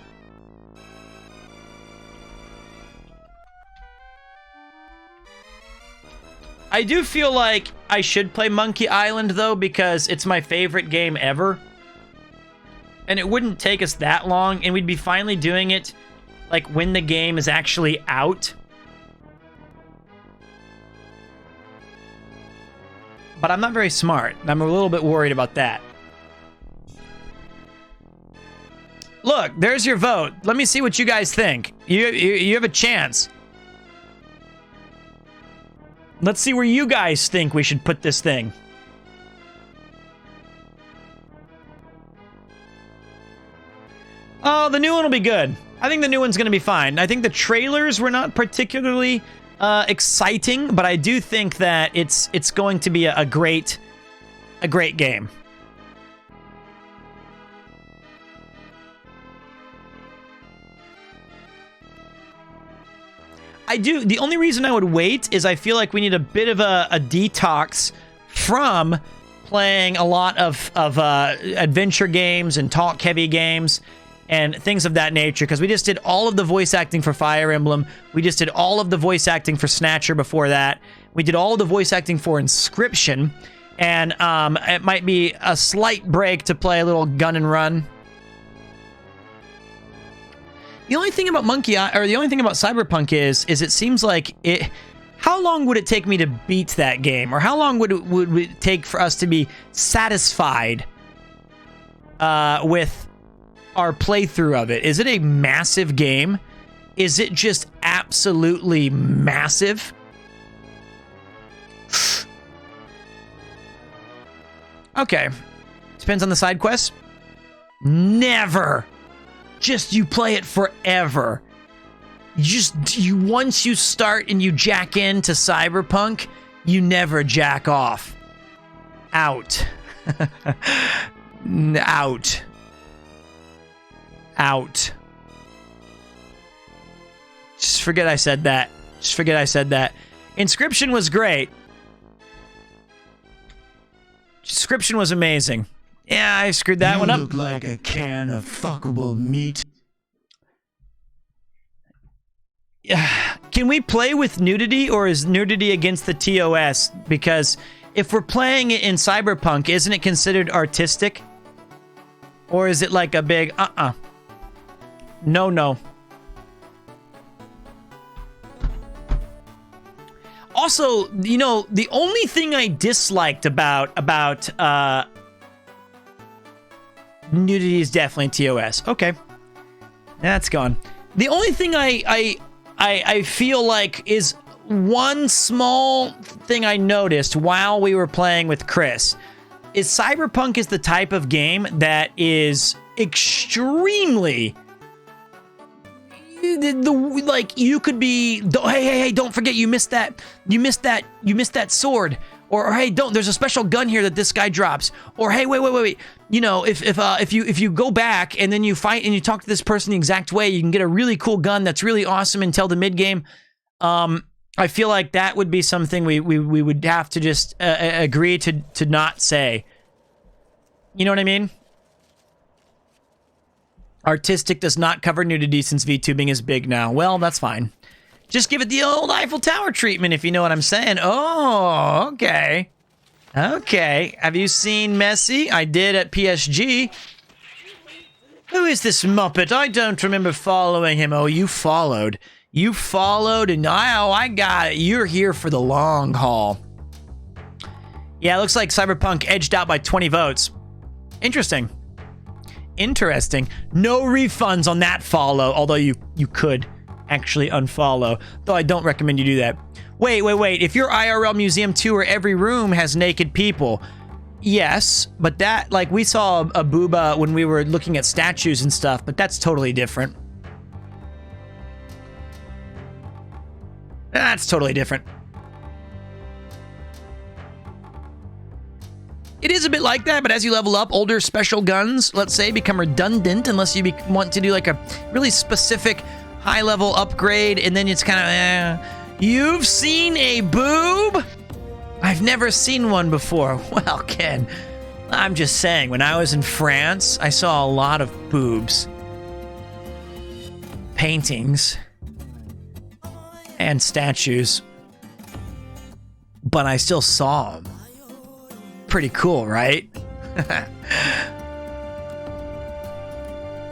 I do feel like I should play Monkey Island, though, because it's my favorite game ever. And it wouldn't take us that long, and we'd be finally doing it, like, when the game is actually out. But I'm not very smart, and I'm a little bit worried about that. Look, there's your vote. Let me see what you guys think. You have a chance. Let's see where you guys think we should put this thing. Oh, the new one will be good. I think the new one's going to be fine. I think the trailers were not particularly exciting, but I do think that it's going to be a great game. I do. The only reason I would wait is I feel like we need a bit of a detox from playing a lot of adventure games and talk-heavy games and things of that nature, because we just did all of the voice acting for Fire Emblem. We just did all of the voice acting for Snatcher before that. We did all of the voice acting for Inscription, and it might be a slight break to play a little gun and run. The only thing about the only thing about Cyberpunk is it seems like it. How long would it take me to beat that game, or how long would it take for us to be satisfied with our playthrough of it? Is it a massive game? Is it just absolutely massive? Okay, depends on the side quests. Never. Just you play it forever. You once you start and you jack into Cyberpunk, you never jack off. Out. Out. Out. Just forget I said that. Just forget I said that. Inscription was great. Inscription was amazing. Yeah, I screwed that one up. You look like a can of fuckable meat. Can we play with nudity, or is nudity against the TOS? Because if we're playing it in Cyberpunk, isn't it considered artistic? Or is it like a big, No. Also, you know, the only thing I disliked about nudity is definitely TOS. Okay. That's gone. The only thing I feel like is one small thing I noticed while we were playing with Chris is Cyberpunk is the type of game that is extremely like you could be hey don't forget you missed that sword, or hey there's a special gun here that this guy drops, or hey wait you know if you go back and then you fight and you talk to this person the exact way, you can get a really cool gun that's really awesome until the mid game. I feel like that would be something we would have to just agree to not say. You know what I mean? Artistic does not cover nudity since VTubing is big now. Well, that's fine. Just give it the old Eiffel Tower treatment, if you know what I'm saying. Oh, okay. Okay. Have you seen Messi? I did at PSG. Who is this Muppet? I don't remember following him. Oh, you followed. You followed, and I got it. You're here for the long haul. Yeah, it looks like Cyberpunk edged out by 20 votes. Interesting. Interesting. No refunds on that follow, although you could actually unfollow, though I don't recommend you do that. Wait. If your IRL museum tour, every room has naked people. Yes, but that, like, we saw a booba when we were looking at statues and stuff, but that's totally different. That's totally different. It is a bit like that, but as you level up, older special guns, let's say, become redundant unless you want to do like a really specific high-level upgrade, and then it's kind of, You've seen a boob? I've never seen one before. Well, Ken, I'm just saying, when I was in France, I saw a lot of boobs. Paintings. And statues. But I still saw them. Pretty cool, right?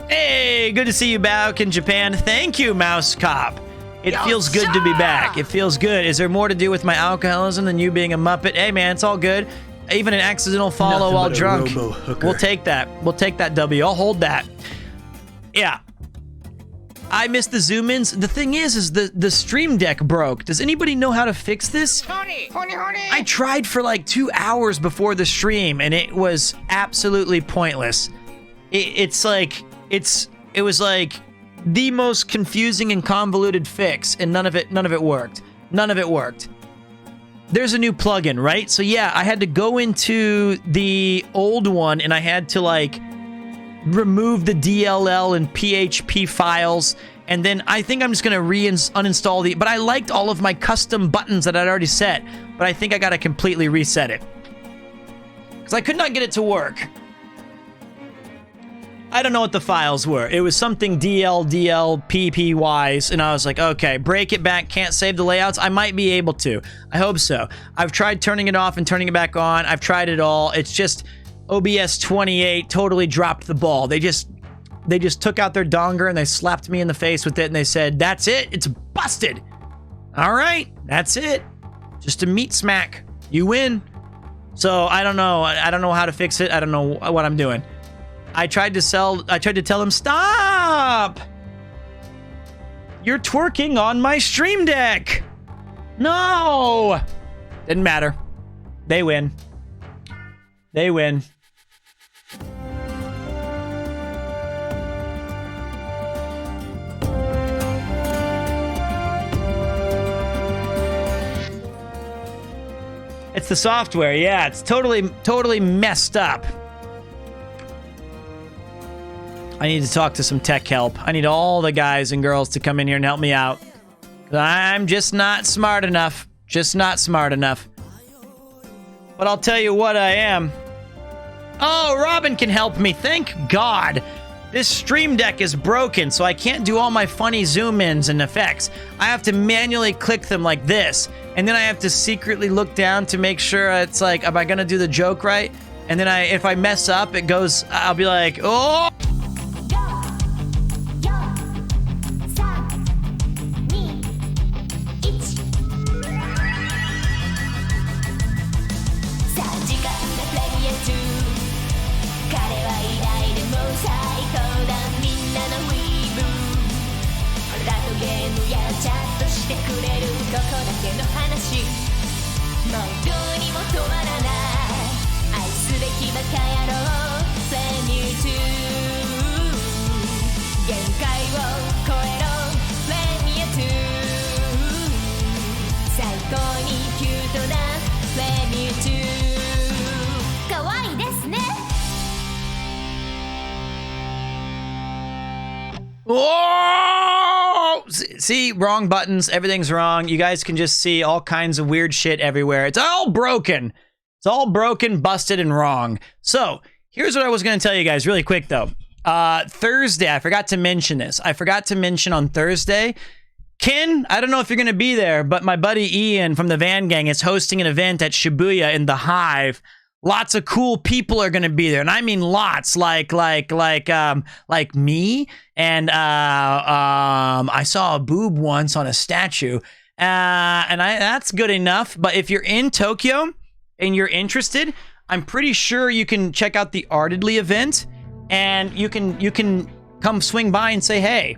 Hey, good to see you back in Japan. Thank you, Mouse Cop. It feels good to be back. It feels good. Is there more to do with my alcoholism than you being a Muppet? Hey, man, it's all good. Even an accidental follow while drunk. We'll take that. We'll take that W. I'll hold that. Yeah. I missed the zoom-ins. The thing is the Stream Deck broke. Does anybody know how to fix this? I tried for like 2 hours before the stream, and it was absolutely pointless. It was like the most confusing and convoluted fix, and none of it worked. None of it worked. There's a new plugin, right? So yeah, I had to go into the old one, and I had to like remove the DLL and PHP files, and then I think I'm just gonna uninstall the. But I liked all of my custom buttons that I'd already set, but I think I gotta completely reset it because I could not get it to work. I don't know what the files were. It was something DLPPYs, and I was like, okay, break it back, can't save the layouts. I might be able to. I hope so. I've tried turning it off and turning it back on. I've tried it all. It's just OBS 28 totally dropped the ball. They just took out their donger and they slapped me in the face with it, and they said, that's it. It's busted. All right, that's it. Just a meat smack. You win. So I don't know. I don't know how to fix it. I don't know what I'm doing. I tried to tell him, stop! You're twerking on my Stream Deck! No! Didn't matter. They win. They win. It's the software, yeah. It's totally messed up. I need to talk to some tech help. I need all the guys and girls to come in here and help me out. I'm just not smart enough. Just not smart enough. But I'll tell you what I am. Oh, Robin can help me. Thank God. This Stream Deck is broken, so I can't do all my funny zoom-ins and effects. I have to manually click them like this. And then I have to secretly look down to make sure it's like, am I going to do the joke right? And then if I mess up, it goes, I'll be like, oh! Whoa! See, wrong buttons. Everything's wrong. You guys can just see all kinds of weird shit everywhere. It's all broken. It's all broken, busted, and wrong. So, here's what I was going to tell you guys really quick, though. Thursday, I forgot to mention this. I forgot to mention on Thursday, Ken, I don't know if you're going to be there, but my buddy Ian from the Van Gang is hosting an event at Shibuya in the Hive Lots of cool people are gonna be there, and I mean lots. Like me, and I saw a boob once on a statue, and that's good enough. But if you're in Tokyo and you're interested, I'm pretty sure you can check out the Artedly event, and you can come swing by and say, hey.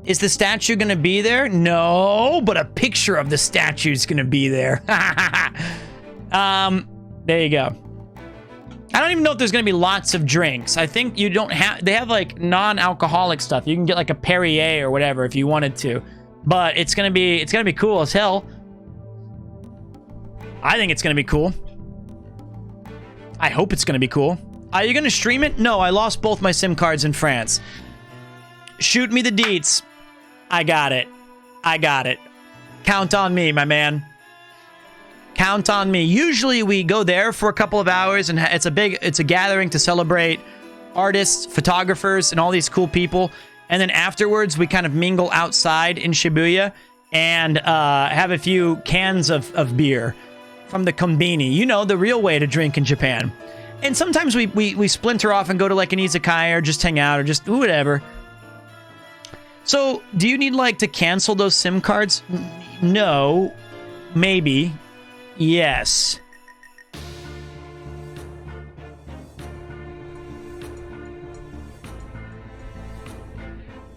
Is the statue gonna be there? No, but a picture of the statue is gonna be there. There you go. I don't even know if there's gonna be lots of drinks. I think you don't have, they have like non-alcoholic stuff. You can get like a Perrier or whatever if you wanted to, but it's gonna be cool as hell. I think it's gonna be cool. I hope it's gonna be cool. Are you gonna stream it? No, I lost both my SIM cards in France. Shoot me the deets. I got it. I got it. Count on me, my man. Count on me. Usually we go there for a couple of hours, and it's a gathering to celebrate artists, photographers, and all these cool people. And then afterwards, we kind of mingle outside in Shibuya and have a few cans of beer from the kombini. You know, the real way to drink in Japan. And sometimes we splinter off and go to like an izakaya or just hang out or just whatever. So, do you need, like, to cancel those SIM cards? No. Maybe. Yes.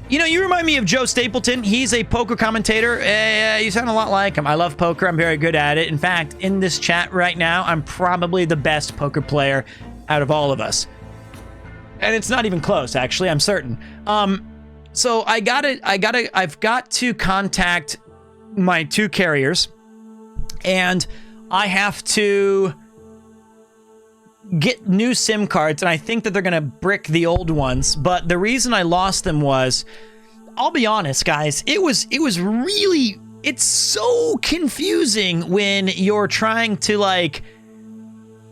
You know, you remind me of Joe Stapleton. He's a poker commentator. You sound a lot like him. I love poker. I'm very good at it. In fact, in this chat right now, I'm probably the best poker player out of all of us. And it's not even close, actually. I'm certain. So I've got to contact my 2 carriers, and I have to get new SIM cards, and I think that they're gonna brick the old ones. But the reason I lost them was, I'll be honest, guys, it's so confusing when you're trying to like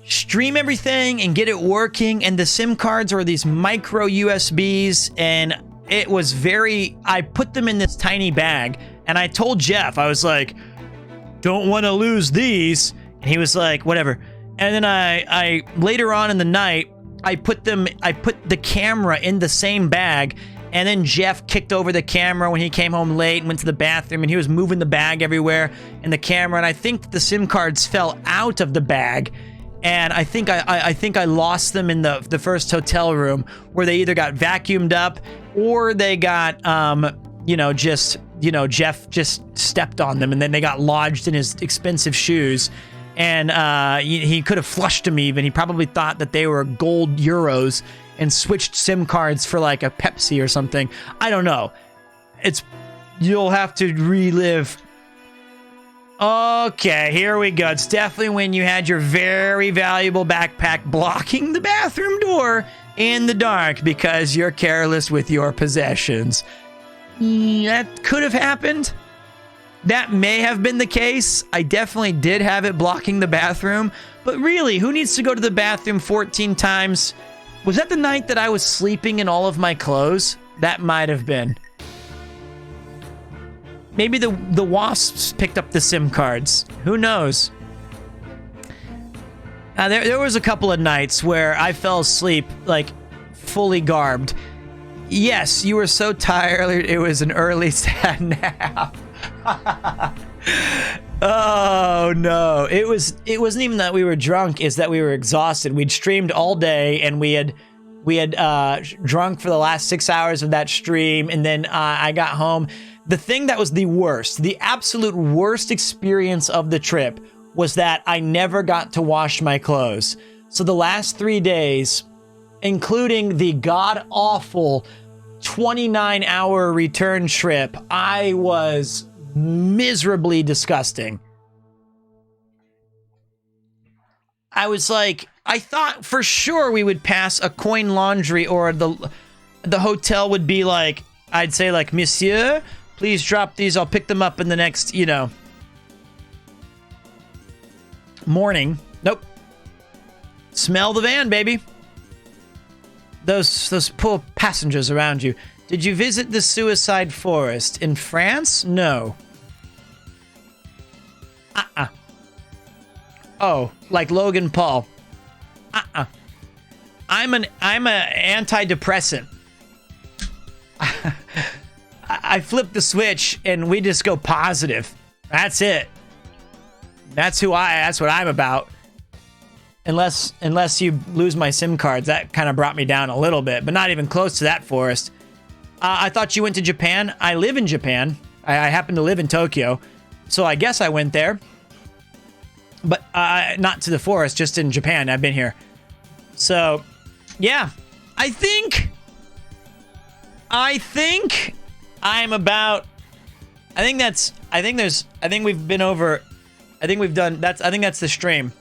stream everything and get it working, and the SIM cards are these micro USBs, and it was I put them in this tiny bag, and I told Jeff, I was like, don't want to lose these. And he was like, whatever. And then I later on in the night, I put the camera in the same bag, and then Jeff kicked over the camera when he came home late and went to the bathroom, and he was moving the bag everywhere and the camera, and I think the SIM cards fell out of the bag. And I think I lost them in the first hotel room, where they either got vacuumed up or they got Jeff just stepped on them, and then they got lodged in his expensive shoes. And he could have flushed them even. He probably thought that they were gold euros and switched SIM cards for like a Pepsi or something. I don't know. You'll have to relive. Okay, here we go. It's definitely when you had your very valuable backpack blocking the bathroom door in the dark because you're careless with your possessions. That could have happened. That may have been the case. I definitely did have it blocking the bathroom. But really, who needs to go to the bathroom 14 times? Was that the night that I was sleeping in all of my clothes? That might have been. Maybe the wasps picked up the SIM cards. Who knows? There was a couple of nights where I fell asleep, like, fully garbed. Yes, you were so tired, it was an early sad nap. Oh, no. It wasn't even that we were drunk, it's that we were exhausted. We'd streamed all day, and we had drunk for the last 6 hours of that stream, and then I got home. The thing that was the worst, the absolute worst experience of the trip was that I never got to wash my clothes. So the last 3 days, including the god-awful 29-hour return trip, I was miserably disgusting. I was like, I thought for sure we would pass a coin laundry, or the hotel would be like, I'd say like, Monsieur, please drop these. I'll pick them up in the next, morning. Nope. Smell the van, baby. Those poor passengers around you. Did you visit the suicide forest in France? No. Oh, like Logan Paul. I'm a antidepressant. I flip the switch and we just go positive. That's it. That's what I'm about. Unless you lose my SIM cards, that kind of brought me down a little bit, but not even close to that, Forrest. I thought you went to Japan. I live in Japan. I happen to live in Tokyo, so I guess I went there. But not to the Forest, just in Japan. I've been here. So, yeah. I think I'm about... I think that's the stream.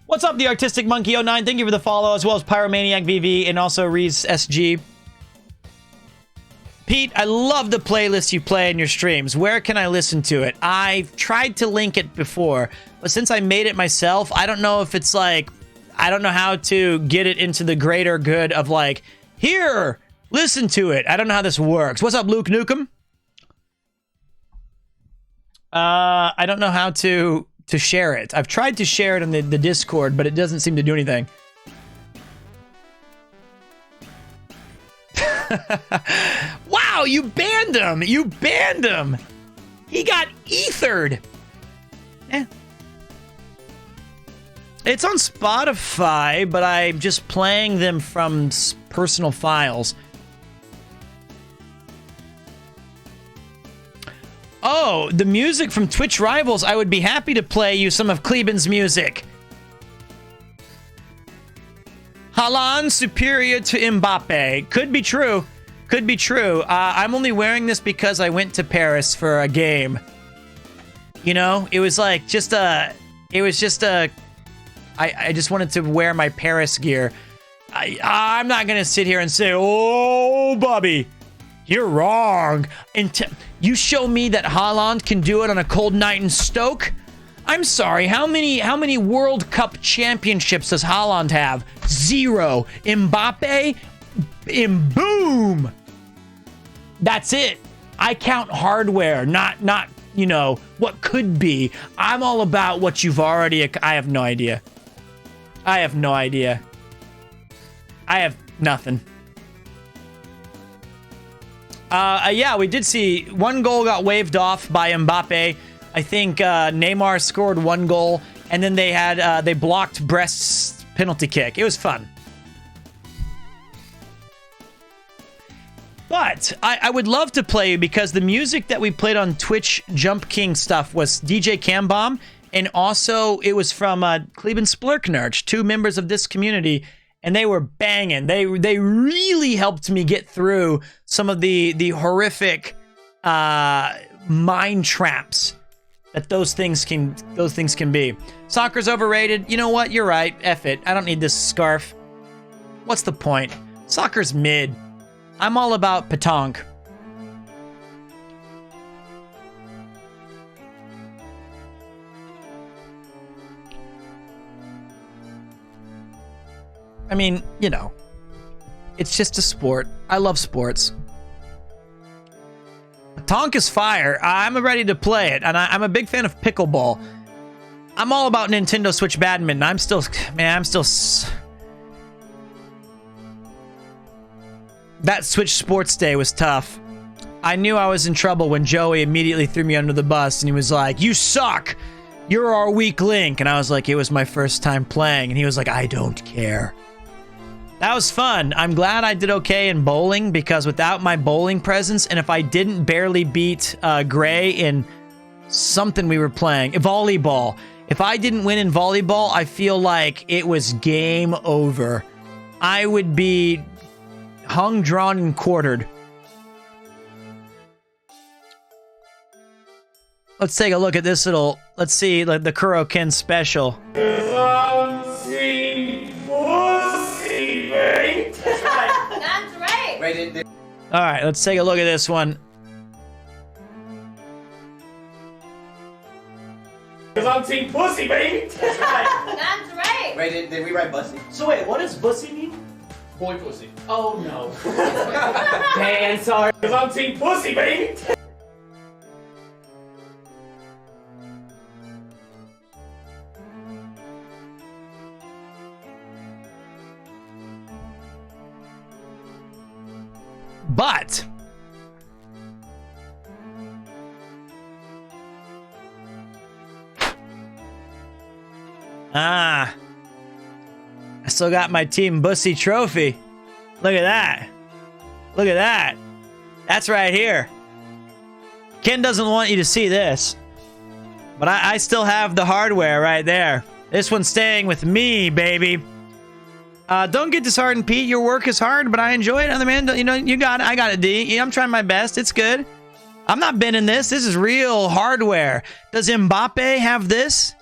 What's up, the Artistic Monkey 09? Thank you for the follow, as well as Pyromaniac VV and also Reese SG. Pete, I love the playlist you play in your streams. Where can I listen to it? I've tried to link it before, but since I made it myself, I don't know if it's like... I don't know how to get it into the greater good of like, here, listen to it. I don't know how this works. What's up, Luke Nukem? I don't know how to share it. I've tried to share it on the Discord, but it doesn't seem to do anything. Wow, you banned him! You banned him! He got ethered! It's on Spotify, but I'm just playing them from personal files. Oh, the music from Twitch Rivals. I would be happy to play you some of Kleben's music. Haaland superior to Mbappe. Could be true. Could be true. I'm only wearing this because I went to Paris for a game. You know, it was like just a... I just wanted to wear my Paris gear. I'm not going to sit here and say, oh, Bobby, you're wrong. You show me that Haaland can do it on a cold night in Stoke? I'm sorry, how many World Cup championships does Haaland have? 0. Mbappe? Boom! That's it. I count hardware, not you know, what could be. I'm all about what you've already... I have no idea. I have no idea. I have nothing. Yeah, we did see one goal got waved off by Mbappe. I think Neymar scored one goal, and then they blocked Brest's penalty kick. It was fun. But I would love to play you because the music that we played on Twitch Jump King stuff was DJ Cambomb, and also it was from Kleben Splurknerch, 2 members of this community, and they were banging. They really helped me get through some of the horrific mind traps that those things can be. Soccer's overrated. You know what? You're right. F it. I don't need this scarf. What's the point? Soccer's mid. I'm all about pétanque. I mean, you know, it's just a sport. I love sports. Pétanque is fire. I'm ready to play it, and I'm a big fan of pickleball. I'm all about Nintendo Switch badminton. I'm still... That Switch Sports Day was tough. I knew I was in trouble when Joey immediately threw me under the bus, and he was like, "You suck! You're our weak link." And I was like, it was my first time playing, and he was like, "I don't care." That was fun. I'm glad I did okay in bowling, because without my bowling presence, and if I didn't barely beat Gray in something we were playing, volleyball. If I didn't win in volleyball, I feel like it was game over. I would be hung, drawn, and quartered. Let's take a look at this little... Let's see, like the Kuroken special. That's right. All right, let's take a look at this one. Cause I'm team pussy, baby. That's right. Wait, did we write bussy? So wait, what does bussy mean? Boy pussy. Oh no. Man, sorry. Cause I'm team pussy, baby. Ah. I still got my Team Bussy trophy. Look at that. Look at that. That's right here. Ken doesn't want you to see this. But I still have the hardware right there. This one's staying with me, baby. Don't get disheartened, Pete. Your work is hard, but I enjoy it. Other man, you know, you got it. I got it, D. I'm trying my best. It's good. I'm not bending this. This is real hardware. Does Mbappe have this?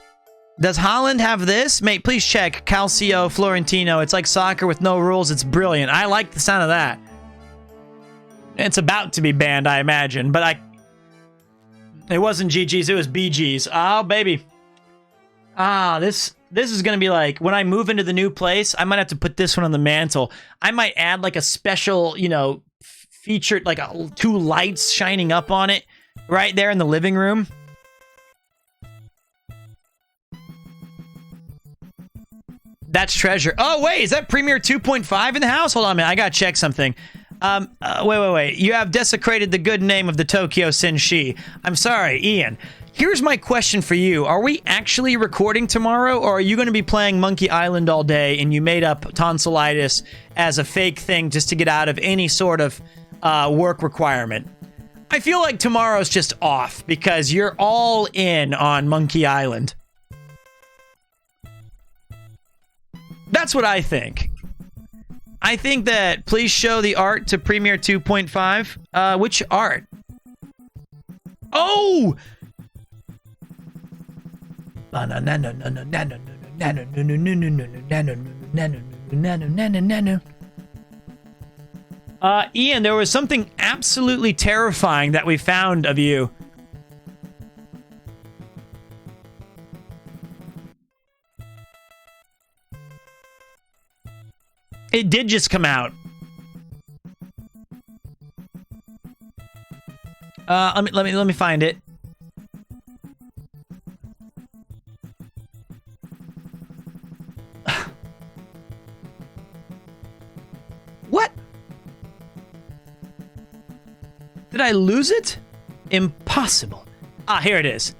Does Holland have this? Mate, please check. Calcio Florentino. It's like soccer with no rules. It's brilliant. I like the sound of that. It's about to be banned, I imagine, but it wasn't GG's, it was BG's. Oh, baby. This is going to be like, when I move into the new place, I might have to put this one on the mantle. I might add like a special, you know, featured, like 2 lights shining up on it right there in the living room. That's treasure. Oh, wait, is that Premiere 2.5 in the house? Hold on a minute, I got to check something. Wait. You have desecrated the good name of the Tokyo Senshi. I'm sorry, Ian. Here's my question for you. Are we actually recording tomorrow, or are you going to be playing Monkey Island all day and you made up tonsillitis as a fake thing just to get out of any sort of work requirement? I feel like tomorrow's just off because you're all in on Monkey Island. That's what I think. I think that please show the art to Premiere 2.5. Which art? Oh! Ian, there was something absolutely terrifying that we found of you. It did just come out. Let me find it. What? Did I lose it? Impossible. Ah, here it is.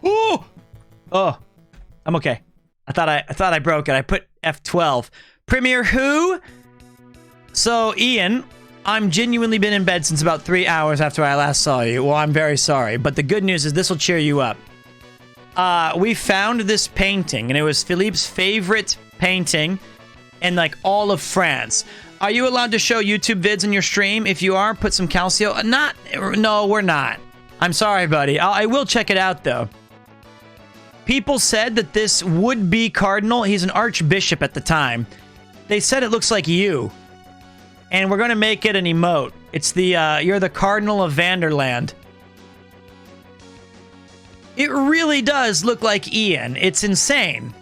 Oh! Oh, I'm okay. I thought I broke it. I put F12. Premiere who? So, Ian, I'm genuinely been in bed since about 3 hours after I last saw you. Well, I'm very sorry. But the good news is this will cheer you up. We found this painting, and it was Philippe's favorite painting in, like, all of France. Are you allowed to show YouTube vids in your stream? If you are, put some Calcio. No, we're not. I'm sorry, buddy. I will check it out, though. People said that this would-be cardinal, he's an archbishop at the time. They said it looks like you. And we're going to make it an emote. It's the, you're the Cardinal of Vanderland. It really does look like Ian. It's insane.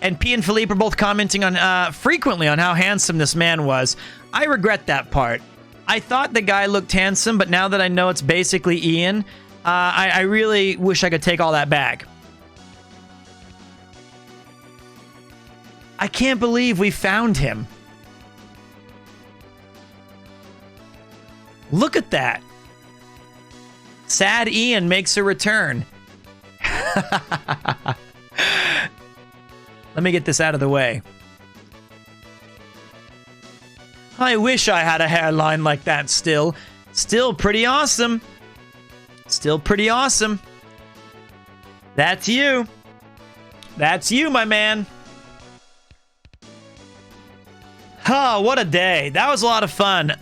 And P and Philippe are both commenting on, frequently on how handsome this man was. I regret that part. I thought the guy looked handsome, but now that I know it's basically Ian, I really wish I could take all that back. I can't believe we found him. Look at that. Sad Ian makes a return. Let me get this out of the way. I wish I had a hairline like that still. Still pretty awesome. Still pretty awesome. That's you. That's you, my man. Oh, what a day. That was a lot of fun.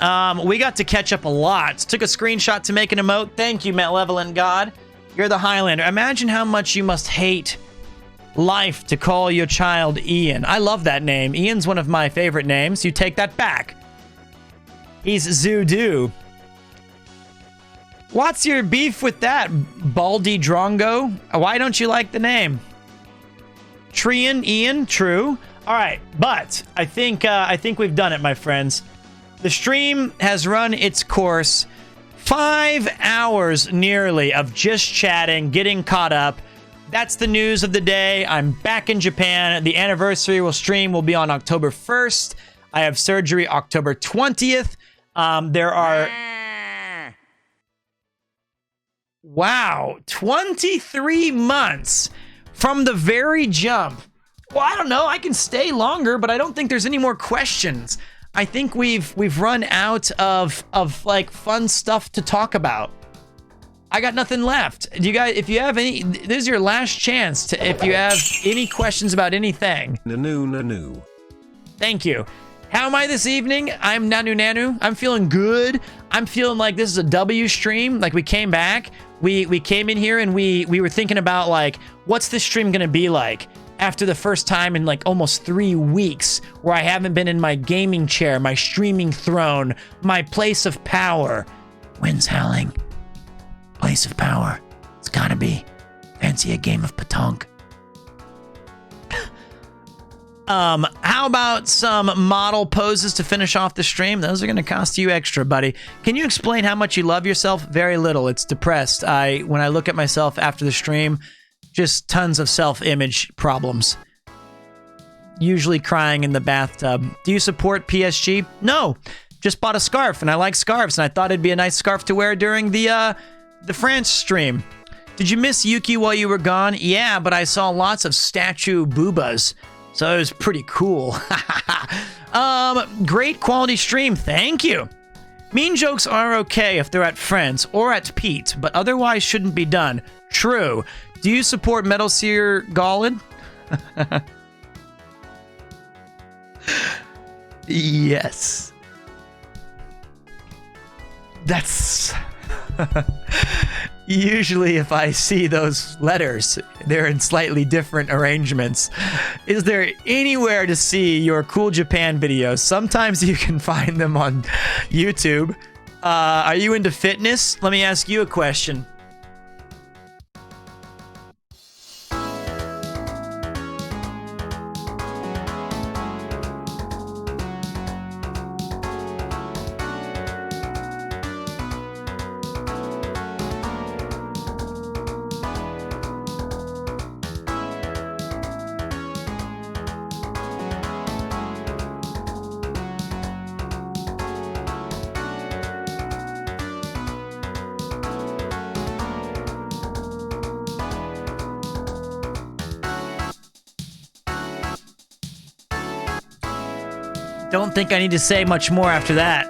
We got to catch up a lot. Took a screenshot to make an emote. Thank you, Malevolent God. You're the Highlander. Imagine how much you must hate life to call your child Ian. I love that name. Ian's one of my favorite names. You take that back. He's Zudu. What's your beef with that, Baldy Drongo? Why don't you like the name? Trian Ian, true. All right, but I think we've done it, my friends. The stream has run its course. 5 hours nearly of just chatting, getting caught up. That's the news of the day. I'm back in Japan. The anniversary stream will be on October 1st. I have surgery October 20th. There are Wow, 23 months from the very jump. Well, I don't know. I can stay longer, but I don't think there's any more questions. I think we've run out of like fun stuff to talk about. I got nothing left. You guys, if you have any, this is your last chance to, if you have any questions about anything. Nanu. Thank you. How am I this evening? I'm Nanu. I'm feeling good. I'm feeling like this is a W stream. Like we came back. We came in here and we were thinking about like, what's this stream gonna be like after the first time in like almost 3 weeks where I haven't been in my gaming chair, my streaming throne, my place of power. Wind's howling. Place of power. It's gotta be. Fancy a game of petanque. How about some model poses to finish off the stream? Those are going to cost you extra, buddy. Can you explain how much you love yourself? Very little. It's depressed. When I look at myself after the stream, just tons of self-image problems. Usually crying in the bathtub. Do you support PSG? No. Just bought a scarf, and I like scarves, and I thought it'd be a nice scarf to wear during the France stream. Did you miss Yuki while you were gone? Yeah, but I saw lots of statue boobas. So it was pretty cool. Great quality stream. Thank you. Mean jokes are okay if they're at Friends or at Pete, but otherwise shouldn't be done. True. Do you support Metal Seer Gollin? Yes. That's... Usually if I see those letters, they're in slightly different arrangements. Is there anywhere to see your Cool Japan videos? Sometimes you can find them on YouTube. Are you into fitness? Let me ask you a question. Don't think I need to say much more after that.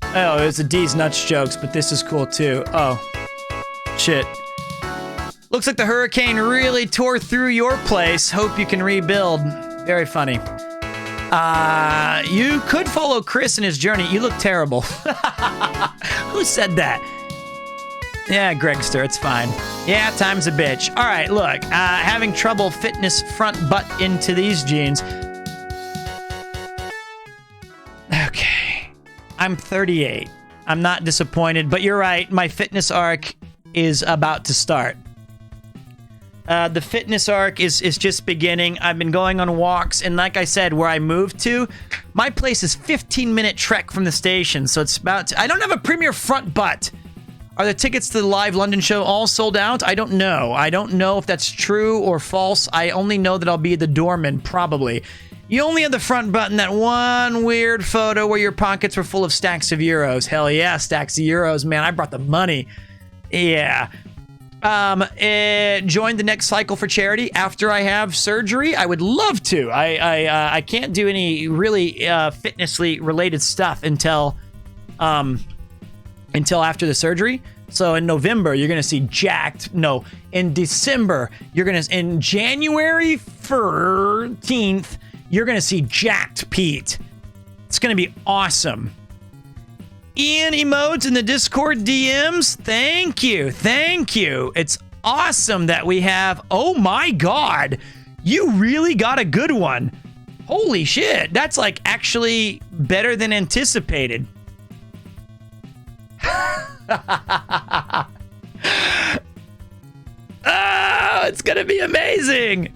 Oh, it was a D's Nuts jokes, but this is cool too. Oh, shit. Looks like the hurricane really tore through your place. Hope you can rebuild. Very funny. You could follow Chris in his journey. You look terrible. Who said that? Yeah, Gregster, it's fine. Yeah, time's a bitch. All right, look, having trouble fitness front butt into these jeans. Okay, I'm 38. I'm not disappointed, but you're right. My fitness arc is about to start. The fitness arc is just beginning. I've been going on walks, and like I said, where I moved to, my place is 15-minute trek from the station, so it's about to, I don't have a premier front butt. Are the tickets to the live London show all sold out? I don't know. I don't know if that's true or false. I only know that I'll be the doorman, probably. You only have the front button, that one weird photo where your pockets were full of stacks of euros. Hell yeah, stacks of euros, man. I brought the money. Yeah. Join the next cycle for charity after I have surgery. I would love to. I can't do any really fitnessly related stuff until after the surgery. So in November, you're going to see jacked. No, in December, you're going to, in January 14th, you're going to see jacked Pete. It's going to be awesome. Ian emotes in the Discord DMs. Thank you. Thank you. It's awesome that we have, oh my God, you really got a good one. Holy shit. That's like actually better than anticipated. Oh, it's gonna be amazing.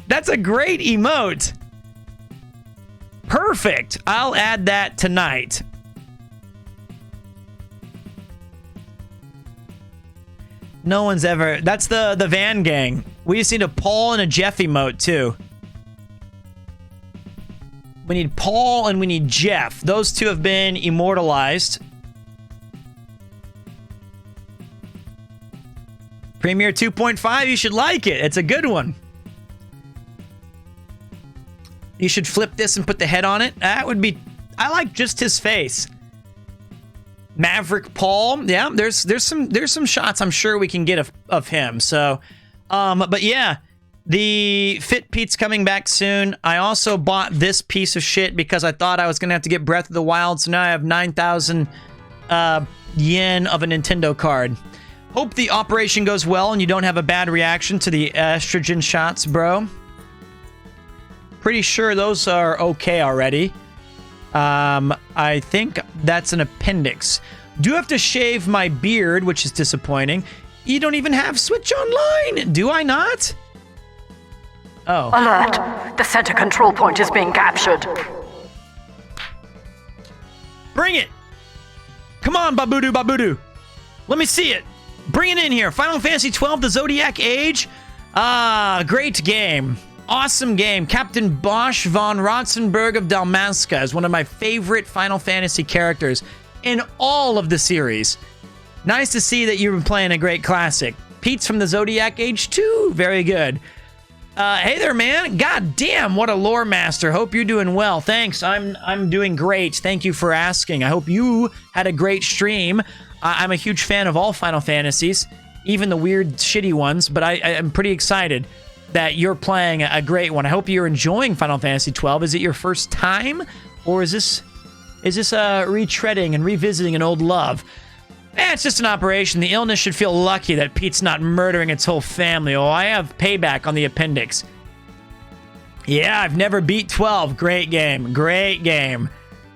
That's a great emote. Perfect. I'll add that tonight. No one's ever... That's the Van Gang. We just need a Paul and a Jeff emote, too. We need Paul and we need Jeff. Those two have been immortalized. Premiere 2.5, you should like it. It's a good one. You should flip this and put the head on it. That would be... I like just his face. Maverick Paul. Yeah, there's some shots I'm sure we can get of him. So, but yeah, the Fit Pete's coming back soon. I also bought this piece of shit because I thought I was going to have to get Breath of the Wild. So now I have 9,000 yen of a Nintendo card. Hope the operation goes well and you don't have a bad reaction to the estrogen shots, bro. Pretty sure those are okay already. I think that's an appendix. Do have to shave my beard, which is disappointing. You don't even have Switch Online, do I not? Oh. Alert! The center control point is being captured. Bring it! Come on, Babudu Babudu. Let me see it. Bring it in here. Final Fantasy XII, The Zodiac Age. Great game. Awesome game. Captain Bosch von Ratzenberg of Dalmasca is one of my favorite Final Fantasy characters in all of the series. Nice to see that you've been playing a great classic. Pete's from the Zodiac Age too. Very good. Hey there, man. God damn, what a lore master. Hope you're doing well. Thanks. I'm doing great. Thank you for asking. I hope you had a great stream. I'm a huge fan of all Final Fantasies, even the weird, shitty ones, but I'm pretty excited that you're playing a great one. I hope you're enjoying Final Fantasy XII. Is it your first time, or is this retreading and revisiting an old love? It's just an operation. The illness should feel lucky that Pete's not murdering its whole family. Oh, I have payback on the appendix. Yeah, I've never beat 12. Great game. Great game.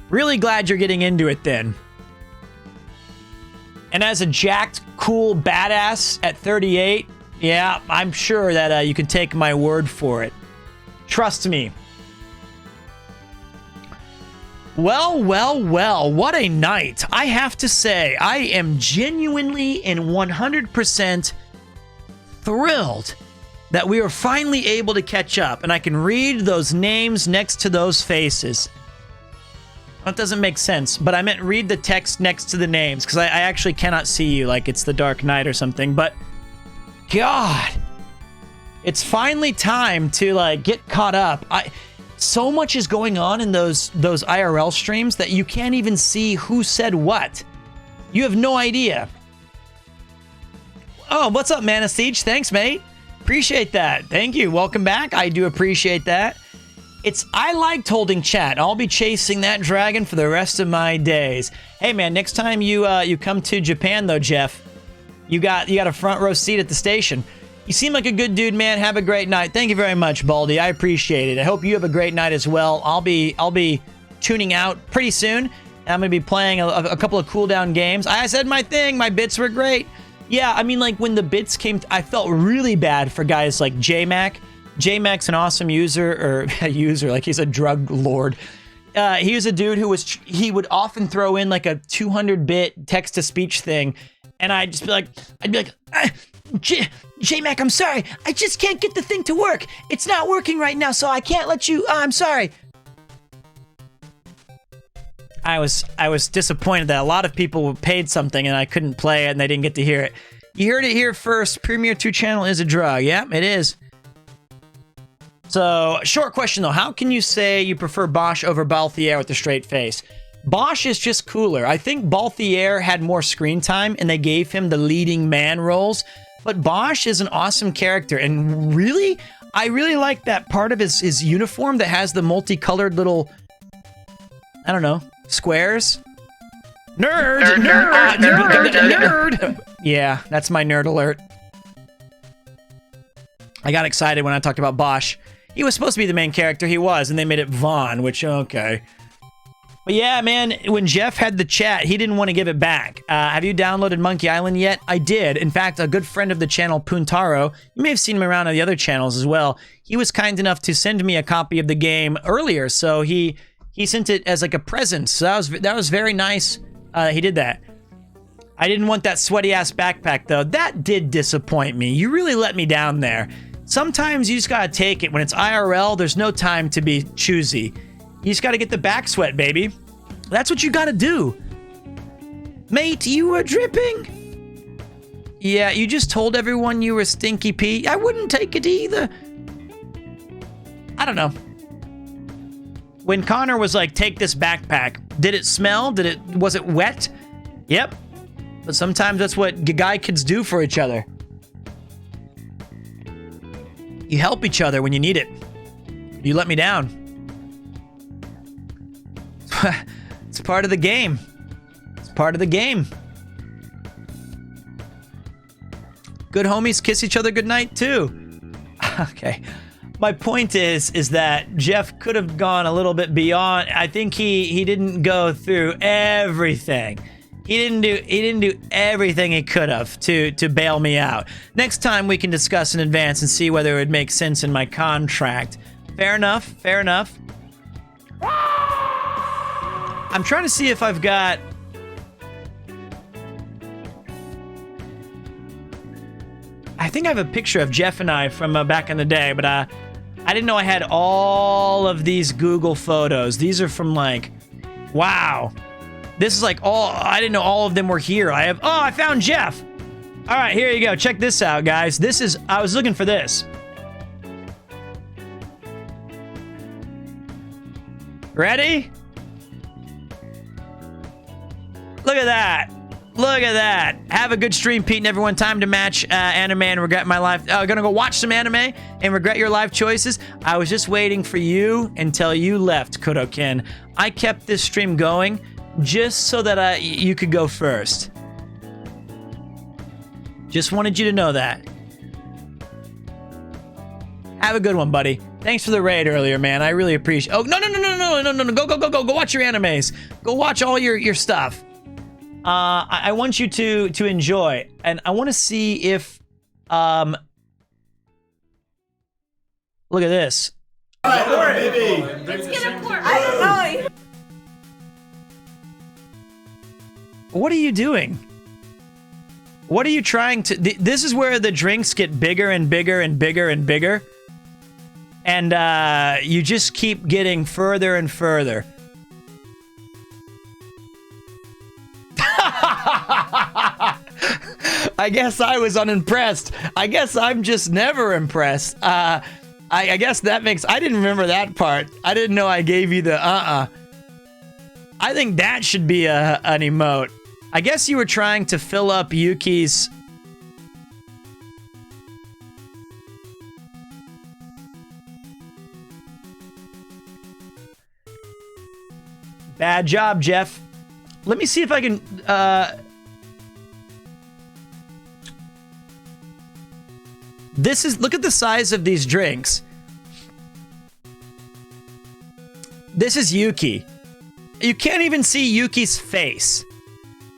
Really glad you're getting into it then. And as a jacked, cool badass at 38, yeah, I'm sure that you can take my word for it. Trust me. Well, what a night. I have to say, I am genuinely and 100% thrilled that we are finally able to catch up, and I can read those names next to those faces. That doesn't make sense, but I meant read the text next to the names, because I actually cannot see you like it's the Dark Knight or something, but God, it's finally time to like get caught up. So much is going on in those IRL streams that you can't even see who said what. You have no idea. Oh, what's up, Man of Siege? Thanks, mate. Appreciate that. Thank you. Welcome back. I do appreciate that. I liked holding chat. I'll be chasing that dragon for the rest of my days. Hey, man, next time you come to Japan, though, Jeff, you got a front row seat at the station. You seem like a good dude, man. Have a great night. Thank you very much, Baldy. I appreciate it. I hope you have a great night as well. I'll be tuning out pretty soon. I'm gonna be playing a couple of cooldown games. I said my thing. My bits were great. Yeah, I mean, like when the bits came, I felt really bad for guys like JMac. JMac's an awesome user, or a user, like he's a drug lord. He was a dude he would often throw in like a 200-bit text-to-speech thing, and I'd be like, J-Mac, I'm sorry. I just can't get the thing to work. It's not working right now, so I can't let you... I'm sorry. I was disappointed that a lot of people paid something and I couldn't play it and they didn't get to hear it. You heard it here first. Premiere 2 channel is a drug. Yeah, it is. So, short question though. How can you say you prefer Bosch over Balthier with the straight face? Bosch is just cooler. I think Balthier had more screen time and they gave him the leading man roles. But Bosch is an awesome character, and really, I really like that part of his uniform that has the multicolored little, I don't know, squares. Nerd. Yeah, that's my nerd alert. I got excited when I talked about Bosch. He was supposed to be the main character, he was, and they made it Vaughn, which, okay. But yeah, man, when Jeff had the chat, he didn't want to give it back. Have you downloaded Monkey Island yet? I did. In fact, a good friend of the channel, Puntaro, you may have seen him around on the other channels as well. He was kind enough to send me a copy of the game earlier, so he sent it as like a present. So that was very nice. He did that. I didn't want that sweaty-ass backpack, though. That did disappoint me. You really let me down there. Sometimes you just gotta take it. When it's IRL, there's no time to be choosy. You just gotta get the back sweat, baby. That's what you gotta do. Mate, you are dripping. Yeah, you just told everyone you were Stinky Pete. I wouldn't take it either. I don't know. When Connor was like, take this backpack, did it smell? Was it wet? Yep. But sometimes that's what guy kids do for each other. You help each other when you need it. You let me down. It's part of the game. It's part of the game. Good homies kiss each other goodnight too. Okay. My point is that Jeff could have gone a little bit beyond. I think he didn't go through everything. He didn't do everything he could have to bail me out. Next time we can discuss in advance and see whether it would make sense in my contract. Fair enough. Fair enough. I'm trying to see if I've got. I think I have a picture of Jeff and I from back in the day, but I didn't know I had all of these Google photos. These are from like, wow. This is like I didn't know all of them were here. I found Jeff. All right, here you go. Check this out, guys. I was looking for this. Ready? Look at that. Look at that. Have a good stream, Pete, and everyone. Time to match anime and regret my life. Gonna go watch some anime and regret your life choices. I was just waiting for you until you left, Kudokin. I kept this stream going just so that you could go first. Just wanted you to know that. Have a good one, buddy. Thanks for the raid earlier, man. I really appreciate. Oh, no. Go watch your animes. Go watch all your stuff. I want you to enjoy, and I want to see if look at this. Let's get a port. I don't know. What are you doing? What are you trying to? This is where the drinks get bigger and bigger and bigger and bigger, and you just keep getting further and further. I guess I was unimpressed. I guess I'm just never impressed. I guess that makes... I didn't remember that part. I didn't know I gave you the I think that should be an emote. I guess you were trying to fill up Yuki's... Bad job, Jeff. Let me see if I can... Look at the size of these drinks. This is Yuki. You can't even see Yuki's face.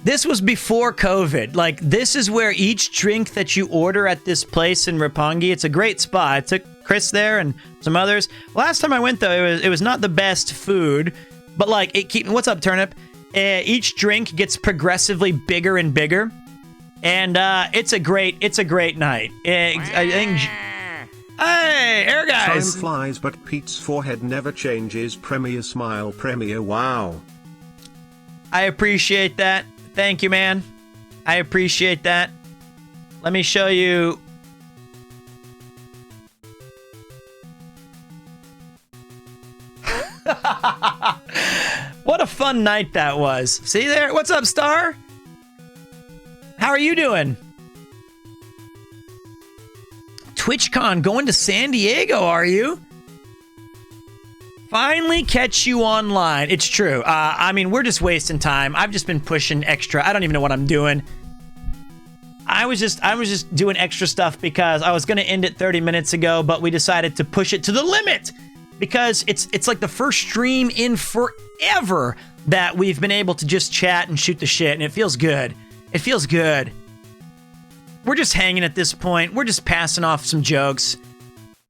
This was before COVID. Like, this is where each drink that you order at this place in Roppongi, it's a great spot. I took Chris there and some others. Last time I went, though, it was not the best food. But, like, what's up, Turnip? Each drink gets progressively bigger and bigger. And it's a great night. I think... Hey, air guys! Time flies, but Pete's forehead never changes. Premier smile, Premier wow. I appreciate that. Thank you, man. I appreciate that. Let me show you... What a fun night that was. See there? What's up, Star? How are you doing? TwitchCon going to San Diego, are you? Finally catch you online. It's true. I mean, we're just wasting time. I've just been pushing extra. I don't even know what I'm doing. I was just doing extra stuff because I was going to end it 30 minutes ago, but we decided to push it to the limit because it's like the first stream in forever that we've been able to just chat and shoot the shit, and it feels good. It feels good. We're just hanging at this point. We're just passing off some jokes.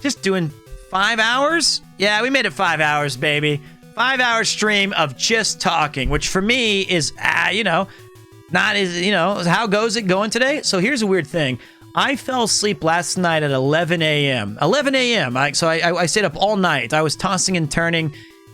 Just doing 5 hours? Yeah, we made it 5 hours, baby. 5 hour stream of just talking, which for me is, not as, how goes it going today? So here's a weird thing. I fell asleep last night at 11 a.m. 11 a.m. So I stayed up all night. I was tossing and turning,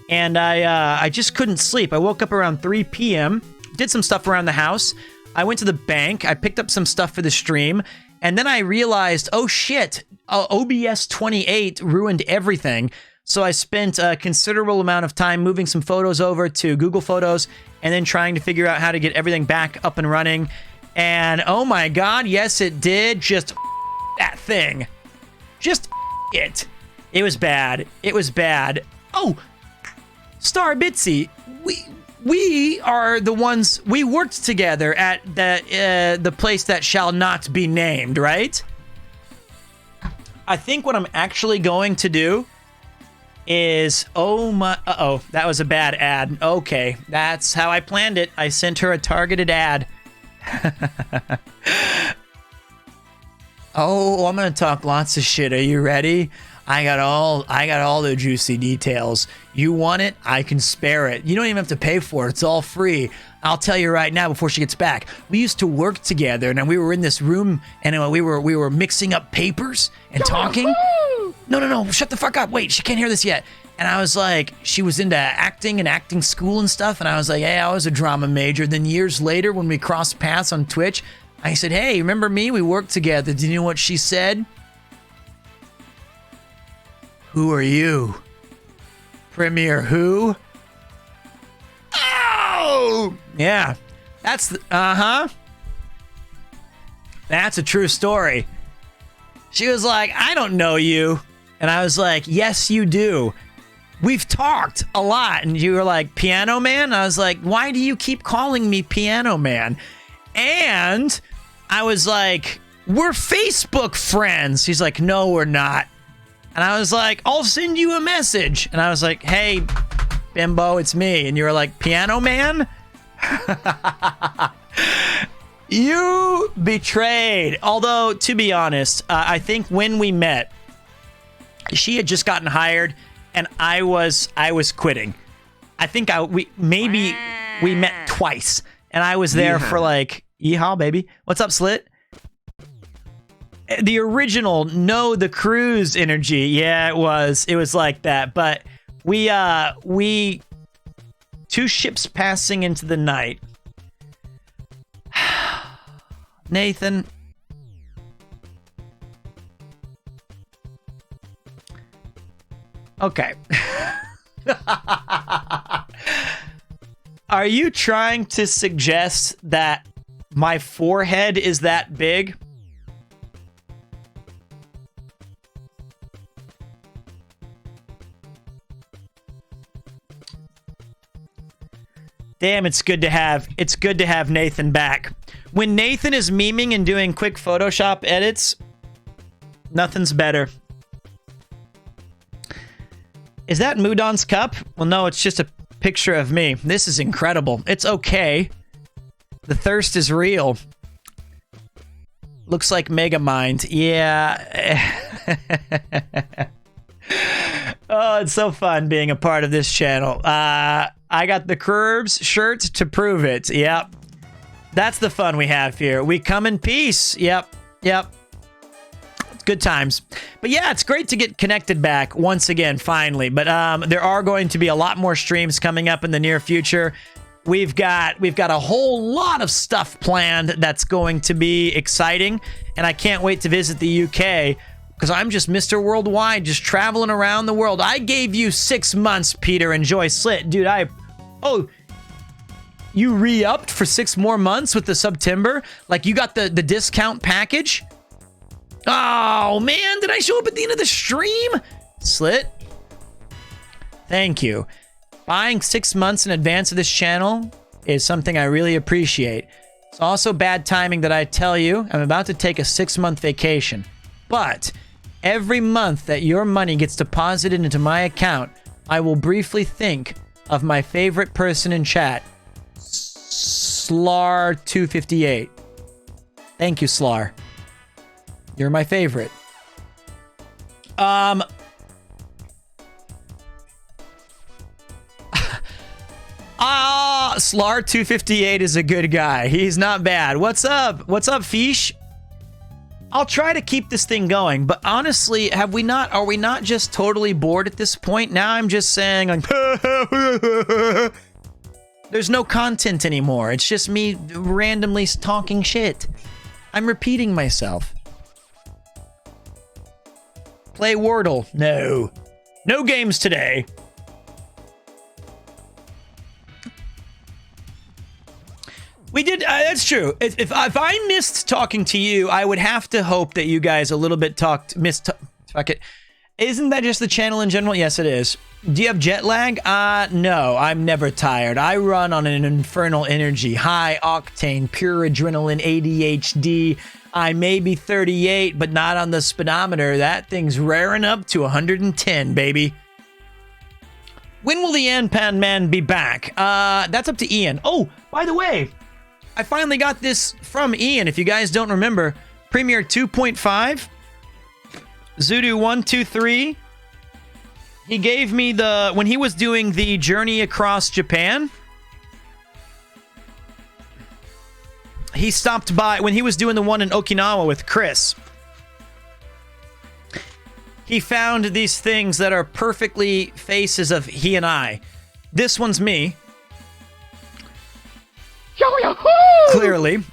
and I just couldn't sleep. I woke up around 3 p.m., did some stuff around the house. I went to the bank. I picked up some stuff for the stream. And then I realized, oh shit, OBS 28 ruined everything. So I spent a considerable amount of time moving some photos over to Google Photos and then trying to figure out how to get everything back up and running. And oh my God, yes, it did. Just that thing. Just it. It was bad. It was bad. Oh, Star Bitsy, we are the ones, we worked together at the place that shall not be named, right? I think what I'm actually going to do is, oh my, uh-oh, that was a bad ad. Okay, that's how I planned it. I sent her a targeted ad. Oh, I'm gonna talk lots of shit. Are you ready? I got all the juicy details. You want it? I can spare it. You don't even have to pay for it. It's all free. I'll tell you right now before she gets back. We used to work together, and we were in this room, and we were mixing up papers and talking. No, shut the fuck up. Wait, she can't hear this yet. And I was like, she was into acting and acting school and stuff, and I was like, hey, I was a drama major. Then years later, when we crossed paths on Twitch, I said, hey, remember me? We worked together. Do you know what she said? Who are you? Premier who? Oh! Yeah. That's the, That's a true story. She was like, I don't know you. And I was like, yes, you do. We've talked a lot. And you were like, Piano Man? I was like, why do you keep calling me Piano Man? And I was like, we're Facebook friends. He's like, no, we're not. And I was like, I'll send you a message. And I was like, hey, Bimbo, it's me. And you were like, Piano Man? You betrayed. Although, to be honest, I think when we met, she had just gotten hired, and I was quitting. I think we met twice, and I was there for like, yeehaw, baby. What's up, Slit? The original the cruise energy. Yeah, it was like that. But we two ships passing into the night. Nathan. Okay. Are you trying to suggest that my forehead is that big? Damn, it's good to have Nathan back. When Nathan is memeing and doing quick Photoshop edits, nothing's better. Is that Mudon's cup? Well, no, it's just a picture of me. This is incredible. It's okay. The thirst is real. Looks like Megamind. Yeah. Oh, it's so fun being a part of this channel. I got the Curbs shirt to prove it. Yep. That's the fun we have here. We come in peace. Yep. Good times. But yeah, it's great to get connected back once again, finally. But there are going to be a lot more streams coming up in the near future. We've got a whole lot of stuff planned that's going to be exciting, and I can't wait to visit the UK because I'm just Mr. Worldwide, just traveling around the world. I gave you 6 months, Peter. Enjoy Slit. Dude, you re-upped for 6 more months with the September? Like, you got the discount package? Oh, man, did I show up at the end of the stream? Slit? Thank you. Buying 6 months in advance of this channel is something I really appreciate. It's also bad timing that I tell you I'm about to take a 6-month vacation. But every month that your money gets deposited into my account, I will briefly think of my favorite person in chat, Slar258. Thank you, Slar. You're my favorite. Slar258 is a good guy. He's not bad. What's up? What's up, Fish? I'll try to keep this thing going, but honestly, are we not just totally bored at this point? Now I'm just saying, like, There's no content anymore. It's just me randomly talking shit. I'm repeating myself. Play Wordle. No. No games today. We did, that's true. If I missed talking to you, I would have to hope that you guys a little bit fuck it. Isn't that just the channel in general? Yes, it is. Do you have jet lag? No, I'm never tired. I run on an infernal energy, high octane, pure adrenaline, ADHD. I may be 38, but not on the speedometer. That thing's raring up to 110, baby. When will the Anpan Man be back? That's up to Ian. Oh, by the way, I finally got this from Ian. If you guys don't remember, Premiere 2.5, Zudu 123. He gave me the, when he was doing the journey across Japan, he stopped by, when he was doing the one in Okinawa with Chris, he found these things that are perfectly faces of he and I. This one's me. Clearly.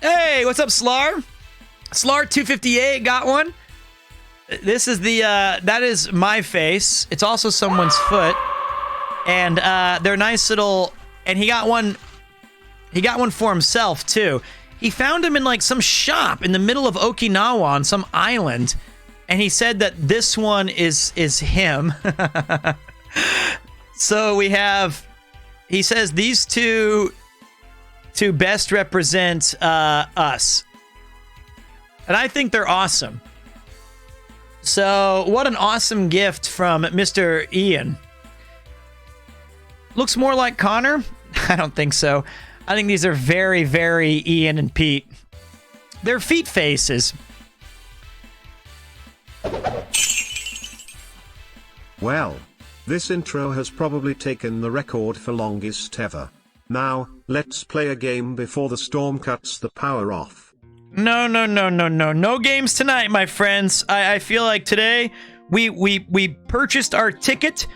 Hey, what's up, Slar? Slar 258 got one. This is the, that is my face. It's also someone's foot. And they're nice little, and he got one for himself, too. He found him in, like, some shop in the middle of Okinawa on some island. And he said that this one is him. So we have, he says these two best represent us. And I think they're awesome. So what an awesome gift from Mr. Ian. Looks more like Connor? I don't think so. I think these are very, very Ian and Pete. They're feet faces. Well, this intro has probably taken the record for longest ever. Now, let's play a game before the storm cuts the power off. No. No games tonight, my friends. I feel like today we purchased our ticket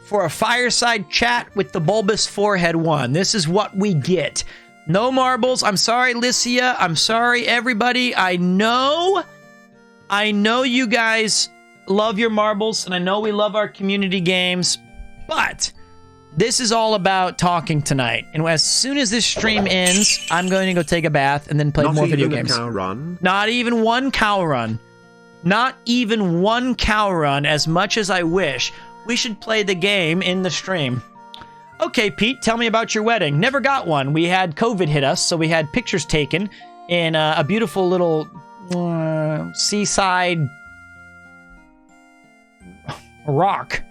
for a fireside chat with the bulbous forehead one. This is what we get. No marbles. I'm sorry, Lycia. I'm sorry, everybody. I know you guys love your marbles, and I know we love our community games, but this is all about talking tonight. And as soon as this stream ends, I'm going to go take a bath and then play more video games. Not even a cow run? Not even one cow run. Not even one cow run, as much as I wish. We should play the game in the stream. Okay, Pete, tell me about your wedding. Never got one. We had COVID hit us, so we had pictures taken in a beautiful little seaside rock.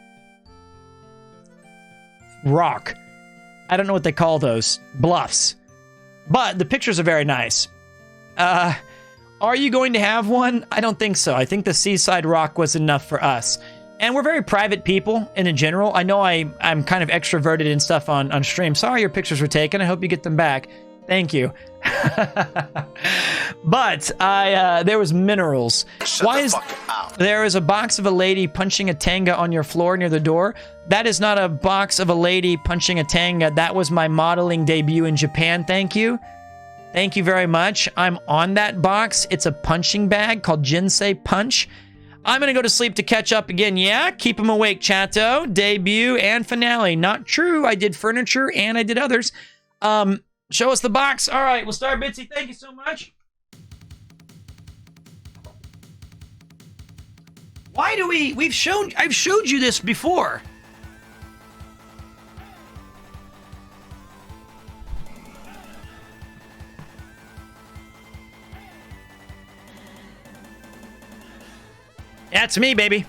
I don't know what they call those. Bluffs. But the pictures are very nice. Are you going to have one? I don't think so. I think the seaside rock was enough for us. And we're very private people in general. I know I'm kind of extroverted and stuff on stream. Sorry your pictures were taken. I hope you get them back. Thank you. But there was minerals. There is a box of a lady punching a tanga on your floor near the door? That is not a box of a lady punching a tanga. That was my modeling debut in Japan. Thank you. Thank you very much. I'm on that box. It's a punching bag called Jinsei Punch. I'm going to go to sleep to catch up again. Yeah, keep them awake, Chato. Debut and finale. Not true. I did furniture and I did others. Show us the box. All right, we'll start. Bitsy, thank you so much. Why do I've showed you this before. That's me, baby.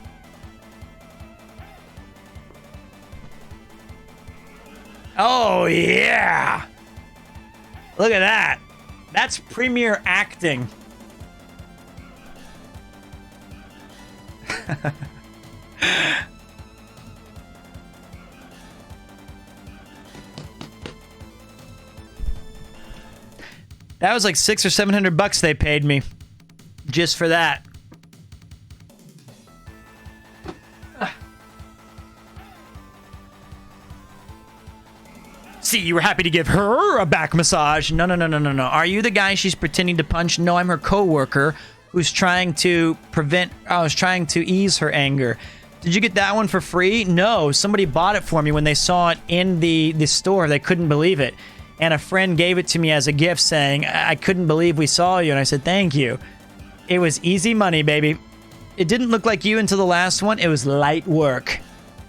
Oh, yeah. Look at that. That's premier acting. That was like $600 or $700 they paid me just for that. See, you were happy to give her a back massage. No. Are you the guy she's pretending to punch? No, I'm her coworker who's trying to ease her anger. Did you get that one for free? No, somebody bought it for me when they saw it in the store. They couldn't believe it. And a friend gave it to me as a gift saying, I couldn't believe we saw you. And I said, thank you. It was easy money, baby. It didn't look like you until the last one. It was light work.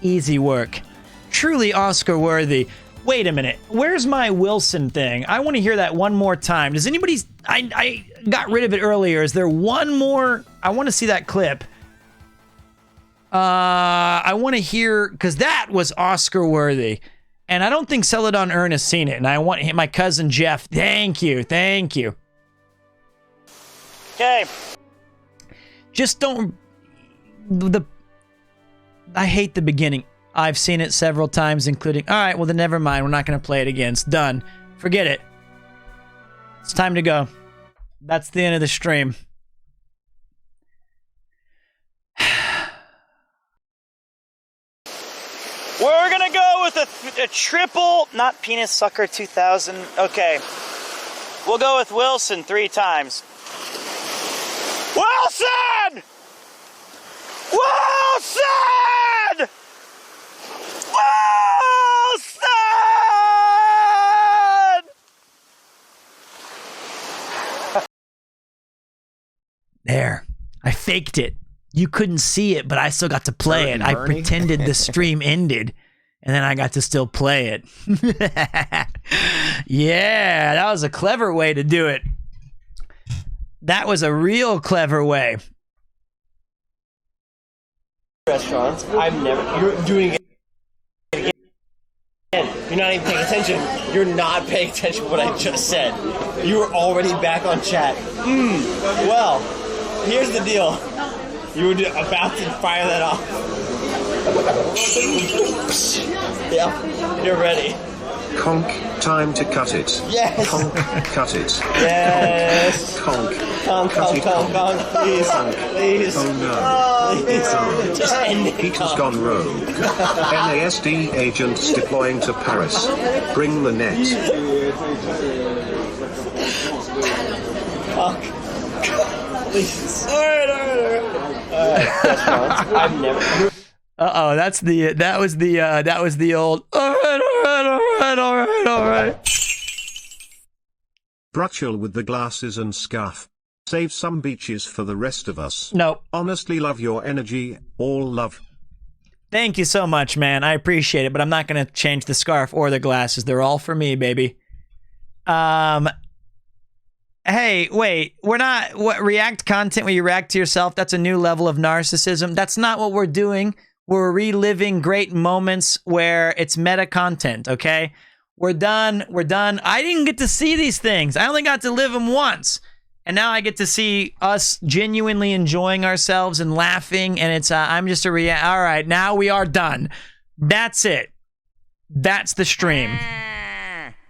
Easy work. Truly Oscar worthy. Wait a minute. Where's my Wilson thing? I want to hear that one more time. Does anybody... I got rid of it earlier. Is there one more... I want to see that clip. I want to hear... Because that was Oscar worthy. And I don't think Celadon Earn has seen it. And I want my cousin Jeff. Thank you. Thank you. Okay. Just don't... I hate the beginning. I've seen it several times, including... Alright, well then never mind. We're not going to play it again. It's done. Forget it. It's time to go. That's the end of the stream. We're going to go with a triple... Not Penis Sucker 2000. Okay. We'll go with Wilson 3 times. Wilson! Wilson! Wilson! There. I faked it. You couldn't see it, but I still got to play it. I pretended the stream ended, and then I got to still play it. Yeah, that was a clever way to do it. That was a real clever way. Restaurants. I've never... You're doing it again. You're not even paying attention. You're not paying attention to what I just said. You were already back on chat. Well, here's the deal. You were about to fire that off. Yeah, you're ready. Conk, time to cut it. Yes. Conk, cut it. Yes. Conk. Conk, please. Please. Oh no. Please. Just end it. Peter's gone rogue. NASD agents deploying to Paris. Bring the net. Conk. Please. Alright. I've never... Uh-oh, that was the old, all right. Brutchel with the glasses and scarf. Save some beaches for the rest of us. No. Honestly love your energy, all love. Thank you so much, man. I appreciate it, but I'm not going to change the scarf or the glasses. They're all for me, baby. Hey, wait, we're not, react content where you react to yourself? That's a new level of narcissism. That's not what we're doing. We're reliving great moments where it's meta content, okay? We're done. I didn't get to see these things. I only got to live them once. And now I get to see us genuinely enjoying ourselves and laughing, and it's, I'm just all right, now we are done. That's it. That's the stream.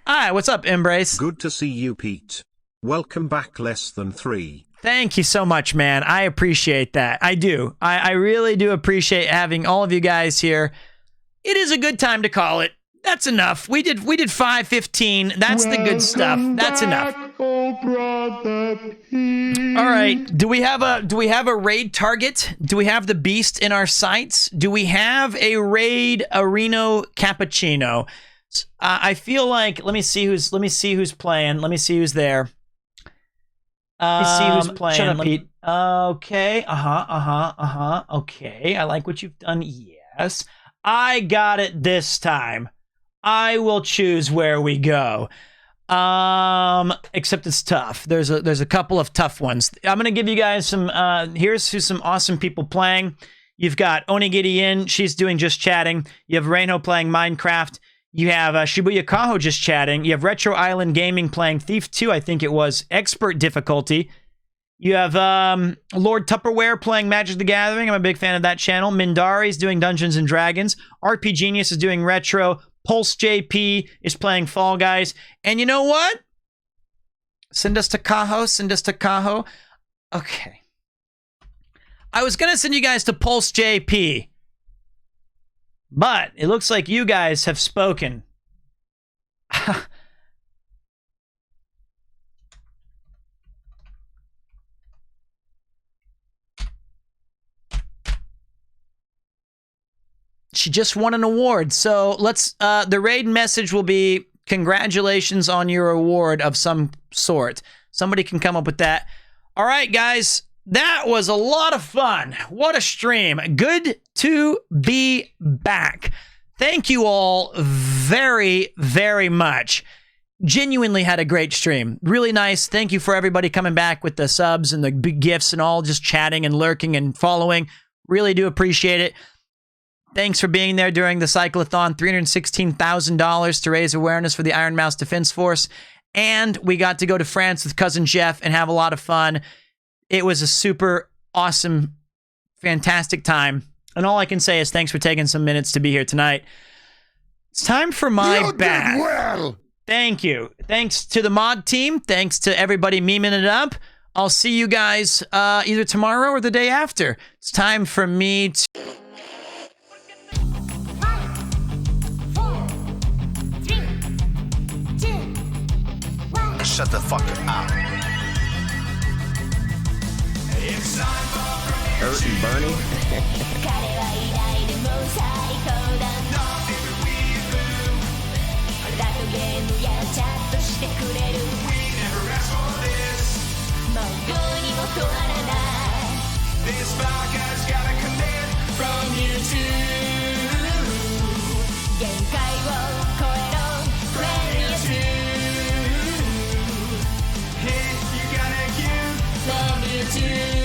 All right, what's up, Embrace? Good to see you, Pete. Welcome back, less than 3. Thank you so much, man. I appreciate that. I do. I really do appreciate having all of you guys here. It is a good time to call it. That's enough. We did 5:15. That's the good stuff. That's enough. All right. Do we have a raid target? Do we have the beast in our sights? Do we have a raid Reno Cappuccino? I feel like let me see who's playing. Let me see who's there. Let me see who's playing. Shut up, Pete. Okay. Okay. I like what you've done. Yes. I got it this time. I will choose where we go. Except it's tough. There's a couple of tough ones. I'm gonna give you guys some. Here's who's some awesome people playing. You've got Onigiri in. She's doing just chatting. You have Reno playing Minecraft. You have Shibuya Kaho just chatting. You have Retro Island Gaming playing Thief 2, I think it was, expert difficulty. You have Lord Tupperware playing Magic the Gathering. I'm a big fan of that channel. Mindari is doing Dungeons and Dragons. RP Genius is doing Retro. Pulse JP is playing Fall Guys. And you know what? Send us to Kaho. Okay. I was going to send you guys to Pulse JP. But it looks like you guys have spoken. She just won an award. So let's, the raid message will be congratulations on your award of some sort. Somebody can come up with that. All right, guys, that was a lot of fun. What a stream. Good to be back. Thank you all very, very much. Genuinely had a great stream. Really nice. Thank you for everybody coming back with the subs and the big gifts and all, just chatting and lurking and following. Really do appreciate it. Thanks for being there during the cyclothon. $316,000 to raise awareness for the Iron Mouse Defense Force. And we got to go to France with Cousin Jeff and have a lot of fun. It was a super awesome, fantastic time. And all I can say is thanks for taking some minutes to be here tonight. It's time for my bath. Well. Thank you. Thanks to the mod team. Thanks to everybody memeing it up. I'll see you guys either tomorrow or the day after. It's time for me to... Shut the fuck up. Hurt and Bernie. This vodka's gotta commit from you too. 限界を超えろ from you too. Hey, you gotta give from you too.